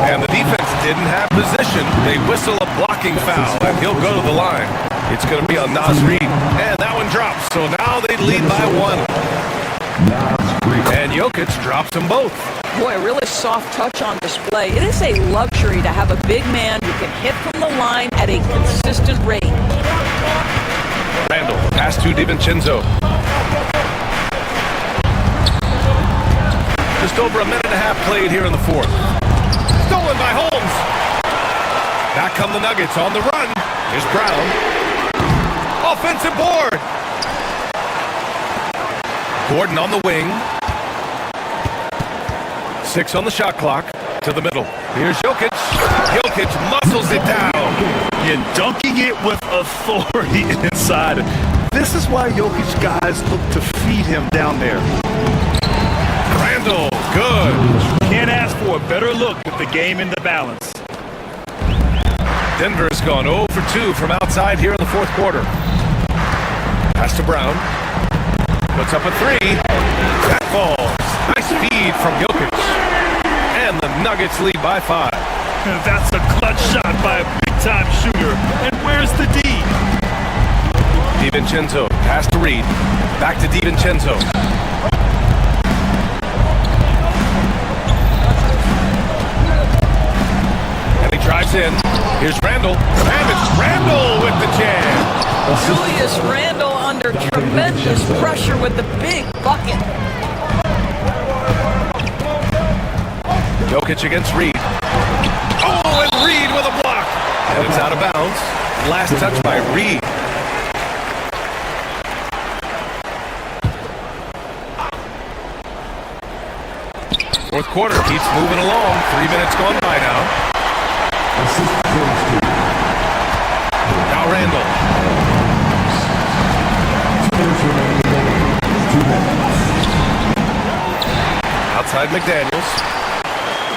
And the defense didn't have position. They whistle a blocking foul, and he'll go to the line. It's going to be on Naz Reid. And that one drops. So now they lead by 1. And Jokic drops them both. Boy, a really soft touch on display. It is a luxury to have a big man who can hit from the line at a consistent rate. Randall, pass to DiVincenzo. Just over a minute and a half played here in the fourth. Stolen by Holmes. Back come the Nuggets on the run. Here's Brown. Offensive board. Gordon on the wing. 6 on the shot clock. To the middle. Here's Jokic. Jokic muscles it down. And dunking it with authority inside. This is why Jokic guys look to feed him down there. Randall, good. Can't ask for a better look with the game in the balance. Denver has gone 0 for 2 from outside here in the fourth quarter. Pass to Brown. Puts up a 3. That falls. Nice feed from Jokic. And the Nuggets lead by 5. That's a clutch shot by a big-time shooter. And where's the D? DiVincenzo, pass to Reid. Back to DiVincenzo. And he drives in. Here's Randall. And it's Randall with the jam. Julius Randle under tremendous pressure with the big bucket. Jokic against Reid. Oh, and Reid with a block. And it's out of bounds. Last touch by Reid. Fourth quarter keeps moving along. 3 minutes gone by now. Now Randall. Outside McDaniels.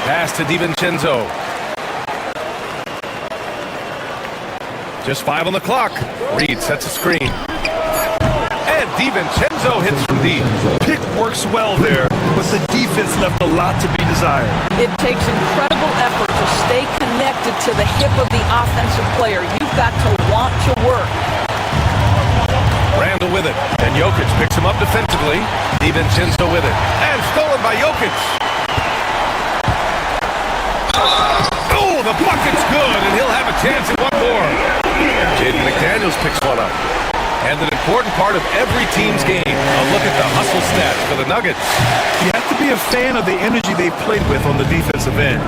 Pass to DiVincenzo. Just 5 on the clock. Reid sets a screen. And DiVincenzo hits from deep. Pick works well there, but the defense left a lot to be desired. It takes incredible effort to stay connected to the hip of the offensive player. You've got to want to work. Randall with it. And Jokic picks him up defensively. DiVincenzo with it. And stolen by Jokic. Oh, the bucket's good, and he'll have a chance at one more. Jaden McDaniels picks one up. And an important part of every team's game. A look at the hustle stats for the Nuggets. You have to be a fan of the energy they played with on the defensive end.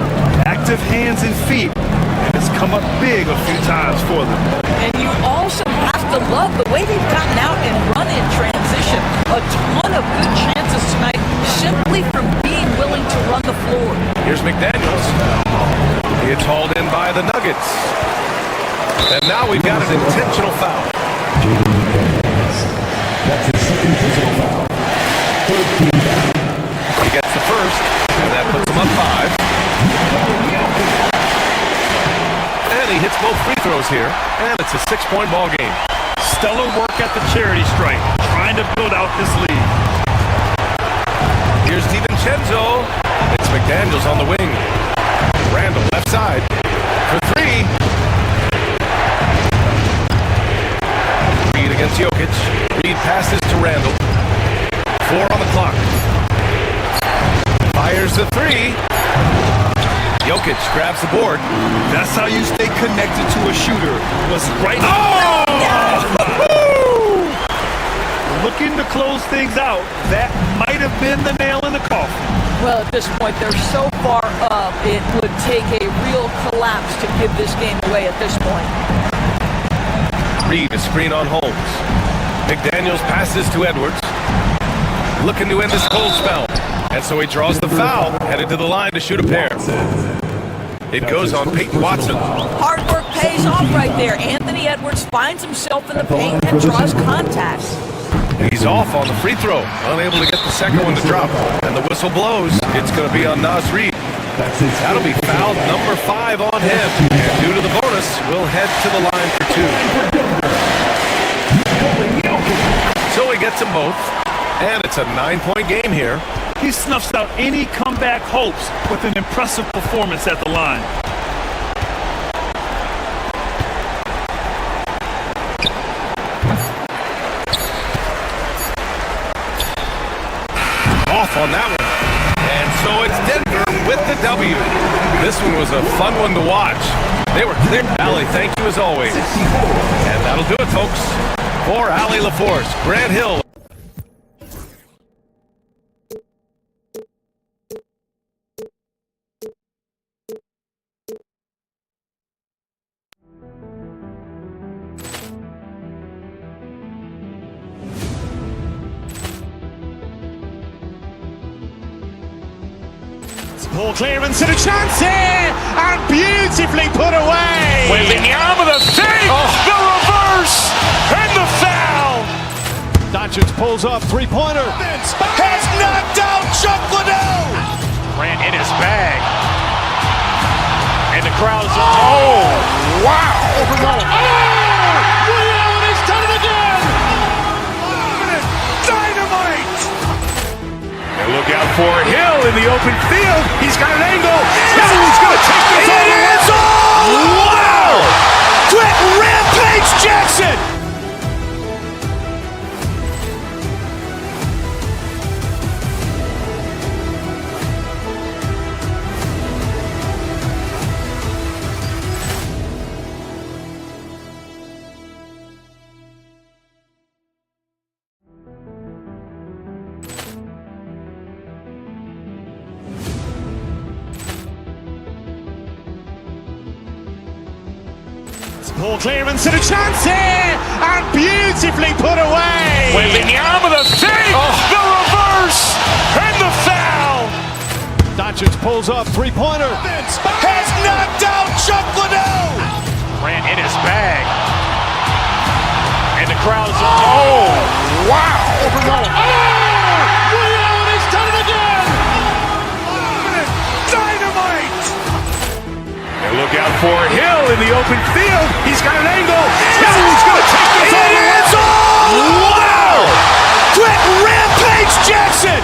Active hands and feet, and it's come up big a few times for them. And you also have to love the way they've gotten out and run in transition. A ton of good chances tonight simply from being willing to run the floor. Here's McDaniels. It's hauled in by the Nuggets. And now we've got an intentional foul. That's his second personal foul. He gets the first, and that puts him up 5. And he hits both free throws here, and it's a 6-point ball game. Stellar work at the charity stripe, trying to build out this lead. Here's DiVincenzo. It's McDaniels on the wing. Randall left side for 3. Reid against Jokic. Reid passes to Randall. 4 on the clock. Fires the 3. Jokic grabs the board. That's how you stay connected to a shooter. Was right. Oh! Looking to close things out. That might have been the nail in the coffin. Well, at this point, they're so far up, it would take a real collapse to give this game away at this point. Reid, a screen on Holmes. McDaniels passes to Edwards. Looking to end this cold spell. And so he draws the foul, headed to the line to shoot a pair. It goes on Peyton Watson. Hard work pays off right there. Anthony Edwards finds himself in the paint and draws contact. He's off on the free throw, unable to get the second one to drop. And the whistle blows. It's going to be on Naz Reid. That'll be foul number 5 on him. And due to the bonus, we'll head to the line for 2. So he gets them both. And it's a 9-point game here. He snuffs out any comeback hopes with an impressive performance at the line. Off on that one. And so it's Denver with the W. This one was a fun one to watch. They were clear. Allie, thank you as always. And that'll do it, folks. For Allie LaForce, Grant Hill. Ball clearance and a chance here, and beautifully put away. Wembanyama the save, the reverse, and the foul. Doncic pulls up, three-pointer. Has knocked out Chuck Liddell. Grant in his bag. And the crowd's oh, wow. Williams has done it again. Dynamite. And look out for Hill in the open field. He's got an angle. Hill's going to take this all the way. Wow! Quick Rampage Jackson. Ball clearance and a chance here, and beautifully put away. Wembanyama the save, the reverse, and the foul. Doncic pulls up, three-pointer. Has knocked out Chuck Liddell. Grant in his bag. And the crowd's oh, wow. Williams has done it again. Dynamite. And look out for Hill in the open field. He's got an angle. Hill's going to take this all the way. Wow! Quick Rampage Jackson.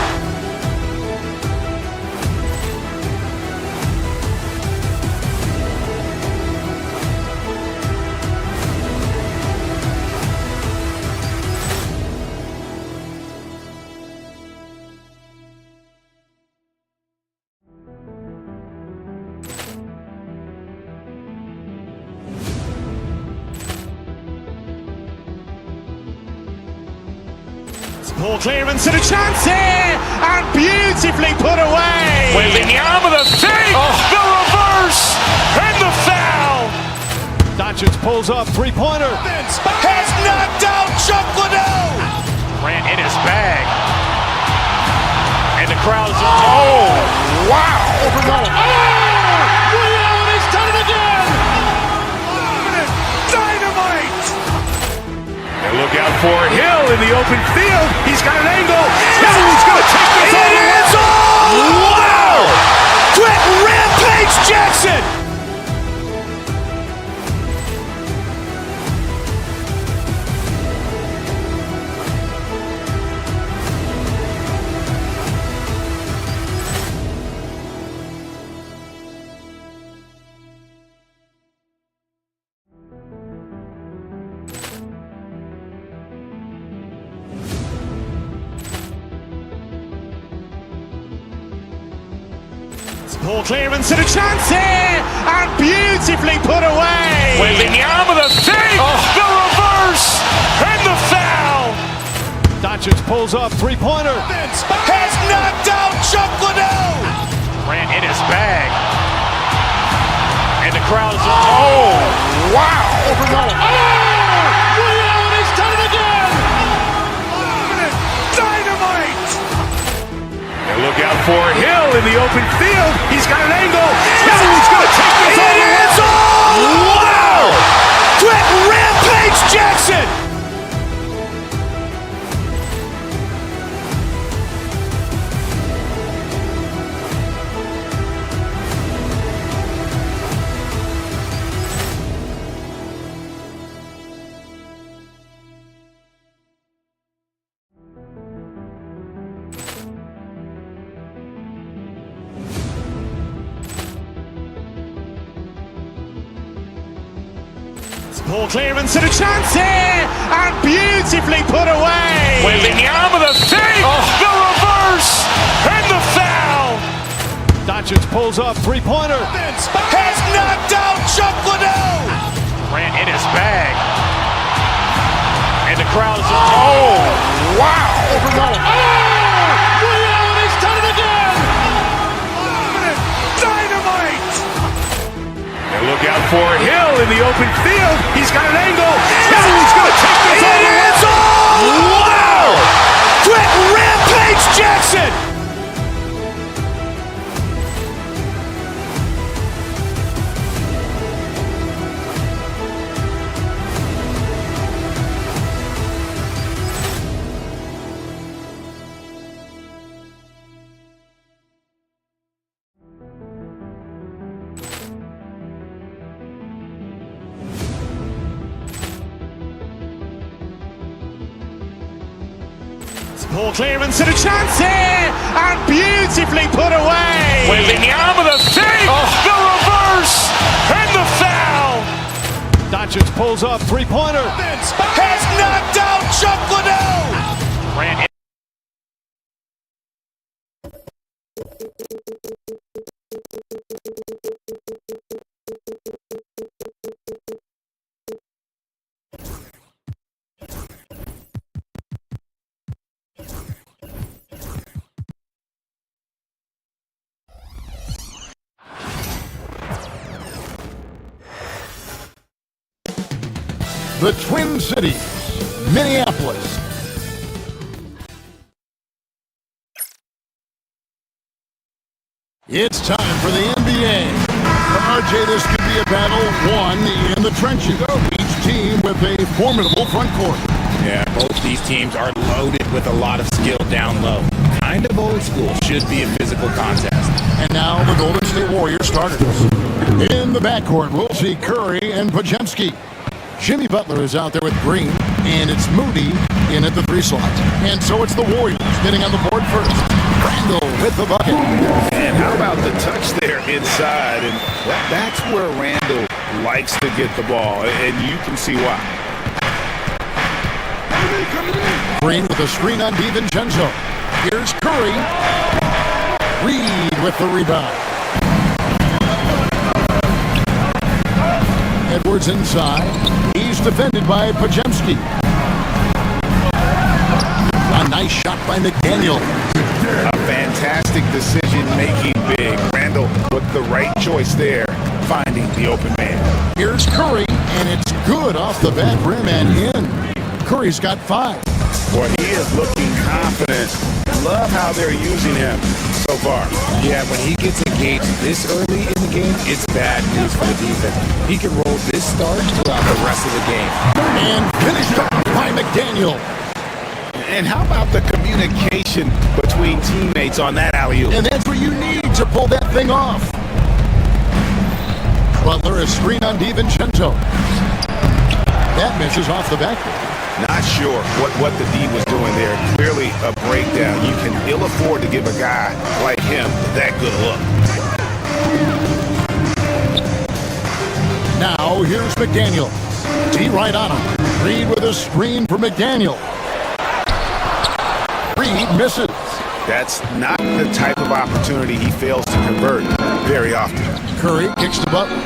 Ball clearance and a chance here, and beautifully put away. Wembanyama the save, the reverse, and the foul. Doncic pulls up, three-pointer. Has knocked out Chuck Liddell. Grant in his bag. And the crowd's oh, wow. Williams has done it again. Dynamite. And look out for Hill in the open field. He's got an angle. Hill's going to take this all the way. Wow! Quick Rampage Jackson. Ball clearance and a chance here, and beautifully put away. Wembanyama the save, the reverse, and the foul. Doncic pulls up, three-pointer. Has knocked out Chuck Liddell. Grant in his bag. And the crowd's oh, wow. Williams has done it again. Dynamite. And look out for Hill in the open field. He's got an angle. Hill's going to take this all the way. Wow! Quick Rampage Jackson. Ball clearance and a chance here, and beautifully put away. Wembanyama the save, the reverse, and the foul. Doncic pulls up, three-pointer. Has knocked out Chuck Liddell. Ran in his bag. And the crowd is, oh, wow. He's done it again! Dynamite. And look out for Hill in the open field. He's got an angle. He's going to take this all the way. Wow! Quick Rampage Jackson. Ball clearance and a chance here, and beautifully put away. Wembanyama the save, the reverse, and the foul. Doncic pulls up, three-pointer. Has knocked out Chuck Liddell. Ran in. The Twin Cities, Minneapolis. It's time for the NBA. RJ, this could be a battle won in the trenches. Each team with a formidable front court. Yeah, both these teams are loaded with a lot of skill down low. Kind of old school, should be a physical contest. And now the Golden State Warriors starters. In the backcourt, we'll see Curry and Podziemski. Jimmy Butler is out there with Green, and it's Moody in at the 3 slot. And so it's the Warriors getting on the board first. Randall with the bucket. And how about the touch there inside? And that's where Randall likes to get the ball, and you can see why. Green with a screen on DiVincenzo. Here's Curry. Reed with the rebound. Edwards inside. He's defended by Podziemski. A nice shot by McDaniel. A fantastic decision making big. Randall with the right choice there, finding the open man. Here's Curry, and it's good off the back rim and in. Curry's got 5. Boy, he is looking confident. Love how they're using him so far. Yeah, when he gets engaged this early in the game, it's bad news for the defense. He can roll this start throughout the rest of the game. And finished up by McDaniel. And how about the communication between teammates on that alley-oop? And that's what you need to pull that thing off. Butler is screen on DiVincenzo. That misses off the backboard. Not sure what the D was doing there. Clearly a breakdown. You can ill afford to give a guy like him that good look. Now here's McDaniel. D right on him. Reed with a screen for McDaniel. Reed misses. That's not the type of opportunity he fails to convert very often. Curry kicks the Butler.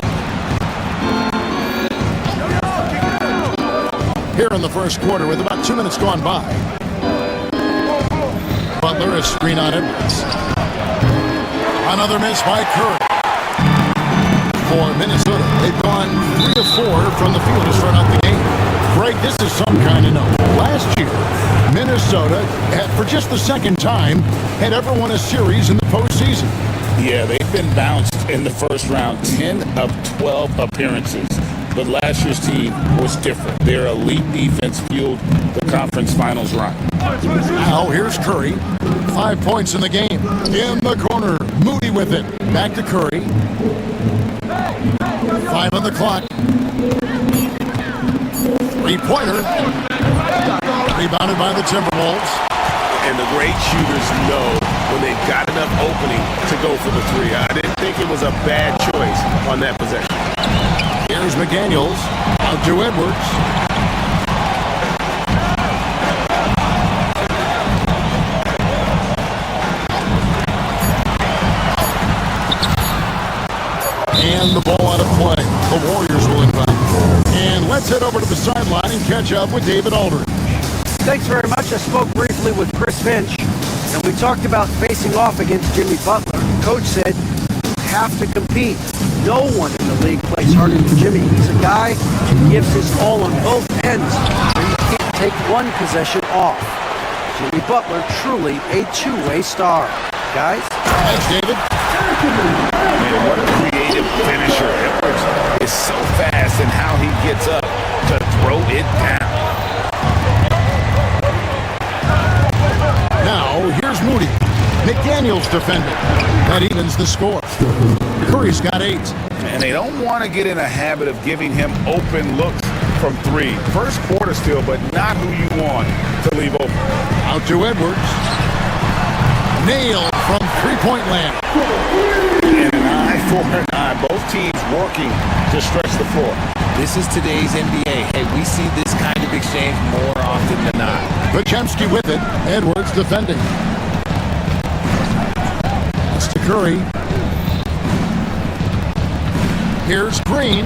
Here in the first quarter with about 2 minutes gone by. Butler is screen on Edwards. Another miss by Curry. For Minnesota, they've gone 3 of 4 from the field to start out the game. Greg, this is some kind of note. Last year, Minnesota, for just the second time, had ever won a series in the postseason. Yeah, they've been bounced in the first round, 10 of 12 appearances. But last year's team was different. Their elite defense fueled the conference finals run. Now here's Curry. 5 points in the game. In the corner, Moody with it. Back to Curry. 5 on the clock. 3-pointer. Rebounded by the Timberwolves. And the great shooters know when they've got enough opening to go for the 3. I didn't think it was a bad choice on that possession. Here's McDaniels. Out to Edwards. And the ball out of play. The Warriors will inbound. And let's head over to the sideline and catch up with David Aldridge. Thanks very much. I spoke briefly with Chris Finch, and we talked about facing off against Jimmy Butler. Coach said, you have to compete. No one in the league plays harder than Jimmy. He's a guy who gives his all on both ends, and you can't take one possession off. Jimmy Butler, truly a two-way star. Guys? Thanks, David. Man, what a creative finisher. Edwards is so fast in how he gets up to throw it down. Now, here's Moody. McDaniels defending. That evens the score. Curry's got 8. And they don't want to get in a habit of giving him open looks from 3. First quarter still, but not who you want to leave open. Out to Edwards. Nailed from three-point land. And an eye for an eye. Both teams working to stretch the floor. This is today's NBA. Hey, we see this kind of exchange more often than not. Podziemski with it. Edwards defending. It's to Curry. Here's Green.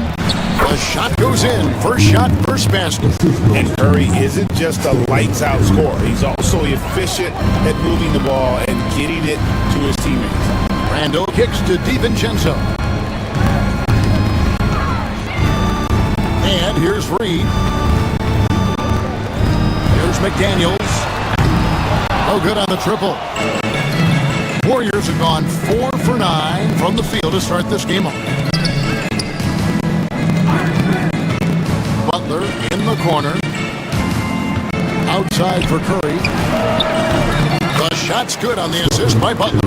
The shot goes in. First shot, first basket. And Curry isn't just a lights-out scorer. He's also efficient at moving the ball and getting it to his teammates. Randall kicks to DiVincenzo. And here's Reed. Here's McDaniels. No good on the triple. Warriors have gone 4 for 9 from the field to start this game off. Butler in the corner. Outside for Curry. The shot's good on the assist by Butler.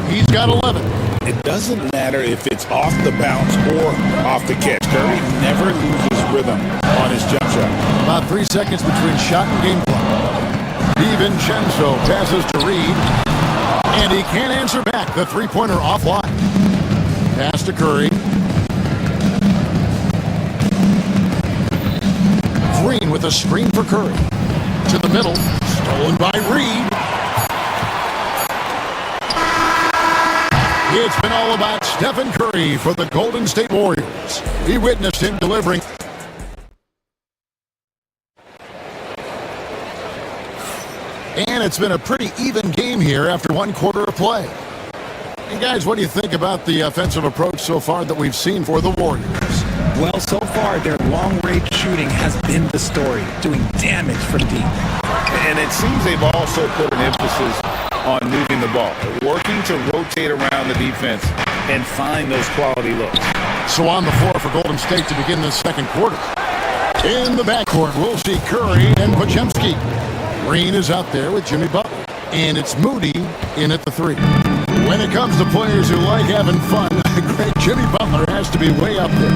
He's got 11. It doesn't matter if it's off the bounce or off the catch. Curry never loses rhythm on his jump shot. About 3 seconds between shot and game clock. DiVincenzo passes to Reed. And he can't answer back. The three-pointer offline. Pass to Curry. Green with a screen for Curry. To the middle. Stolen by Reed. It's been all about Stephen Curry for the Golden State Warriors. We witnessed him delivering. And it's been a pretty even game here after 1 quarter of play. Hey guys, what do you think about the offensive approach so far that we've seen for the Warriors? Well, so far, their long-range shooting has been the story, doing damage from deep. And it seems they've also put an emphasis on moving the ball, working to rotate around the defense and find those quality looks. So on the floor for Golden State to begin this second quarter. In the backcourt, we'll see Curry and Podziemski. Green is out there with Jimmy Butler. And it's Moody in at the 3. When it comes to players who like having fun, great Jimmy Butler has to be way up there.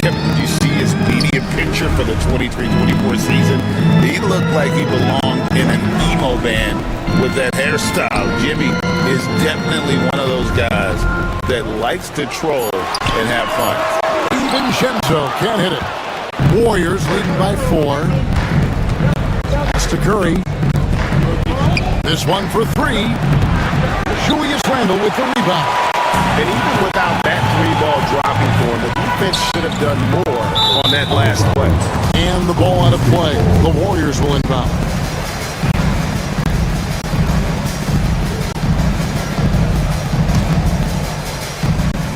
Kevin, did you see his media picture for the 23-24 season? He looked like he belonged in an emo band with that hairstyle. Jimmy is definitely one of those guys that likes to troll and have fun. DiVincenzo can't hit it. Warriors leading by 4. It's to Curry. This one for 3. Julius Randle with the rebound. And even without that 3-ball dropping for him, the defense should have done more on that last play. And the ball out of play. The Warriors will inbound.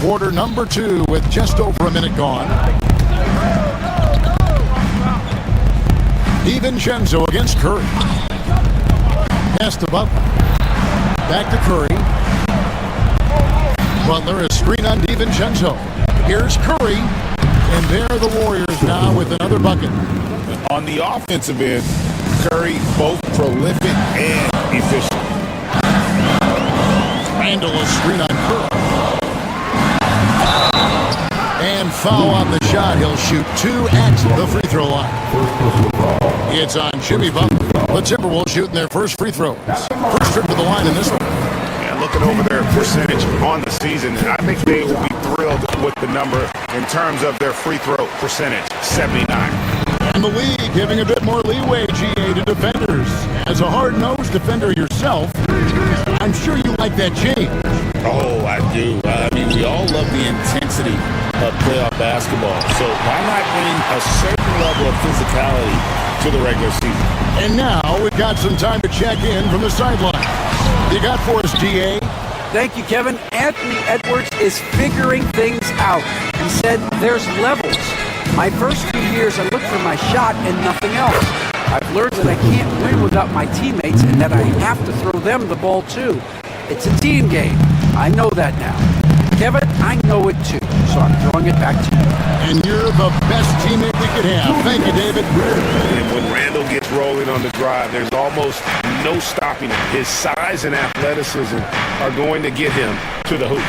Quarter number 2 with just over a minute gone. DiVincenzo against Curry. Pass to Butler. Back to Curry. Butler is screen on DiVincenzo. Here's Curry. And there are the Warriors now with another bucket. On the offensive end, Curry both prolific and efficient. Randall is screen on Curry. And foul on the shot. He'll shoot 2 at the free throw line. It's on Jimmy Butler. The Timberwolves shooting their first free throws. First trip to the line in this one. And looking over their percentage on the season, I think they will be thrilled with the number in terms of their free throw percentage, 79. And the league giving a bit more leeway, GA, to defenders. As a hard-nosed defender yourself, I'm sure you like that change. Oh, I do. I mean, we all love the intensity of playoff basketball. So why not bring a certain level of physicality to the regular season? And now we've got some time to check in from the sideline. You got for us, GA? Thank you, Kevin. Anthony Edwards is figuring things out. He said there's levels. My first few years, I looked for my shot and nothing else. I've learned that I can't win without my teammates and that I have to throw them the ball too. It's a team game. I know that now. Kevin, I know it too, so I'm throwing it back to you. And you're the best teammate we could have. Thank you, David. And when Randall gets rolling on the drive, there's almost no stopping him. His size and athleticism are going to get him to the hoop.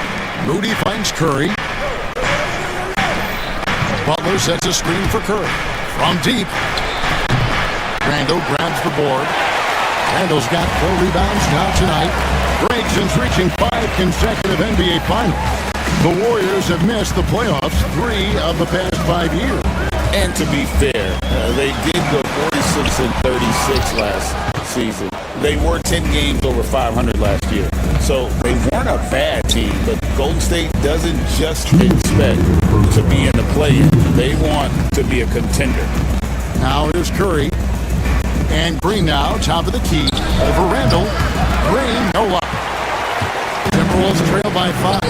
Moody finds Curry. Butler sets a screen for Curry. From deep. Randall grabs the board. Randall's got 4 rebounds now tonight. Breaks since reaching 5 consecutive NBA finals. The Warriors have missed the playoffs 3 of the past 5 years. And to be fair, they did go 46 and 36 last season. They were 10 games over 500 last year. So they weren't a bad team, but Golden State doesn't just expect to be in the play-in. They want to be a contender. Now here's Curry. And Green now, top of the key. Over Randall. Green, no luck. Timberwolves trail by 5.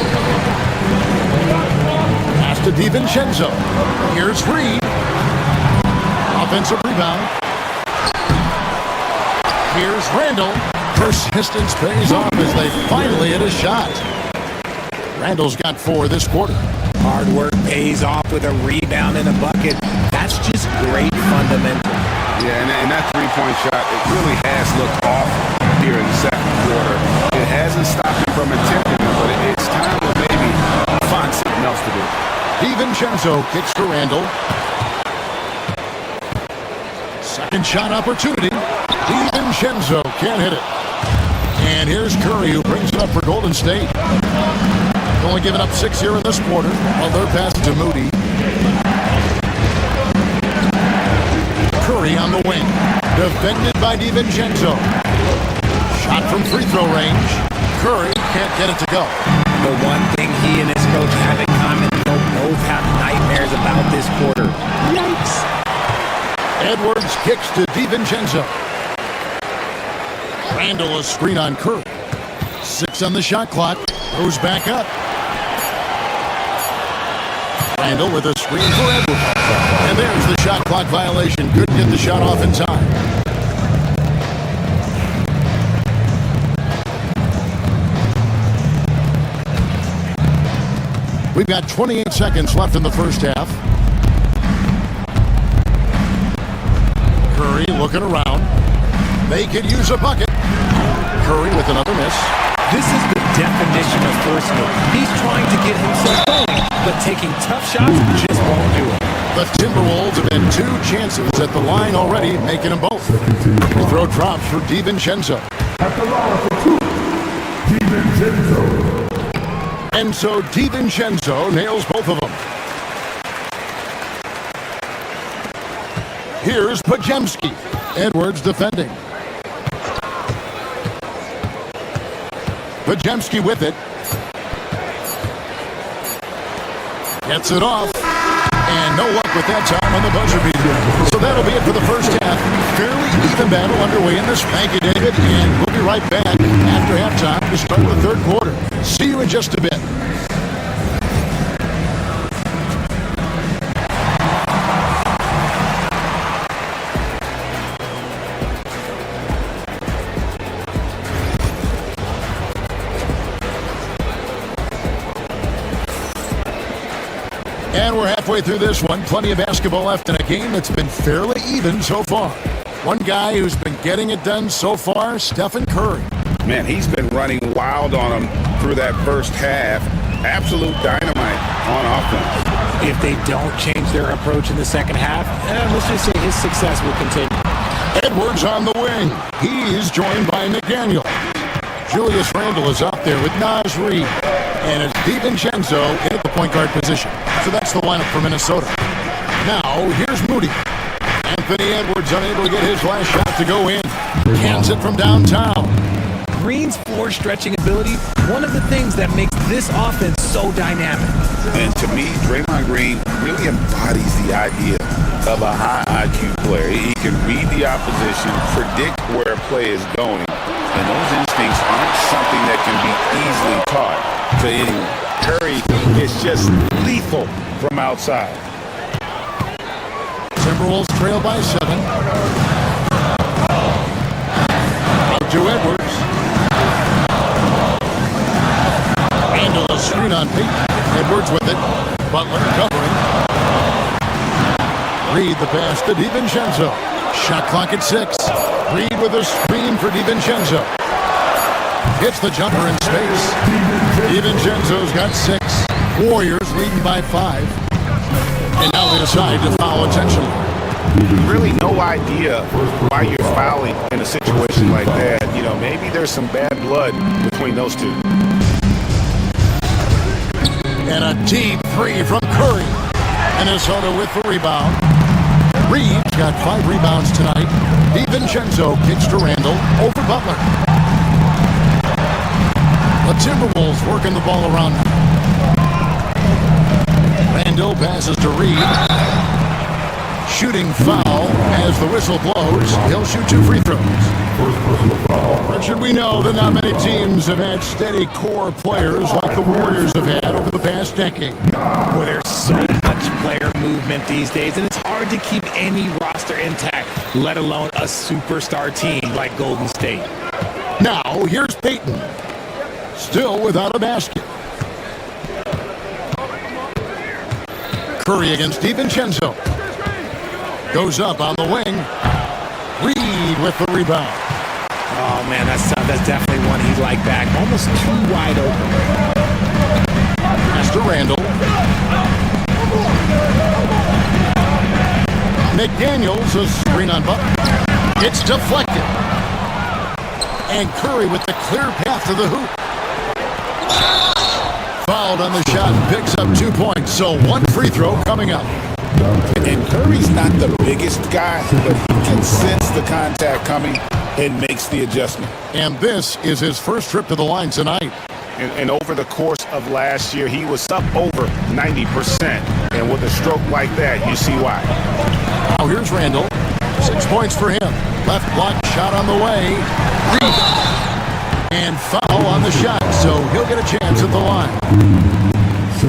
Pass to DiVincenzo. Here's Reed. Offensive rebound. Here's Randall. Persistence pays off as they finally hit a shot. Randall's got 4 this quarter. Hard work pays off with a rebound and a bucket. That's just great fundamental. Yeah, and that three-point shot, it really has looked off here in the second quarter. It hasn't stopped him from attempting it, but it's time to maybe find something else to do. DiVincenzo kicks to Randall. Second shot opportunity. DiVincenzo can't hit it. And here's Curry, who brings it up for Golden State. Only giving up 6 here in this quarter, while they're passing to Moody. Curry on the wing. Defended by DiVincenzo. Shot from free throw range. Curry can't get it to go. The one thing he and his coach have in common, they'll both have nightmares about this quarter. Yikes. Edwards kicks to DiVincenzo. Randall a screen on Curry. 6 on the shot clock. Goes back up. Randall with a screen for Edwards. And there's the shot clock violation. Couldn't get the shot off in time. We've got 28 seconds left in the first half. Curry looking around. They could use a bucket. Curry with another miss. This is the definition of force move. He's trying to get himself going, but taking tough shots just won't do it. The Timberwolves have had 2 chances at the line already, making them both. The throw drops for DiVincenzo. At the line for 2, DiVincenzo. And so DiVincenzo nails both of them. Here's Podziemski. Edwards defending. Podziemski with it. Gets it off. And no luck with that time on the buzzer beater. So that'll be it for the first half. Fairly even battle underway in this. Thank you, David. And we'll be right back after halftime to start the third quarter. See you in just a bit. And we're halfway through this one. Plenty of basketball left in a game that's been fairly even so far. One guy who's been getting it done so far, Stephen Curry. Man, he's been running wild on him through that first half. Absolute dynamite on offense. If they don't change their approach in the second half, let's just say his success will continue. Edwards on the wing. He is joined by McDaniel. Julius Randle is out there with Naz Reid. And it's DiVincenzo in at the point guard position. So that's the lineup for Minnesota. Now, here's Moody. Anthony Edwards unable to get his last shot to go in. Cans it from downtown. Green's floor stretching ability, one of the things that makes this offense so dynamic. And to me, Draymond Green really embodies the idea of a high IQ player. He can read the opposition, predict where a play is going, and those instincts aren't something that can be easily taught to anyone. Curry is just lethal from outside. Timberwolves trail by 7. Out to Edwards. Into the screen on Peyton. Edwards with it. Butler covering. Reed the pass to DiVincenzo. Shot clock at 6. Reed with a screen for DiVincenzo. Hits the jumper in space. DiVincenzo's got 6. Warriors leading by 5. And now they decide to foul intentionally. Really no idea why you're fouling in a situation like that. You know, maybe there's some bad blood between those two. And a deep 3 from Curry. Minnesota with the rebound. Reed's got 5 rebounds tonight. DiVincenzo kicks to Randall over Butler. The Timberwolves working the ball around. Randall passes to Reed. Shooting foul as the whistle blows. He'll shoot 2 free throws. Richard, we know that not many teams have had steady core players like the Warriors have had over the past decade. Boy, there's so much player movement these days, and it's hard to keep any roster intact, let alone a superstar team like Golden State. Now, here's Peyton. Still without a basket. Curry against DiVincenzo. Goes up on the wing. Reed with the rebound. Oh, man, that's definitely one he'd like back. Almost too wide open. Pass to Randall. McDaniels, a screen on Butler. It's deflected. And Curry with the clear path to the hoop. Fouled on the shot and picks up 2 points. So 1 free throw coming up. And Curry's not the biggest guy, but he can sense the contact coming and makes the adjustment. And this is his first trip to the line tonight. And over the course of last year, he was up over 90%. And with a stroke like that, you see why. Now here's Randall. 6 points for him. Left block shot on the way. Rebound. And foul on the shot, so he'll get a chance at the line.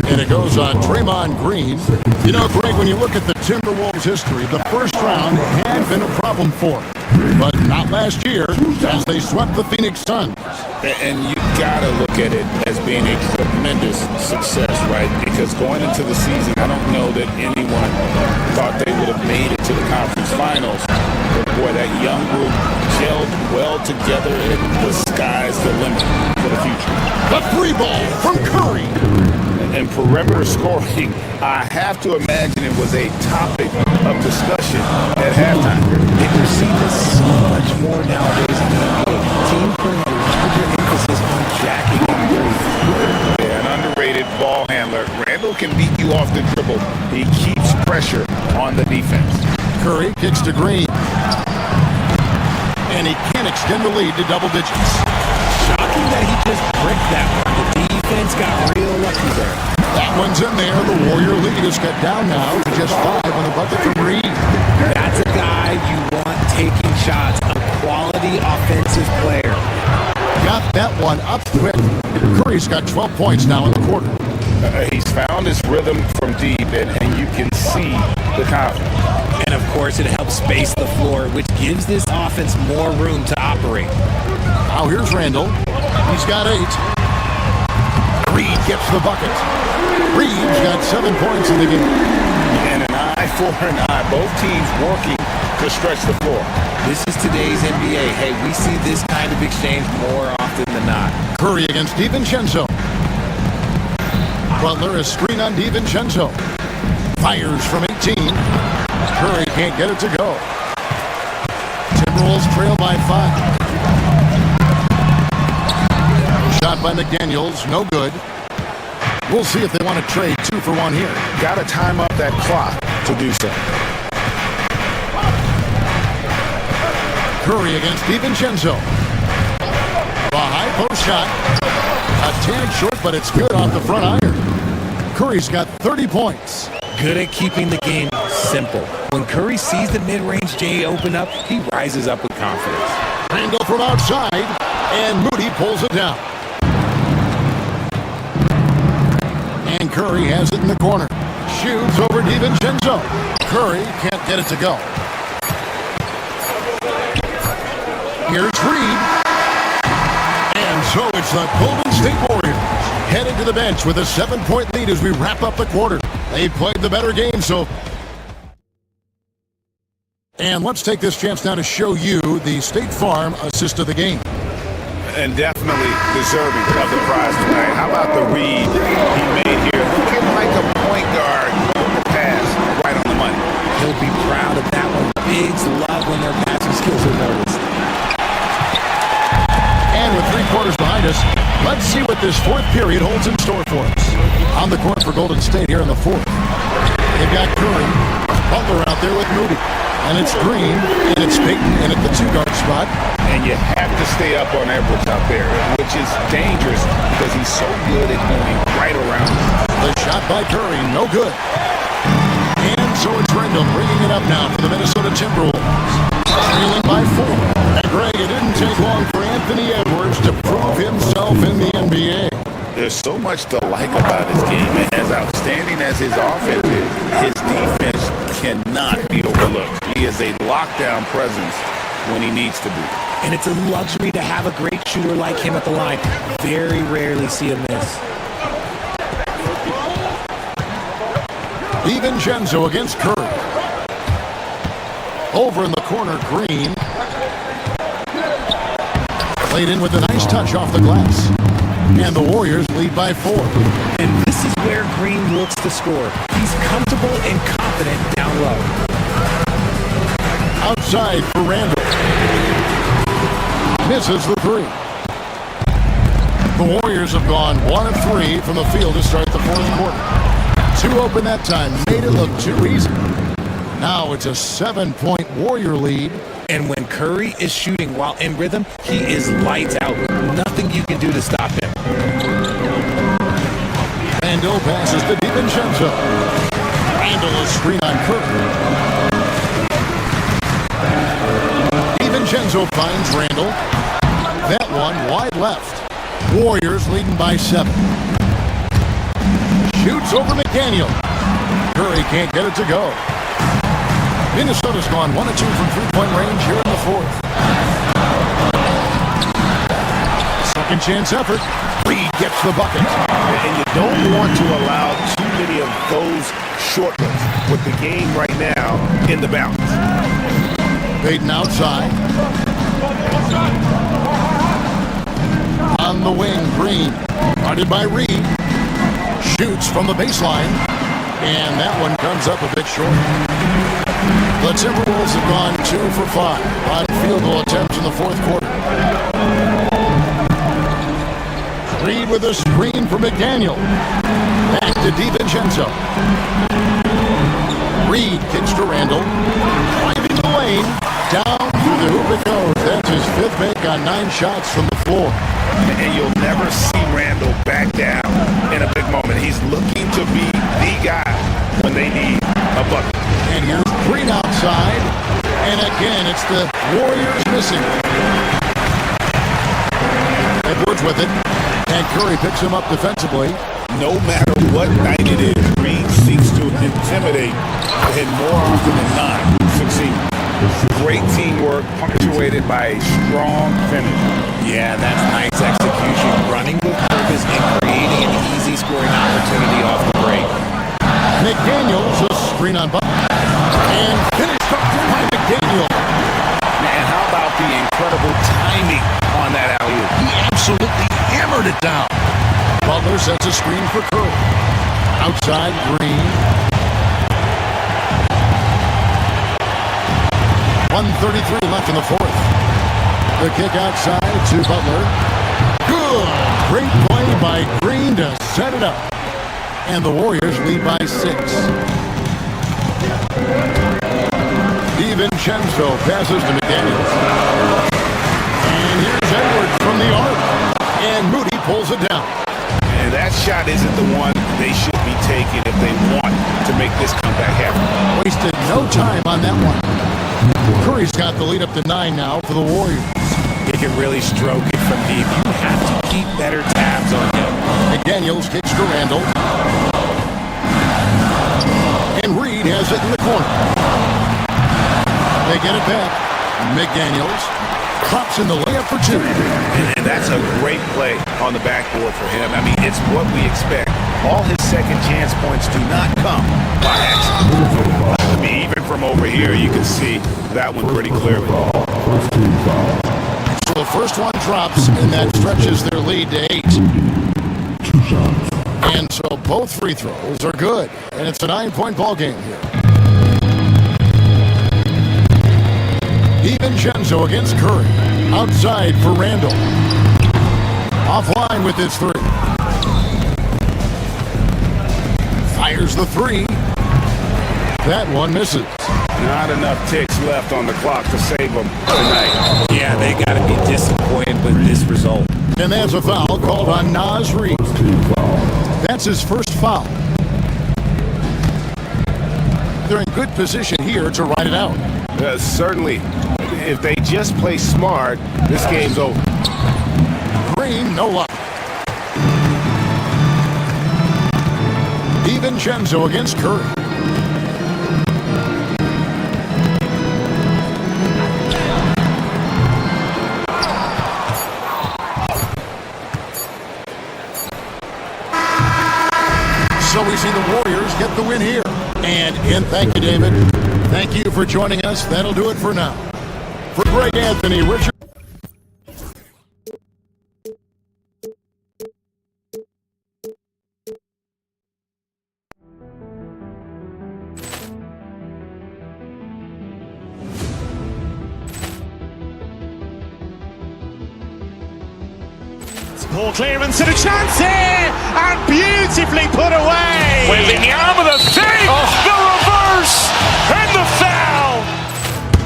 And it goes on Draymond Green. You know, Greg, when you look at the Timberwolves' history, the first round had been a problem for them. But not last year, as they swept the Phoenix Suns. And you gotta look at it as being a tremendous success, right? Because going into the season, I don't know that anyone thought they would have made it to the conference finals. But boy, that young group gelled well together, and the sky's the limit for the future. The 3 ball from Curry. And perimeter scoring, I have to imagine it was a topic of discussion at halftime. You see this so much more nowadays in the NBA. Teams putting a larger emphasis on jacking in three. An underrated ball handler. Randall can beat you off the dribble. He keeps pressure on the defense. Curry kicks to Green. And he can extend the lead to double digits. Shocking that he just bricked that one. The defense got real lucky there. That one's in there. The Warrior lead is cut down now to just 5 on the bucket from Reed. That's a guy you want taking shots. A quality offensive player. Got that one up quick. Curry's got 12 points now in the quarter. He's found his rhythm from deep, and you can see the confidence. And of course, it helps space the floor, which gives this offense more room to operate. Now here's Randall. He's got 8. Reed gets the bucket. Reed's got 7 points in the game. And an eye for an eye. Both teams working to stretch the floor. This is today's NBA. Hey, we see this kind of exchange more often than not. Curry against DiVincenzo. Butler is screen on DiVincenzo. Fires from 18. Curry can't get it to go. Timberwolves trail by 5. Shot by McDaniels, no good. We'll see if they want to trade 2 for 1 here. Got to time up that clock to do so. Curry against DiVincenzo. A high post shot. A tad short, but it's good off the front iron. Curry's got 30 points. Good at keeping the game simple. When Curry sees the mid-range J open up, he rises up with confidence. Randall from outside, and Moody pulls it down. And Curry has it in the corner. Shoots over DiVincenzo. Curry can't get it to go. Here's Reed. And so it's the Golden State Warriors headed to the bench with a 7-point lead as we wrap up the quarter. They played the better game, so... And let's take this chance now to show you the State Farm assist of the game. And definitely deserving of the prize tonight. How about the read he made here? Looking like a point guard. The pass right on the money. He'll be proud of that one. Bigs love when their passing skills are noticed. And with 3 quarters behind us, let's see what this 4th period holds in store for us. On the court for Golden State here in the 4th. They've got Curry, Butler out there with Moody. And it's Green, and it's Payton in at the 2-guard spot. And you have to stay up on Edwards out there, which is dangerous because he's so good at moving right around. The shot by Curry, no good. And so it's Randall bringing it up now for the Minnesota Timberwolves. Trailing by 4. And Greg, it didn't take long for Anthony Edwards to prove himself in the NBA. There's so much to like about his game, and as outstanding as his offense is, his defense cannot be overlooked. He is a lockdown presence when he needs to be. And it's a luxury to have a great shooter like him at the line. Very rarely see him miss. DiVincenzo against Curry. Over in the corner, Green. Played in with a nice touch off the glass. And the Warriors lead by 4. And this is where Green looks to score. He's comfortable and confident down low. Outside for Randall. Misses the 3. The Warriors have gone 1 of 3 from the field to start the 4th quarter. 2 open that time. Made it look too easy. Now it's a 7-point Warrior lead. And when Curry is shooting while in rhythm, he is lights out. Nothing you can do to stop him. Randall passes to DiVincenzo. Randall a screen on Curry. DiVincenzo finds Randall. That one wide left. Warriors leading by 7. Shoots over McDaniel. Curry can't get it to go. Minnesota's gone 1 of 2 from 3-point range here in the 4th. Second chance effort. Reed gets the bucket. And you don't want to allow too many of those short ones with the game right now in the balance. Payton outside. On the wing, Green. Guarded by Reed. Shoots from the baseline. And that one comes up a bit short. The Timberwolves have gone 2 for 5 on field goal attempts in the 4th quarter. Reed with a screen for McDaniel. Back to DiVincenzo. Reed kicks to Randall. Driving the lane. Down through the hoop it goes. That's his 5th make on 9 shots from the floor. And you'll never see Randall back down in a big moment. He's looking to be the guy when they need a bucket. And here's Green outside. And again, it's the Warriors missing. Edwards with it. And Curry picks him up defensively. No matter what night it is, Green seeks to intimidate and more often than not succeed. Great teamwork punctuated by a strong finish. Yeah, that's nice execution. Running with purpose and creating an easy scoring opportunity off the break. McDaniels a screen on Butler. And finished up by McDaniel. And how about the incredible timing on that alley-oop? He absolutely hammered it down. Butler sets a screen for Curry. Outside, Green. 1:33 left in the 4th. The kick outside to Butler. Good. Great play by Green to set it up. And the Warriors lead by 6. DiVincenzo passes to McDaniels. And here's Edwards from the arc. And Moody pulls it down. And that shot isn't the one they should be taking if they want to make this comeback happen. Wasted no time on that one. Curry's got the lead up to 9 now for the Warriors. He can really stroke it from deep. You have to keep better tabs on him. McDaniels kicks to Randall. And Reed has it in the corner. They get it back. McDaniels drops in the layup for 2. And that's a great play on the backboard for him. I mean, it's what we expect. All his second chance points do not come by accident. I mean, even from over here, you can see that one pretty clearly. So the first one drops, and that stretches their lead to 8. And so both free throws are good. And it's a 9-point ball game here. DiVincenzo against Curry. Outside for Randall. Offline with his 3. Fires the 3. That one misses. Not enough ticks left on the clock to save them tonight. Yeah, they got to be disappointed with this result. And there's a foul called on Naz Reid. That's his first foul. They're in good position here to ride it out. Certainly. If they just play smart, this game's over. Green, no luck. DiVincenzo against Curry. So we see the Warriors get the win here. And thank you, David. Thank you for joining us. That'll do it for now. For Greg Anthony, Richard. Ball clearance and a chance here, and beautifully put away. Wembanyama the save, the reverse, and the foul.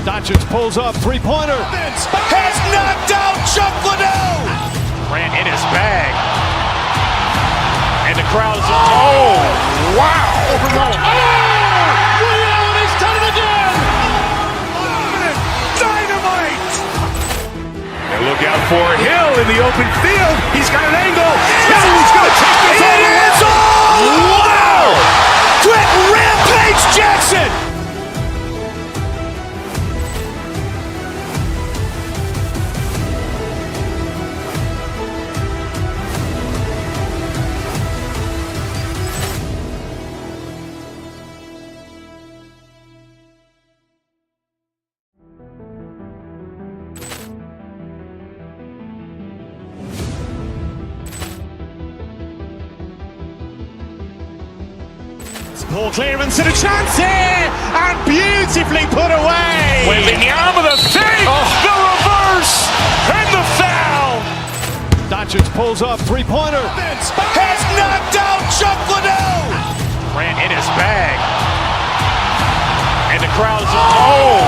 Doncic pulls up, three-pointer. Has knocked out Chuck Liddell. Grant in his bag. And the crowd is, oh, wow. Ray Allen has done it again. Dynamite. And look out for Hill in the open field. He's got an angle. He's going to take this all the way. Wow. Quick Rampage Jackson. Ball clearance and a chance here, and beautifully put away. Wembanyama the save, the reverse, and the foul. Doncic pulls up, three-pointer. Has knocked out Chuck Liddell. Grant in his bag. And the crowd is, oh,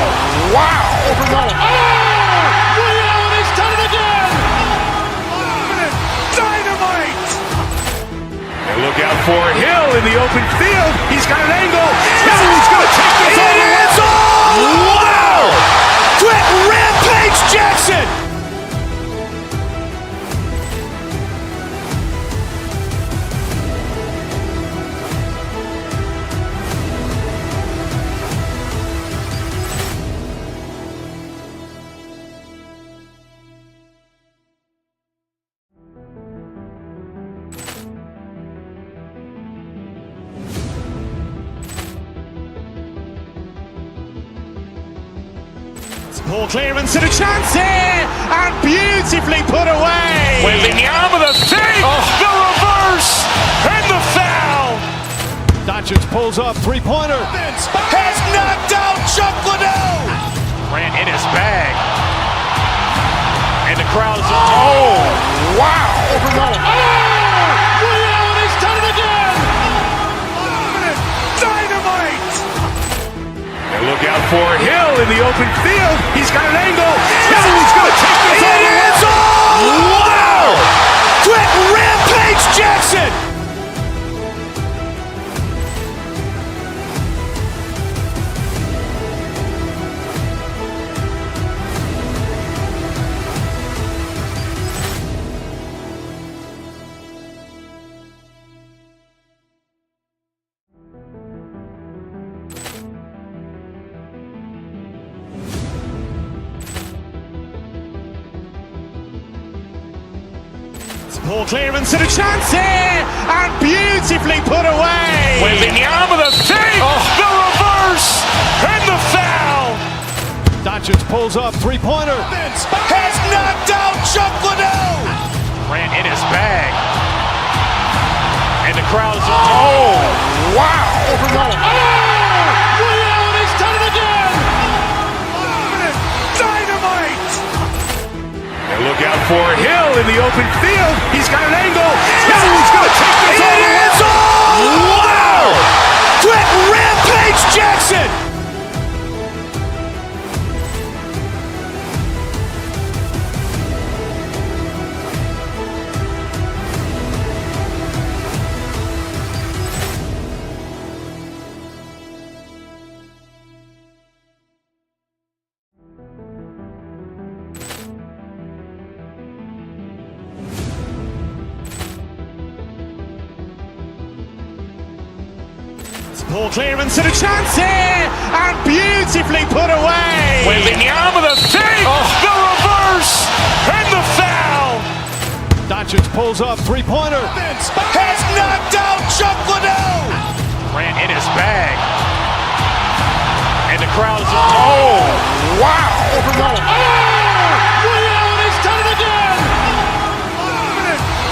wow. Ray Allen has done it again. Dynamite. And look out for Hill in the open field. He's got an angle. He's going to take this all the way. Wow. Quick Rampage Jackson. Ball clearance and a chance here, and beautifully put away. Wembanyama the save, the reverse, and the foul. Doncic pulls up, three-pointer. Has knocked out Chuck Liddell. Grant in his bag. And the crowd is, oh, wow. Ray Allen has done it again. look out for Hill in the open field. He's got an angle. He's going to take this all the way. Wow! Quick rampage Jackson! Ball clearance and a chance here, and beautifully put away. Wembanyama the fake, the reverse, and the foul. Doncic pulls up, three-pointer. Has knocked out Chuck Liddell. Ran in his bag. And the crowd is, oh, wow. He's done it again. Dynamite. And look out for Hill in the open field. He's got an angle. He's going to take this all the way. Wow! Quick rampage Jackson. Ball clearance and a chance here, and beautifully put away. Wembanyama the fake, the reverse, and the foul. Doncic pulls up, three-pointer. Has knocked out Chuck Liddell. Ran in his bag. And the crowd is, oh, wow. He's done it again.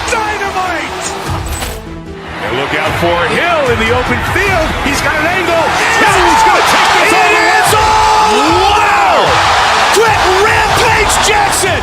Dynamite. And look out for Hill in the open field. He's got an angle. He's going to take this all the way. Wow! Quick rampage Jackson.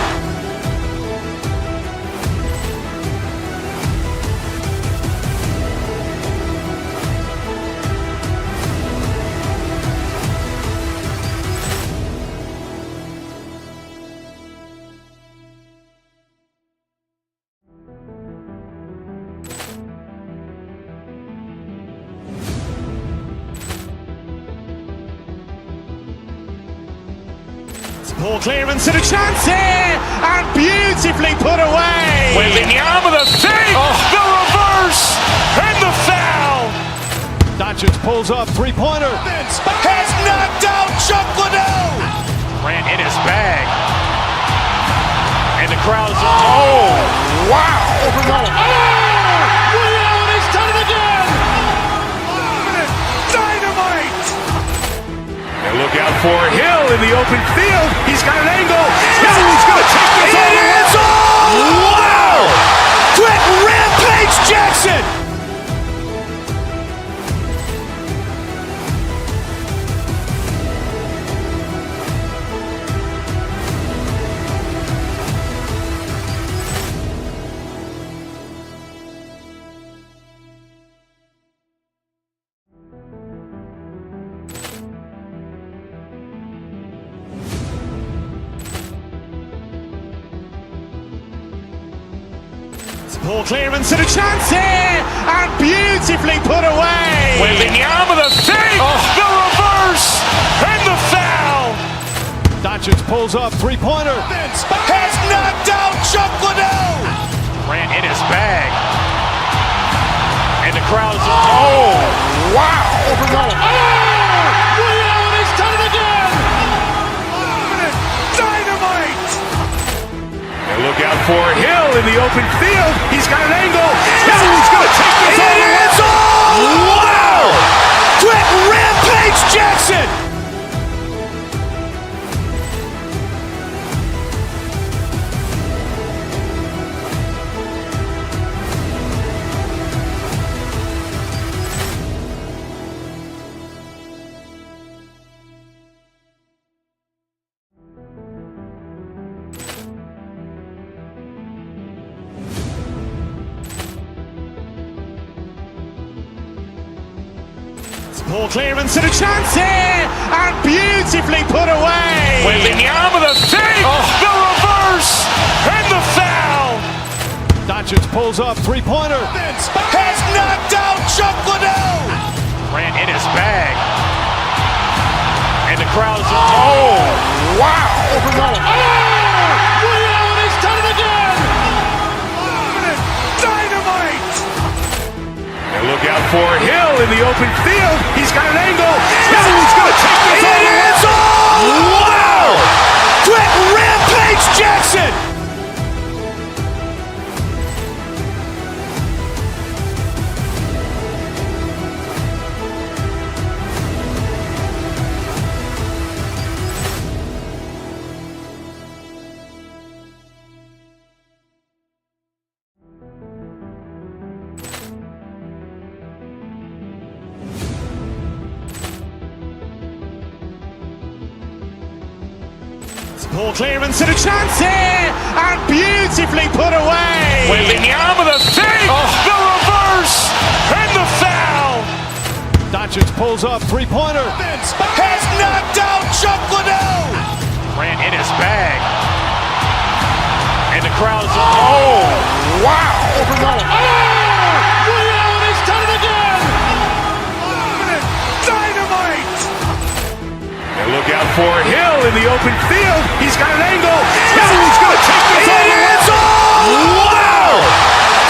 Ball clearance and a chance here, and beautifully put away. Wembanyama the fake, the reverse, and the foul. Doncic pulls up, three-pointer. Has knocked out Chuck Liddell. Ran in his bag. And the crowd is, oh, wow. He's done it again. Dynamite. And look out for Hill in the open field. He's got an angle. He's going to take this all the way. Wow! Quick rampage Jackson. Ball clearance and a chance here, and beautifully put away. Wembanyama the fake, the reverse, and the foul. Doncic pulls up, three-pointer. Has knocked out Chuck Liddell. Ran in his bag. And the crowd is, oh, wow. He's done it again. Dynamite. And look out for Hill in the open field. He's got an angle. He's going to take this all the way. Wow! Quick rampage Jackson. Ball clearance and a chance here, and beautifully put away. Wembanyama the save, the reverse, and the foul. Doncic pulls up, three-pointer. Has knocked out Chuck Liddell. Grant in his bag. And the crowd's wow. Ray Allen has done it again. Dynamite. And look out for Hill in the open field. He's got an angle. Hill's going to take this all the way. Wow. Quick Rampage Jackson. Ball clearance and a chance here, and beautifully put away. Wembanyama the save, the reverse, and the foul. Doncic pulls up, three-pointer. Has knocked out Chuck Liddell. Grant in his bag. And the crowd's wow. Ray Allen has done it again. Dynamite. And look out for Hill in the open field. He's got an angle. Hill's going to take this all the way. Wow.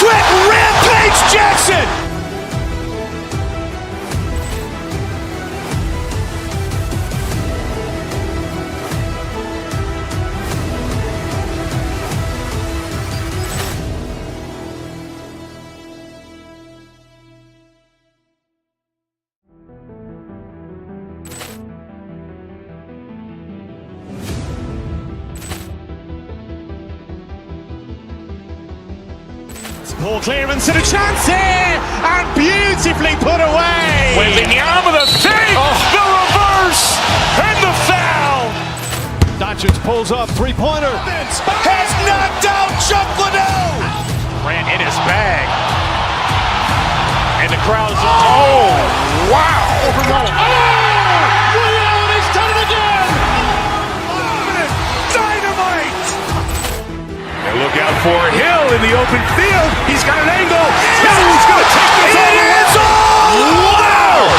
Quick Rampage Jackson. Ball clearance and a chance here, and beautifully put away. Wembanyama the save, the reverse, and the foul. Doncic pulls up, three-pointer. Has knocked out Chuck Liddell. Grant in his bag. And the crowd's wow. Ray Allen has done it again. Dynamite. And look out for Hill in the open field. He's got an angle. Hill's going to take this all the way. Wow.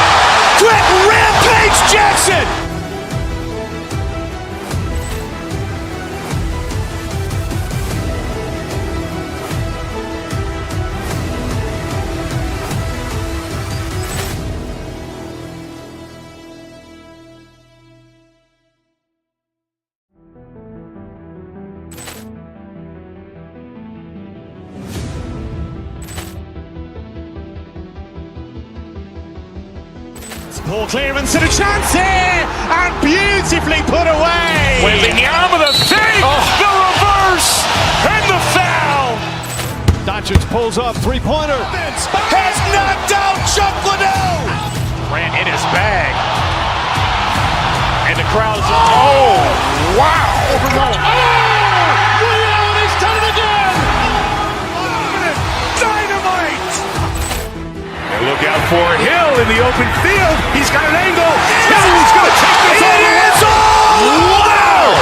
Quick Rampage Jackson. Ball clearance and a chance here, and beautifully put away. Wembanyama the save, the reverse, and the foul. Doncic pulls up, three-pointer. Has knocked out Chuck Liddell. Grant in his bag. And the crowd's wow. Ray Allen has done it again. Dynamite. And look out for Hill in the open field. He's got an angle. Hill's going to take this all the way. Wow.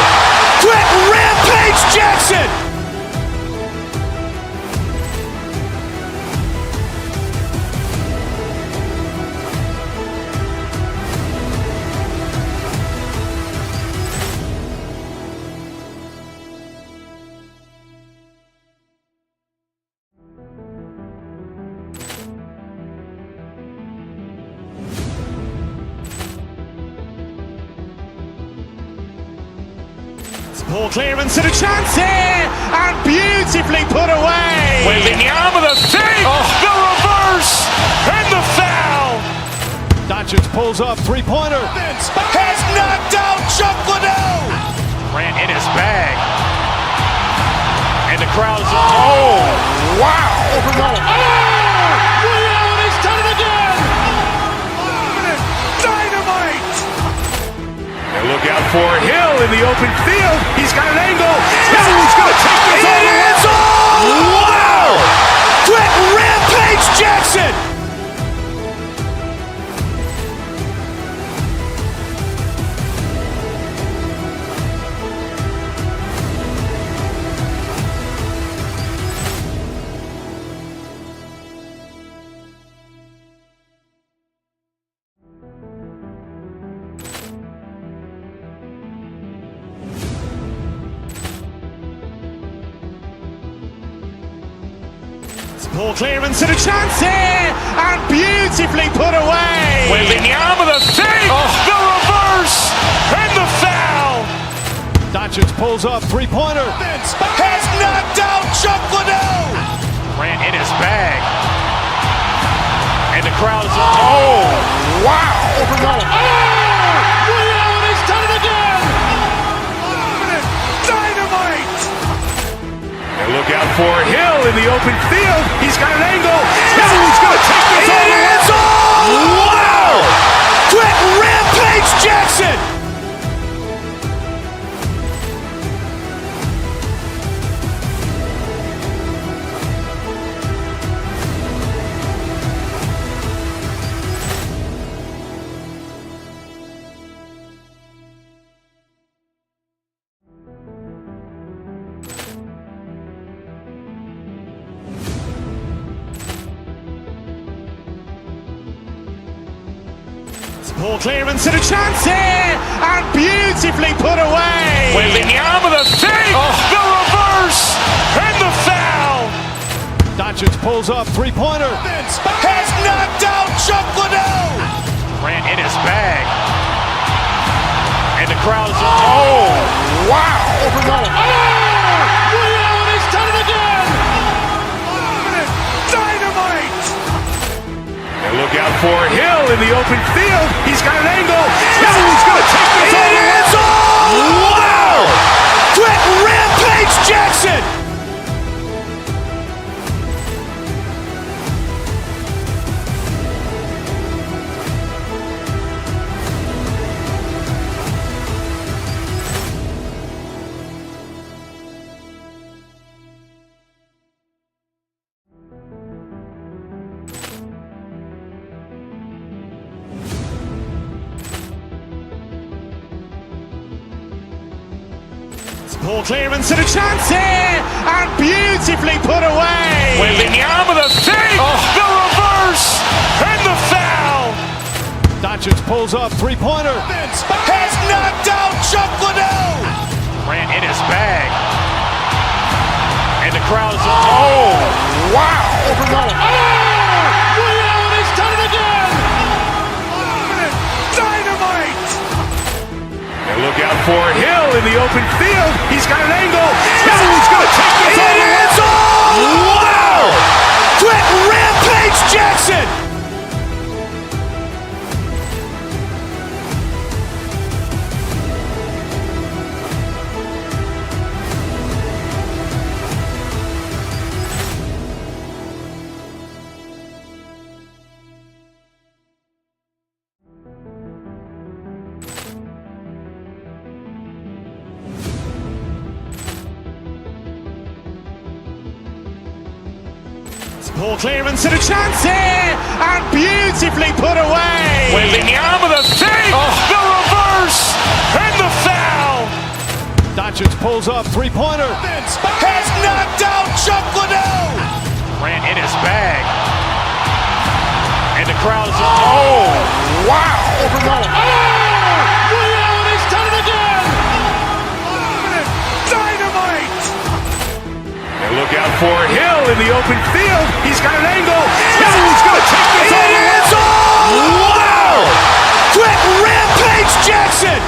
Quick Rampage Jackson. Ball clearance and a chance here, and beautifully put away. Wembanyama the save, the reverse, and the foul. Doncic pulls up, three-pointer. Has knocked out Chuck Liddell. Grant in his bag. And the crowd's wow. Ray Allen has done it again. Dynamite. And look out for Hill in the open field. He's got an angle. Hill's going to take this all the way. Wow. Quick Rampage Jackson. Ball clearance and a chance here, and beautifully put away. Wembanyama with a save, the reverse, and the foul. Doncic pulls up, three-pointer. Has knocked out Chuck Liddell. Grant in his bag. And the crowd is, oh, wow. Ray Allen has done it again! Dynamite. And look out for Hill in the open field. He's got an angle. He's going to take this all the way. Wow. Quick Rampage Jackson. Ball clearance and a chance here, and beautifully put away. Wembanyama with a save, the reverse, and the foul. Doncic pulls up, three-pointer. Has knocked out Chuck Liddell. Grant in his bag. And the crowd is, oh, wow. Ray Allen has done it again! Dynamite. And look out for Hill in the open field. He's got an angle. He's going to take this all the way. Wow. Quick Rampage Jackson. Ball clearance and a chance here, and beautifully put away. Wembanyama with a save, the reverse, and the foul. Doncic pulls up, three-pointer. Has knocked out Chuck Liddell. Grant in his bag. And the crowd is, oh, wow. Ray Allen has done it again! Dynamite. And look out for Hill in the open field. He's got an angle. He's going to take this all the way. Wow. Quick Rampage Jackson. Ball clearance and a chance here, and beautifully put away. Wembanyama with a save, the reverse, and the foul. Doncic pulls up, three-pointer. Has knocked out Chuck Liddell. Grant in his bag. And the crowd is, oh, wow. Ray Allen has done it again! Dynamite. And look out for Hill in the open field. He's got an angle. He's going to take this all the way. Wow. Quick Rampage Jackson.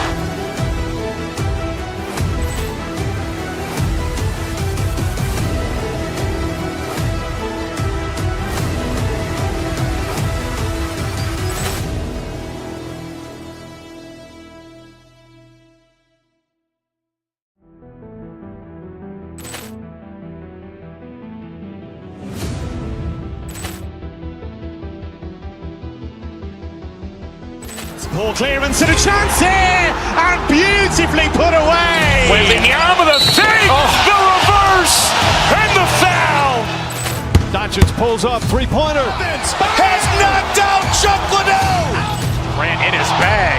Ball clearance and a chance here, and beautifully put away. Wembanyama with a save, the reverse, and the foul. Doncic pulls up, three-pointer. Has knocked out Chuck Liddell. Grant in his bag.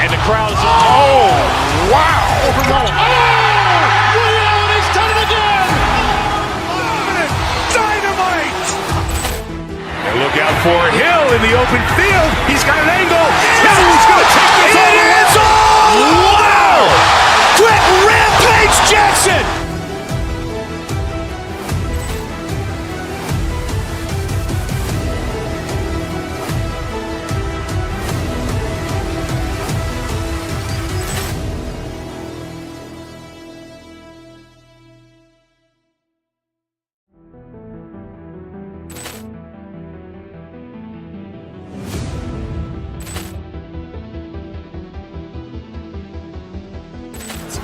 And the crowd is, oh, wow. Ray Allen has done it again! Dynamite. And look out for Hill in the open field. He's got an angle. He's going to take this all the way. Wow. Quick Rampage Jackson.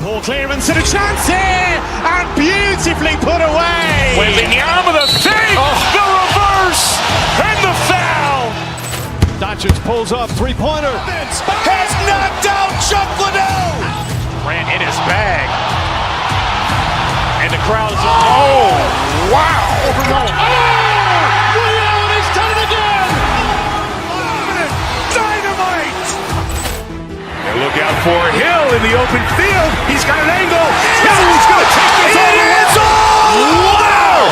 Ball clearance and a chance here, and beautifully put away. Wembanyama the save, the reverse, and the foul. Doncic pulls up, three-pointer. Has knocked out Chuck Liddell. Grant in his bag. And the crowd's, oh, wow. Ray Allen has done it again. Dynamite. And look out for Hill in the open field. He's got an angle. Hill's going to take this all the way. Wow.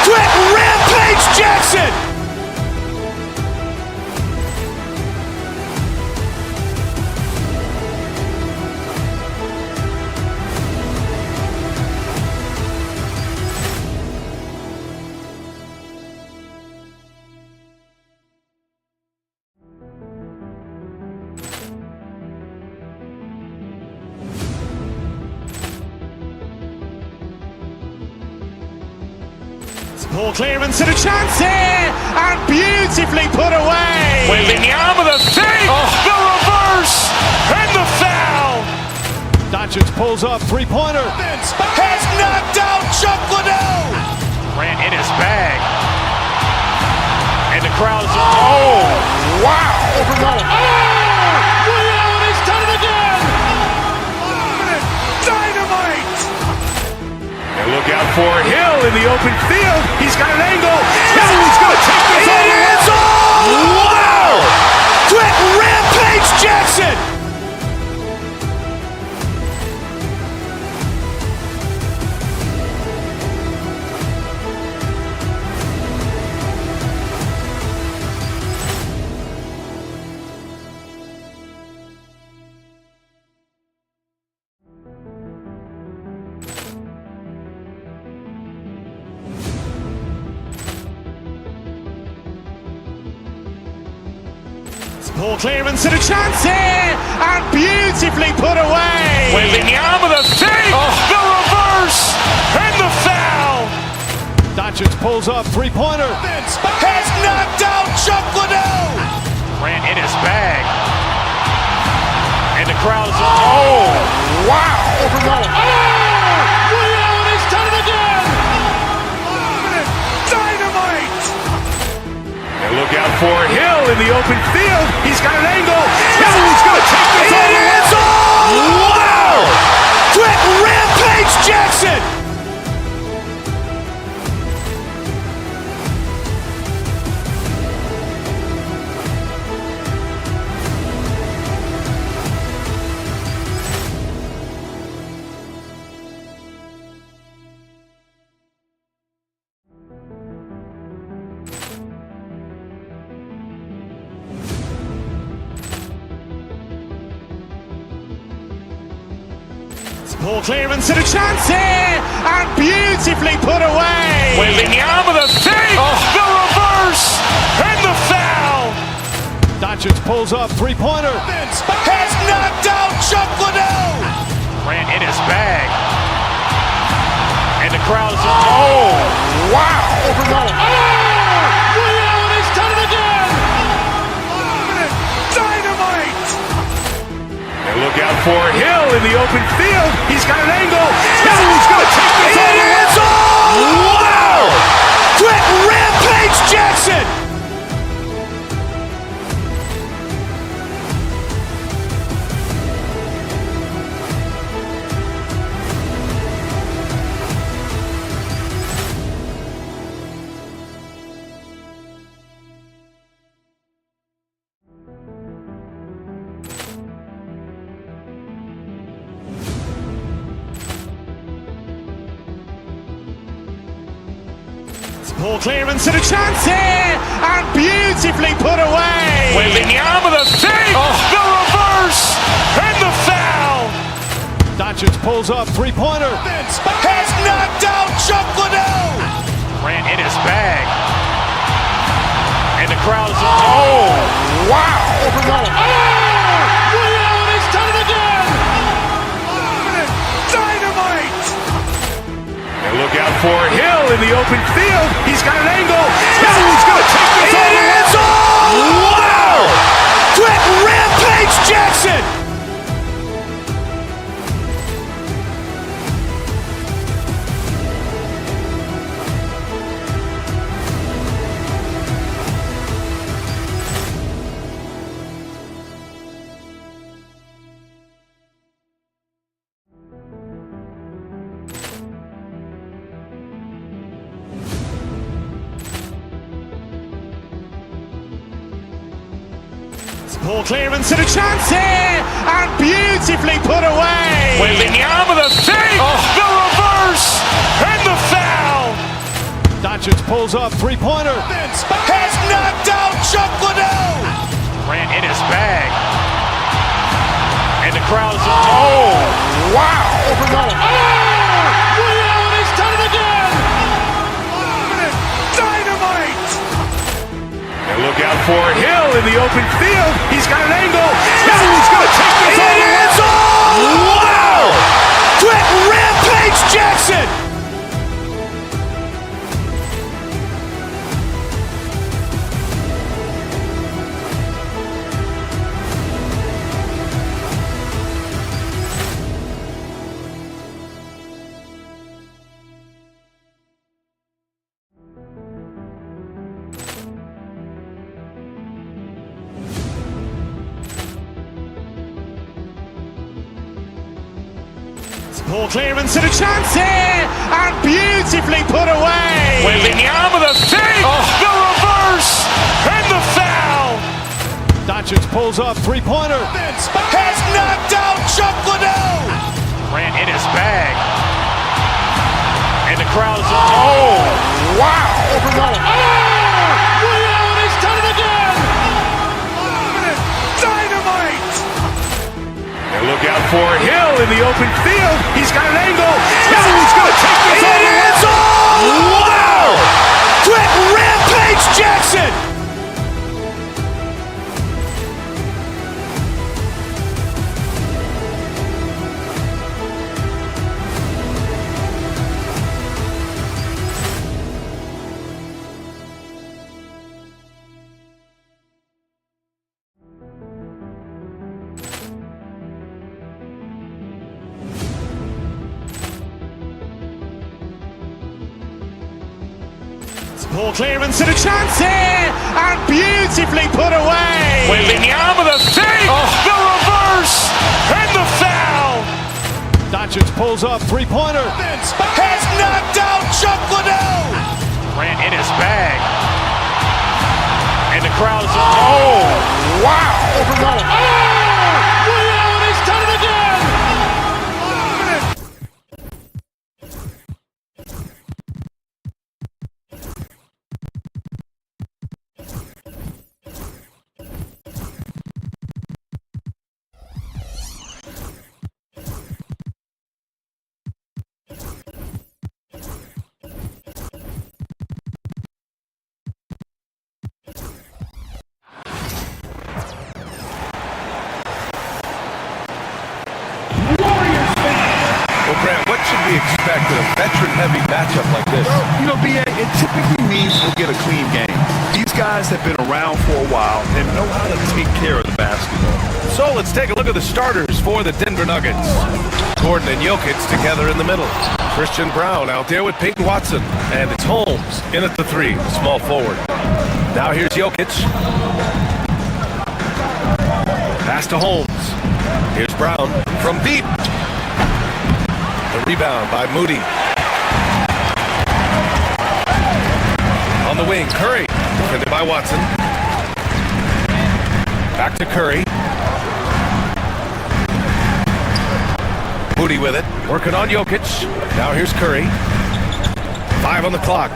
Quick Rampage Jackson. Ball clearance and a chance here, and beautifully put away. Wembanyama the save, the reverse, and the foul. Doncic pulls up, three-pointer. Has knocked out Chuck Liddell. Grant in his bag. And the crowd's, oh, wow. Ray Allen has done it again. Dynamite. And look out for Hill in the open field. He's got an angle. Hill's going to take this all the way. Wow. Quick Rampage Jackson. Ball clearance and a chance here, and beautifully put away. Wembanyama the save, the reverse, and the foul. Doncic pulls up, three-pointer. Has knocked out Chuck Liddell. Grant in his bag. And the crowd's, oh, wow. Ray Allen has done it again. Dynamite. And look out for Hill in the open field. He's got an angle. Hill's going to take this all the way. Wow. Quick Rampage Jackson. Ball clearance and a chance here, and beautifully put away. Wembanyama the save, the reverse, and the foul. Doncic pulls up, three-pointer. Has knocked out Chuck Liddell. Grant in his bag. And the crowd's, oh, wow. Ray Allen has done it again. Dynamite. And look out for Hill in the open field. He's got an angle. Hill's going to take this all the way. Wow. Quick Rampage Jackson. Ball clearance and a chance here, and beautifully put away. Wembanyama the save, the reverse, and the foul. Doncic pulls up, three-pointer. Has knocked out Chuck Liddell. Grant in his bag. And the crowd's, oh, wow. Ray Allen has done it again. Dynamite. And look out for Hill in the open field. He's got an angle. Hill's going to take this all the way. Wow. Quick Rampage Jackson. Poor clearance and a chance here, and beautifully put away. Wembanyama the fake, the reverse, and the foul. Doncic pulls up, three-pointer. Has knocked out Chuck Liddell. Ran in his bag. And the crowd is, oh, wow. He's done it again. Dynamite. And look out for Hill in the open field. He's got an angle. Oh, he's going to take this all the way. Wow. Quick Rampage Jackson. Poor clearance and a chance here, and beautifully put away. Wembanyama the fake, the reverse, and the foul. Doncic pulls up, three-pointer. Has knocked out Chuck Liddell. Ran in his bag. And the crowd is, oh, wow. He's done it again. Dynamite. And look out for Hill in the open field. He's got an angle. Oh, he's going to take this all the way. Wow. Quick Rampage Jackson. Poor clearance and a chance here, and beautifully put away. Wembanyama the fake, the reverse, and the foul. Doncic pulls up, three-pointer. Has knocked out Chuck Liddell. Ran in his bag. And the crowd is, oh, wow. He's done it again. Grant, what should we expect in a veteran-heavy matchup like this? You know, BA, it typically means we'll get a clean game. These guys have been around for a while and know how to take care of the basketball. So let's take a look at the starters for the Denver Nuggets. Gordon and Jokic together in the middle. Christian Brown out there with Peyton Watson. And it's Holmes in at the three, small forward. Now here's Jokic. Pass to Holmes. Here's Brown from deep. The rebound by Moody. On the wing, Curry. Defended by Watson. Back to Curry. Moody with it. Working on Jokic. Now here's Curry. 5 on the clock.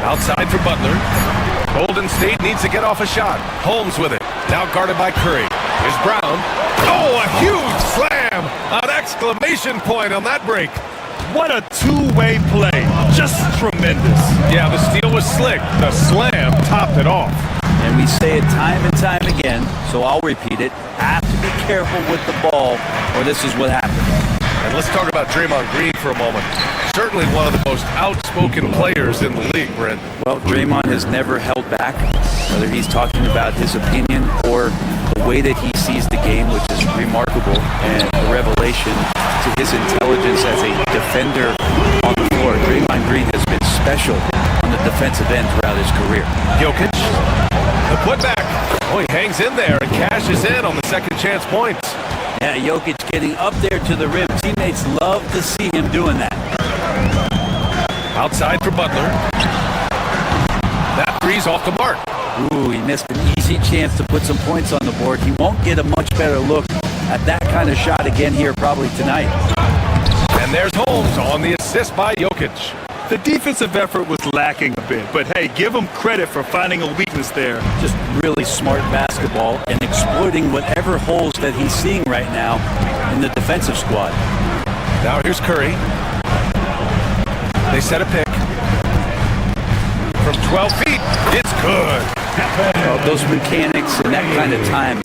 Outside for Butler. Golden State needs to get off a shot. Holmes with it. Now guarded by Curry. Here's Brown. Oh, a huge slam! An exclamation point on that break. What a two-way play. Just tremendous. Yeah, the steal was slick. The slam topped it off. And we say it time and time again, so I'll repeat it. Have to be careful with the ball, or this is what happens. And let's talk about Draymond Green for a moment. Certainly one of the most outspoken players in the league, Brent. Well, Draymond has never held back, whether he's talking about his opinion or the way that he sees the game, which is remarkable, and a revelation to his intelligence as a defender on the floor. Draymond Green has been special on the defensive end throughout his career. Jokic, the putback. Oh, he hangs in there and cashes in on the second chance points. Yeah, Jokic getting up there to the rim. Teammates love to see him doing that. Outside for Butler. That three's off the mark. Ooh, he missed an easy chance to put some points on the board. He won't get a much better look at that kind of shot again here probably tonight. And there's Holmes on the assist by Jokic. The defensive effort was lacking a bit, but hey, give him credit for finding a weakness there. Just really smart basketball and exploiting whatever holes that he's seeing right now in the defensive squad. Now here's Curry. They set a pick. From 12 feet, it's good. Well, those mechanics and that kind of time,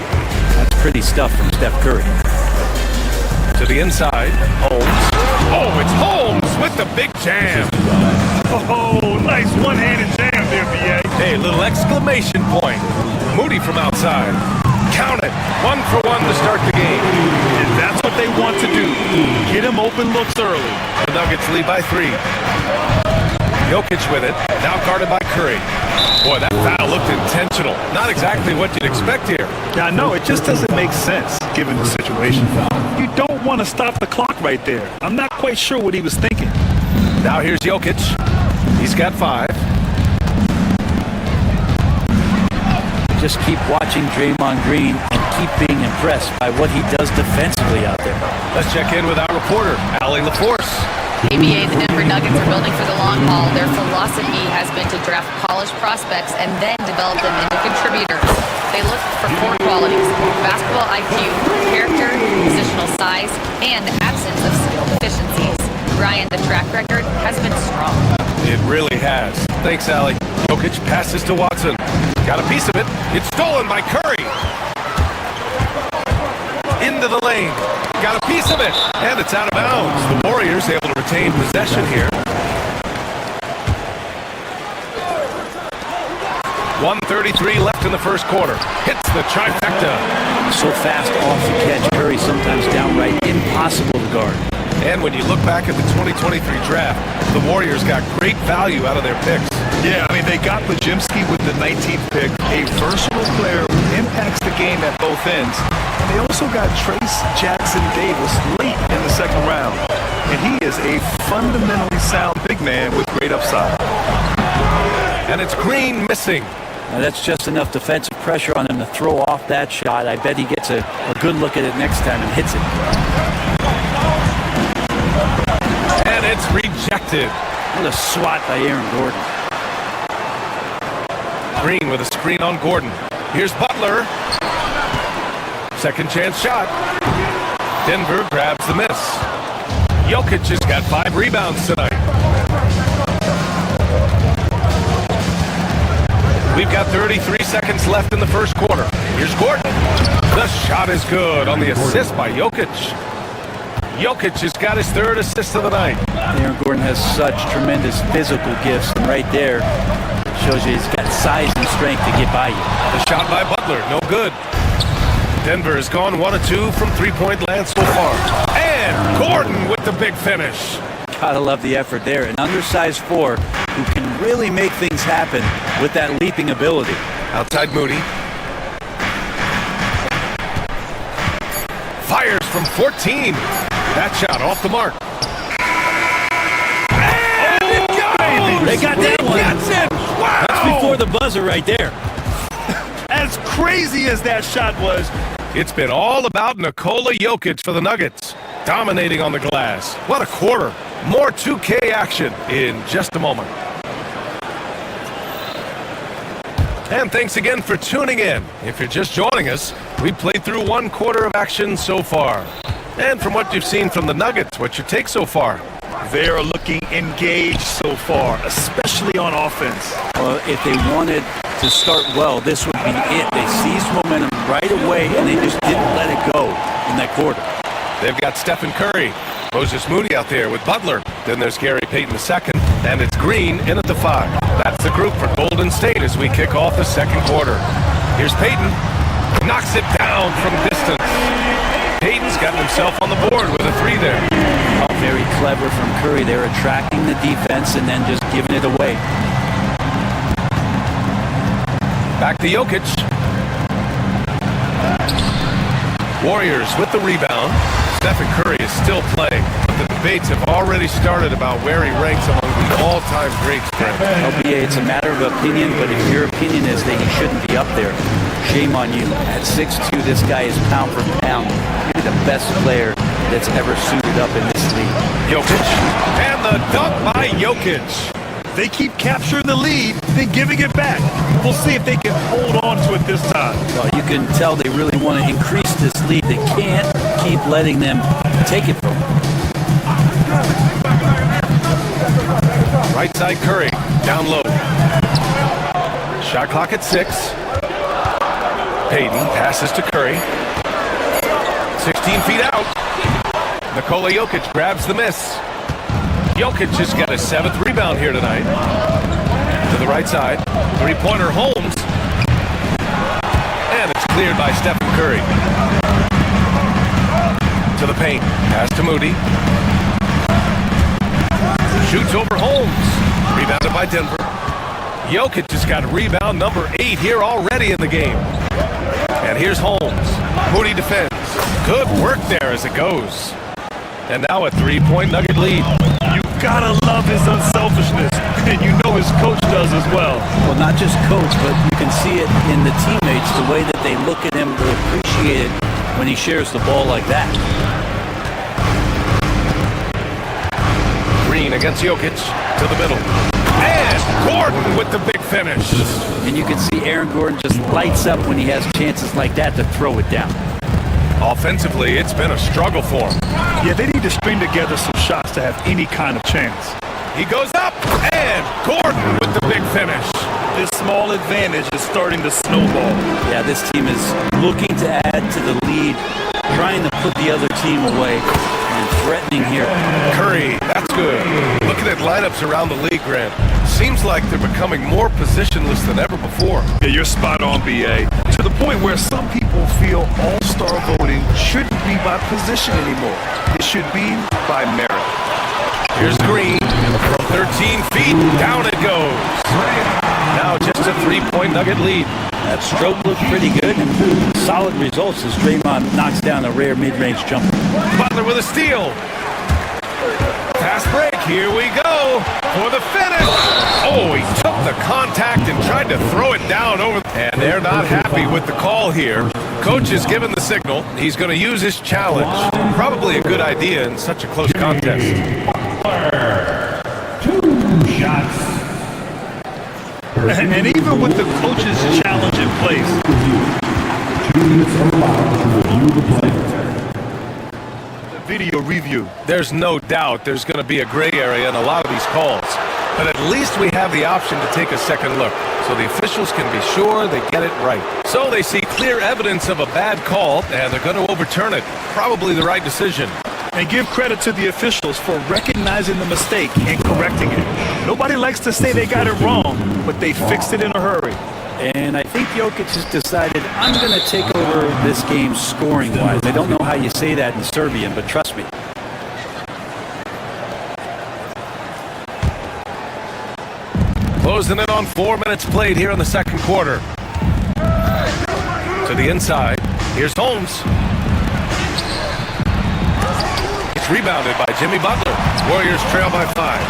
that's pretty stuff from Steph Curry. To the inside, Holmes. Oh, it's Holmes with the big jam. Oh, nice one-handed jam there, B.A. Hey, little exclamation point. Moody from outside. Count it. 1 for 1 to start the game. And that's what they want to do. Get him open looks early. The Nuggets lead by 3. Jokic with it. Now guarded by Curry. Boy, that foul looked intentional. Not exactly what you'd expect here. Yeah, no, it just doesn't make sense given the situation. You don't want to stop the clock right there. I'm not quite sure what he was thinking. Now here's Jokic. He's got 5. Just keep watching Draymond Green and keep being impressed by what he does defensively out there. Let's check in with our reporter, Allie LaForce. ABA, the Denver Nuggets are building for the long haul. Their philosophy has been to draft polished prospects and then develop them into contributors. They look for 4 qualities: basketball IQ, character, positional size, and the absence of skill deficiencies. Ryan, the track record has been strong. It really has. Thanks, Allie. Jokic passes to Watson. Got a piece of it. It's stolen by Curry. Into the lane. Got a piece of it. And it's out of bounds. The Warriors able to retain possession here. 1:33 left in the first quarter. Hits the trifecta. So fast off the catch, Curry sometimes downright impossible to guard. And when you look back at the 2023 draft, the Warriors got great value out of their picks. Yeah, I mean, they got Bajimski with the 19th pick, a versatile player who impacts the game at both ends. And they also got Trace Jackson Davis late in the second round. And he is a fundamentally sound big man with great upside. And it's Green missing. Now that's just enough defensive pressure on him to throw off that shot. I bet he gets a good look at it next time and hits it. And it's rejected. What a swat by Aaron Gordon. Green with a screen on Gordon. Here's Butler. Second chance shot. Denver grabs the miss. Jokic has got 5 rebounds tonight. We've got 33 seconds left in the first quarter. Here's Gordon. The shot is good on the assist by Jokic. Jokic has got his 3rd assist of the night. Aaron Gordon has such tremendous physical gifts, and right there shows you he's got size and strength to get by you. The shot by Butler, no good. Denver has gone 1 of 2 from 3-point land so far. And Gordon with the big finish. Gotta love the effort there. An undersized 4 who can really make things happen with that leaping ability. Outside Moody. Fires from 14. That shot off the mark. They got that one. Wow. That's before the buzzer right there. As crazy as that shot was, it's been all about Nikola Jokic for the Nuggets. Dominating on the glass. What a quarter. More 2K action in just a moment. And thanks again for tuning in. If you're just joining us, we played through 1 quarter of action so far. And from what you've seen from the Nuggets, what's your take so far? they're looking engaged so far, especially on offense. Well, if they wanted to start well, this would be it. They seized momentum right away, and they just didn't let it go in that quarter. They've got Stephen Curry, Moses Moody out there with Butler. Then there's Gary Payton II, and it's Green in at the 5. That's the group for Golden State as we kick off the second quarter. Here's Payton. Knocks it down from distance. Payton's gotten himself on the board with a 3 there. Oh, very clever from Curry. They're attracting the defense and then just giving it away. Back to Jokic. Warriors with the rebound. Stephen Curry is still playing. The debates have already started about where he ranks among the all-time greats, Brent. LBA, it's a matter of opinion, but if your opinion is that he shouldn't be up there, shame on you. At 6'2", this guy is pound for pound. Maybe the best player that's ever suited up in this league. Jokic, and the dunk by Jokic. They keep capturing the lead, then giving it back. We'll see if they can hold on to it this time. Well, you can tell they really want to increase this lead. They can't keep letting them take it from them. Right side Curry, down low. Shot clock at 6. Payton passes to Curry. 16 feet out. Nikola Jokic grabs the miss. Jokic just got his 7th rebound here tonight. To the right side. Three-pointer Holmes. And it's cleared by Stephen Curry. To the paint. Pass to Moody. Shoots over Holmes. Rebounded by Denver. Jokic just got rebound number 8 here already in the game. And here's Holmes. Moody defends. Good work there as it goes. And now a 3-point Nugget lead. You gotta love his unselfishness, and you know his coach does as well. Well, not just coach, but you can see it in the teammates, the way that they look at him to appreciate it when he shares the ball like that. Green against Jokic to the middle. And Gordon with the big finish. And you can see Aaron Gordon just lights up when he has chances like that to throw it down. Offensively, it's been a struggle for him. Yeah, they need to string together some shots to have any kind of chance. He goes up, and Gordon with the big finish. This small advantage is starting to snowball. Yeah, this team is looking to add to the lead, trying to put the other team away, and threatening here. Curry, that's good. Looking at lineups around the league, Grant, seems like they're becoming more positionless than ever before. Yeah, you're spot on, BA. To the point where some people feel all-star voting shouldn't be by position anymore. It should be by merit. Here's Green from 13 feet. Down it goes. Now just a 3-point Nugget lead. That stroke looked pretty good, and solid results as Draymond knocks down a rare mid-range jumper. Butler with a steal. Fast break. Here we go for the finish. Oh, he took the contact and tried to throw it down over. And they're not happy with the call here. Coach is given the signal. He's going to use his challenge. Probably a good idea in such a close contest. 2 shots. And even with the coach's challenge in place, 2 minutes allowed to review the play. video review. There's no doubt there's going to be a gray area in a lot of these calls. But at least we have the option to take a second look, so the officials can be sure they get it right. So they see clear evidence of a bad call, and they're going to overturn it. Probably the right decision. And give credit to the officials for recognizing the mistake and correcting it. Nobody likes to say they got it wrong, but they fixed it in a hurry. And I think Jokic has decided, I'm going to take over this game scoring-wise. I don't know how you say that in Serbian, but trust me. Closing in on 4 minutes played here in the second quarter. To the inside. Here's Holmes. It's rebounded by Jimmy Butler. Warriors trail by 5.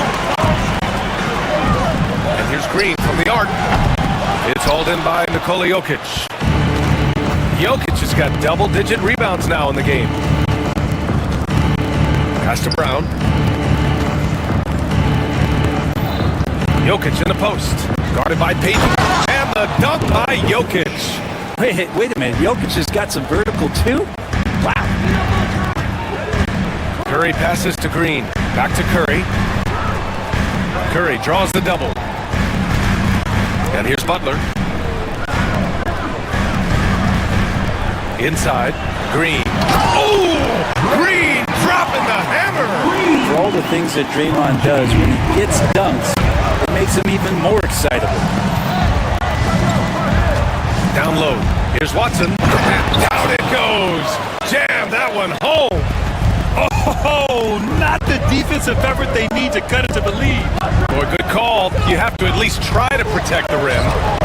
And here's Green from the arc. It's hauled in by Nikola Jokic. Jokic has got double-digit rebounds now in the game. Pass to Brown. Jokic in the post. Guarded by Payton. And the dunk by Jokic. Wait a minute. Jokic has got some vertical too? Wow. Curry passes to Green. Back to Curry. Curry draws the double. And here's Butler. Inside. Green. Oh! Green dropping the hammer! For all the things that Draymond does, when he gets dunks, it makes him even more excitable. Down low. Here's Watson. And down it goes. Jam that one home. Oh, not the defensive effort they need to cut into the lead. Boy, good call. You have to at least try to protect the rim.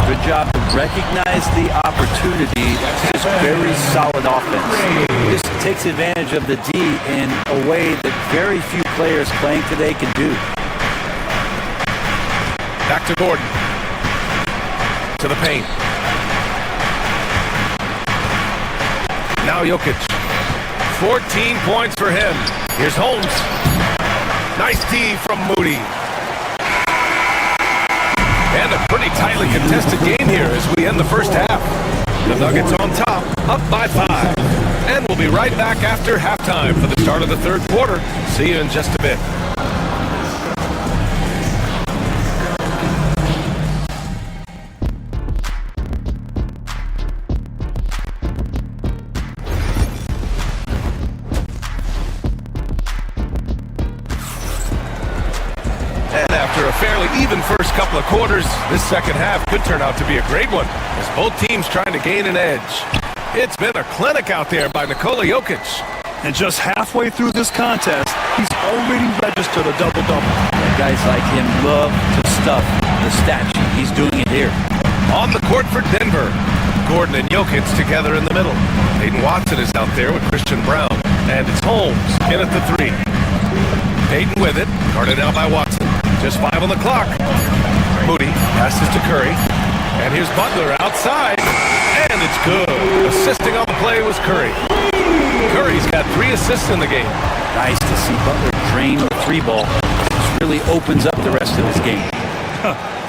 Good job to recognize the opportunity. That's just very solid offense. Just takes advantage of the D in a way that very few players playing today can do. Back to Gordon. To the paint. Now Jokic. 14 points for him. Here's Holmes. Nice D from Moody. And a pretty tightly contested game here as we end the first half. The Nuggets on top, up by 5. And we'll be right back after halftime for the start of the third quarter. See you in just a bit. After a fairly even first couple of quarters, this second half could turn out to be a great one as both teams trying to gain an edge. It's been a clinic out there by Nikola Jokic. And just halfway through this contest, he's already registered a double-double. Guys like him love to stuff the stat sheet. He's doing it here. On the court for Denver, Gordon and Jokic together in the middle. Peyton Watson is out there with Christian Brown. And it's Holmes in at the 3. Peyton with it, guarded out by Watson. Just 5 on the clock. Moody passes to Curry. And here's Butler outside. And it's good. Assisting on the play was Curry. Curry's got 3 assists in the game. Nice to see Butler drain the 3 ball. This really opens up the rest of his game.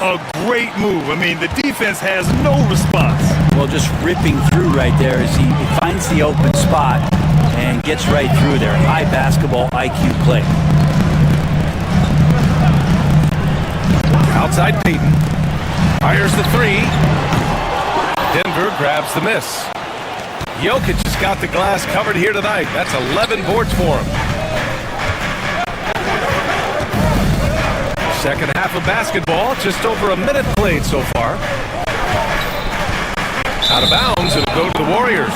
A great move. I mean, the defense has no response. Well, just ripping through right there as he finds the open spot and gets right through there. High basketball IQ play. Outside Peyton. Fires the 3. Denver grabs the miss. Jokic has got the glass covered here tonight. That's 11 boards for him. Second half of basketball, just over a minute played so far. Out of bounds, it'll go to the Warriors.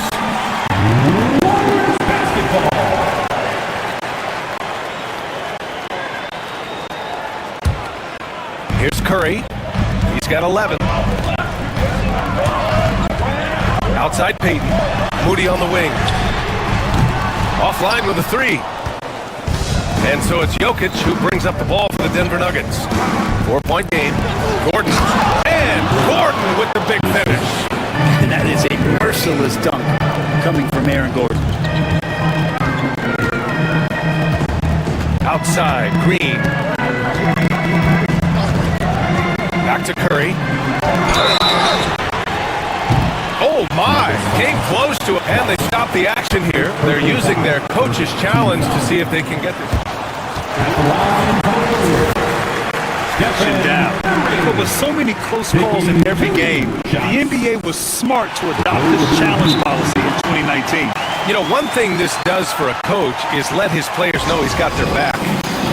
Here's Curry. He's got 11. Outside Peyton. Moody on the wing. Offline with a 3. And so it's Jokic who brings up the ball for the Denver Nuggets. 4-point game. Gordon. And Gordon with the big finish. And that is a merciless dunk coming from Aaron Gordon. Outside, Green. Back to Curry. Oh my! Came close to it, and they stopped the action here. They're using their coach's challenge to see if they can get this. Down. But with so many close calls in every game, the NBA was smart to adopt this challenge policy in 2019. You know, one thing this does for a coach is let his players know he's got their back.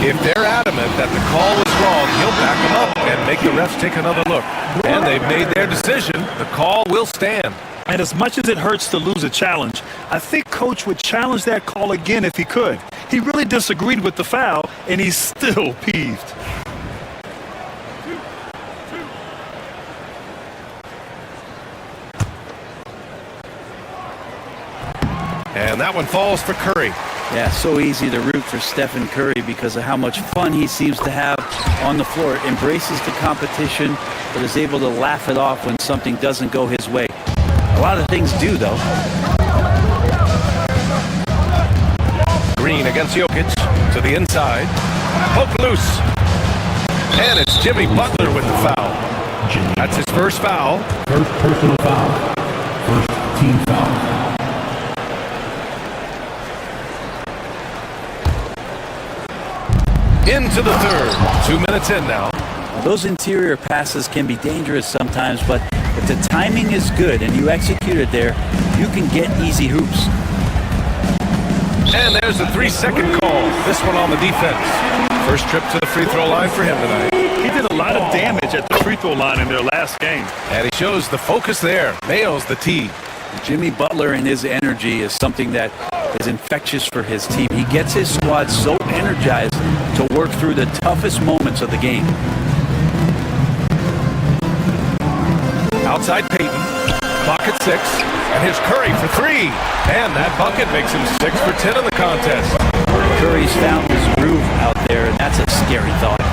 If they're adamant that the call is wrong, he'll back them up and make the refs take another look. And they've made their decision. The call will stand. And as much as it hurts to lose a challenge, I think Coach would challenge that call again if he could. He really disagreed with the foul, and he's still peeved. And that one falls for Curry. Yeah, so easy to root for Stephen Curry because of how much fun he seems to have on the floor. Embraces the competition, but is able to laugh it off when something doesn't go his way. A lot of things do, though. Green against Jokic to the inside. Poke loose. And it's Jimmy Butler with the foul. That's his first foul. First personal foul. First team foul. Into the third. 2 minutes in now. Those interior passes can be dangerous sometimes, but if the timing is good and you execute it there, you can get easy hoops. And there's a 3-second call. This one on the defense. First trip to the free throw line for him tonight. He did a lot of damage at the free throw line in their last game. And he shows the focus there. Nails the tee. Jimmy Butler and his energy is something that is infectious for his team. He gets his squad so energized to work through the toughest moments of the game. Outside Peyton. Clock at 6, and here's Curry for 3. And that bucket makes him 6 for 10 in the contest. Curry's found his groove out there, and that's a scary thought.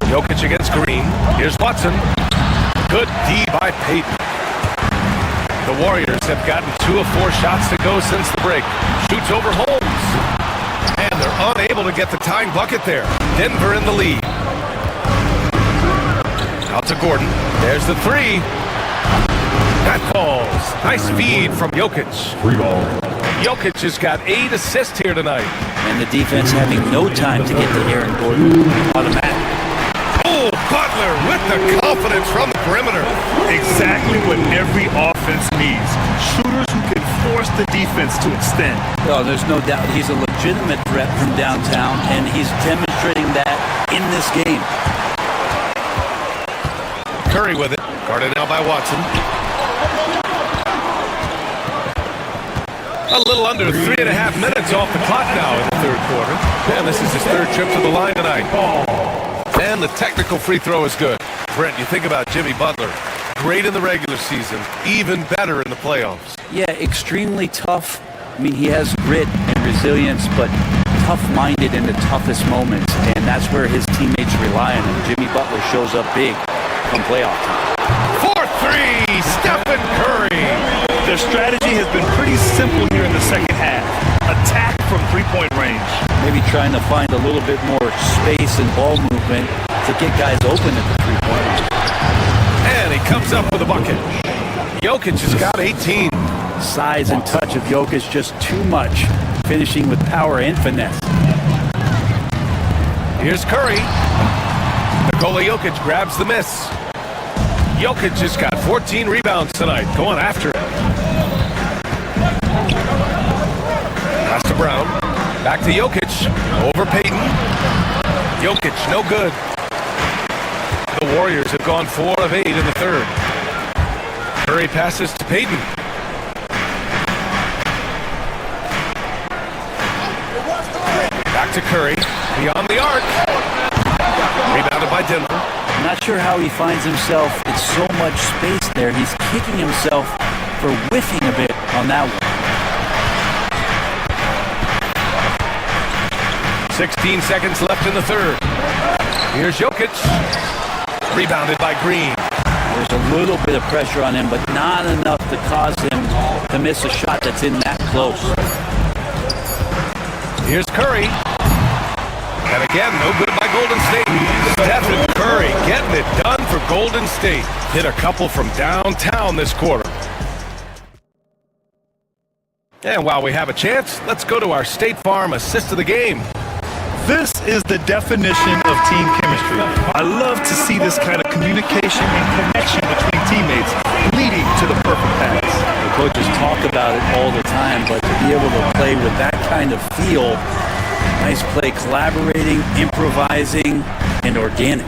Jokic against Green. Here's Watson. Good D by Payton. The Warriors have gotten 2 of 4 shots to go since the break. Shoots over Holmes. And they're unable to get the tying bucket there. Denver in the lead. Out to Gordon. There's the 3. That falls. Nice feed from Jokic. Free ball. Jokic has got 8 assists here tonight. And the defense having no time to get to Aaron Gordon. Automatic. Oh, Butler with the confidence from the perimeter. Exactly what every offense needs. Shooters who can force the defense to extend. Oh, there's no doubt he's a legitimate threat from downtown, and he's demonstrating that in this game. Curry with it. Guarded now by Watson. A little under 3.5 minutes off the clock now in the third quarter. And this is his 3rd trip to the line tonight. And the technical free throw is good. Brent, you think about Jimmy Butler. Great in the regular season, even better in the playoffs. Yeah, extremely tough. I mean, he has grit and resilience, but tough-minded in the toughest moments, and that's where his teammates rely on him. Jimmy Butler shows up big come playoff time. 4-3, Stephen Curry. Their strategy has been pretty simple here in the second half. Attack from three-point range. Maybe trying to find a little bit more space and ball movement to get guys open at the three-point line. And he comes up with a bucket. Jokic has got 18. Size and touch of Jokic just too much, finishing with power and finesse. Here's Curry. Nikola Jokic grabs the miss. Jokic has got 14 rebounds tonight, going after it. Pass to Brown. Back to Jokic. Over Payton. Jokic, no good. The Warriors have gone 4 of 8 in the third. Curry passes to Payton. Back to Curry. Beyond the arc. Rebounded by Denver. I'm not sure how he finds himself in so much space there. He's kicking himself for whiffing a bit on that one. 16 seconds left in the third. Here's Jokic. Rebounded by Green. There's a little bit of pressure on him, but not enough to cause him to miss a shot that's in that close. Here's Curry. And again, no good by Golden State. Stephen Curry getting it done for Golden State. Hit a couple from downtown this quarter. And while we have a chance, let's go to our State Farm assist of the game. This is the definition of team chemistry. I love to see this kind of communication and connection between teammates leading to the perfect pass. The coaches talk about it all the time, but to be able to play with that kind of feel, nice play, collaborating, improvising, and organic.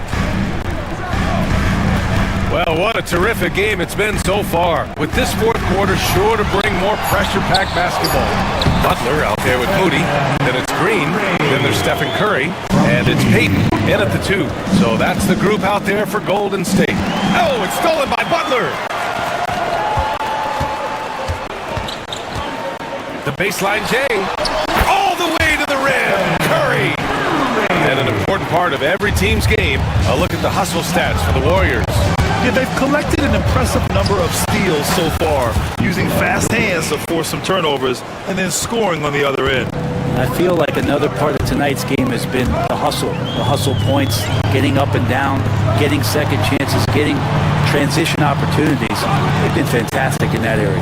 Well, what a terrific game it's been so far. With this fourth quarter sure to bring more pressure-packed basketball. Butler out there with Moody. Then it's Green. Then there's Stephen Curry. And it's Payton in at the 2. So that's the group out there for Golden State. Oh, it's stolen by Butler. The baseline J. All the way to the rim. Curry. And an important part of every team's game, a look at the hustle stats for the Warriors. Yeah, they've collected an impressive number of steals so far, using fast hands to force some turnovers and then scoring on the other end. I feel like another part of tonight's game has been the hustle points, getting up and down, getting second chances, getting transition opportunities. They've been fantastic in that area.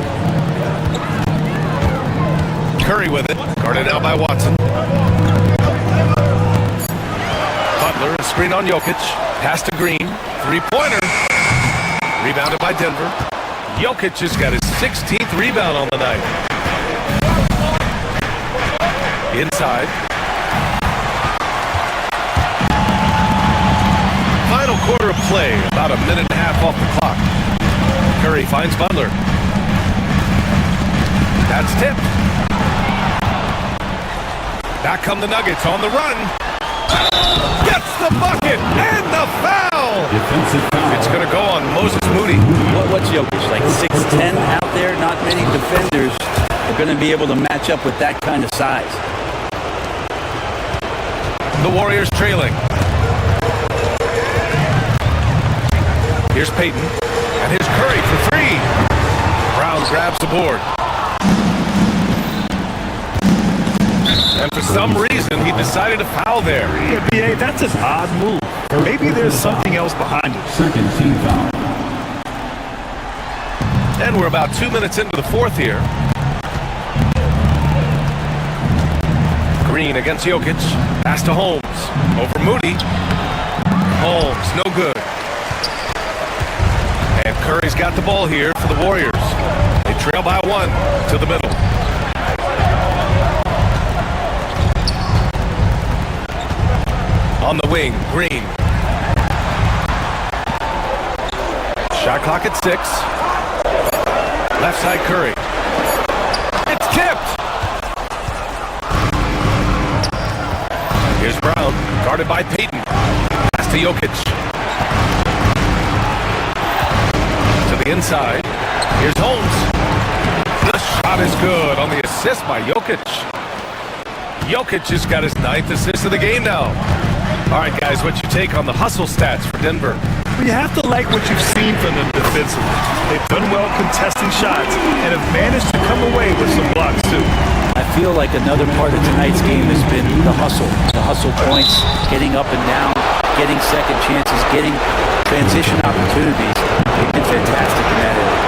Curry with it, guarded out by Watson. Butler, a screen on Jokic, pass to Green, three-pointer. Rebounded by Denver. Jokic has got his 16th rebound on the night. Inside. Final quarter of play, about a minute and a half off the clock. Curry finds Butler. That's tipped. Back come the Nuggets on the run. Gets the bucket and the foul. Defensive foul. It's going to go on Moses Moody. What's Jokic, like 6'10" out there? Not many defenders are going to be able to match up with that kind of size. The Warriors trailing. Here's Payton, and here's Curry for three. Brown grabs the board. And for some reason, he decided to foul there. Yeah, B.A., that's an odd move. Maybe there's something else behind it. Second team foul. And we're about 2 minutes into the fourth here. Green against Jokic. Pass to Holmes. Over Moody. Holmes, no good. And Curry's got the ball here for the Warriors. They trail by one to the middle. On the wing, Green. Shot clock at 6. Left side, Curry. It's tipped. Here's Brown, guarded by Payton. Pass to Jokic. To the inside. Here's Holmes. The shot is good on the assist by Jokic. Jokic just got his 9th assist of the game now. All right, guys, what's your take on the hustle stats for Denver? Well, you have to like what you've seen from them defensively. They've done well contesting shots and have managed to come away with some blocks, too. I feel like another part of tonight's game has been the hustle points, getting up and down, getting second chances, getting transition opportunities. They've been fantastic in that area.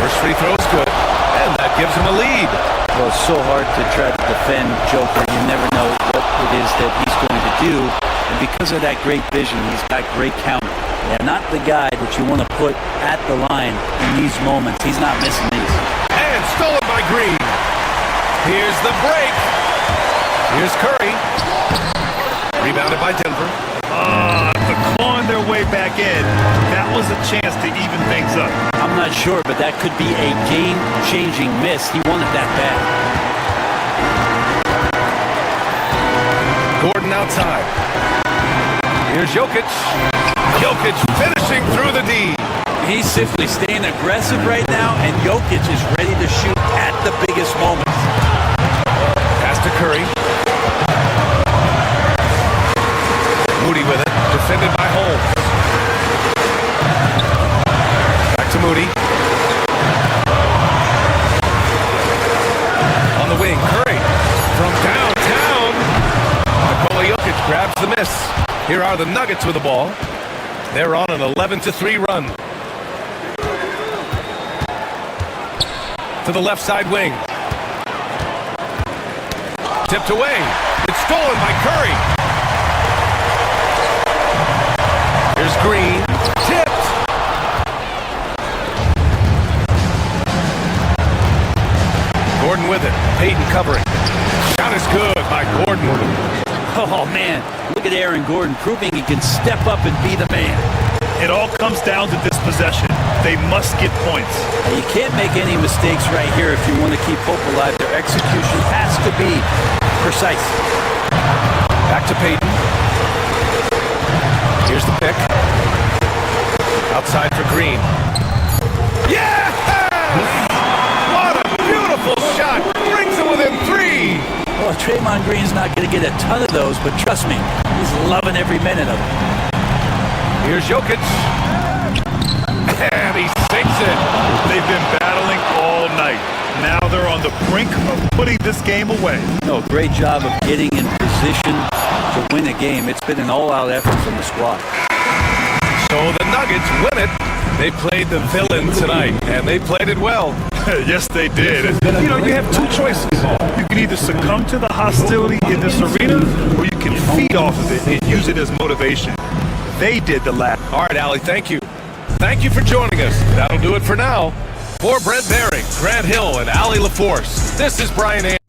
First free throw is good, and that gives him a lead. Well, it's so hard to try to defend Joker. You never know what it is that he's going to do. And because of that great vision, he's got great counter. Yeah, not the guy that you want to put at the line in these moments. He's not missing these. And stolen by Green. Here's the break. Here's Curry. Rebounded by Denver. To clawing their way back in, that was a chance to even things up. I'm not sure, but that could be a game-changing miss. He wanted that bad. Gordon outside. Here's Jokic. Jokic finishing through the D. He's simply staying aggressive right now, and Jokic is ready to shoot at the biggest moments. Pass to Curry. Moody with it. Defended by Holmes. Back to Moody. On the wing, Curry. From downtown. Nikola Jokic grabs the miss. Here are the Nuggets with the ball. They're on an 11-3 run. To the left side wing. Tipped away. It's stolen by Curry. Here's Green. Tipped. Gordon with it. Payton covering. Shot is good by Gordon. Oh, man. Look at Aaron Gordon proving he can step up and be the man. It all comes down to this possession. They must get points. Now, you can't make any mistakes right here if you want to keep hope alive. Their execution has to be precise. Back to Payton. Here's the pick. Outside for Green. Yeah! What a beautiful shot. Brings it within 3. Well, Draymond Green's not going to get a ton of those, but trust me, he's loving every minute of it. Here's Jokic. And he sinks it. They've been battling all night. Now they're on the brink of putting this game away. No, great job of getting in position to win a game. It's been an all-out effort from the squad. So the Nuggets win it. They played the villain tonight, and they played it well. Yes, they did. You know, you have two choices. You can either succumb to the hostility in this arena, or you can feed off of it and use it as motivation. They did the latter. All right, Allie, thank you. Thank you for joining us. That'll do it for now. For Brent Behring, Grant Hill, and Allie LaForce, this is Brian Anderson.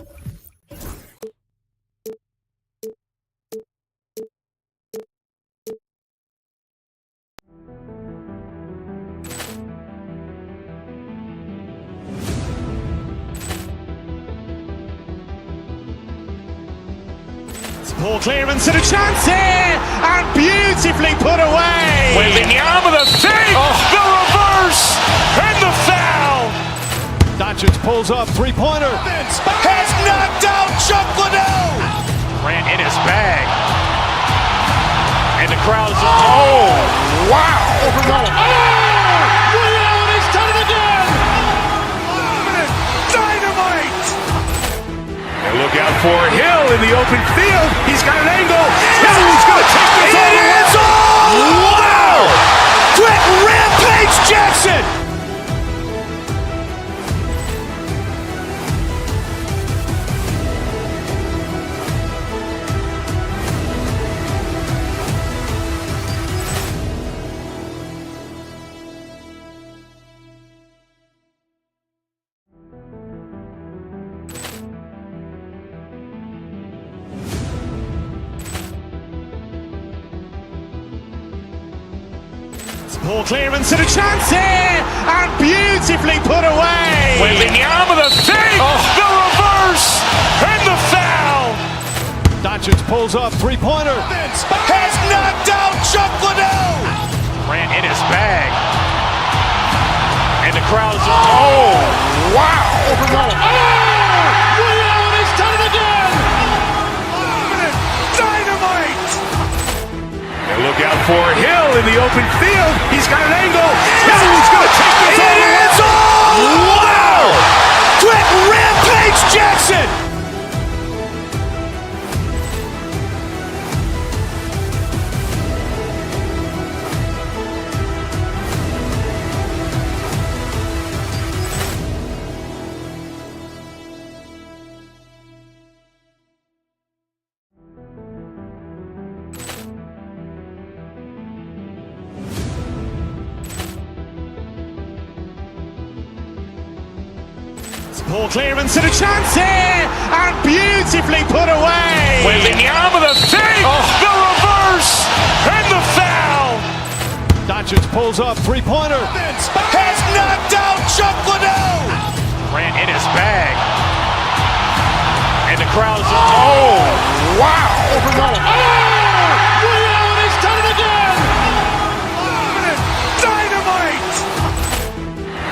Poor clearance and a chance here, and beautifully put away. Wembanyama the save, the reverse, and the foul. Doncic pulls up, three-pointer. Has knocked out Chuck Liddell. Grant in his bag. And the crowd is, oh, wow. Ray Allen has done it again! Dynamite. And look out for Hill in the open field. He's got an angle. He's going to take this all the way. Wow. Quick rampage Jackson. Poor clearance and a chance here, and beautifully put away. Wembanyama the save, the reverse, and the foul. Doncic pulls up, three-pointer. Has knocked out Chuck Liddell. Grant in his bag. And the crowd is, oh, wow. Ray Allen has done it again! Dynamite. And look out for Hill in the open field. He's got an angle. He's going to take this all the way. Wow. Quick rampage Jackson. Poor clearance and a chance here, and beautifully put away. Wembanyama the save, the reverse, and the foul. Doncic pulls up, three-pointer. Has knocked out Chuck Liddell. Grant in his bag. And the crowd is, oh, wow. Ray Allen has done it again! Dynamite.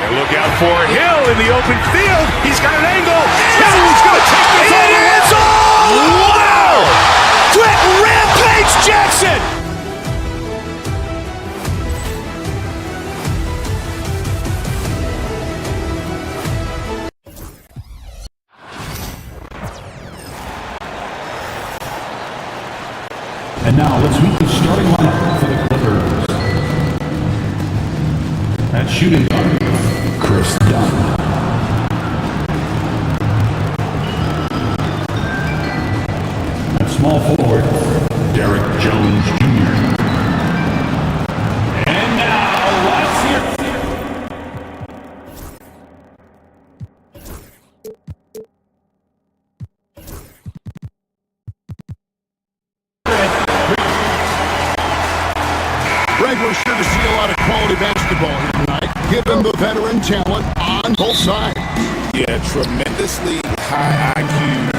And look out for Hill in the open field. He's got an angle. He's going to take this all the way. Wow. Quick rampage Jackson. And now let's meet the starting lineup for the Clippers. At shooting guard, Chris Dunn. At small forward, Derek Jones Jr. And now let's hear Greg, we're sure to see a lot of quality basketball here tonight, given the veteran talent on both sides. Yeah, tremendously high IQ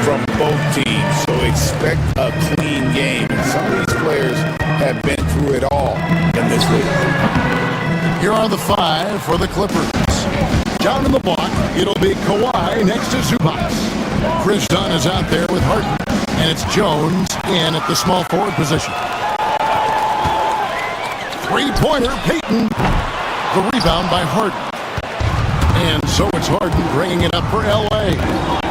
from both teams, so expect a clean game. And some of these players have been through it all in this league. Here are the five for the Clippers. Down in the block, it'll be Kawhi next to Zubac. Chris Dunn is out there with Harden, and it's Jones in at the small forward position. Three-pointer, Payton. The rebound by Harden. And so it's Harden bringing it up for L.A.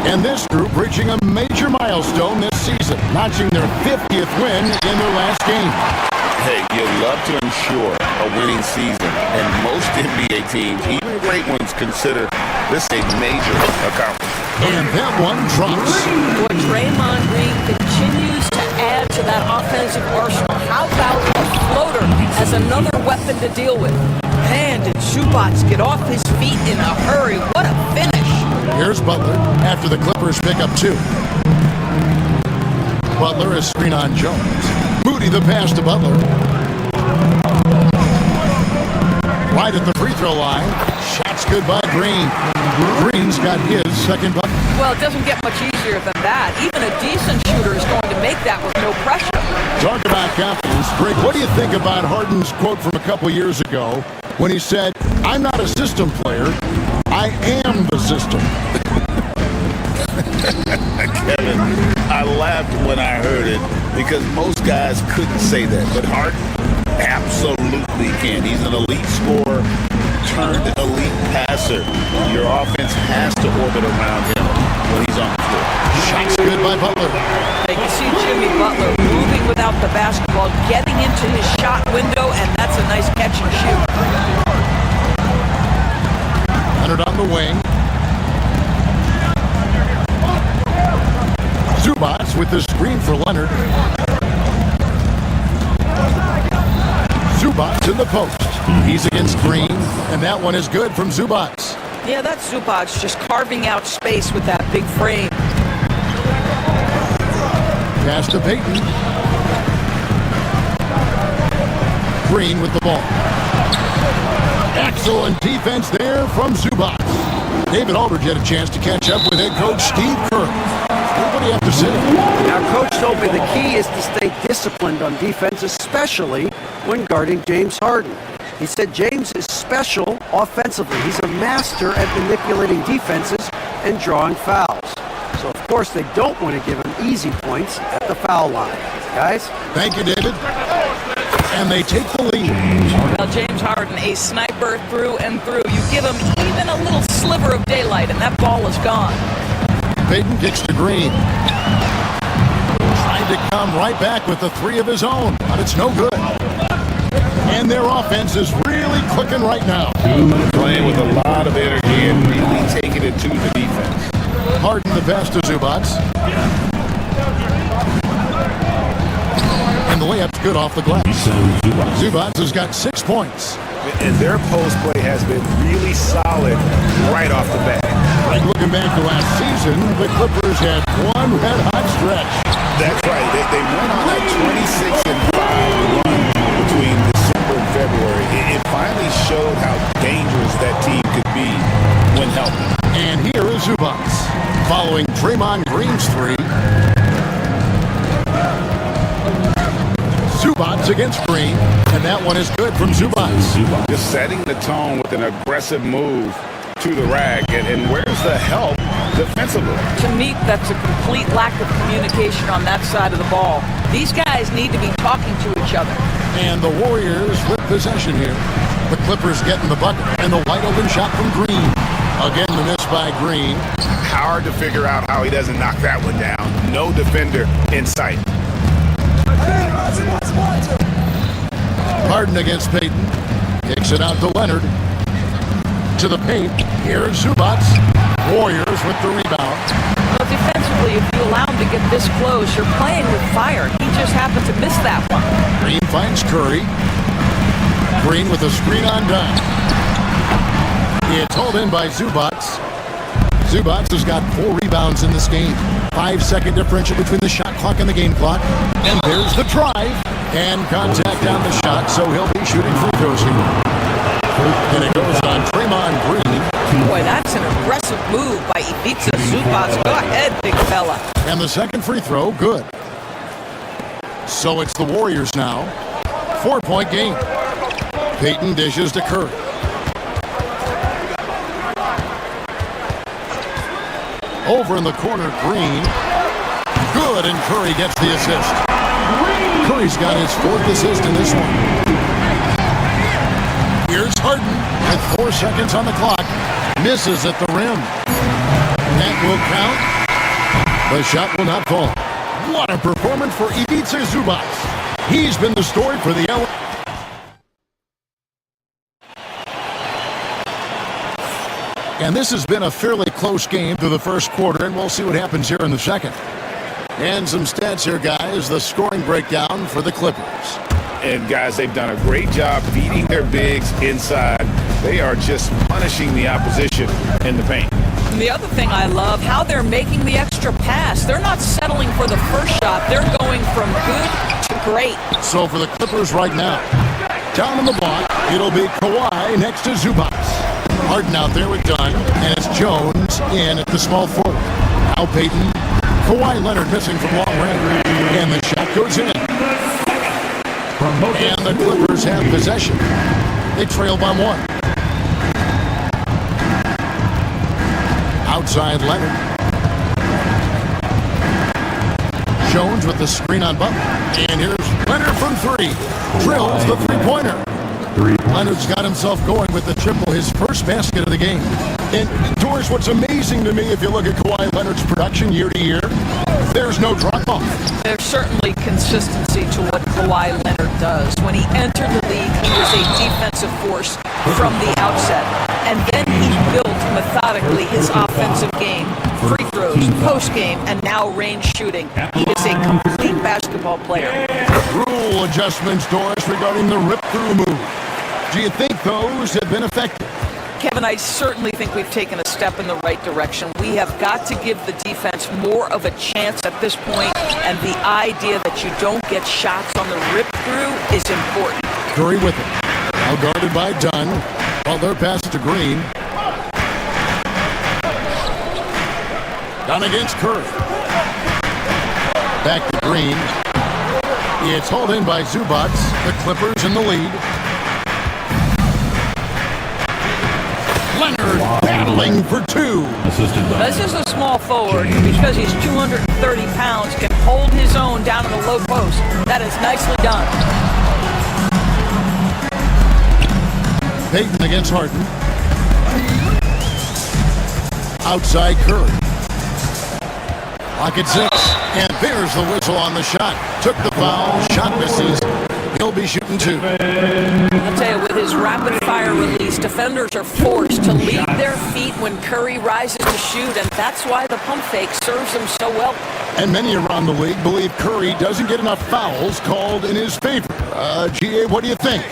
And this group reaching a major milestone this season, notching their 50th win in their last game. Hey, you'd love to ensure a winning season, and most NBA teams, even great ones, consider this a major accomplishment. And that one drops. Boy, Draymond Green continues to add to that offensive arsenal. How about a floater as another weapon to deal with? And did Zubac get off his feet in a hurry? What a finish! Here's Butler after the Clippers pick up two. Butler is screen on Jones. Moody the pass to Butler. Right at the free throw throw line. Shot's good by Green. Green's got his second bucket. Well, it doesn't get much easier than that. Even a decent shooter is going to make that with no pressure. Talk about confidence. Greg, what do you think about Harden's quote from a couple years ago when he said, "I'm not a system player, I am the system"? Kevin, I laughed when I heard it because most guys couldn't say that, but Harden absolutely can. He's an elite scorer turned elite passer. Your offense has to orbit around him when he's on the floor. Shots good by Butler. You can see Jimmy Butler moving without the basketball, getting into his shot window, and that's a nice catch and shoot. Leonard on the wing. Zubats with the screen for Leonard. Zubats in the post. He's against Green, and that one is good from Zubats. Yeah, that's Zubats just carving out space with that big frame. Pass to Payton. Green with the ball. Excellent defense there from Zubats. David Aldridge had a chance to catch up with head coach Steve Kerr. What do you have to say? Now, Coach told me the key is to stay disciplined on defense, especially when guarding James Harden. He said James is special offensively. He's a master at manipulating defenses and drawing fouls. So, of course, they don't want to give him easy points at the foul line. Guys? Thank you, David. And they take the lead. Well, James Harden, a sniper through and through. You give him even a little sliver of daylight, and that ball is gone. Payton kicks to Green. Trying to come right back with the three of his own, but it's no good. And their offense is really clicking right now. Playing with a lot of energy and really taking it to the defense. Harden the pass to Zubats. And the layup's good off the glass. Zubats has got 6 points. And their post play has been really solid right off the bat. Like looking back to last season, the Clippers had one red-hot stretch. That's right. They went on a 26-5 run between December and February. It finally showed how dangerous that team could be when healthy. And here is Zubats, following Draymond Green's three. Zubats against Green, and that one is good from Zubats. Just setting the tone with an aggressive move to the rack, and where's the help defensively? To me, that's a complete lack of communication on that side of the ball. These guys need to be talking to each other. And the Warriors with possession here. The Clippers getting the bucket, and the wide open shot from Green. Again, the miss by Green. Hard to figure out how he doesn't knock that one down. No defender in sight. Harden against Payton. Kicks it out to Leonard. To the paint. Here is Zubats. Warriors with the rebound. Well, defensively, if you allow him to get this close, you're playing with fire. He just happened to miss that one. Green finds Curry. Green with a screen on dime. It's hauled in by Zubats. Zubats has got 4 rebounds in this game. 5-second differential between the shot clock and the game clock. And there's the drive. And contact on the shot, so he'll be shooting free throws here. And it goes on Draymond Green. Boy, that's an aggressive move by Ivica Zubats. Go ahead, big fella. And the second free throw, good. So it's the Warriors now. 4-point game. Payton dishes to Curry. Over in the corner, Green. Good, and Curry gets the assist. Curry's got his 4th assist in this one. Here's Harden with 4 seconds on the clock. Misses at the rim. That will count. The shot will not fall. What a performance for Ivica Zubats. He's been the story for the LA. And this has been a fairly close game through the first quarter, and we'll see what happens here in the second. And some stats here, guys. The scoring breakdown for the Clippers. And, guys, they've done a great job beating their bigs inside. They are just punishing the opposition in the paint. And the other thing I love, how they're making the extra pass. They're not settling for the first shot. They're going from good to great. So for the Clippers right now, Down on the block, it'll be Kawhi next to Zubac. Harden out there with Dunn, and it's Jones in at the small forward. Now Payton. Kawhi Leonard missing from long range. And the shot goes in. And the Clippers have possession. They trail by 1. Outside Leonard. Jones with the screen on Butler. And here's Leonard from 3. Drills the three-pointer. Leonard's got himself going with the triple, his first basket of the game. And Doris, what's amazing to me, if you look at Kawhi Leonard's production year to year, there's no drop-off. There's certainly consistency to what Kawhi Leonard does. When he entered the league, he was a defensive force from the outset. And then he built methodically his offensive game. Free throws, post-game, and now range shooting. He is a complete basketball player. Rule adjustments, Doris, regarding the rip-through move. Do you think those have been effective? Kevin, I certainly think we've taken a step in the right direction. We have got to give the defense more of a chance at this point, and the idea that you don't get shots on the rip-through is important. Curry with it. Now guarded by Dunn. Butler passes to Green. Dunn against Curry. Back to Green. It's hauled in by Zubac. The Clippers in the lead. Leonard battling for 2. This is a small forward, because he's 230 pounds, can hold his own down in the low post. That is nicely done. Payton against Harden. Outside Curry. Lock at 6. And there's the whistle on the shot. Took the foul. Shot misses. He'll be shooting 2. I'll tell you, with his rapid-fire release, defenders are forced to leave their feet when Curry rises to shoot, and that's why the pump fake serves him so well. And many around the league believe Curry doesn't get enough fouls called in his favor. GA, what do you think?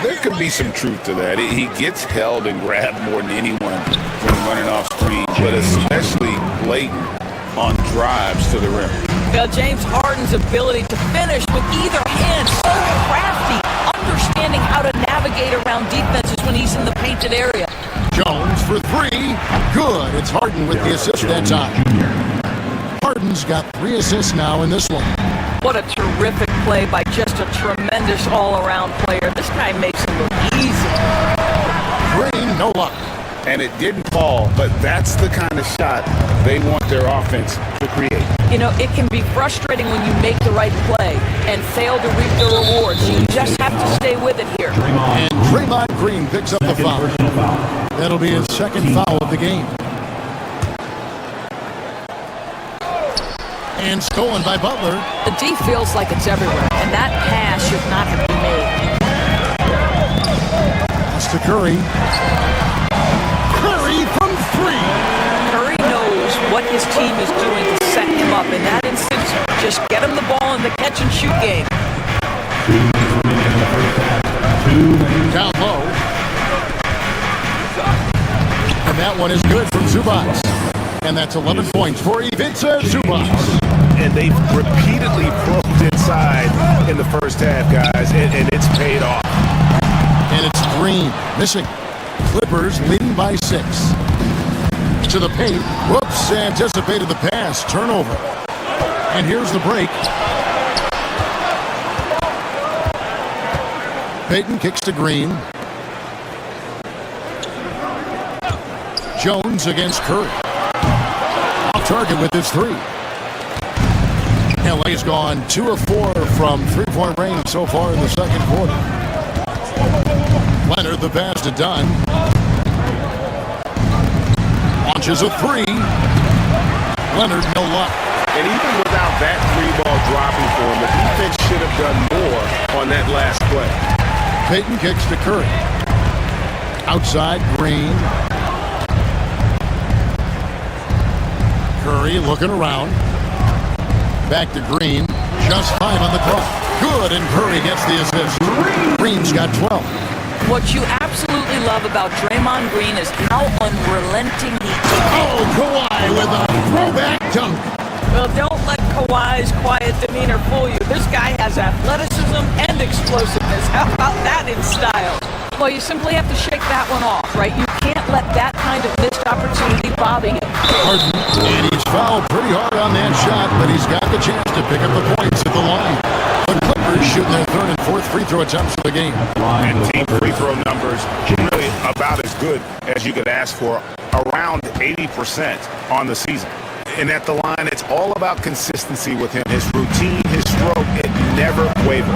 There could be some truth to that. He gets held and grabbed more than anyone when running off screen, but especially blatant on drives to the rim. James Harden's ability to finish with either hand, so crafty, understanding how to navigate around defenses when he's in the painted area. Jones for 3. Good. It's Harden with the assist that time. Harden's got 3 assists now in this one. What a terrific play by just a tremendous all-around player. This guy makes it look easy. Green, no luck. And it didn't fall, but that's the kind of shot they want their offense to create. You know, it can be frustrating when you make the right play and fail to reap the rewards. You just have to stay with it here. And Draymond Green picks up the foul. That'll be his second foul of the game. And stolen by Butler. The D feels like it's everywhere, and that pass should not have been made. Pass to Curry. Curry from 3. Curry knows what his team is doing to set him up. In that instance, just get him the ball in the catch-and-shoot game. Down low. And that one is good from Zubac. And that's 11 points for Ivica Zubac. And they've repeatedly probed inside in the first half, guys, and it's paid off. And it's Green missing. Clippers leading by 6. To the paint. Whoops, anticipated the pass. Turnover. And here's the break. Payton kicks to Green. Jones against Curry. Off target with his 3. LA's gone 2 of 4 from three-point range so far in the second quarter. Leonard the pass to Dunn. Launches a 3. Leonard, no luck. And even without that 3-ball dropping for him, the defense should have done more on that last play. Payton kicks to Curry. Outside, Green. Curry looking around. Back to Green. Just 5 on the clock. Good, and Curry gets the assist. Green's got 12. What you absolutely love about Draymond Green is how unrelenting he is. Oh, Kawhi with a throwback dunk. Well, don't let Kawhi's quiet demeanor fool you. This guy has athleticism athleticism and explosiveness. How about that in style? Well, you simply have to shake that one off, right? You can't let that kind of missed opportunity bother you. Harden, and he's fouled pretty hard on that shot, but he's got the chance to pick up the points at the line. The Clippers shooting their third and fourth free throw attempts of the game. And team free throw numbers really about as good as you could ask for, around 80% on the season. And at the line, it's all about consistency with him. His routine, his stroke, it never wavers.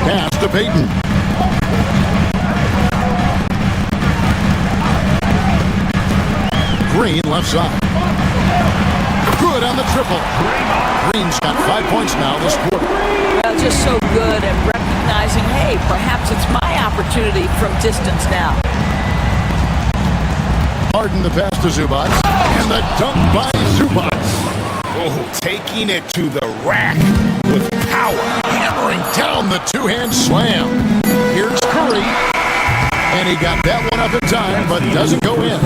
Pass to Payton. Green left side. Good on the triple. Green's got 5 points now this quarter. Well, just so good at recognizing, hey, perhaps it's my opportunity from distance now. Harden the pass to Zubac. And the dunk by Zubac. Oh, taking it to the rack with power. Hammering down the two-hand slam. Here's Curry. And he got that one up in time, but doesn't go in.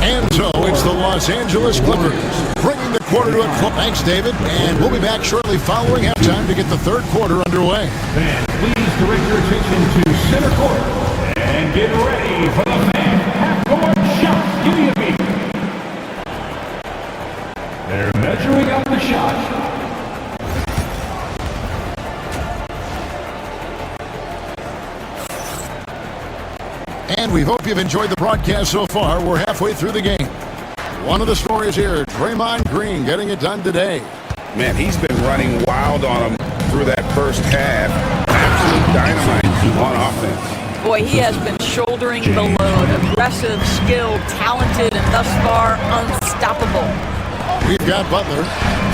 And so it's the Los Angeles Clippers bringing the quarter to a close. Thanks, David. And we'll be back shortly following halftime to get the third quarter underway. Fans, please direct your attention to center court and get ready for the fan half-court shot. Give me a beat. They're measuring up the shot. And we hope you've enjoyed the broadcast so far. We're halfway through the game. One of the stories here, Draymond Green getting it done today. Man, he's been running wild on him through that first half. Absolute dynamite on offense. Boy, he has been shouldering the load. Aggressive, skilled, talented, and thus far unstoppable. We've got Butler.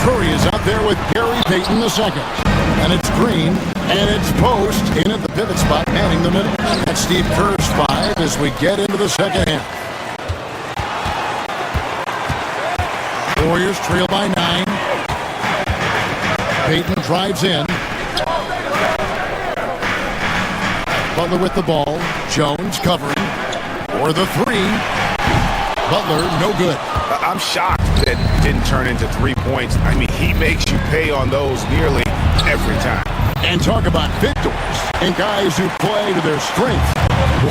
Curry is out there with Gary Payton II. And it's Green, and it's Post in at the pivot spot, manning the middle. That's Steve Kerr's 5 as we get into the second half. Warriors trail by 9. Payton drives in. Butler with the ball. Jones covering for the 3. Butler, no good. I'm shocked that it didn't turn into 3 points. I mean, he makes you pay on those nearly every time. And talk about victors and guys who play to their strength.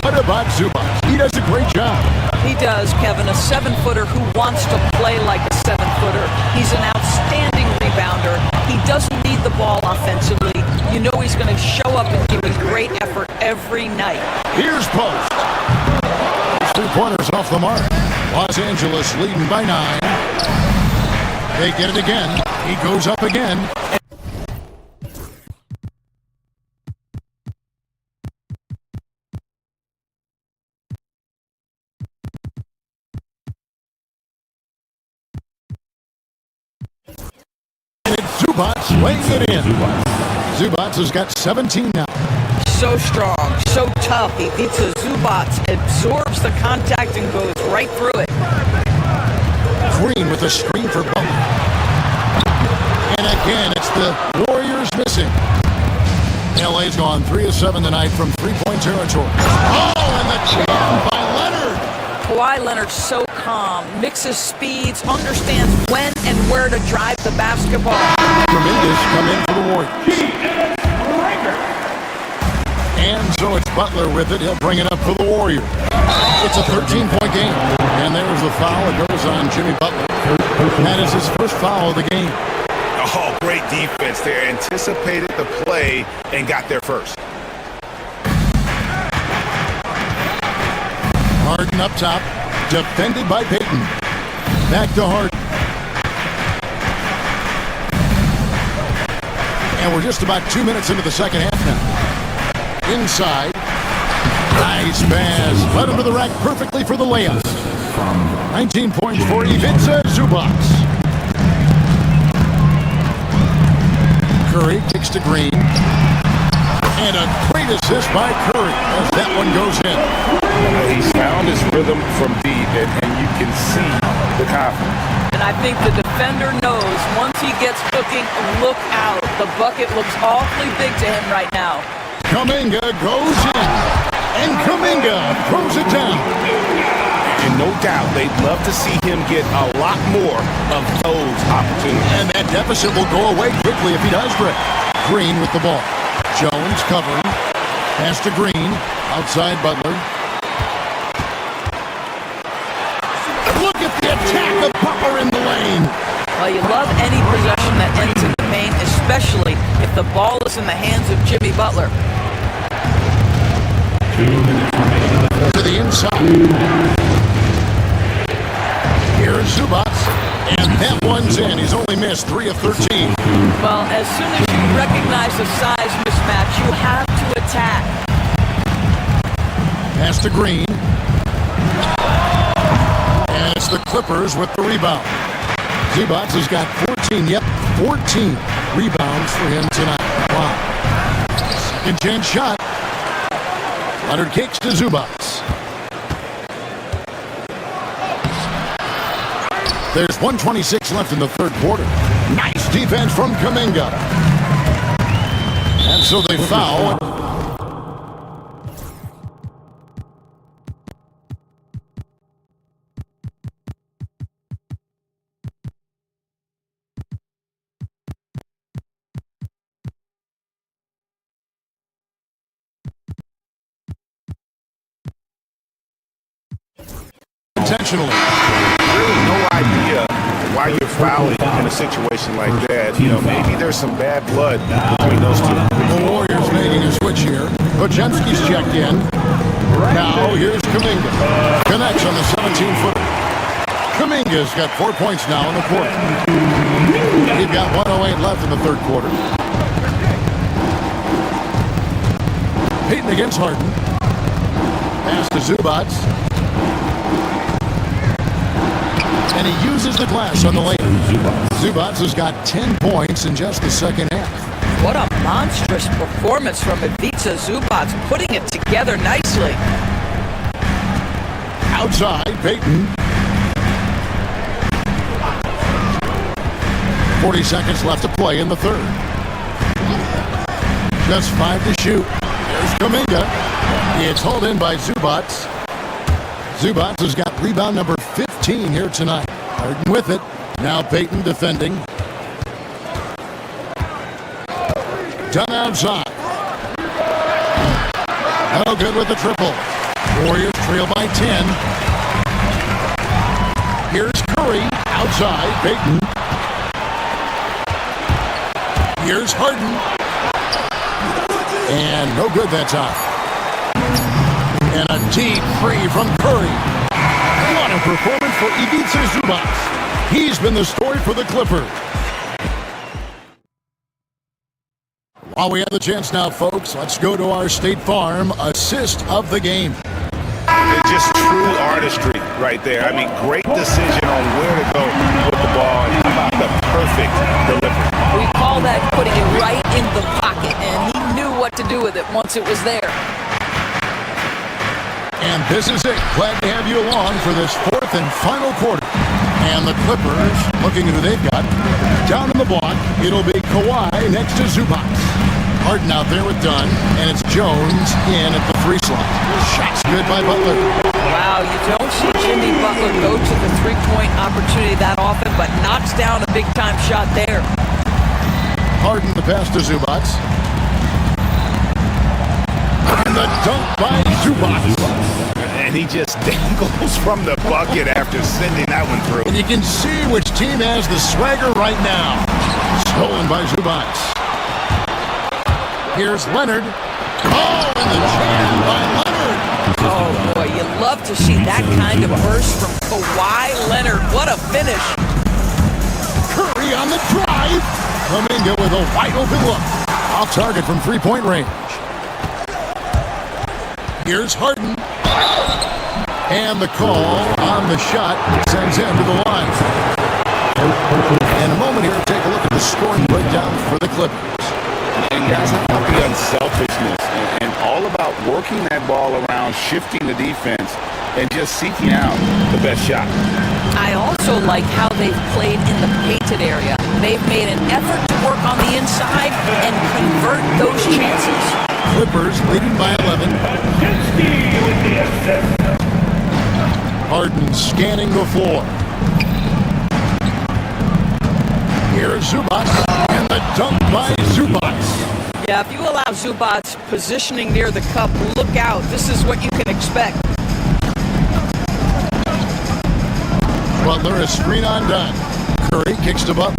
What about Zubac? He does a great job. He does, Kevin. A 7-footer who wants to play like a 7-footer. He's an outstanding rebounder. He doesn't need the ball offensively. You know he's going to show up and give a great effort every night. Here's Post. 3-pointers off the mark. Los Angeles leading by 9. They get it again. He goes up again. And it's Zubac laying it in. Zubac has got 17 now. So strong, so tough. He beats a Zubac, absorbs the contact, and goes right through it. Green with a screen for Butler. And again, it's the Warriors missing. LA's gone 3 of 7 tonight from 3-point territory. Oh, and the jam by Leonard. Kawhi Leonard so calm, mixes speeds, understands when and where to drive the basketball. Tremendous come in for the Warriors. And so it's Butler with it. He'll bring it up for the Warriors. It's a 13-point game. And there's the foul. It goes on Jimmy Butler. That is his first foul of the game. Oh, great defense there. Anticipated the play and got there first. Harden up top. Defended by Payton. Back to Harden. And we're just about 2 minutes into the second half now. Inside. Nice pass. Led him to the rack perfectly for the layup. 19 points for Ivica Zubac. Curry kicks to Green. And a great assist by Curry as that one goes in. He's found his rhythm from deep, and you can see the confidence. And I think the defender knows once he gets cooking, look out. The bucket looks awfully big to him right now. Kuminga goes in. And Kuminga throws it down. And no doubt, they'd love to see him get a lot more of those opportunities. And that deficit will go away quickly if he does, Rick. Green with the ball. Jones covering. Pass to Green. Outside Butler. Look at the attack of Butler in the lane. Well, you love any possession that ends in the paint, especially if the ball is in the hands of Jimmy Butler. To the inside. Here's Zubac. And that one's in. He's only missed 3 of 13. Well, as soon as you recognize the size mismatch, you have to attack. Pass to Green. And it's the Clippers with the rebound. Zubac has got 14. Yep, 14 rebounds for him tonight. Wow. Second chance shot. Leonard kicks to Zubac. There's 1:26 left in the third quarter. Nice defense from Kuminga. And so they foul. Intentionally. Really no idea why you're fouling in a situation like that. You know, maybe there's some bad blood between those two. The Warriors making a switch here. Podziemski's checked in. Now here's Kuminga. Connects on the 17-footer. Kuminga's got 4 points now in the quarter. We've got 1:08 left in the third quarter. Payton against Harden. Pass to Zubac. And he uses the glass on the lane. Zubac has got 10 points in just the second half. What a monstrous performance from Ivica Zubac, putting it together nicely. Outside, Payton. 40 seconds left to play in the third. Just 5 to shoot. There's Kuminga. It's hauled in by Zubac. Zubac has got rebound number 15 here tonight. Harden with it. Now Payton defending. Done outside. No good with the triple. Warriors trail by 10. Here's Curry. Outside. Payton. Here's Harden. And no good that time. And a deep free from Curry. What a performance for Ivica Zubac. He's been the story for the Clippers. While we have the chance now, folks, let's go to our State Farm assist of the game. It's just true artistry right there. I mean, great decision on where to go with the ball and how about the perfect delivery. We call that putting it right in the pocket, and he knew what to do with it once it was there. And this is it. Glad to have you along for this fourth and final quarter. And the Clippers, looking at who they've got, down in the block, it'll be Kawhi next to Zubac. Harden out there with Dunn, and it's Jones in at the free slot. Shot's good by Butler. Wow, you don't see Jimmy Butler go to the three-point opportunity that often, but knocks down a big-time shot there. Harden the pass to Zubac. And the dunk by Zubac. And he just dangles from the bucket after sending that one through. And you can see which team has the swagger right now. Stolen by Zubac. Here's Leonard. Oh, and the jam by Leonard. Oh, boy, you love to see that kind of burst from Kawhi Leonard. What a finish. Curry on the drive. Kuminga with a wide open look. Off target from three-point range. Here's Harden. And the call on the shot sends him to the line. In a moment here, take a look at the scoring breakdown for the Clippers. And guys, how about the unselfishness and all about working that ball around, shifting the defense, and just seeking out the best shot. I also like how they've played in the painted area. They've made an effort to work on the inside and convert those chances. Clippers leading by 11. Harden scanning the floor. Here's Zubac, and the dunk by Zubac. Yeah, if you allow Zubac's positioning near the cup, look out. This is what you can expect. Butler, a screen on done. Curry kicks to Butler.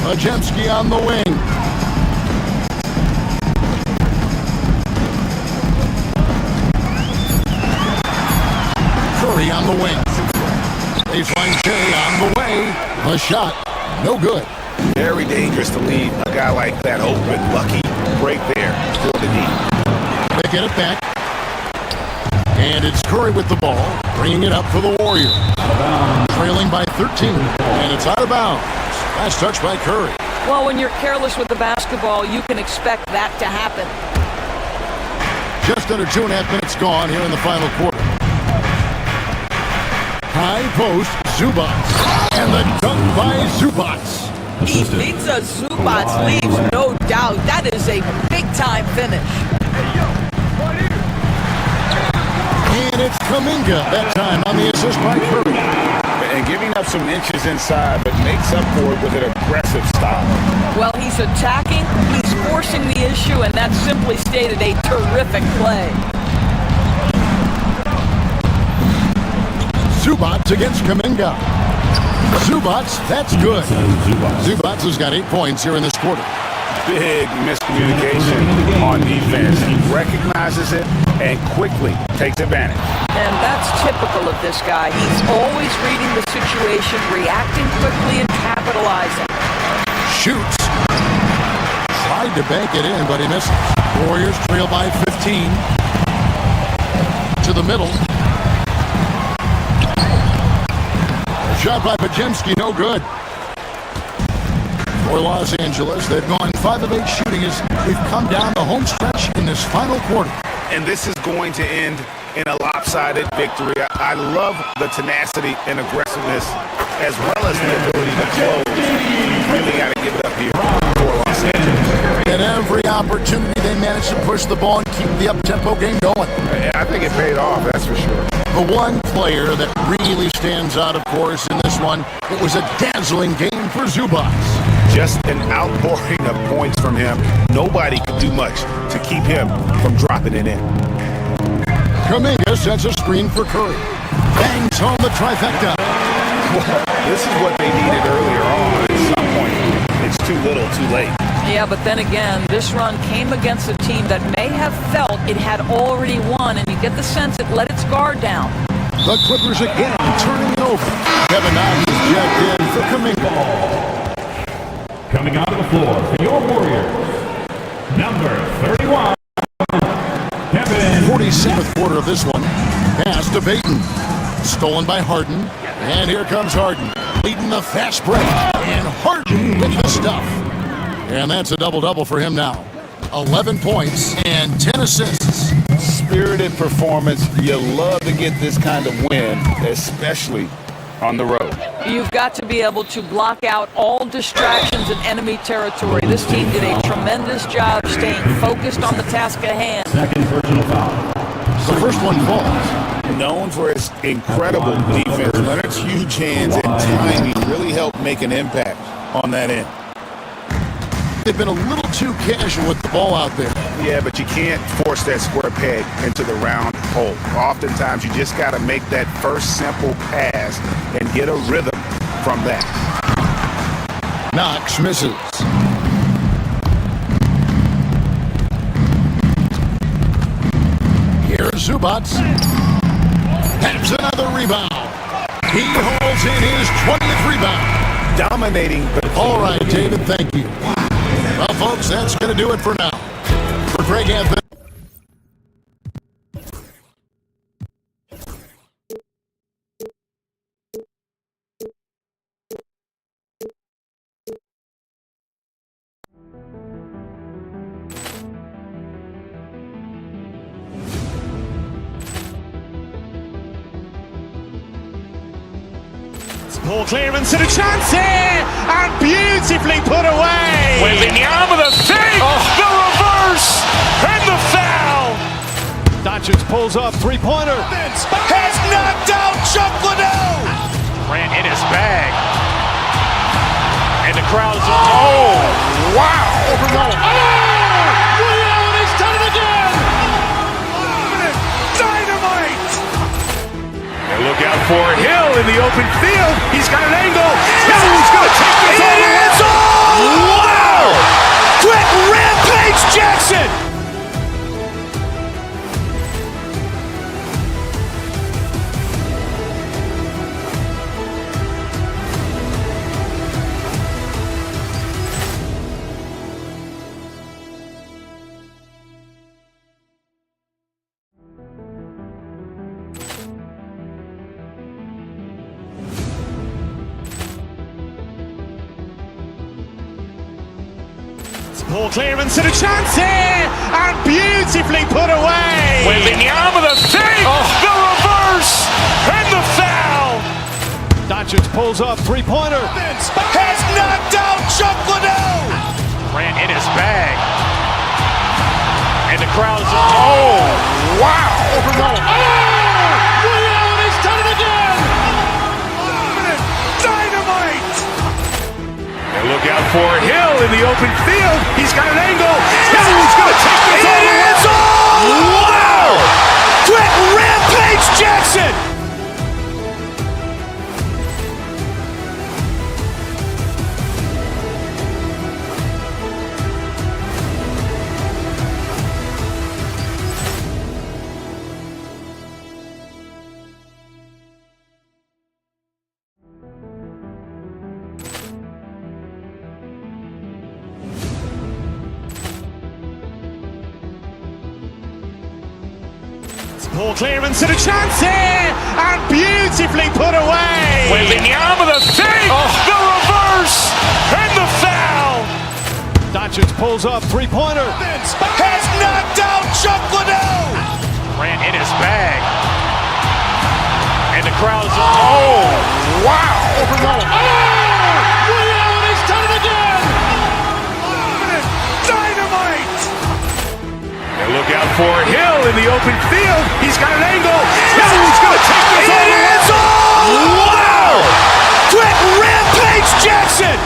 Majemski on the wing. Curry on the wing. They find Curry on the way. A shot, no good. Very dangerous to leave a guy like that open. Lucky break there for the D. They get it back. And it's Curry with the ball, bringing it up for the Warriors. Trailing by 13, and it's out of bounds. Last touch by Curry. Well, when you're careless with the basketball, you can expect that to happen. Just under 2.5 minutes gone here in the final quarter. High post, Zubac. And the dunk by Zubac. Ivica Zubac leaves, no doubt. That is a big-time finish. And it's Kuminga that time on the assist by Curry. And giving up some inches inside, but makes up for it with an aggressive stop. Well, he's attacking, he's forcing the issue, and that simply stated a terrific play. Zubac against Kuminga. Zubac, that's good. Zubac has got 8 points here in this quarter. Big miscommunication on defense. He recognizes it and quickly takes advantage. And that's typical of this guy. He's always reading the situation, reacting quickly, and capitalizing. Shoots. Tried to bank it in, but he missed. Warriors trail by 15. To the middle. Shot by Majemski, no good. For Los Angeles, they've gone 5 of 8 shooting as we've come down the home stretch in this final quarter. And this is going to end in a lopsided victory. I love the tenacity and aggressiveness as well as the ability to close. You really got to give it up here for Los Angeles. At every opportunity, they managed to push the ball and keep the up-tempo game going. I think it paid off, that's for sure. The one player that really stands out, of course, in this one, it was a dazzling game for Zubac. Just an outpouring of points from him. Nobody could do much to keep him from dropping it in. Kuminga sets a screen for Curry. Bangs home the trifecta. Well, this is what they needed earlier on. At some point, it's too little, too late. Yeah, but then again, this run came against a team that may have felt it had already won, and you get the sense it let its guard down. The Clippers again turning it over. Kevin Knox is jacked in for Kuminga. Coming onto the floor for your Warriors, number 31, Kevin. 47th quarter of this one. Pass to Payton. Stolen by Harden. And here comes Harden. Leading the fast break. And Harden with the stuff. And that's a double-double for him now. 11 points and 10 assists. Spirited performance. You love to get this kind of win, especially on the road. You've got to be able to block out all distractions in enemy territory. This team did a tremendous job staying focused on the task at hand. Second personal foul. The first one falls. Known for his incredible defense, Leonard's huge hands and timing really helped make an impact on that end. They've been a little too casual with the ball out there. Yeah, but you can't force that square peg into the round hole. Oftentimes, you just got to make that first simple pass and get a rhythm from that. Knox misses. Here's Zubac. Has another rebound. He holds in his 20th rebound. Dominating. All right, David, thank you. Well, folks, that's going to do it for now. For Greg Anthony. Poor clearance and a chance here, and beautifully put away. Wembanyama with a save, the reverse, and the foul. Doncic pulls up, three-pointer. Has knocked out Chuck Liddell. Grant in his bag. And the crowd is, wow. Ray Allen has done it again. Dynamite. And look out for Hill in the open field. He's got an angle. Hill's going to take this all the way. Wow. Quick Rampage Jackson. Poor clearance and a chance here, and beautifully put away. Wembanyama with a save, the reverse, and the foul. Doncic pulls up, three-pointer. Has knocked out Chuck Liddell. Grant in his bag. And the crowd is, wow. Ray Allen has done it again. Dynamite. And look out for Hill in the open field. He's got an angle. Hill's going to take this all the way. Wow. Quick Rampage Jackson. Poor clearance and a chance here, and beautifully put away. Wembanyama with a save, the reverse, and the foul. Doncic pulls up, three-pointer. Has knocked out Chuck Liddell. Grant in his bag. And the crowd is, wow. Ray Allen has done it again. Dynamite. And look out for Hill in the open field. He's got an angle. Hill's going to take this all the way. Wow. Quick Rampage Jackson.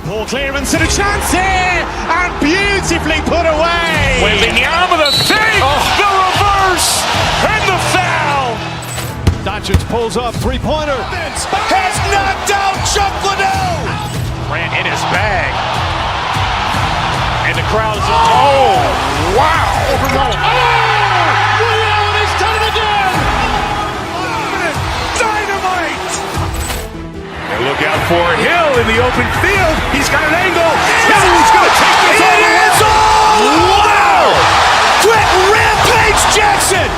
Poor clearance and a chance here, and beautifully put away. Wembanyama with a save, the reverse, and the foul. Doncic pulls up, three-pointer. Has knocked out Chuck Liddell. Grant in his bag. And the crowd is, wow. Ray Allen has done it again. Dynamite. And look out for Hill in the open field. He's got an angle. Hill's going to take this all the way. Wow. Quick Rampage Jackson.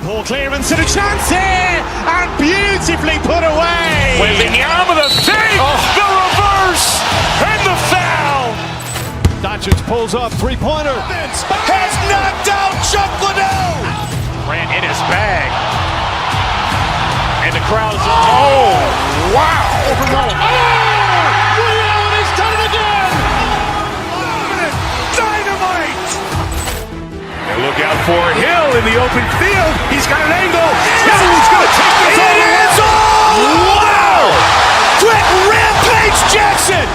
Poor clearance and a chance here, and beautifully put away. Wembanyama with a save, the reverse, and the foul. Doncic pulls up, three-pointer. Has knocked out Chuck Liddell. Grant in his bag. And the crowd is, wow. Ray Allen has done it again. Dynamite. And look out for Hill in the open field. He's got an angle. Hill's going to take this all the way. Wow. Quick Rampage Jackson.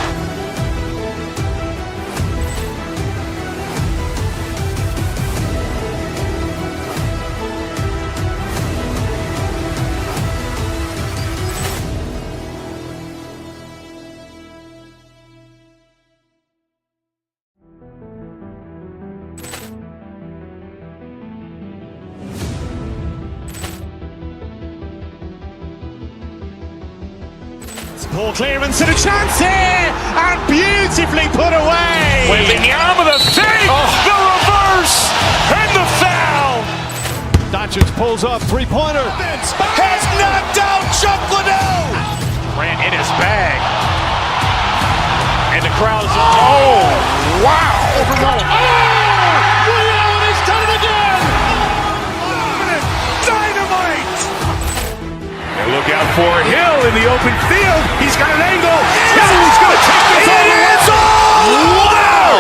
Ball clearance and a chance here, and beautifully put away. Wembanyama the save, the reverse, and the foul. Doncic pulls up, three-pointer. Has knocked out Chuck Liddell. Grant in his bag. And the crowd is, oh, wow. Overrun. Ray Allen has done it again. Dynamite. And look out for Hill in the open field. He's got an angle. He's going to take this all the way. Wow.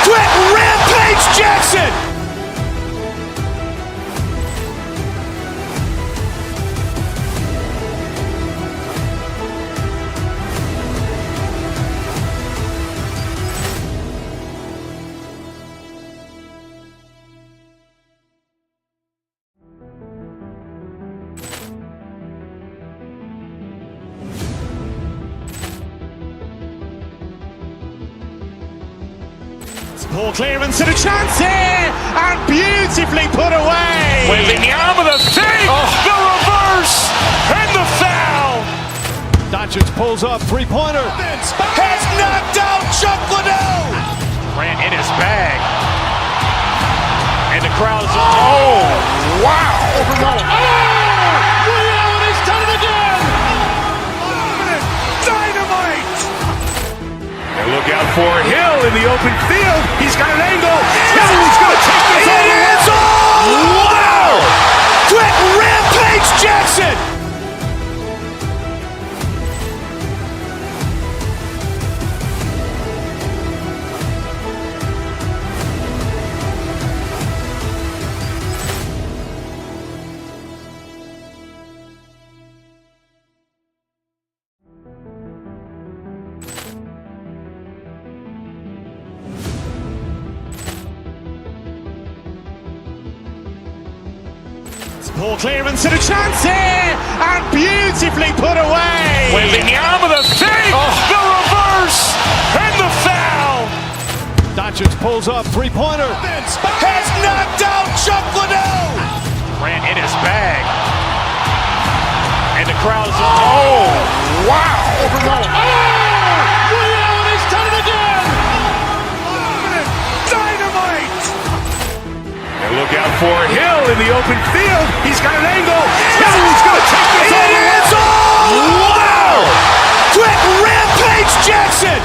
Quick Rampage Jackson. Ball clearance and a chance here, and beautifully put away. Wembanyama the save, the reverse, and the foul. Doncic pulls up, three-pointer. Has knocked out Chuck Liddell. Grant in his bag. And the crowd is, oh, wow. Overrun. Ray Allen has done it again. Dynamite. And look out for Hill in the open field. He's got an angle. He's going to take this all the way. Wow. Quick Rampage Jackson. Ball clearance and a chance here, and beautifully put away. Wembanyama the save, the reverse, and the foul. Doncic pulls up, three-pointer. Has knocked out Chuck Liddell. Grant in his bag. And the crowd is, oh, wow. Overrun. Ray Allen has done it again. Dynamite. And look out for Hill in the open field. He's got an angle. He's going to take this all the way. Wow. Quick Rampage Jackson.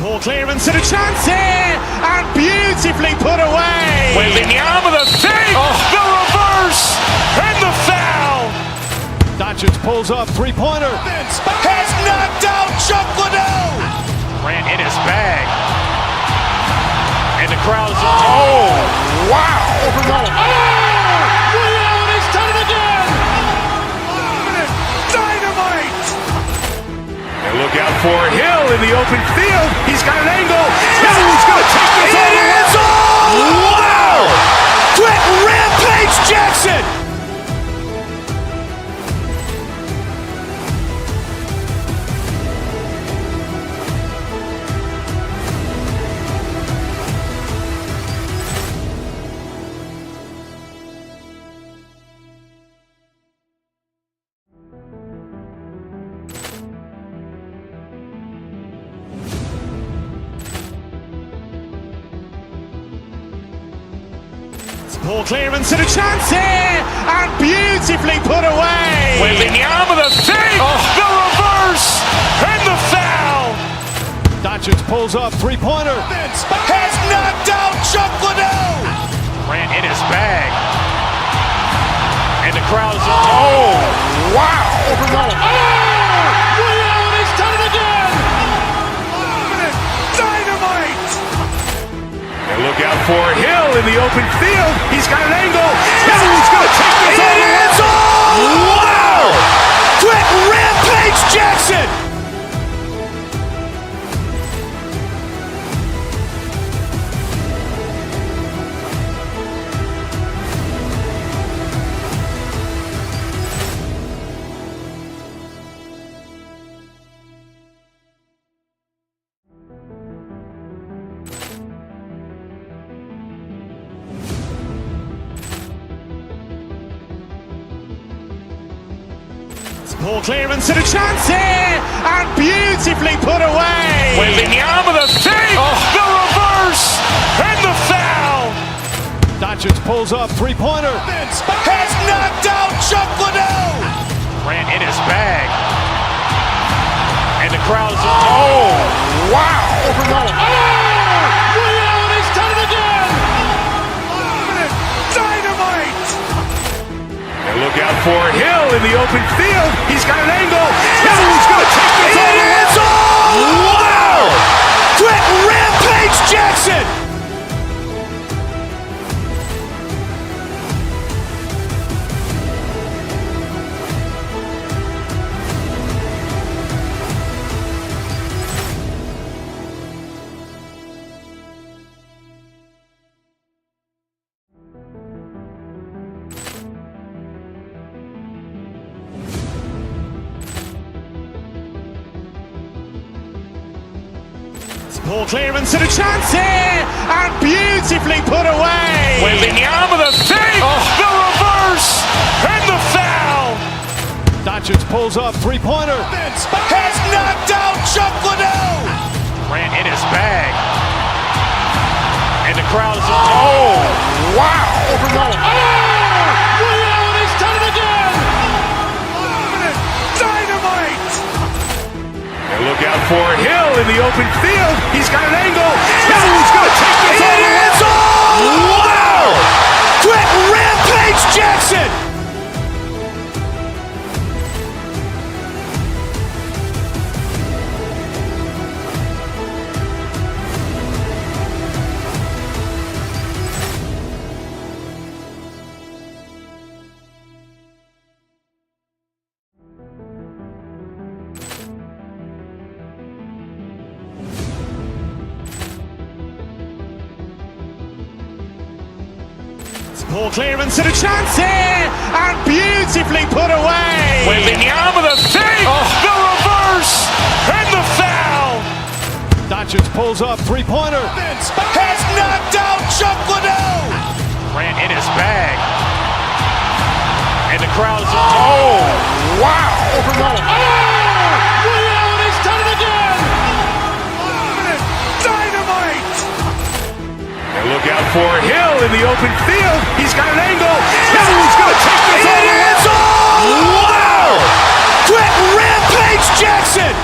Ball clearance and a chance here, and beautifully put away. Wembanyama the save, the reverse, and the foul. Doncic pulls up, three-pointer. Has knocked out Chuck Liddell. Grant in his bag. And the crowd is, oh, wow. Overrun. Ray Allen has done it again. Dynamite. And look out for Hill in the open field. He's got an angle. He's going to take this all the way. Wow. Quick Rampage Jackson. Ball clearance and a chance here, and beautifully put away. Wembanyama the save, the reverse, and the foul. Doncic pulls up, three-pointer. Has knocked out Chuck Liddell. Grant in his bag. And the crowd is, oh, wow. Overrun. Ray Allen has done it again. Dynamite. And look out for Hill in the open field. He's got an angle. He's going to take this all the way. Wow. Quick Rampage Jackson. Ball clearance and a chance here, and beautifully put away. Wembanyama with a save, the reverse, and the foul. Doncic pulls up, three-pointer. Has knocked out Chuck Liddell. Grant in his bag. And the crowd is, oh, wow. He's done it again. Dynamite. And look out for Hill in the open field. He's got an angle. He's going to take this all the way. Wow. Quick Rampage Jackson. Ball clearance and a chance here, and beautifully put away. Wembanyama with a save, the reverse, and the foul. Doncic pulls up, three-pointer. Has knocked out Chuck Liddell. Grant in his bag. And the crowd is, oh, wow. He's done it again. Dynamite. And look out for Hill in the open field. He's got an angle. He's going to take this all the way. Wow. Quick Rampage Jackson. Ball clearance and a chance here, and beautifully put away. Wembanyama with a save, the reverse, and the foul. Doncic pulls up, three-pointer. Has knocked out Chuck Liddell. Grant in his bag. And the crowd is, oh, wow. He's done it again. Dynamite. And look out for Hill in the open field. He's got an angle. He's going to take this all the way. Wow. Quick Rampage Jackson.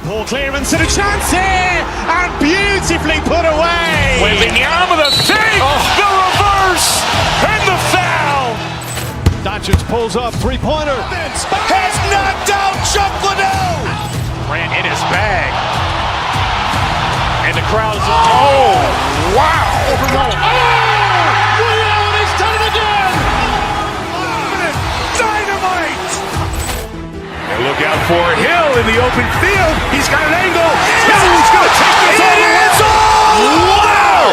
Ball clearance and a chance here, and beautifully put away. Wembanyama with a save, the reverse, and the foul. Doncic pulls up, three-pointer. Has knocked out Chuck Liddell. Grant in his bag. And the crowd is, oh, wow. He's done it again. Dynamite. And look out for Hill in the open field. He's got an angle. He's going to take this all the way. Wow.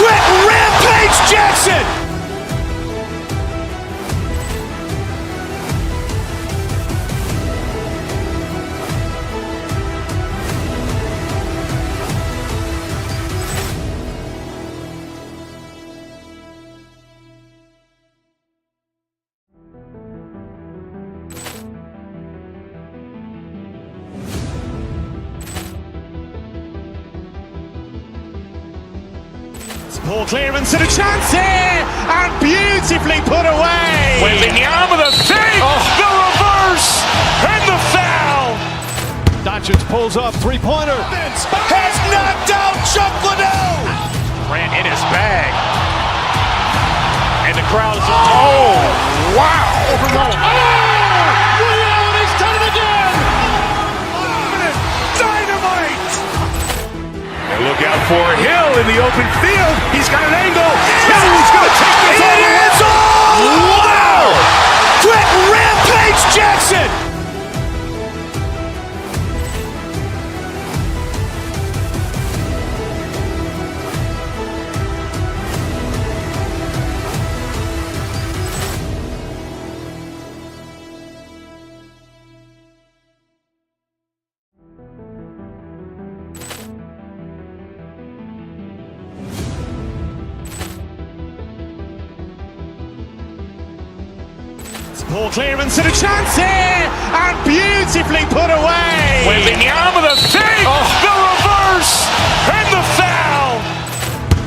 Quick Rampage Jackson. Ball clearance and a chance here, and beautifully put away. Wembanyama with a save, the reverse, and the foul. Doncic pulls up, three-pointer. Has knocked out Chuck Liddell. Grant in his bag. And the crowd is, oh, wow. He's done it again. Dynamite. And look out for Hill in the open field. He's got an angle. He's going to take this all the way. Wow. Quick Rampage Jackson. Ball clearance and a chance here, and beautifully put away. Wembanyama the save, the reverse, and the foul.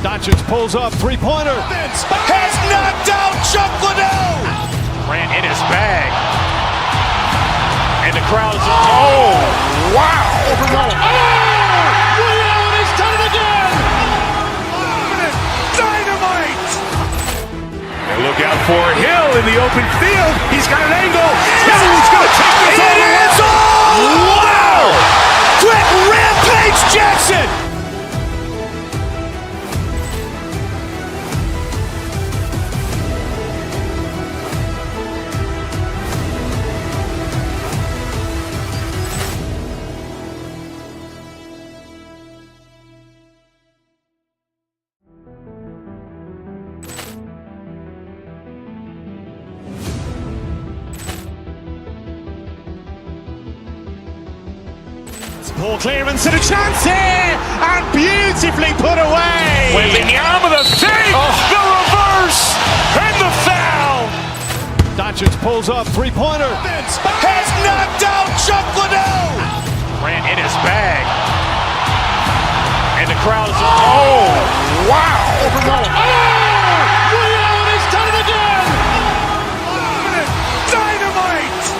Doncic pulls up, three-pointer. Has knocked out Chuck Liddell. Ran in his bag. And the crowd is, oh, wow. Allen has done it again. Dynamite. And look out for Hill in the open field. He's got an angle. He's going to take this all the way. Wow. Quick Rampage Jackson. Ball clearance and a chance here, and beautifully put away. Wembanyama the save, the reverse, and the foul. Doncic pulls up, three-pointer. Has knocked out Chuck Liddell. Ran in his bag. And the crowd is, oh, wow. Allen has done it again. Dynamite.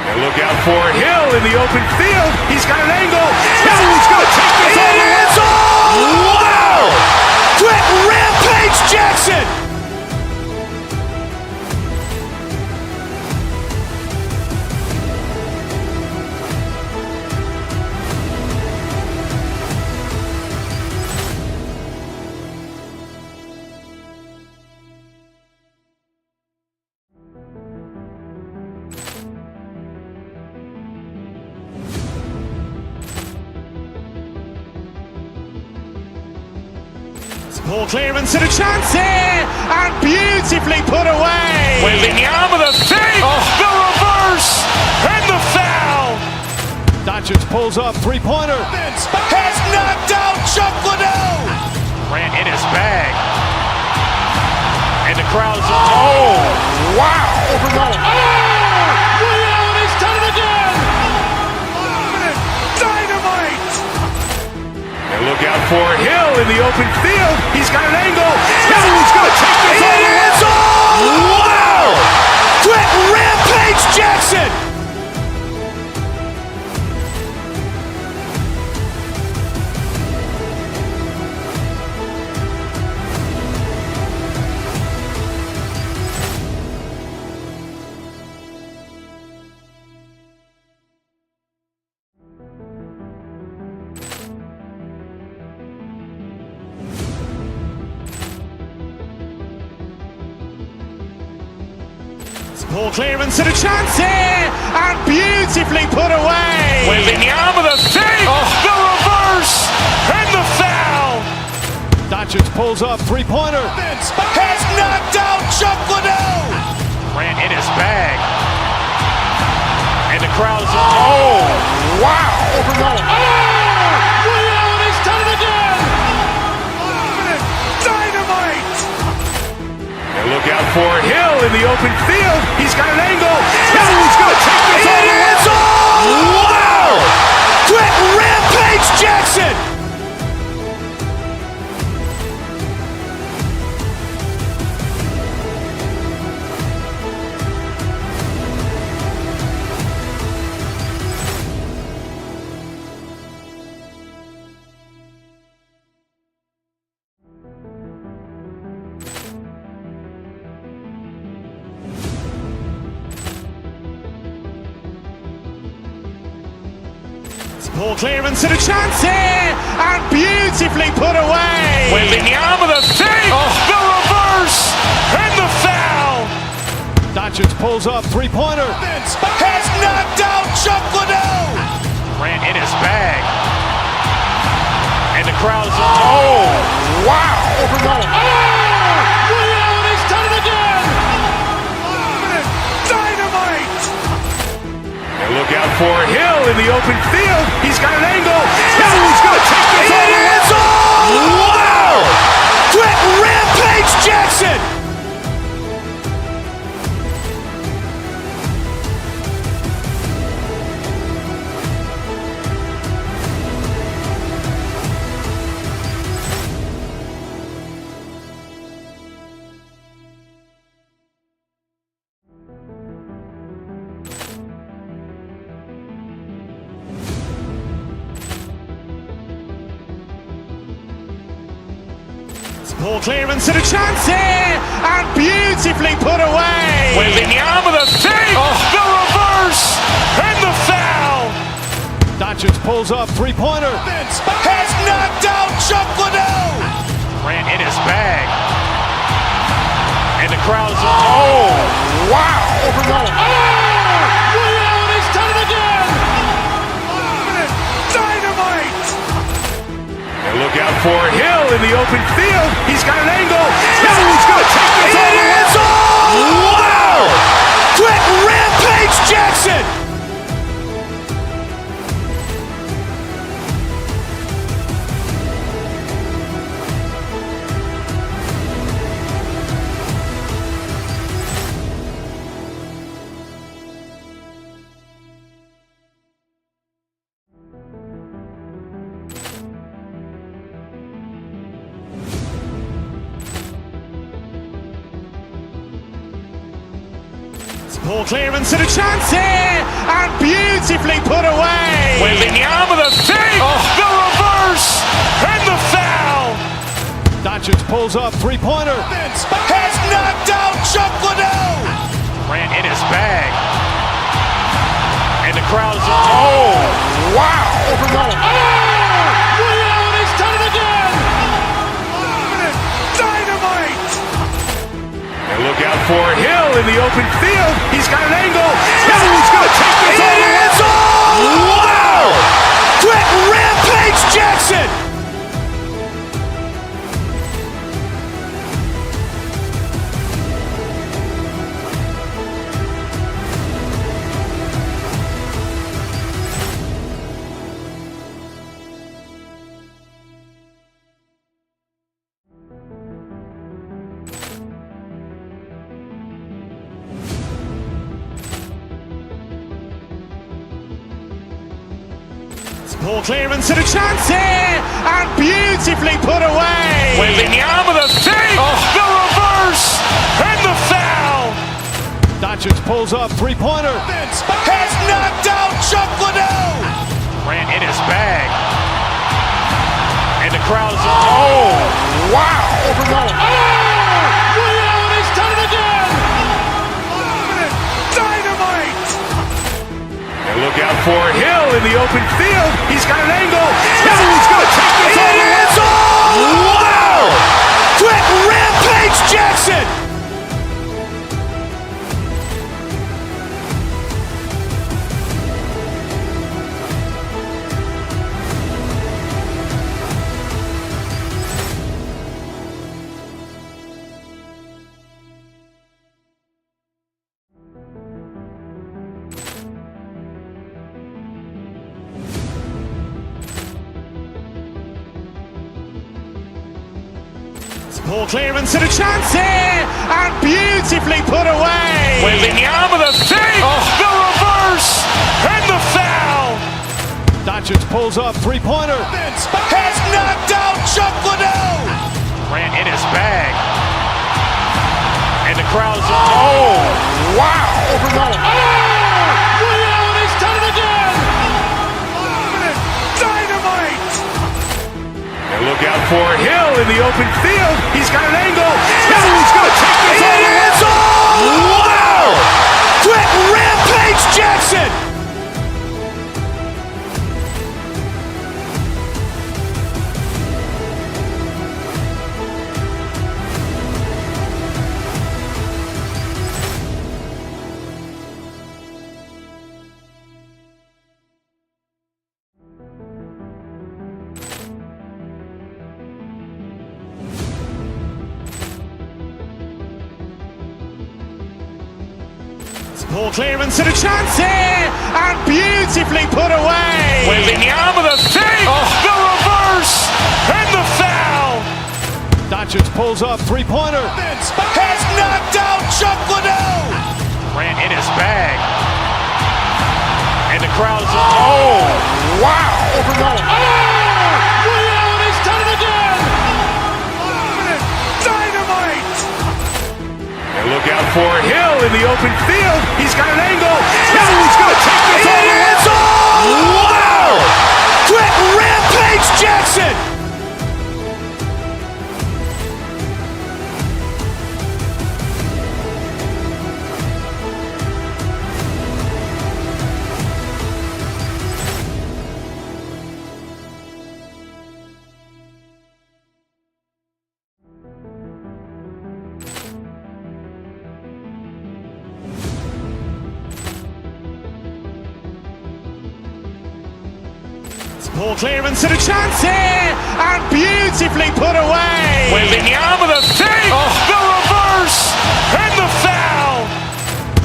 And look out for Hill in the open field. He's got an angle. He's going to take this all the way. Wow. Quick Rampage Jackson. Ball clearance and a chance here, and beautifully put away. Wembanyama the save, the reverse, and the foul. Doncic pulls up, three-pointer. Has knocked out Chuck Liddell. Ran in his bag. And the crowd is, oh, wow. Allen has done it again. Dynamite. And look out for Hill in the open field. He's got an angle. He's going to take this all the way. Wow. Quick Rampage Jackson. Ball clearance and a chance here, and beautifully put away. Wembanyama the save, the reverse, and the foul. Doncic pulls up, three-pointer. Has knocked out Chuck Liddell. Ran in his bag. And the crowd is, oh, wow. Allen has done it again. Dynamite. And look out for Hill in the open field. He's got an angle. He's going to take this all the way. Wow. Quick Rampage Jackson. Ball clearance and a chance here, and beautifully put away. Wembanyama the save, the reverse, and the foul. Doncic pulls up, three-pointer. Has knocked out Chuck Liddell. Ran in his bag. And the crowd is, oh, wow. Allen has done it again. Dynamite. And look out for Hill in the open field. He's got an angle. He's going to take this all the way. Wow. Quick Rampage Jackson. Poor clearance and a chance here, and beautifully put away. Wembanyama the save, the reverse, and the foul. Doncic pulls up, three-pointer. Has knocked out Chuck Liddell. Grant in his bag. And the crowd is, oh, wow. Williams has done it again. Dynamite. And look out for Hill in the open field. He's got an angle. He's going to take this all the way. Wow. Quick Rampage Jackson. Poor clearance and a chance here, and beautifully put away. Wembanyama the save, the reverse, and the foul. Doncic pulls up, three-pointer. Has knocked out Chuck Liddell. Grant in his bag. And the crowd is, oh, wow. Williams has done it again. Dynamite. And look out for Hill in the open field. He's got an angle. He's going to take this all the way. Wow. Quick Rampage Jackson. Poor clearance and a chance here, and beautifully put away. Wembanyama the save, the reverse, and the foul. Doncic pulls up, three-pointer. Has knocked out Chuck Liddell. Grant in his bag. And the crowd is, oh, wow. Williams has done it again. Dynamite. And look out for Hill in the open field. He's got an angle. He's going to take this all the way. Wow. Quick Rampage Jackson. Poor clearance and a chance here, and beautifully put away. Wembanyama the save, the reverse, and the foul. Doncic pulls up, three-pointer. Has knocked out Chuck Liddell. Grant in his bag. And the crowd is, oh, wow. Williams has done it again. Dynamite. And look out for Hill in the open field. He's got an angle. He's going to take this all the way. Wow. Quick Rampage Jackson. Poor clearance and a chance here, and beautifully put away. Wembanyama the save, the reverse, and the foul. Doncic pulls up, three-pointer. Has knocked out Chuck Liddell. Grant in his bag. And the crowd is, oh, wow. Williams has done it again. Dynamite. And look out for Hill in the open field. He's got an angle. He's going to take this all the way. Wow. Quick Rampage Jackson. Ball clearance and a chance here, and beautifully put away. Wembanyama with a fake, the reverse, and the foul.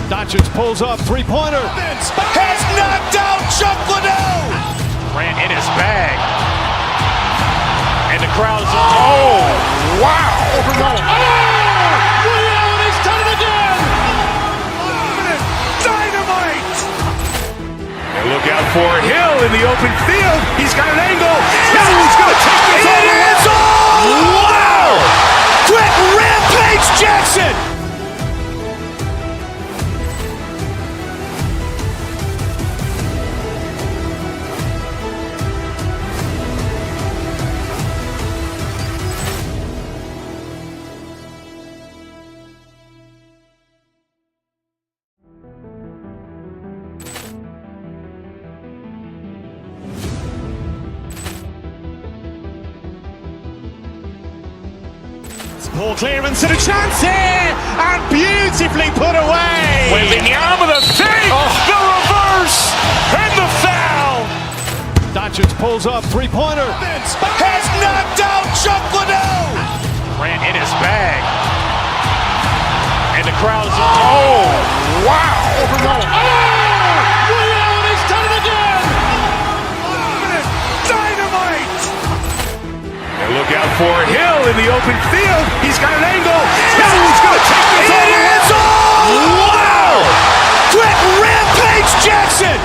Doncic pulls up, three-pointer. Has knocked out Chuck Liddell. Grant in his bag. And the crowd's, oh, wow. He's done it again. Dynamite. And look out for Hill in the open field. He's got an angle. He's going to take this all the way. Wow. Quick rampage Jackson. Ball clearance and a chance here, and beautifully put away. Wembanyama with a fake, the reverse, and the foul. Doncic pulls up, three-pointer. Has knocked out Chuck Liddell. Grant in his bag. And the crowd's, oh, wow. He's done it again. Dynamite. And look out for Hill in the open field. He's got an angle. He's going to take this all the way. Wow. Quick rampage Jackson.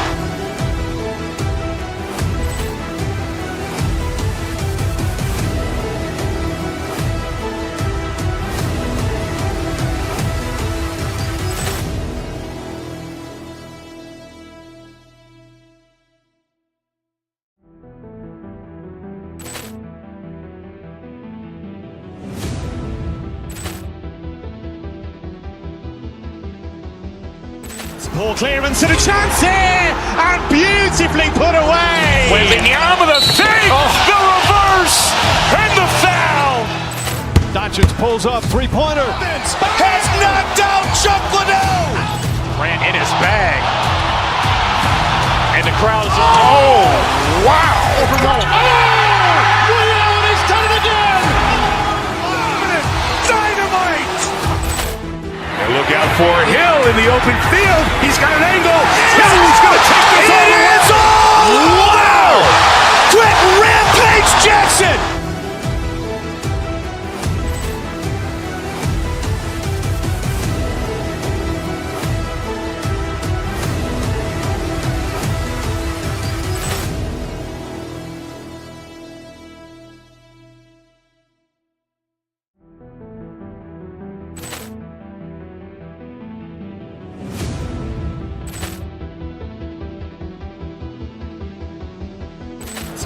Ball clearance and a chance here, and beautifully put away. Wembanyama with a fake, the reverse, and the foul. Doncic pulls up, three-pointer. Has knocked out Chuck Liddell. Grant in his bag. And the crowd's, oh, wow. He's done it again. Dynamite. And look out for Hill in the open field. He's got an angle. He's going to take this all the way. Wow. Quick rampage Jackson.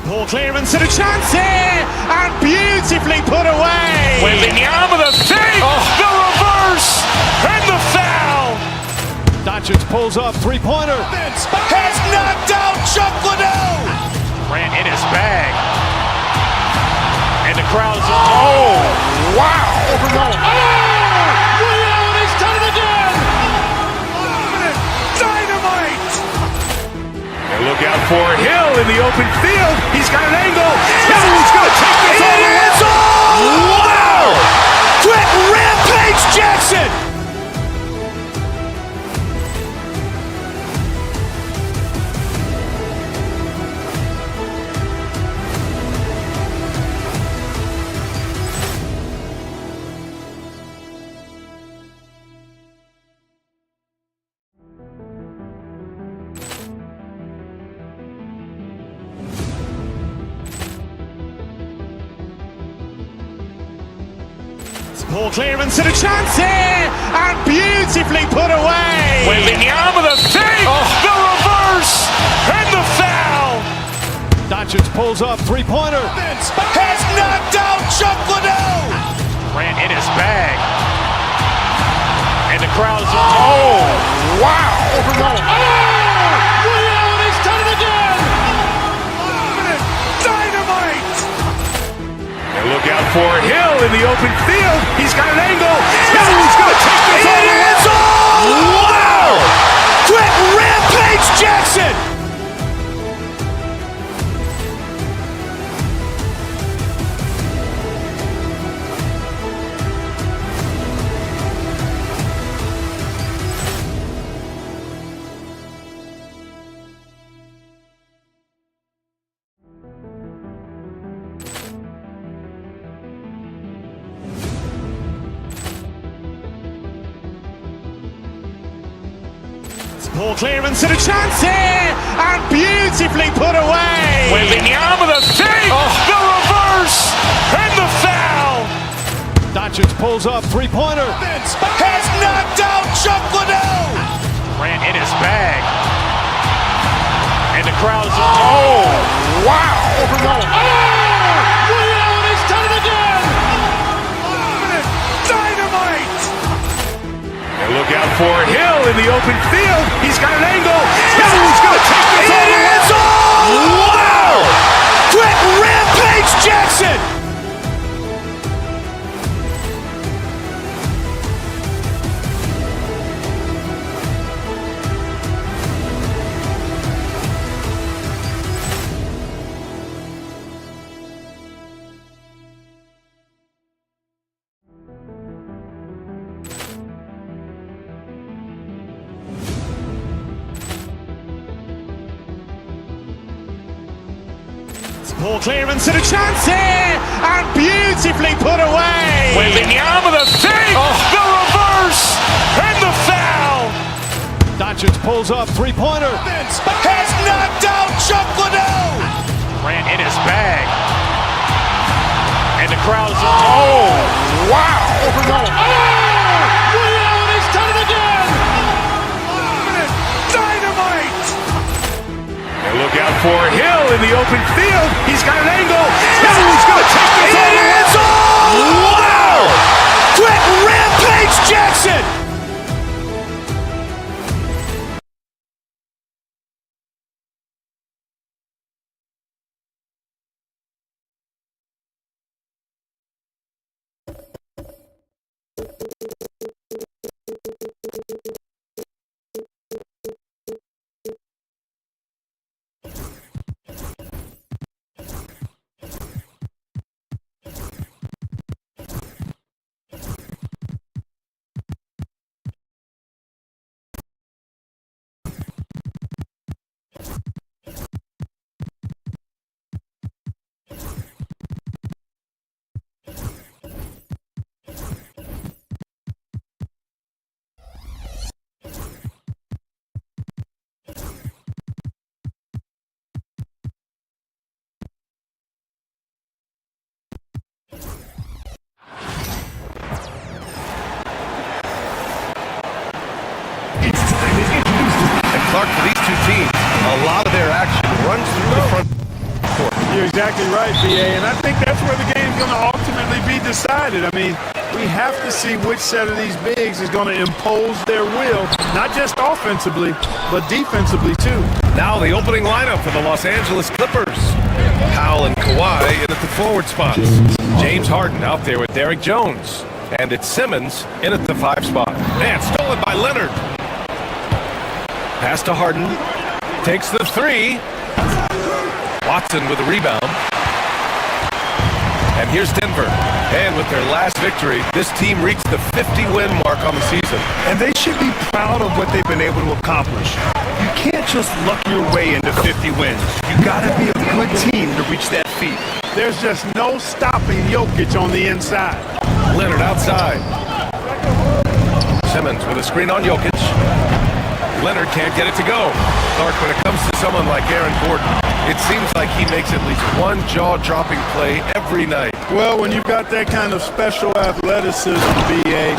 Ball clearance and a chance here, and beautifully put away. Wembanyama with a fake, the reverse, and the foul. Doncic pulls up, three-pointer. Has knocked out Chuck Liddell. Grant in his bag. And the crowd's, oh, wow. He's done it again. Dynamite. And look out for Hill in the open field. He's got an angle. He's going to take this all the way. Wow. Quick rampage Jackson. Ball clearance and a chance here, and beautifully put away. Wembanyama with a fake, the reverse, and the foul. Doncic pulls up, three-pointer. Has knocked out Chuck Liddell. Grant in his bag. And the crowd's, oh, wow. He's done it again. Dynamite. And look out for Hill in the open field. He's got an angle. He's going to take this all the way. Wow. Quick rampage Jackson. Poor clearance and a chance here, and beautifully put away. Wembanyama the save, the reverse, and the foul. Doncic pulls up, three-pointer. Has knocked out Chuck Liddell. Grant in his bag. And the crowd's, oh, wow. Willie Allen has done it again. Dynamite. And look out for Hill in the open field. He's got an angle. Hill's going to take this all the way. Wow. Quick rampage Jackson. Poor clearance and a chance here, and beautifully put away. Wembanyama the save, the reverse, and the foul. Doncic pulls up, three-pointer. Has knocked out Chuck Liddell. Grant in his bag. And the crowd's, oh, wow. Willie Allen has done it again. Dynamite. And look out for Hill in the open field. He's got an angle. Hill's going to take this all the way. Wow. Quick rampage Jackson. Clark, for these two teams, a lot of their action runs through the front court. You're exactly right, BA, and I think that's where the game's going to ultimately be decided. I mean, we have to see which set of these bigs is going to impose their will, not just offensively, but defensively too. Now the opening lineup for the Los Angeles Clippers. Powell and Kawhi in at the forward spots. James Harden out there with Derrick Jones. And it's Simmons in at the 5 spot. Man, stolen by Leonard. Pass to Harden. Takes the 3. Watson with a rebound. And here's Denver. And with their last victory, this team reached the 50-win mark on the season. And they should be proud of what they've been able to accomplish. You can't just luck your way into 50 wins. You got to be a good team to reach that feat. There's just no stopping Jokic on the inside. Leonard outside. Simmons with a screen on Jokic. Leonard can't get it to go. Clark, when it comes to someone like Aaron Gordon, it seems like he makes at least one jaw-dropping play every night. Well, when you've got that kind of special athleticism, BA,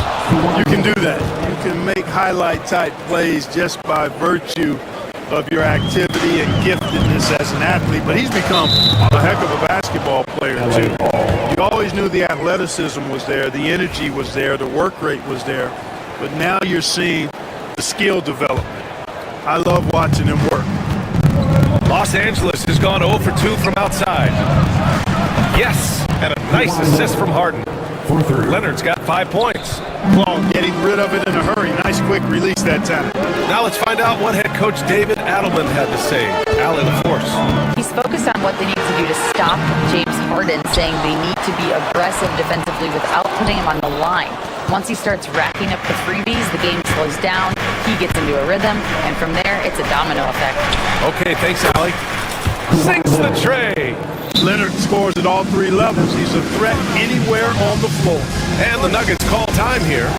you can do that. You can make highlight-type plays just by virtue of your activity and giftedness as an athlete. But he's become a heck of a basketball player, too. You always knew the athleticism was there, the energy was there, the work rate was there. But now you're seeing the skill development. I love watching him work. Los Angeles has gone 0 for 2 from outside. Yes, and a nice assist from Harden. Leonard's got 5 points. Well, getting rid of it in a hurry. Nice quick release that time. Now let's find out what head coach David Adelman had to say. Allie LaForce. He's focused on what they need to do to stop James Harden, saying they need to be aggressive defensively without putting him on the line. Once he starts racking up the freebies, the game slows down, he gets into a rhythm, and from there, it's a domino effect. Okay, thanks, Allie. Sinks the tray. Leonard scores at all 3 levels. He's a threat anywhere on the floor. And the Nuggets call time here.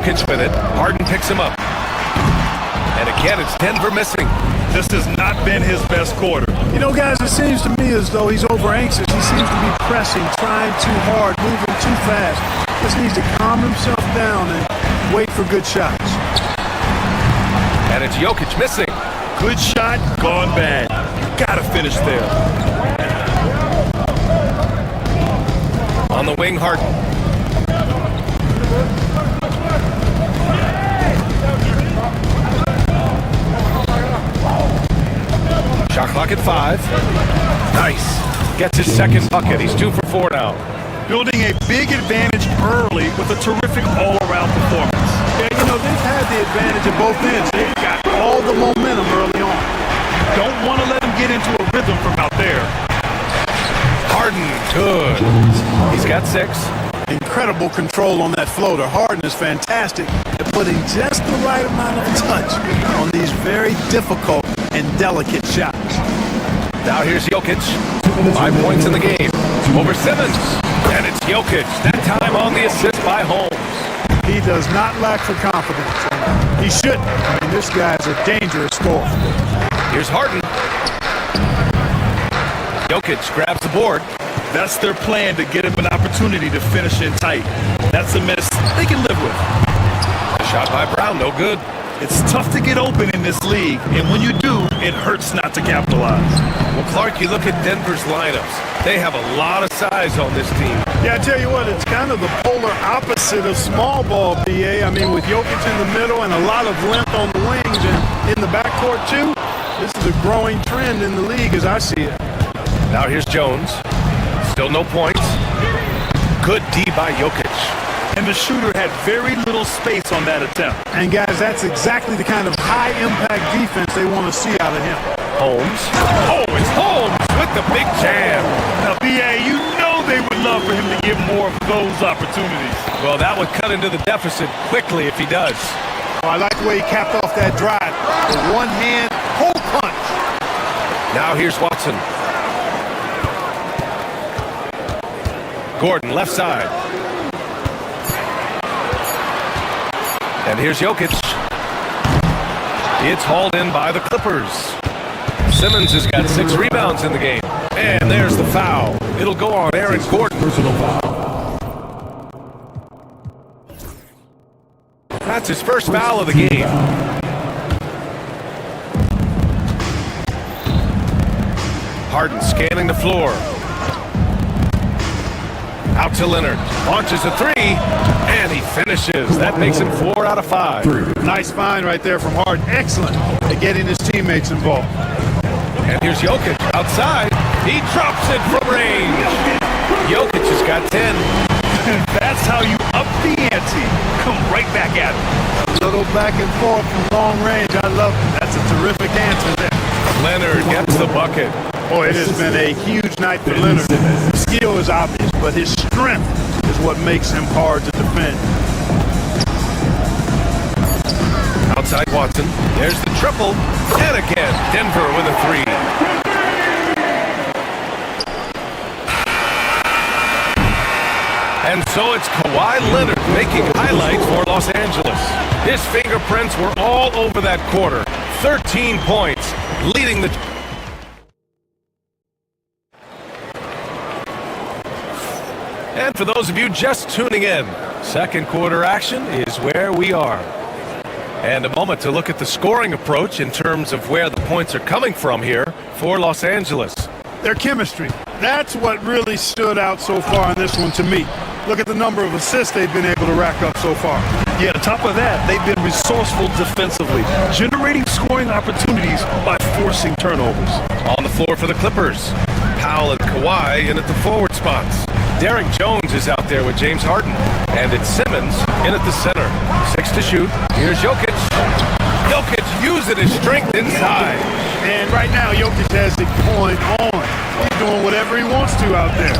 Jokic with it. Harden picks him up. And again, it's Denver missing. This has not been his best quarter. You know, guys, it seems to me as though he's over anxious. He seems to be pressing, trying too hard, moving too fast. Just needs to calm himself down and wait for good shots. And it's Jokic missing. Good shot, gone bad. You gotta finish there. On the wing, Harden. Shot clock at 5. Nice. Gets his second bucket. He's 2 for 4 now. Building a big advantage early with a terrific all-around performance. Yeah, you know, they've had the advantage at both ends. They've got all the momentum early on. Don't want to let him get into a rhythm from out there. Harden, good. He's got 6. Incredible control on that floater. Harden is fantastic at putting just the right amount of touch on these very difficult and delicate shots. Now here's Jokic. 5 points in the game. Over Simmons. And it's Jokic. That time on the assist by Holmes. He does not lack for confidence. He shouldn't. I mean, this guy's a dangerous scorer. Here's Harden. Jokic grabs the board. That's their plan, to get him an opportunity to finish in tight. That's a miss they can live with. A shot by Brown, no good. It's tough to get open in this league, and when you do, it hurts not to capitalize. Well, Clark, you look at Denver's lineups. They have a lot of size on this team. Yeah, I tell you what, it's kind of the polar opposite of small ball, BA. I mean, with Jokic in the middle and a lot of length on the wings and in the backcourt, too, this is a growing trend in the league as I see it. Now here's Jones. Still no points. Good D by Jokic. And the shooter had very little space on that attempt. And guys, that's exactly the kind of high-impact defense they want to see out of him. Holmes. Oh, it's Holmes with the big jam. Now, BA, you know they would love for him to get more of those opportunities. Well, that would cut into the deficit quickly if he does. Oh, I like the way he capped off that drive. With one hand, hole punch. Now here's Watson. Gordon, left side. And here's Jokic. It's hauled in by the Clippers. Simmons has got 6 rebounds in the game. And there's the foul. It'll go on Aaron Gordon. Personal foul. That's his first foul of the game. Harden scanning the floor. Out to Leonard. Launches a 3. And he finishes. That makes him 4 out of 5. Nice find right there from Harden. Excellent at getting his teammates involved. And here's Jokic outside. He drops it from range. Jokic has got 10. That's how you up the ante. Come right back at him. A little back and forth from long range. I love it. That's a terrific answer there. Leonard gets the bucket. Boy, it has been a huge night for Leonard. The skill is obvious, but his strength is what makes him hard to defend. Outside Watson. There's the triple. And again, Denver with a 3. And so it's Kawhi Leonard making highlights for Los Angeles. His fingerprints were all over that quarter. 13 points, leading the... And for those of you just tuning in, second quarter action is where we are. And a moment to look at the scoring approach in terms of where the points are coming from here for Los Angeles. Their chemistry. That's what really stood out so far in this one to me. Look at the number of assists they've been able to rack up so far. Yeah, on top of that, they've been resourceful defensively, generating scoring opportunities by forcing turnovers. On the floor for the Clippers, Powell and Kawhi in at the forward spots. Derek Jones is out there with James Harden. And it's Simmons in at the center. 6 to shoot. Here's Jokic. Jokic using his strength inside. And right now, Jokic has it going on. He's doing whatever he wants to out there.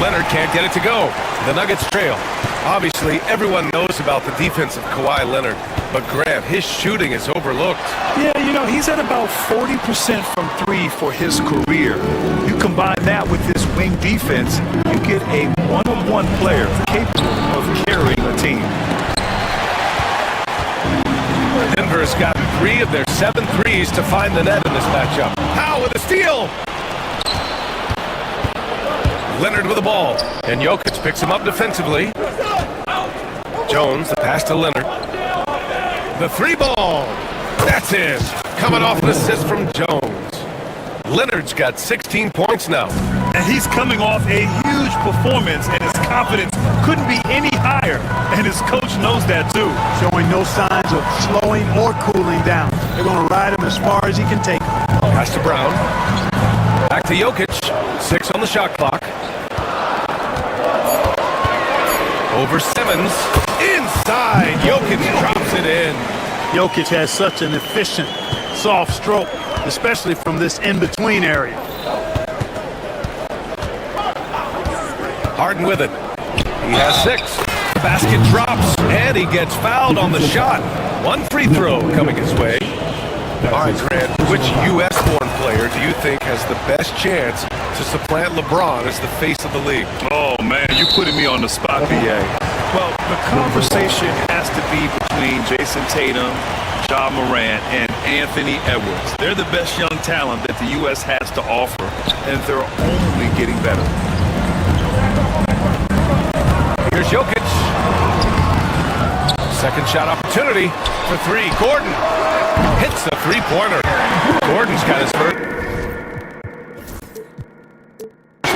Leonard can't get it to go. The Nuggets trail. Obviously, everyone knows about the defense of Kawhi Leonard, but Grant, his shooting is overlooked. Yeah, you know, he's at about 40% from 3 for his career. You combine that with his wing defense, you get a one-on-one player capable of carrying a team. has gotten 3 of their 7 threes to find the net in this matchup. Powell with a steal. Leonard with the ball, and Jokic picks him up defensively. Jones, the pass to Leonard. The 3 ball. That's in. Coming off an assist from Jones. Leonard's got 16 points now. And he's coming off a huge performance, and his confidence couldn't be any higher. And his coach knows that too. Showing no signs of slowing or cooling down. They're going to ride him as far as he can take him. Pass to Brown. Back to Jokic. 6 on the shot clock. Over Simmons. Inside. Jokic drops it in. Jokic has such an efficient, soft stroke, especially from this in-between area. Harden with it. He has 6. The basket drops, and he gets fouled on the shot. 1 free throw coming his way. All right, Grant, which U.S.-born player do you think has the best chance to supplant LeBron as the face of the league? Oh, man, you putting me on the spot, B.A. Well, the conversation has to be between Jason Tatum, Ja Morant, and Anthony Edwards. They're the best young talent that the U.S. has to offer, and they're only getting better. Here's Jokic. Second shot opportunity for 3. Gordon hits the 3-pointer. Gordon's got his first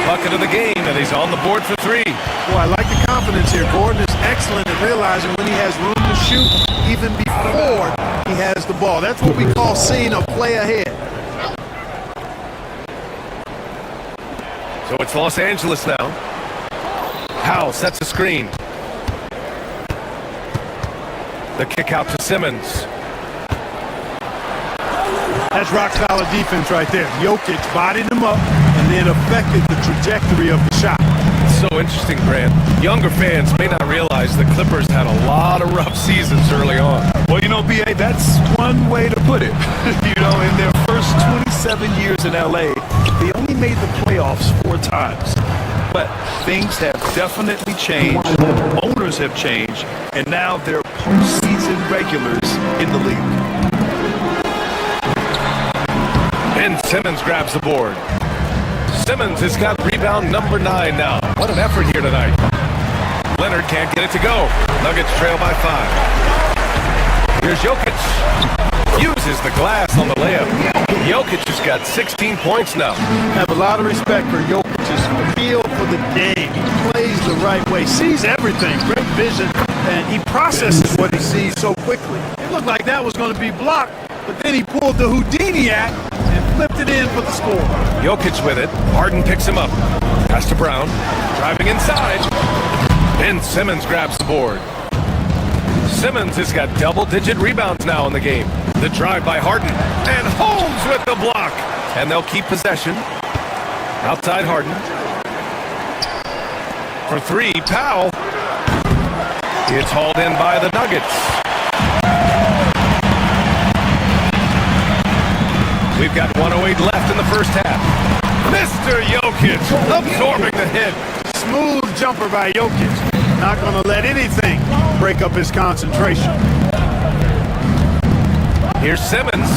bucket of the game, and he's on the board for 3. Boy, I like the confidence here. Gordon is excellent at realizing when he has room to shoot even before he has the ball. That's what we call seeing a play ahead. So it's Los Angeles now. Powell sets a screen. The kick out to Simmons. That's rock solid defense right there. Jokic bodied him up and then affected the trajectory of the shot. It's so interesting, Grant. Younger fans may not realize the Clippers had a lot of rough seasons early on. Well, you know, B.A., that's one way to put it. You know, in their first 27 years in L.A., they only made the playoffs 4 times. But things have definitely changed. Owners have changed. And now they're postseason regulars in the league. And Simmons grabs the board. Simmons has got rebound number 9 now. What an effort here tonight. Leonard can't get it to go. Nuggets trail by 5. Here's Jokic. Uses the glass on the layup. Jokic has got 16 points now. I have a lot of respect for Jokic's feel for the game. He plays the right way, sees everything, great vision, and he processes what he sees so quickly. It looked like that was going to be blocked, but then he pulled the Houdini act and flipped it in for the score. Jokic with it. Harden picks him up. Pass to Brown. Driving inside. Ben Simmons grabs the board. Simmons has got double-digit rebounds now in the game. The drive by Harden. And Holmes with the block. And they'll keep possession. Outside Harden. For 3, Powell. It's hauled in by the Nuggets. We've got 1:08 left in the first half. Mr. Jokic absorbing the hit. Smooth jumper by Jokic. Not going to let anything break up his concentration. Here's Simmons.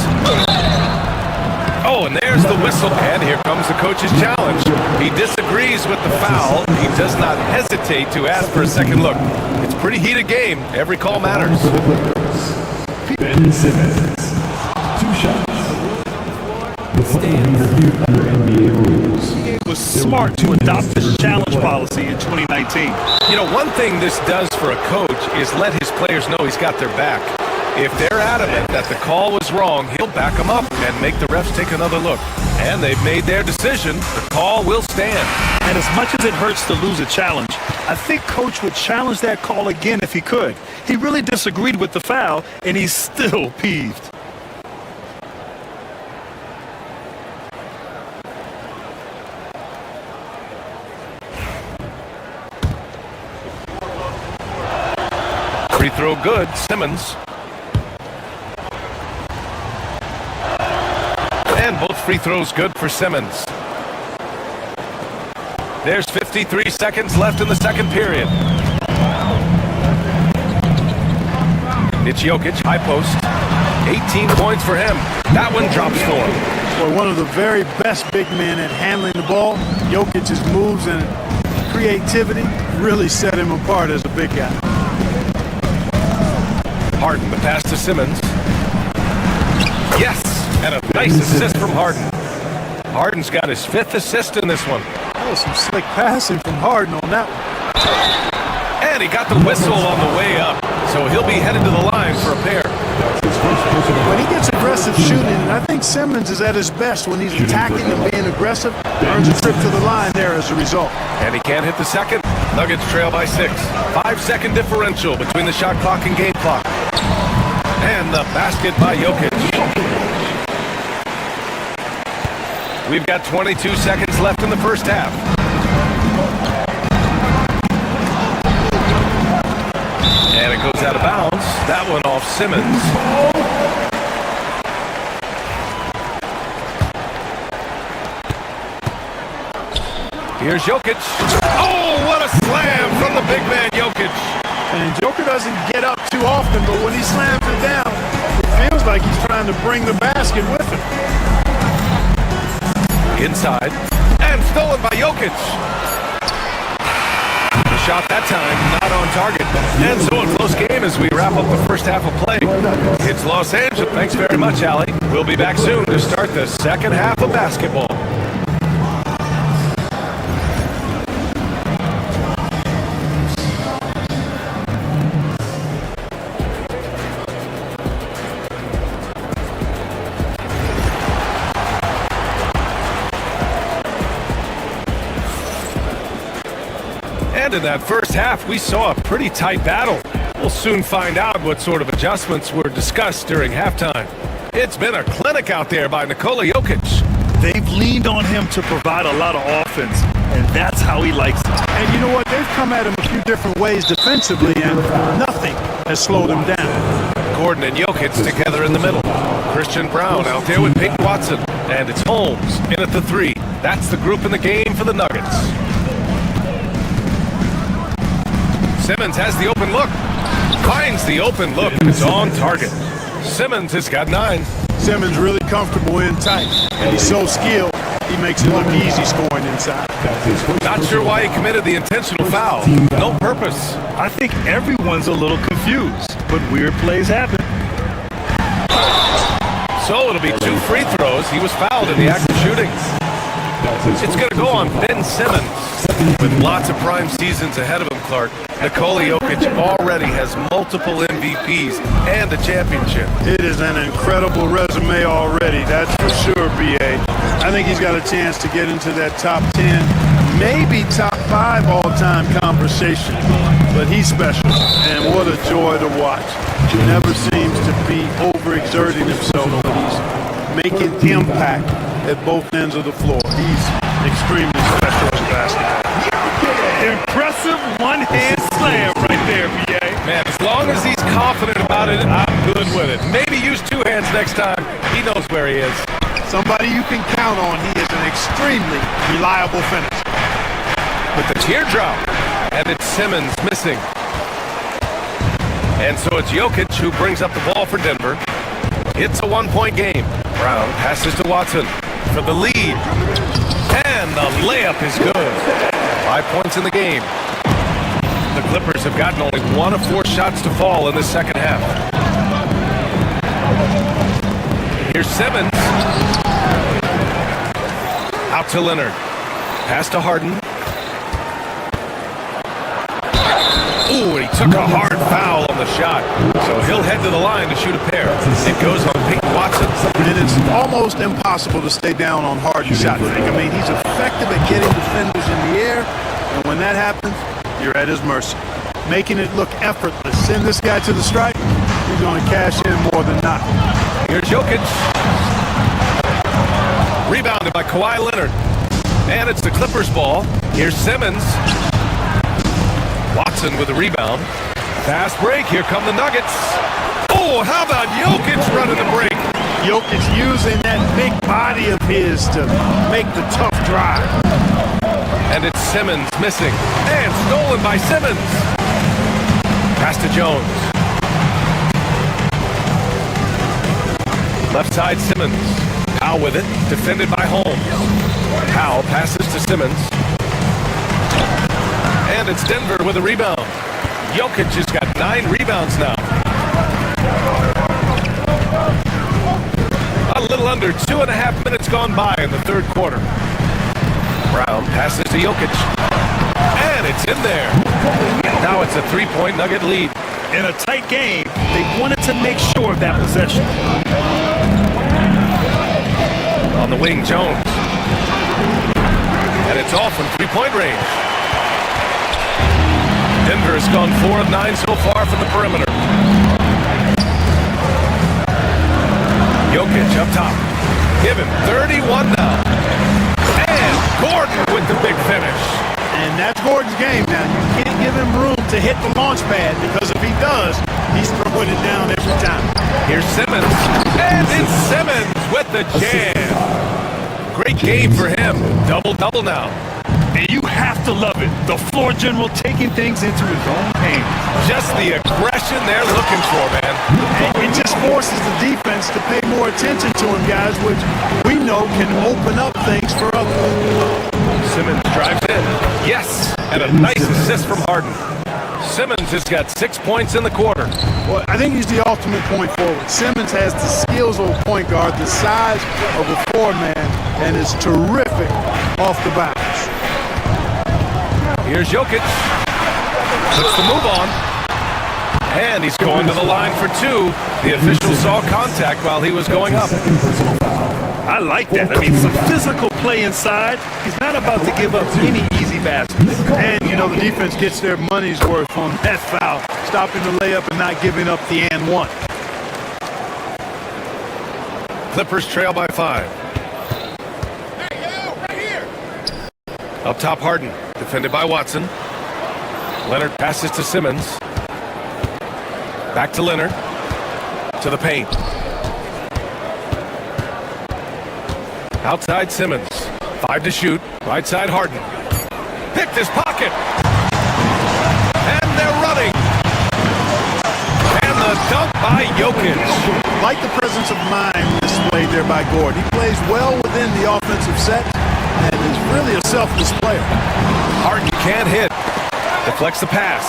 Oh, and there's the whistle. And here comes the coach's challenge. He disagrees with the foul. He does not hesitate to ask for a second look. It's a pretty heated game. Every call matters. Ben Simmons. 2 shots. The stand reviewed under NBA rules. It was smart to adopt this challenge policy in 2019. You know, one thing this does for a coach is let his players know he's got their back. If they're adamant that the call was wrong, he'll back them up and make the refs take another look. And they've made their decision. The call will stand. And as much as it hurts to lose a challenge, I think Coach would challenge that call again if he could. He really disagreed with the foul, and he's still peeved. Free throw good, Simmons. And both free throws good for Simmons. There's 53 seconds left in the second period. It's Jokic, high post. 18 points for him. That one drops for him. Boy, one of the very best big men at handling the ball. Jokic's moves and creativity really set him apart as a big guy. Harden, the pass to Simmons. Yes, and a nice assist from Harden. Harden's got his 5th assist in this one. Oh, some slick passing from Harden on that one. And he got the whistle on the way up, so he'll be headed to the line for a pair. When he gets aggressive shooting, and I think Simmons is at his best when he's attacking and being aggressive, earns a trip to the line there as a result. And he can't hit the second. Nuggets trail by 6. 5-second differential between the shot clock and game clock. And the basket by Jokic. We've got 22 seconds left in the first half. And it goes out of bounds. That one off Simmons. Here's Jokic. Oh, what a slam from the big man Jokic. And Joker doesn't get up too often, but when he slams it down, it feels like he's trying to bring the basket with him. Inside. And stolen by Jokic. The shot that time not on target. And so a close game as we wrap up the first half of play. It's Los Angeles. Thanks very much, Allie. We'll be back soon to start the second half of basketball. And in that first half, we saw a pretty tight battle. We'll soon find out what sort of adjustments were discussed during halftime. It's been a clinic out there by Nikola Jokic. They've leaned on him to provide a lot of offense, and that's how he likes it. And you know what? They've come at him a few different ways defensively, and nothing has slowed him down. Gordon and Jokic together in the middle. Christian Brown out there with Peyton Watson. And it's Holmes in at the 3. That's the group in the game for the Nuggets. Simmons has the open look. Finds the open look. It's on target. Simmons has got 9. Simmons really comfortable in tight, and he's so skilled, he makes it look easy scoring inside. Not sure why he committed the intentional foul. No purpose. I think everyone's a little confused, but weird plays happen. So it'll be 2 free throws. He was fouled in the act of shooting. It's going to go on Ben Simmons. With lots of prime seasons ahead of him, Clark, Nikola Jokic already has multiple MVPs and a championship. It is an incredible resume already, that's for sure, B.A. I think he's got a chance to get into that top 10, maybe top 5 all-time conversation. But he's special, and what a joy to watch. He never seems to be overexerting himself, but he's making impact at both ends of the floor. He's extremely special in basketball. Impressive one-hand slam right there, B.A. Man, as long as he's confident about it, I'm good with it. Maybe use 2 hands next time. He knows where he is. Somebody you can count on. He is an extremely reliable finisher. With the teardrop, and it's Simmons missing. And so it's Jokic who brings up the ball for Denver. It's a 1-point game. Brown passes to Watson for the lead. And the layup is good. 5 points in the game. The Clippers have gotten only 1 of 4 shots to fall in the second half. Here's Simmons. Out to Leonard. Pass to Harden. Ooh, and he took a hard foul on the shot. So he'll head to the line to shoot a pair. It goes on Peyton Watson. And it's almost impossible to stay down on Harden's shot fake. I mean, he's effective at getting defenders in the air, and when that happens, you're at his mercy. Making it look effortless. Send this guy to the stripe, he's going to cash in more than not. Here's Jokic. Rebounded by Kawhi Leonard. And it's the Clippers' ball. Here's Simmons. Watson with the rebound. Fast break. Here come the Nuggets. Oh, how about Jokic running the break? Jokic using that big body of his to make the tough drive. And it's Simmons missing. And stolen by Simmons. Pass to Jones. Left side, Simmons. Powell with it, defended by Holmes. Powell passes to Simmons. And it's Denver with a rebound. Jokic has got 9 rebounds now. A little under 2.5 minutes gone by in the third quarter. Brown passes to Jokic. And it's in there. Now it's a 3-point Nugget lead. In a tight game, they wanted to make sure of that possession. On the wing, Jones. And it's off from 3-point range. Denver has gone 4 of 9 so far from the perimeter. Jokic up top. Give him 31 now. And Gordon with the big finish. And that's Gordon's game now. You can't give him room to hit the launch pad, because if he does, he's throwing it down every time. Here's Simmons. And it's Simmons with the jam. Great game for him. Double-double now. And you have to love it. The floor general taking things into his own hands. Just the aggression they're looking for, man. And it just forces the defense to pay more attention to him, guys, which we know can open up things for others. Simmons drives in. Yes, and a nice assist from Harden. Simmons has got 6 points in the quarter. Well, I think he's the ultimate point forward. Simmons has the skills of a point guard, the size of a four-man, and is terrific off the bounce. Here's Jokic. Puts the move on. And he's going to the line for 2. The official saw contact while he was going up. I like that. I mean, some physical play inside. He's not about to give up any easy baskets. And, you know, the defense gets their money's worth on that foul, stopping the layup and not giving up the and one. Clippers trail by 5. Up top, Harden, defended by Watson. Leonard passes to Simmons. Back to Leonard. To the paint. Outside Simmons. 5 to shoot. Right side Harden. Picked his pocket. And they're running. And the dunk by Jokic. Like the presence of mind displayed there by Gordon. He plays well within the offensive set and is really a selfless player. Harden can't hit. Deflects the pass.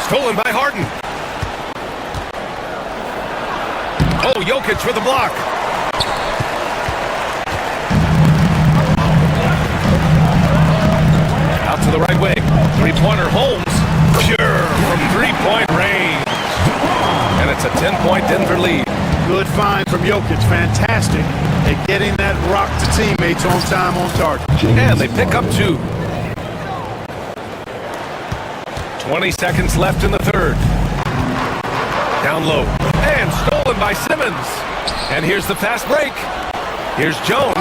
Stolen by Harden. Oh, Jokic for the block. Out to the right wing. Three-pointer Holmes. Pure from three-point range. And it's a 10-point Denver lead. Good find from Jokic. Fantastic at getting that rock to teammates on time, on target. And they pick up 2. 20 seconds left in the third. Down low. And stolen by Simmons. And here's the fast break. Here's Jones.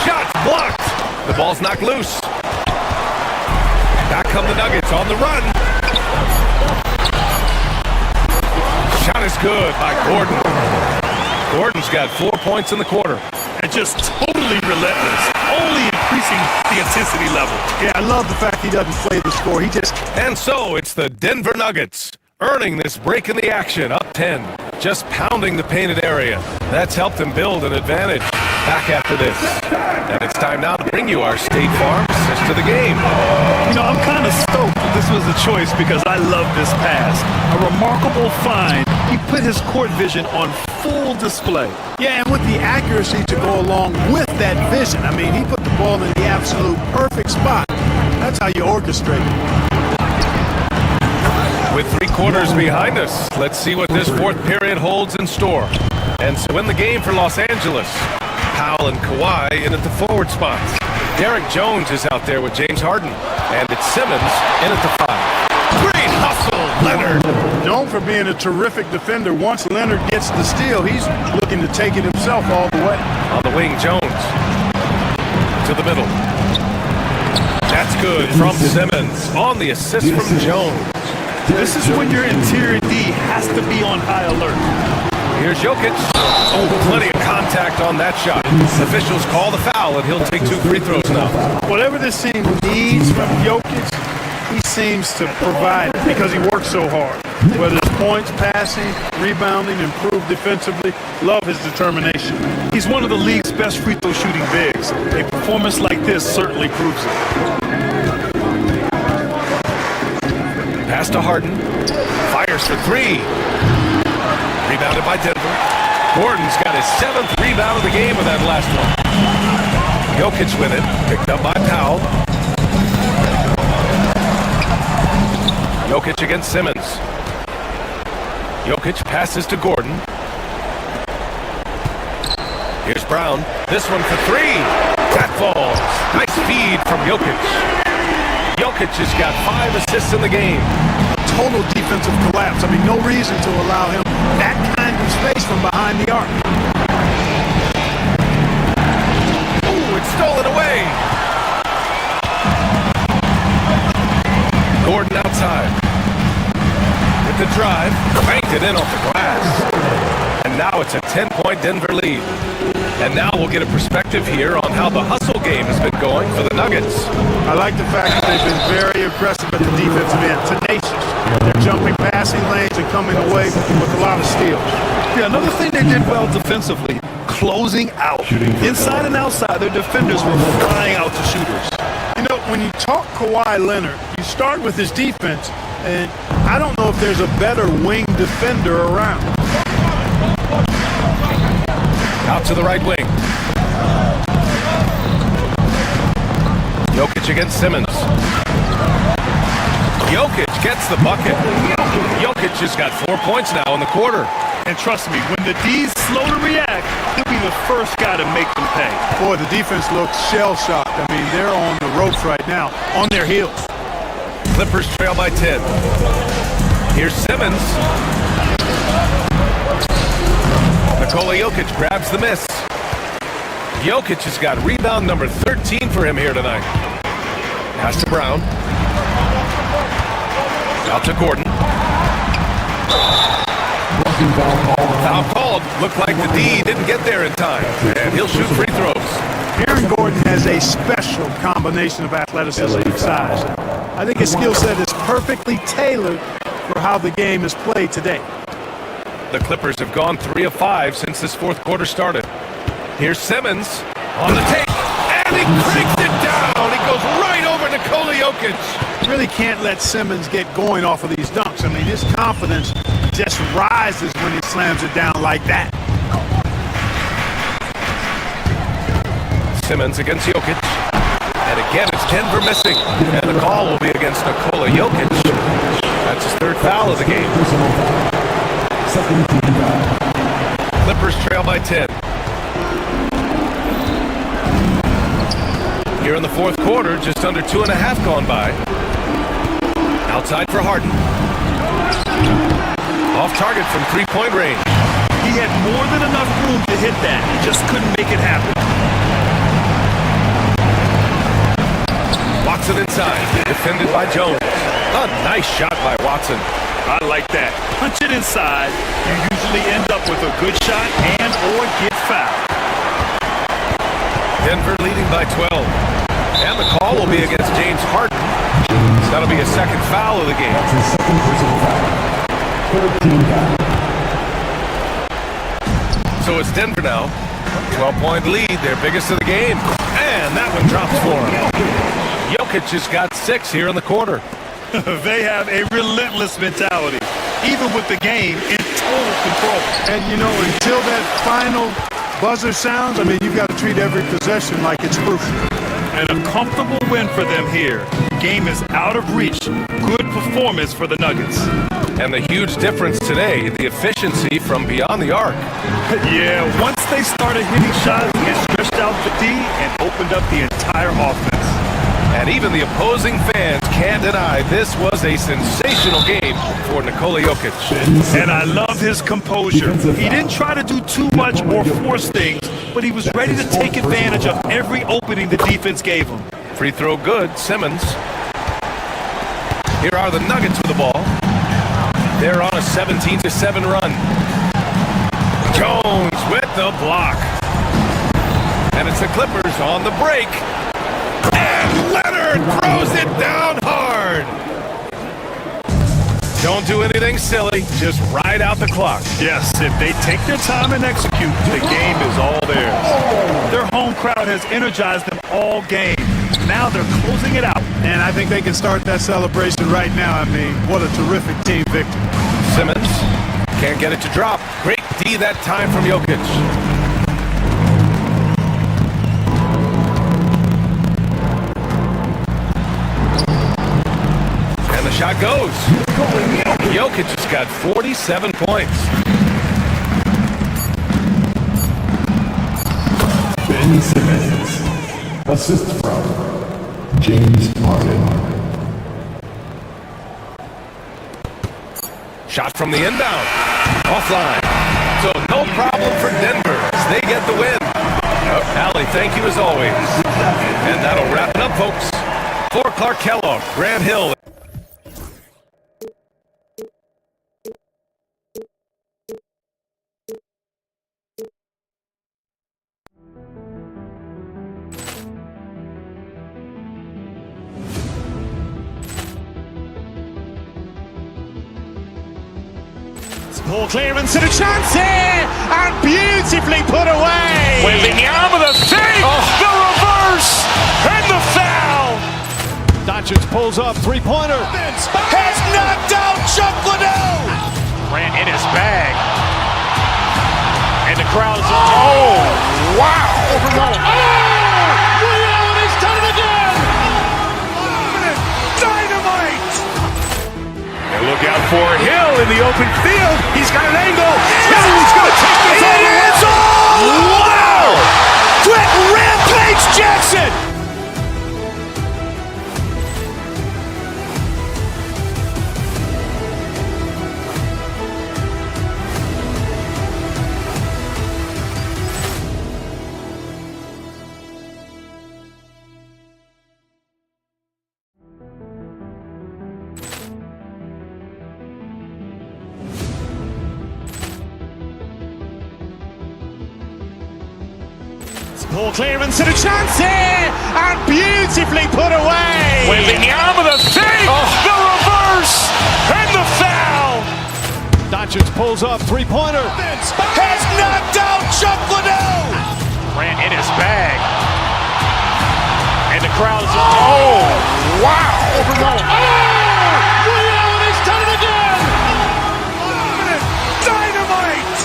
Shot blocked. The ball's knocked loose. Back come the Nuggets on the run. Shot is good by Gordon. Gordon's got 4 points in the quarter. And just totally relentless. Only increasing the intensity level. Yeah, I love the fact he doesn't play the score. He just... And so it's the Denver Nuggets earning this break in the action, up 10. Just pounding the painted area. That's helped them build an advantage. Back after this. And it's time now to bring you our State Farm assist to the game. You know, I'm kind of stoked that this was a choice because I love this pass. A remarkable find. He put his court vision on full display. Yeah, and with the accuracy to go along with that vision. I mean, he put the ball in the absolute perfect spot. That's how you orchestrate it. With 3 quarters behind us, let's see what this fourth period holds in store. And so in the game for Los Angeles, Powell and Kawhi in at the forward spots. Derek Jones is out there with James Harden. And it's Simmons in at the 5. Great hustle, Leonard. Known for being a terrific defender. Once Leonard gets the steal, he's looking to take it himself all the way. On the wing, Jones. To the middle. That's good from Simmons. On the assist from Jones. This is when your interior D has to be on high alert. Here's Jokic. Oh, plenty of contact on that shot. Officials call the foul, and he'll take 2 free throws now. Whatever this team needs from Jokic, he seems to provide it because he works so hard. Whether it's points, passing, rebounding, improved defensively, love his determination. He's one of the league's best free throw shooting bigs. A performance like this certainly proves it. Pass to Harden. Fires for three. Rebounded by Denver. Gordon's got his 7th rebound of the game with that last one. Jokic with it. Picked up by Powell. Jokic against Simmons. Jokic passes to Gordon. Here's Brown. This one for three. That falls. Nice feed from Jokic. Jokic has got 5 assists in the game. Total defensive collapse. I mean, no reason to allow him that kind of space from behind the arc. Ooh, it's stolen away. Gordon outside. With the drive, banked it in off the glass. And now it's a 10-point Denver lead. And now we'll get a perspective here on how the hustle game has been going for the Nuggets. I like the fact that they've been very aggressive at the defensive end, tenacious. They're jumping passing lanes and coming away with a lot of steals. Yeah, another thing they did well defensively, closing out. Inside and outside, their defenders were flying out to shooters. You know, when you talk Kawhi Leonard, you start with his defense, and I don't know if there's a better wing defender around. Out to the right wing. Jokic against Simmons. Jokic gets the bucket. Jokic has got 4 points now in the quarter. And trust me, when the D's slow to react, he'll be the first guy to make them pay. Boy, the defense looks shell-shocked. I mean, they're on the ropes right now, on their heels. Clippers trail by 10. Here's Simmons. Nikola Jokic grabs the miss. Jokic has got rebound number 13 for him here tonight. Pass to Brown. Out to Gordon. Foul called. Looked like the D didn't get there in time. And he'll shoot free throws. Aaron Gordon has a special combination of athleticism and size. I think his skill set is perfectly tailored for how the game is played today. The Clippers have gone 3 of 5 since this fourth quarter started. Here's Simmons on the take, and he cranks it down. He goes right over Nikola Jokic. Really can't let Simmons get going off of these dunks. I mean, his confidence just rises when he slams it down like that. Simmons against Jokic. And again, it's Denver missing. And the call will be against Nikola Jokic. That's his 3rd foul of the game. Clippers trail by 10. Here in the fourth quarter, just under 2.5 gone by. Outside for Harden. Off target from 3-point range. He had more than enough room to hit that. He just couldn't make it happen. Watson inside, defended by Jones. A nice shot by Watson. I like that. Punch it inside. You usually end up with a good shot and or get fouled. Denver leading by 12. And the call will be against James Harden. That'll be a 2nd foul of the game. That's his 2nd personal foul. 13 foul. So it's Denver now. 12-point lead, their biggest of the game. And that one drops for him. Jokic has got 6 here in the quarter. They have a relentless mentality, even with the game in total control. And, you know, until that final buzzer sounds, I mean, you've got to treat every possession like it's crucial. And a comfortable win for them here. Game is out of reach. Good performance for the Nuggets. And the huge difference today, the efficiency from beyond the arc. Yeah, once they started hitting shots, it stretched out the D and opened up the entire offense. And even the opposing fans can't deny this was a sensational game for Nikola Jokic. And I love his composure. He didn't try to do too much or force things, but he was ready to take advantage of every opening the defense gave him. Free throw good, Simmons. Here are the Nuggets with the ball. They're on a 17-7 run. Jones with the block. And it's the Clippers on the break. And Leonard throws it down hard. Don't do anything silly. Just ride out the clock. Yes, if they take their time and execute, the game is all theirs. Their home crowd has energized them all game. Now they're closing it out. And I think they can start that celebration right now. I mean, what a terrific team victory. Simmons can't get it to drop. Great D that time from Jokic. And the shot goes. Jokic has got 47 points. Ben Simmons. Assist from James Harden. Shot from the inbound. Offline. So no problem for Denver as they get the win. Allie, thank you as always. And that'll wrap it up, folks. For Clark Kellogg, Grant Hill. Poor clearance and a chance here, and beautifully put away. Wembanyama with a save, the reverse, and the foul. Doncic pulls up, three-pointer. Has knocked out Chuck Liddell. Ran in his bag. And the crowd is, oh, wow. He's done it again. Dynamite. And look out for Hill in the open field. He's got an angle. He's going to take this all the way. Wow! Quick rampage Jackson. Poor clearance and a chance here, and beautifully put away. Wembanyama with a save, the reverse, and the foul. Doncic pulls up, three-pointer. Has knocked out Chuck Liddell. Ran in his bag. And the crowd is, oh, wow. He's done it again. Dynamite.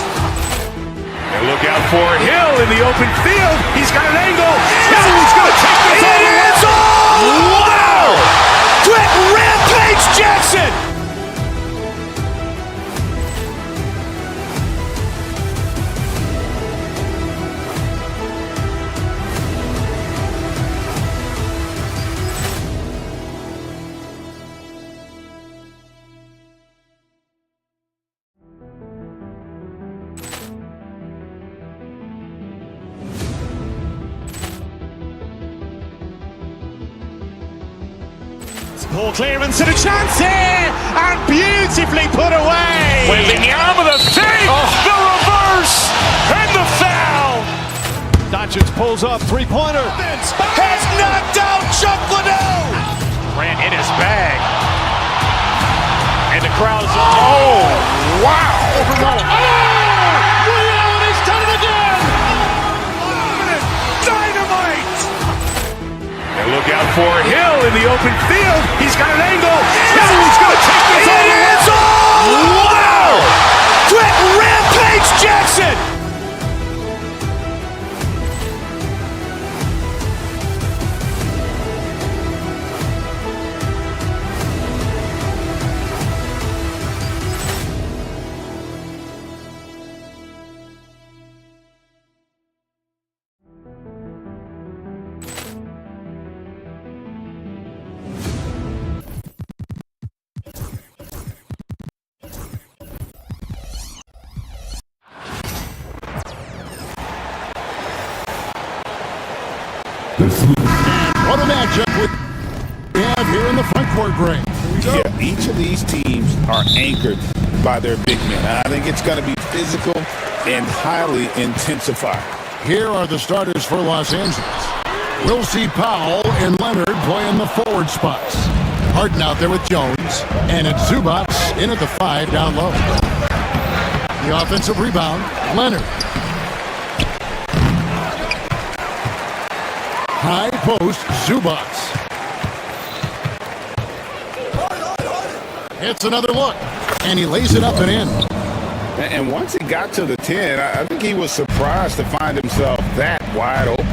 And look out for Hill in the open field. He's got an angle. He's going to take this all the way. Wow! Quick rampage Jackson. Poor clearance and a chance here, and beautifully put away. Wembanyama with a save, the reverse, and the foul. Doncic pulls up, three-pointer. Has knocked out Chuck Liddell. Ran in his bag. And the crowd is, oh, wow. He's done it again. Dynamite. And look out for Hill in the open field. He's got an angle. He's going to take this all the way. Wow! Quick rampage Jackson. What a matchup we have here in the front court, Gray. Yeah, each of these teams are anchored by their big men. I think it's going to be physical and highly intensified. Here are the starters for Los Angeles. We'll see Powell and Leonard play in the forward spots. Harden out there with Jones, and at Zubats, in at the 5 down low. The offensive rebound, Leonard. High post, Zubats. It's another look, and he lays it up and in. And once he got to the 10, I think he was surprised to find himself that wide open.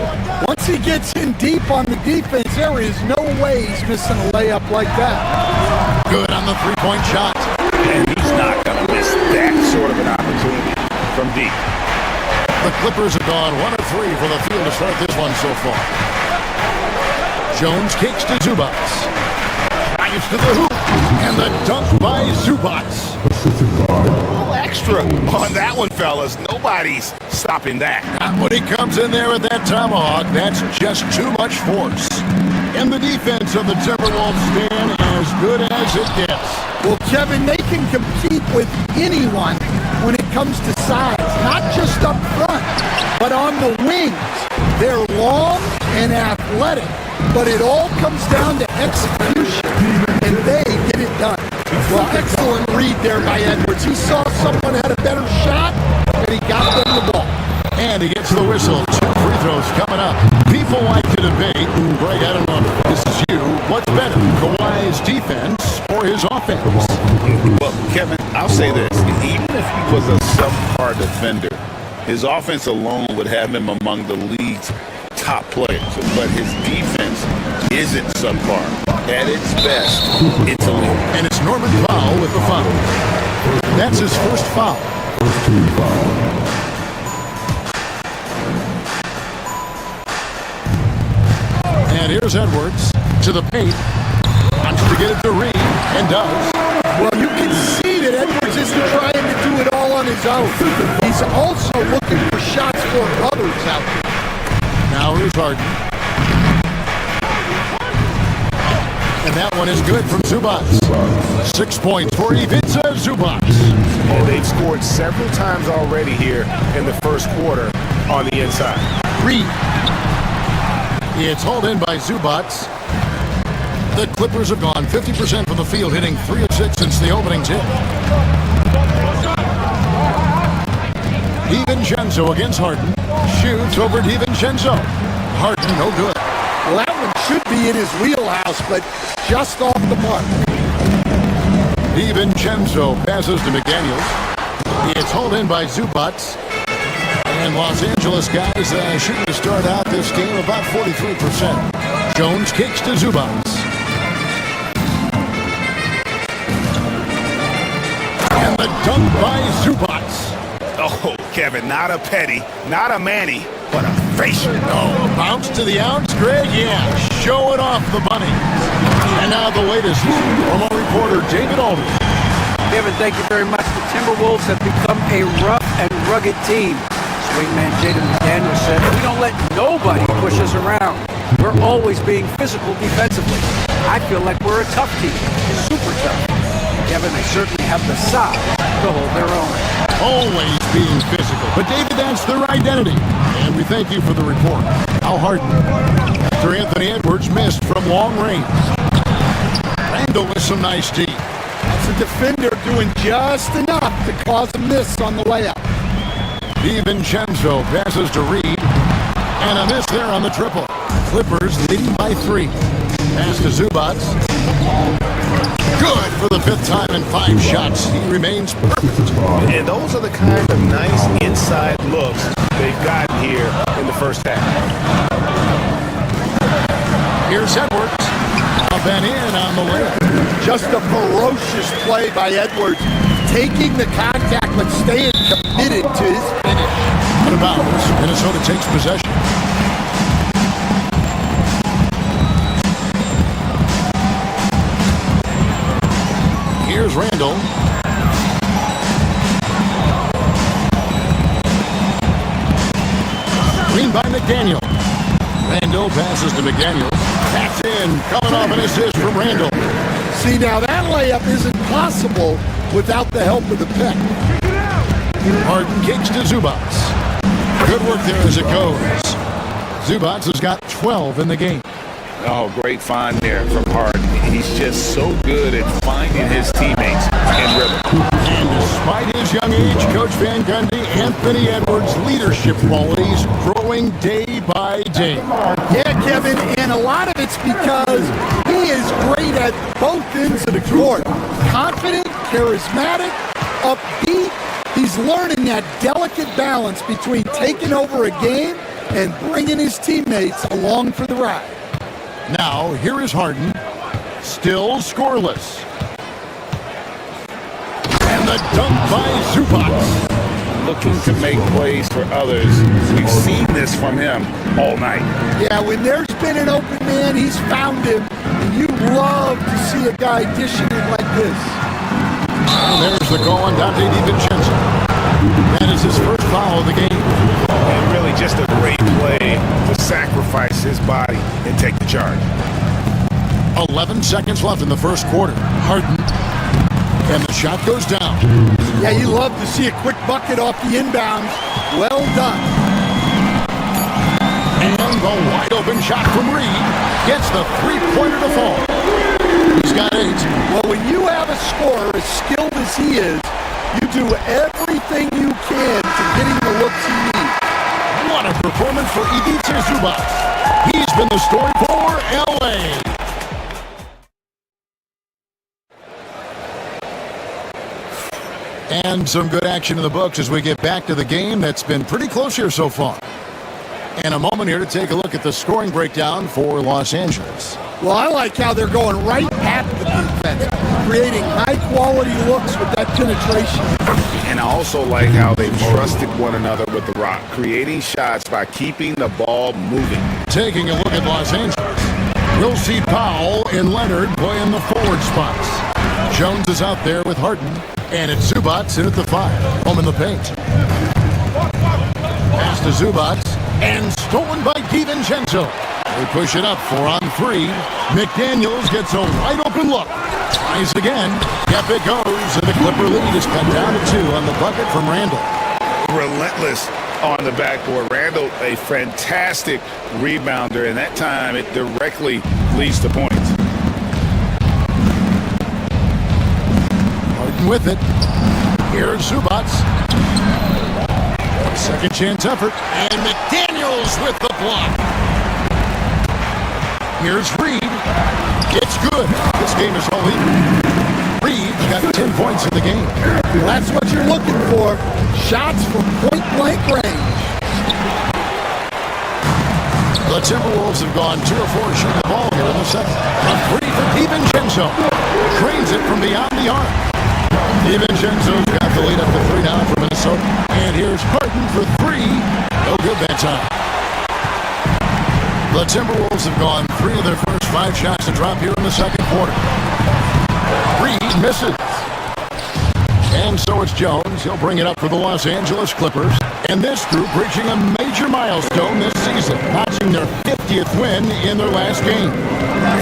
Once he gets in deep on the defense, there is no way he's missing a layup like that. Good on the three-point shot. And he's not going to miss that sort of an opportunity from deep. The Clippers have gone 1 of 3 for the field to start this one so far. Jones kicks to Zubats. Drives to the hoop. And the dunk by Zubats. A little extra on that one, fellas. Nobody's stopping that. And when he comes in there with that tomahawk, that's just too much force. And the defense of the Timberwolves stand as good as it gets. Well, Kevin, they can compete with anyone when it comes to size, not just up front, but on the wings. They're long and athletic, but it all comes down to execution, and they get it done. Well, excellent read there by Edwards. He saw someone had a better shot, and he got them the ball. And he gets the whistle. 2 free throws coming up. People like to debate, Greg, I don't know if this is you, what's better, Kawhi's defense or his offense? Well, Kevin, I'll say this. Even if he was a subpar defender, his offense alone would have him among the league's top players. But his defense isn't subpar. At its best, it's elite. And it's Norman Powell with the foul. That's his first foul. First team foul. And here's Edwards to the paint. Wants to get it to Reed, and does. Well, you can see that Edwards isn't trying to do it all on his own. He's also looking for shots for others out there. Now here's Harden. And that one is good from Zubats. 6 points for Ivica Zubats. And they've scored several times already here in the first quarter on the inside. Reed. It's hauled in by Zubats. The Clippers have gone 50% from the field, hitting 3 of 6 since the opening tip. DiVincenzo against Harden. Shoots over DiVincenzo. Harden, no good. Well, that one should be in his wheelhouse, but just off the mark. DiVincenzo passes to McDaniels. It's hauled in by Zubats. And Los Angeles guys shooting to start out this game about 43%. Jones kicks to Zubats. And the dunk by Zubats. Oh, Kevin, not a Petty, not a Manny, but a facial. Oh, bounce to the outs, Greg? Yeah, show it off the bunny. And now the latest from our reporter, David Aldridge. Kevin, thank you very much. The Timberwolves have become a rough and rugged team. Swingman Jaden McDaniels said, we don't let nobody push us around. We're always being physical defensively. I feel like we're a tough team, super tough. Kevin, they certainly have the size to hold their own. Always being physical, but David, that's their identity. And we thank you for the report. Al Harden, after Anthony Edwards missed from long range. Randall with some nice D. That's a defender doing just enough to cause a miss on the layup. DiVincenzo passes to Reed, and a miss there on the triple. Clippers leading by 3. Pass to Zubats. Good for the 5th time in 5 shots. He remains perfect. And those are the kind of nice inside looks they've gotten here in the first half. Here's Edwards. Up and in on the layup. Just a ferocious play by Edwards. Taking the contact, but staying committed to his finish. Out of bounds. Minnesota takes possession. Here's Randall. Green by McDaniel. Randall passes to McDaniel. That's in. Coming off an assist from Randall. See, now that layup isn't possible without the help of the pick. Harden kicks to Zubats. Good work there as it goes. Zubats has got 12 in the game. Oh, great find there from Harden. He's just so good at finding his teammates and Coach Van Gundy, Anthony Edwards' leadership qualities growing day by day. Yeah, Kevin, and a lot of it's because he is great at both ends of the court. Confident, charismatic, upbeat. He's learning that delicate balance between taking over a game and bringing his teammates along for the ride. Now, here is Harden, still scoreless. And the dunk by Zubac. Looking to make plays for others. We've seen this from him all night. Yeah, when there's been an open man, he's found him. And you love to see a guy dishing it like this. There's the call on Dante DiVincenzo. That is his first foul of the game. And really just a great play to sacrifice his body and take the charge. 11 seconds left in the first quarter. Harden. And the shot goes down. Yeah, you love to see a quick bucket off the inbounds. Well done. And the wide open shot from Reed gets the three-pointer to fall. He's got 8. Well, when you have a scorer as skilled as he is, you do everything you can to getting the looks you need. What a performance for Ivica Zubac. He's been the story for L.A. And some good action in the books as we get back to the game that's been pretty close here so far. And a moment here to take a look at the scoring breakdown for Los Angeles. Well, I like how they're going right at the defense, creating high-quality looks with that penetration. And I also like how they've trusted one another with the rock, creating shots by keeping the ball moving. Taking a look at Los Angeles, we'll see Powell and Leonard playing the forward spots. Jones is out there with Harden, and it's Zubac in at the 5, home in the paint. Pass to Zubac, and stolen by DiVincenzo. They push it up 4 on 3. McDaniels gets a wide open look. Tries again. Yep, it goes. And the Clipper lead is cut down to 2 on the bucket from Randall. Relentless on the backboard. Randall, a fantastic rebounder, and that time it directly leads to points. Harden with it. Here's Zubac. Second chance effort. And McDaniels with the block. Here's Reed. It's good. This game is all even. Reed's got 10 points in the game. Well, that's what you're looking for. Shots from point-blank range. The Timberwolves have gone 2 of 4 shooting the ball here in the second. A 3 for DiVincenzo. Trains it from beyond the arc. DiVincenzo's got the lead up to 3 now for Minnesota. And here's Harden for 3. No good that time. The Timberwolves have gone 3 of their first 5 shots to drop here in the second quarter. Reed misses. And so it's Jones. He'll bring it up for the Los Angeles Clippers. And this group reaching a major milestone this season, notching their 50th win in their last game.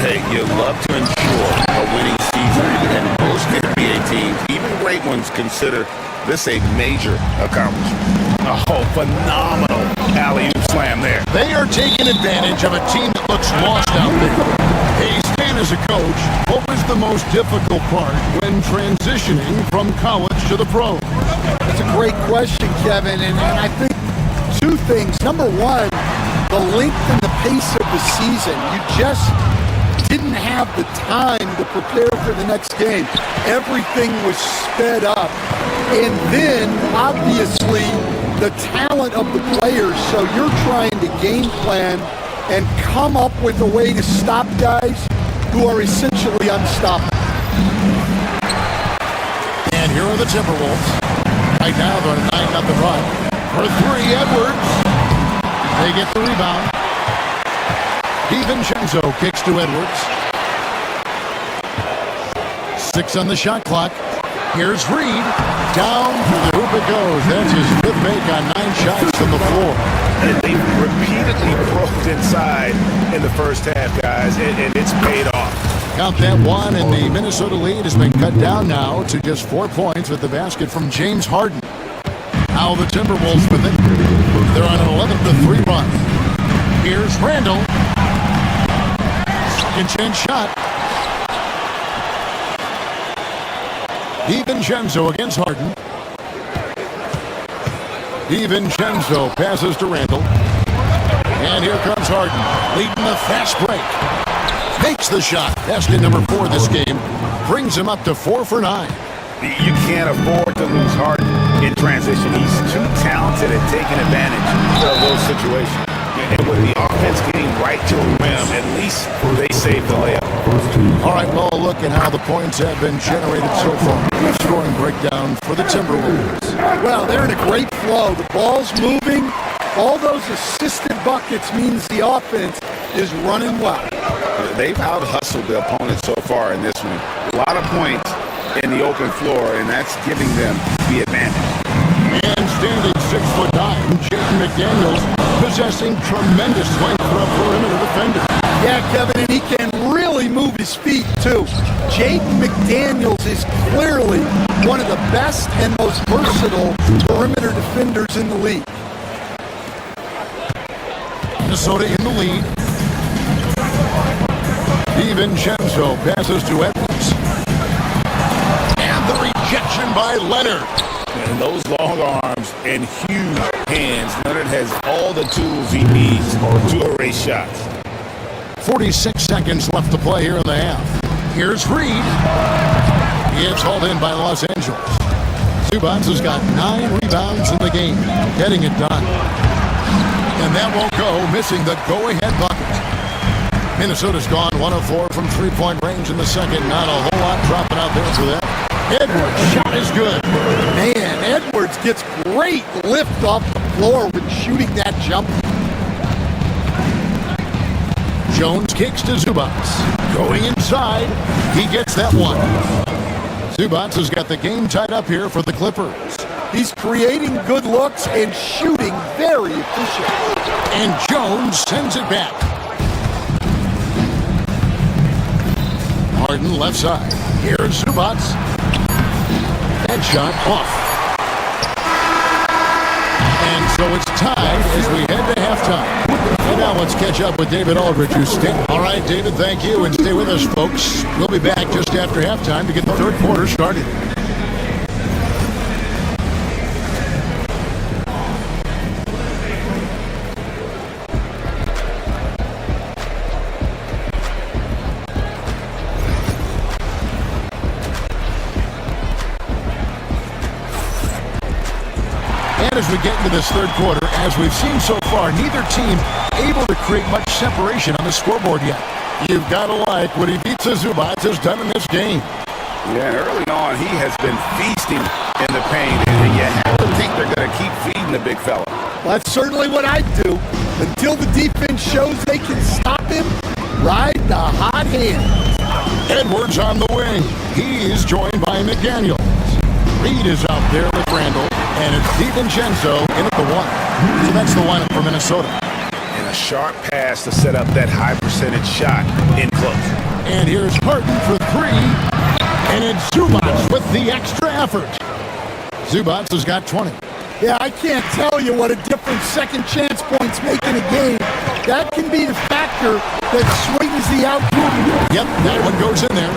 Hey, you love to ensure a winning season, and most NBA teams, even great ones, consider this a major accomplishment. Oh, phenomenal alley-oop slam there. They are taking advantage of a team that looks lost out there. Hey, Stan, as a coach, what was the most difficult part when transitioning from college to the pros? That's a great question, Kevin, and I think 2 things. Number 1, the length and the pace of the season. You just didn't have the time to prepare for the next game. Everything was sped up. And then, obviously, the talent of the players. So you're trying to game plan and come up with a way to stop guys who are essentially unstoppable. And here are the Timberwolves. Right now, they're 9-0 run. For 3, Edwards. They get the rebound. DiVincenzo kicks to Edwards. 6 on the shot clock. Here's Reed. Down through the hoop it goes. That's his 5th make on 9 shots from the floor. And they repeatedly broke inside in the first half, guys, and it's paid off. Count that 1, and the Minnesota lead has been cut down now to just 4 points with the basket from James Harden. Now the Timberwolves with it. They're on an 11-3 run. Here's Randall. Second chance shot. DiVincenzo against Harden. DiVincenzo passes to Randall. And here comes Harden, leading the fast break. Makes the shot. Basket number 4 this game. Brings him up to 4 for 9. You can't afford to lose Harden in transition. He's too talented at taking advantage of those situations. And with the offense getting right to the rim, at least they save the layup. All right, well, look at how the points have been generated so far. Scoring breakdown for the Timberwolves. Well, they're in a great flow. The ball's moving. All those assisted buckets means the offense is running well. They've out-hustled the opponent so far in this one. A lot of points in the open floor, and that's giving them the advantage. And standing 6'9", Jaden McDaniels possessing tremendous length for a perimeter defender. Yeah, Kevin, and he can really move his feet, too. Jaden McDaniels is clearly one of the best and most versatile perimeter defenders in the league. Minnesota in the lead. DiVincenzo passes to Edwards. And the rejection by Leonard. And those long arms and huge hands, Leonard has all the tools he needs to erase shots. 46 seconds left to play here in the half. Here's Reed. It's hauled in by Los Angeles. Zubats has got 9 rebounds in the game, getting it done. And that won't go, missing the go-ahead bucket. Minnesota's gone 1 of 4 from three-point range in the second. Not a whole lot dropping out there for them. Edwards' shot is good. Man, Edwards gets great lift off the floor when shooting that jumper. Jones kicks to Zubats. Going inside, he gets that one. Zubats has got the game tied up here for the Clippers. He's creating good looks and shooting very efficient. And Jones sends it back. Harden left side. Here's Zubats. That shot off. And so it's tied as we head to halftime. And now let's catch up with David Aldridge, who's all right, David, thank you. And stay with us, folks. We'll be back just after halftime to get the third quarter started. As we get into this third quarter, as we've seen so far, neither team able to create much separation on the scoreboard yet. You've got to like what Ivica Zubats has done in this game. Yeah, and early on, he has been feasting in the paint, and you have to think they're going to keep feeding the big fella. Well, that's certainly what I do. Until the defense shows they can stop him, ride the hot hand. Edwards on the wing. He's joined by McDaniels. Reed is out there with Randall. And it's DiVincenzo in at the 1. So that's the lineup for Minnesota. And a sharp pass to set up that high percentage shot in close. And here's Harden for 3. And it's Zubats with the extra effort. Zubats has got 20. Yeah, I can't tell you what a difference second chance points make in a game. That can be the factor that swings the outcome. Yep, that one goes in there.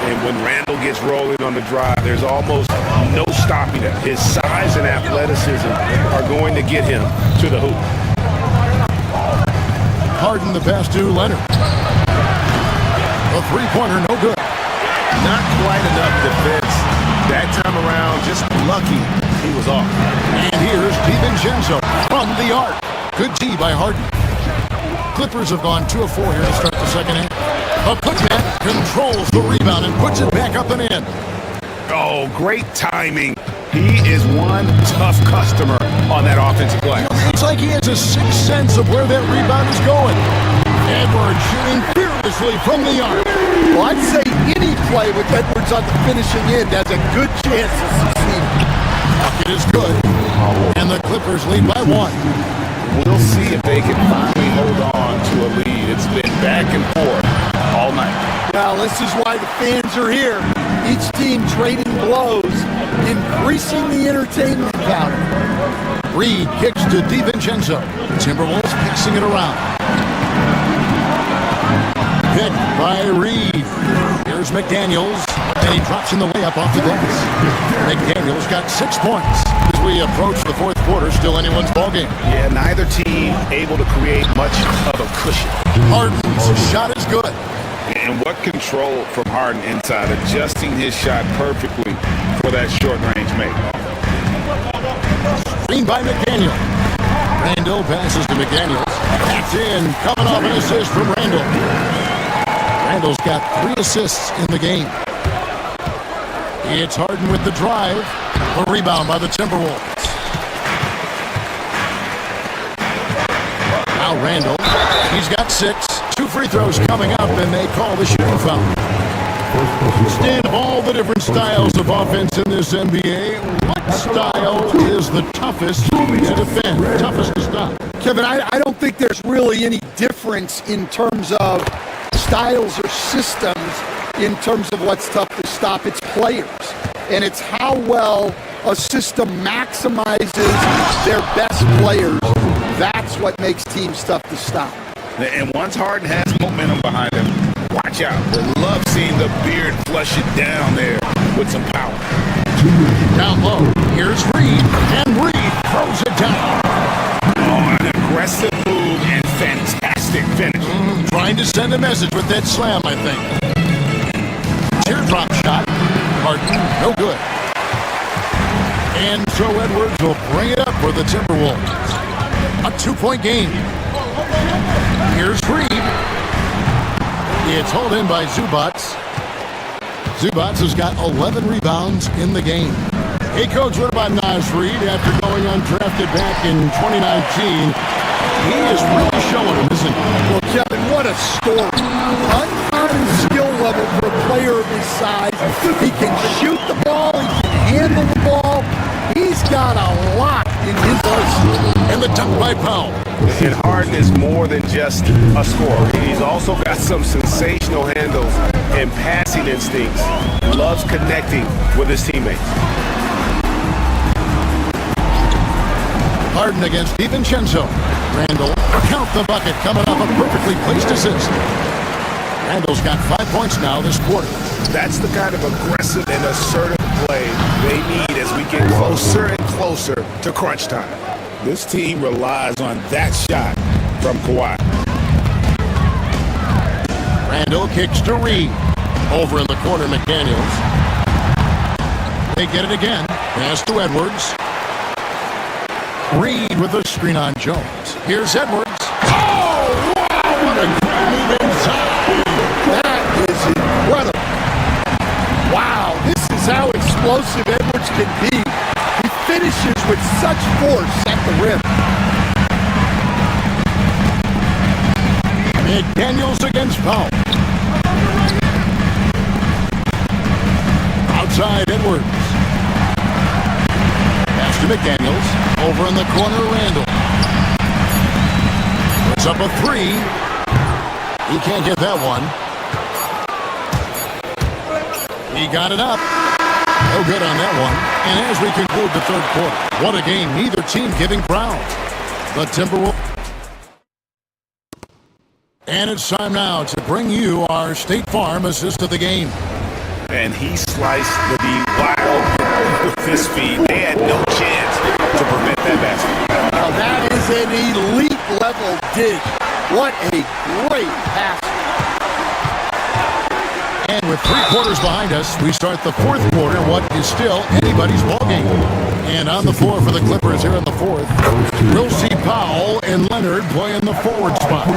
And when Randall gets rolling on the drive, there's almost no stopping it. His size and athleticism are going to get him to the hoop. Harden the pass to Leonard. A three-pointer, no good. Not quite enough defense. That time around, just lucky he was off. And here's DiVincenzo from the arc. Good D by Harden. Clippers have gone 2 of 4 here to start the second half. A putback controls the rebound and puts it back up and in. Oh, great timing. He is one tough customer on that offensive glass. It's like he has a sixth sense of where that rebound is going. Edwards shooting fearlessly from the arc. Well, I'd say any play with Edwards on the finishing end has a good chance of succeeding. It is good. And the Clippers lead by 1. We'll see if they can finally hold on to a lead. It's been back and forth all night. Now, this is why the fans are here. Each team trading blows, increasing the entertainment value. Reed kicks to DiVincenzo. Timberwolves passing it around. Picked by Reed. Here's McDaniels, and he drops in the layup off the glass. McDaniels got 6 points. As we approach the fourth quarter, still anyone's ballgame. Yeah, neither team able to create much of a cushion. Harden's shot is good. And what control from Harden inside, adjusting his shot perfectly for that short-range make. Screen by McDaniel. Randall passes to McDaniels. That's in. Coming off an assist from Randall. Randall's got 3 assists in the game. It's Harden with the drive. A rebound by the Timberwolves. Now Randall. He's got 6. 2 free throws coming up, and they call the shooting foul. Stand of all the different styles of offense in this NBA, what style is the toughest to defend, toughest to stop? Kevin, I don't think there's really any difference in terms of styles or systems in terms of what's tough to stop. It's players, and it's how well a system maximizes their best players. That's what makes teams tough to stop. And once Harden has momentum behind him, watch out. I love seeing the beard flush it down there with some power. Down low, here's Reed, and Reed throws it down. Oh, an aggressive move and fantastic finish. Trying to send a message with that slam, I think. Teardrop shot. Harden, no good. And so Edwards will bring it up for the Timberwolves. A 2-point game. Here's Reed. It's hauled in by Zubats. Zubats has got 11 rebounds in the game. Hey, Coach, what about Naz Reid after going undrafted back in 2019? He is really showing him, isn't he? Well, Kevin, what a story. Uncommon skill level for a player of his size. He can shoot the ball. He can handle the ball. He's got a lot in his arsenal. And the dunk by Powell. And Harden is more than just a scorer. He's also got some sensational handles and passing instincts. Loves connecting with his teammates. Harden against DiVincenzo. Randall, count the bucket, coming off a perfectly placed assist. Randall's got 5 points now this quarter. That's the kind of aggressive and assertive play they need as we get closer and closer to crunch time. This team relies on that shot from Kawhi. Randall kicks to Reed. Over in the corner, McDaniels. They get it again. Pass to Edwards. Reed with a screen on Jones. Here's Edwards. Oh, wow, what a great move inside. That is incredible. Wow, this is how explosive Edwards can be. He finishes with such force at the rim. McDaniels against Powell. Outside Edwards. Pass to McDaniels. Over in the corner, Randall. Puts up a 3. He can't get that one. He got it up. No good on that one. And as we conclude the third quarter, what a game. Neither team giving ground. The Timberwolves. And it's time now to bring you our State Farm assist of the game. And he sliced the D wide open with his feet. They had no chance to prevent that basket. Now that is an elite level dig. What a great pass. And with 3 quarters behind us, we start the fourth quarter, what is still anybody's ballgame. And on the floor for the Clippers here in the fourth, we'll see Powell and Leonard playing the forward spots.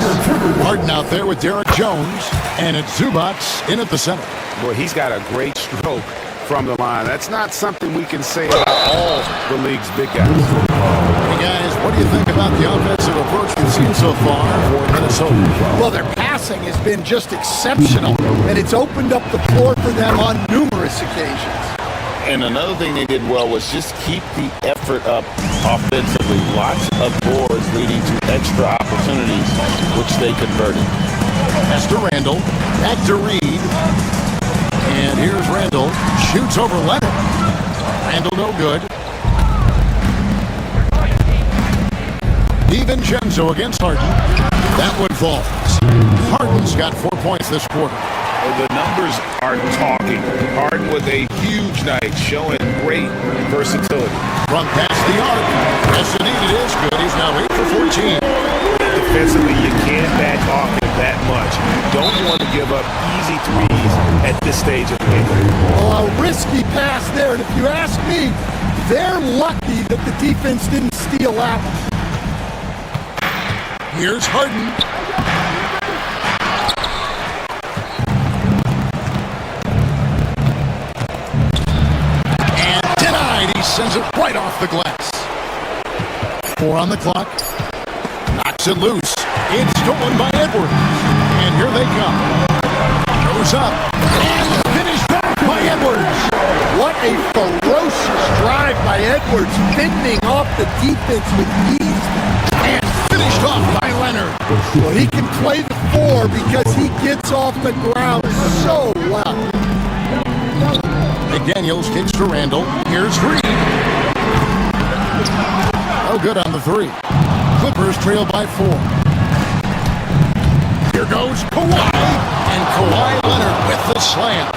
Harden out there with Derek Jones, and it's Zubats in at the center. Boy, he's got a great stroke from the line. That's not something we can say about all the league's big guys. Hey guys, what do you think about the offensive approach we've seen so far for Minnesota? Well, their passing has been just exceptional, and it's opened up the floor for them on numerous occasions. And another thing they did well was just keep the effort up offensively. Lots of boards leading to extra opportunities, which they converted. Pass to Randall, back to Reed. And here's Randall, shoots over Leonard. Randall no good. DiVincenzo against Harden. That one falls. Harden's got 4 points this quarter. The numbers are talking. Harden with a huge night, showing great versatility. From past the arc. Yes, indeed it is good. He's now 8 for 14. Defensively, you can't back off him that much. You don't want to give up easy threes at this stage of the game. Oh, a risky pass there, and if you ask me, they're lucky that the defense didn't steal that one. Here's Harden. And denied. He sends it right off the glass. 4 on the clock. Knocks it loose. It's stolen by Edwards. And here they come. Goes up. And finished back by Edwards. What a ferocious drive by Edwards, fending off the defense with ease. And finished off by Leonard. Well, he can play the 4 because he gets off the ground so well. McDaniels kicks to Randall. Here's Reed. No good on the 3. Clippers trail by 4. Here goes Kawhi. And Kawhi Leonard with the slam.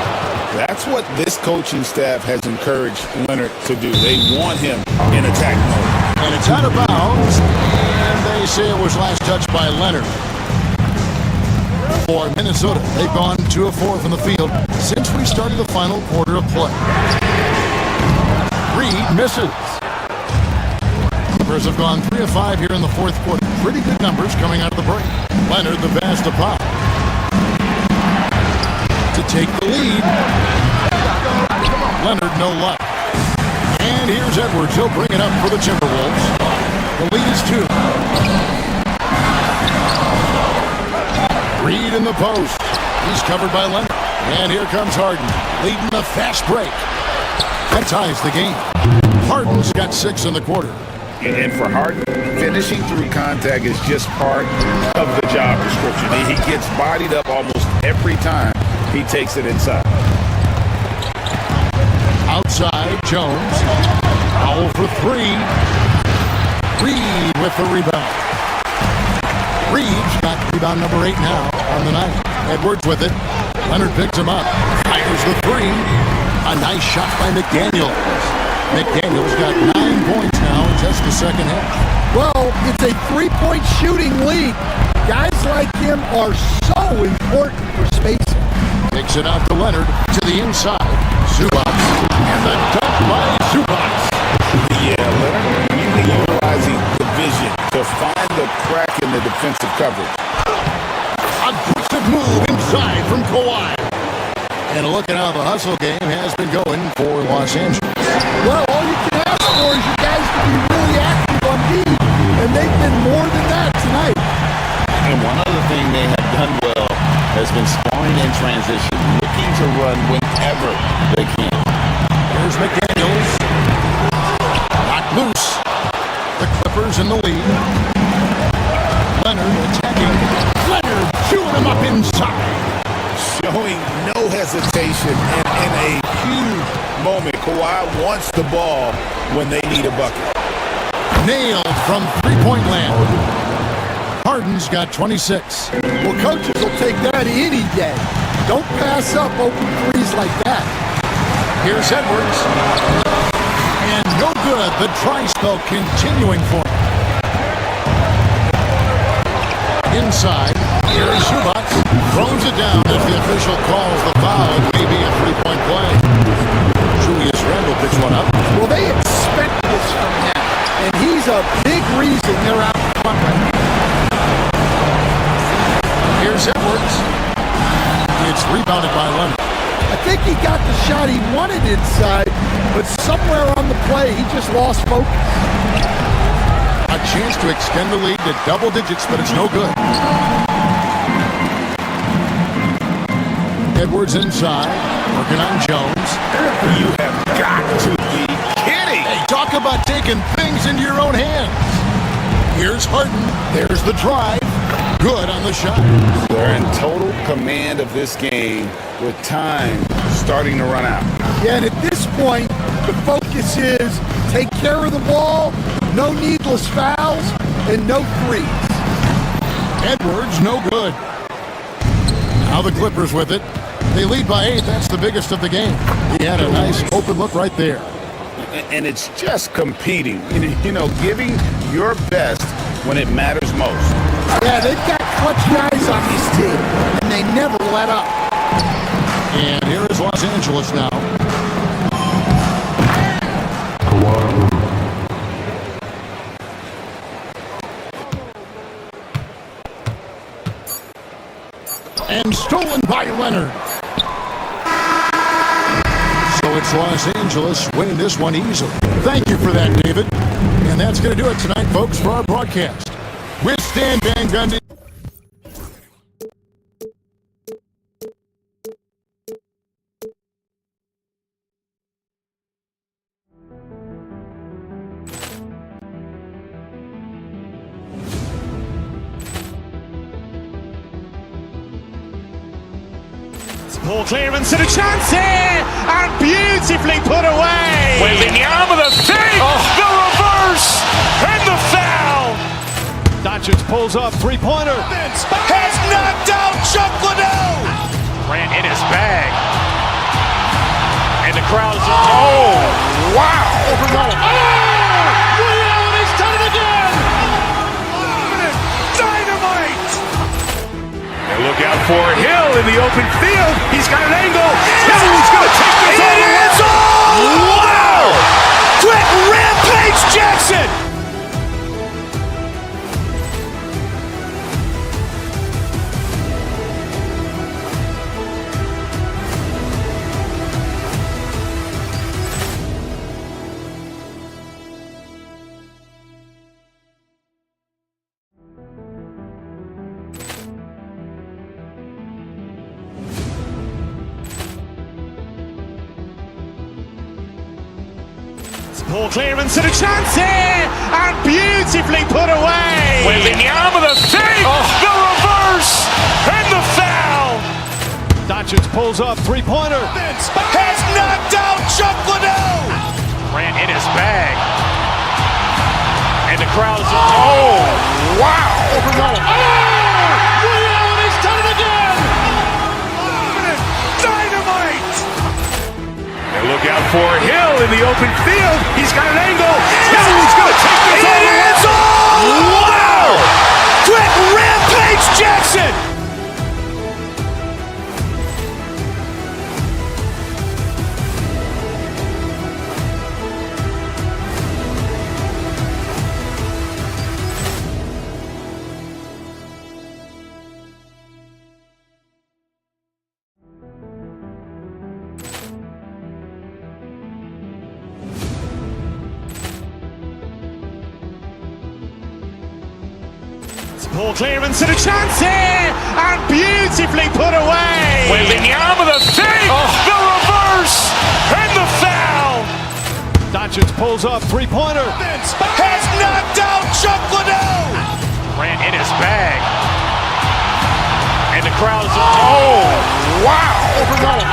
That's what this coaching staff has encouraged Leonard to do. They want him in attack mode. And it's out of bounds. And they say it was last touched by Leonard. For Minnesota, they've gone 2 of 4 from the field since we started the final quarter of play. Reed misses. Clippers have gone 3 of 5 here in the fourth quarter. Pretty good numbers coming out of the break. Leonard, the pass to Pop. To take the lead. Leonard, no luck. And here's Edwards. He'll bring it up for the Timberwolves. The lead is 2. Reed in the post. He's covered by Leonard. And here comes Harden, leading the fast break. That ties the game. Harden's got 6 in the quarter. And for Harden, finishing through contact is just part of the job description. He gets bodied up almost every time he takes it inside. Outside, Jones. Foul for 3. Reed with the rebound. Reed's got rebound number 8 now on the night. Edwards with it. Leonard picks him up. Fires the 3. A nice shot by McDaniels. McDaniels got 9 points now in just the second half. Well, it's a 3-point shooting lead. Guys like him are so important for spacing. Kicks it out to Leonard to the inside. Zubac. And the dunk by Zubac. Yeah, Leonard really utilizing the vision to find the crack in the defensive coverage. Aggressive move inside from Kawhi. And look at how the hustle game has been going for Los Angeles. Well, all you can ask for is you guys to be really active on D, and they've been more than that tonight. And one other thing they have done well has been scoring in transition, looking to run whenever they can. Here's McDaniels. Not loose. The Clippers in the lead. Leonard attacking. Leonard chewing him up inside. Showing no hesitation and in a huge moment. Kawhi wants the ball when they need a bucket. Nailed from three-point land. Harden's got 26. Well, coaches will take that any day. Don't pass up open threes like that. Here's Edwards. And no good. The try spell continuing for him. Inside. Here's Zubac. Throws it down as the official calls the foul. It may be a three-point play. Julius Randle picks one up. Well, they expect this from him. And he's a big reason they're out in front right now. Here's Edwards. It's rebounded by Leonard. I think he got the shot he wanted inside, but somewhere on the play, he just lost focus. A chance to extend the lead to double digits, but it's no good. Edwards inside, working on Jones. You have got to be kidding. Hey, talk about taking things into your own hands. Here's Harden. There's the drive. Good on the shot. They're in total command of this game with time starting to run out. Yeah, and at this point, the focus is take care of the ball, no needless fouls, and no threes. Edwards, no good. Now the Clippers with it. They lead by 8. That's the biggest of the game. He had a nice open look right there. And it's just competing, giving your best when it matters most. Yeah, they've got clutch guys on this team, and they never let up. And here is Los Angeles now. And stolen by Leonard. So it's Los Angeles winning this one easily. Thank you for that, David. And that's going to do it tonight, folks, for our broadcast. With Stan Van Gundy. Ball clearance and a chance here, and beautifully put away. Waving the arm of the fake, the reverse, and the foul. Doncic pulls up, three-pointer. Has knocked out Chuck Liddell. Ran in his bag. And the crowd is... Oh, wow. Overrun. He's done it again. Dynamite. And look out for Hill in the open field. He's got an angle. He's going to take this all the way. Wow. Quick rampage Jackson. Ball clearance and a chance here, and beautifully put away. Waving the arm of the fake, the reverse, and the foul. Doncic pulls up, three-pointer. Has knocked out Chuck Liddell. Ran in his bag. And the crowd is... Oh, wow. Overrun. He's done it again. Dynamite. And look out for Hill in the open field. He's got an angle. He's going to take this all the way. Wow. Quick rampage Jackson. Ball clearance and a chance here, and beautifully put away. Waving the arm of the fake, the reverse, and the foul. Doncic pulls up, three-pointer. Has knocked out Chuck Liddell. Ran in his bag. And the crowd is... Oh, wow. Overrun.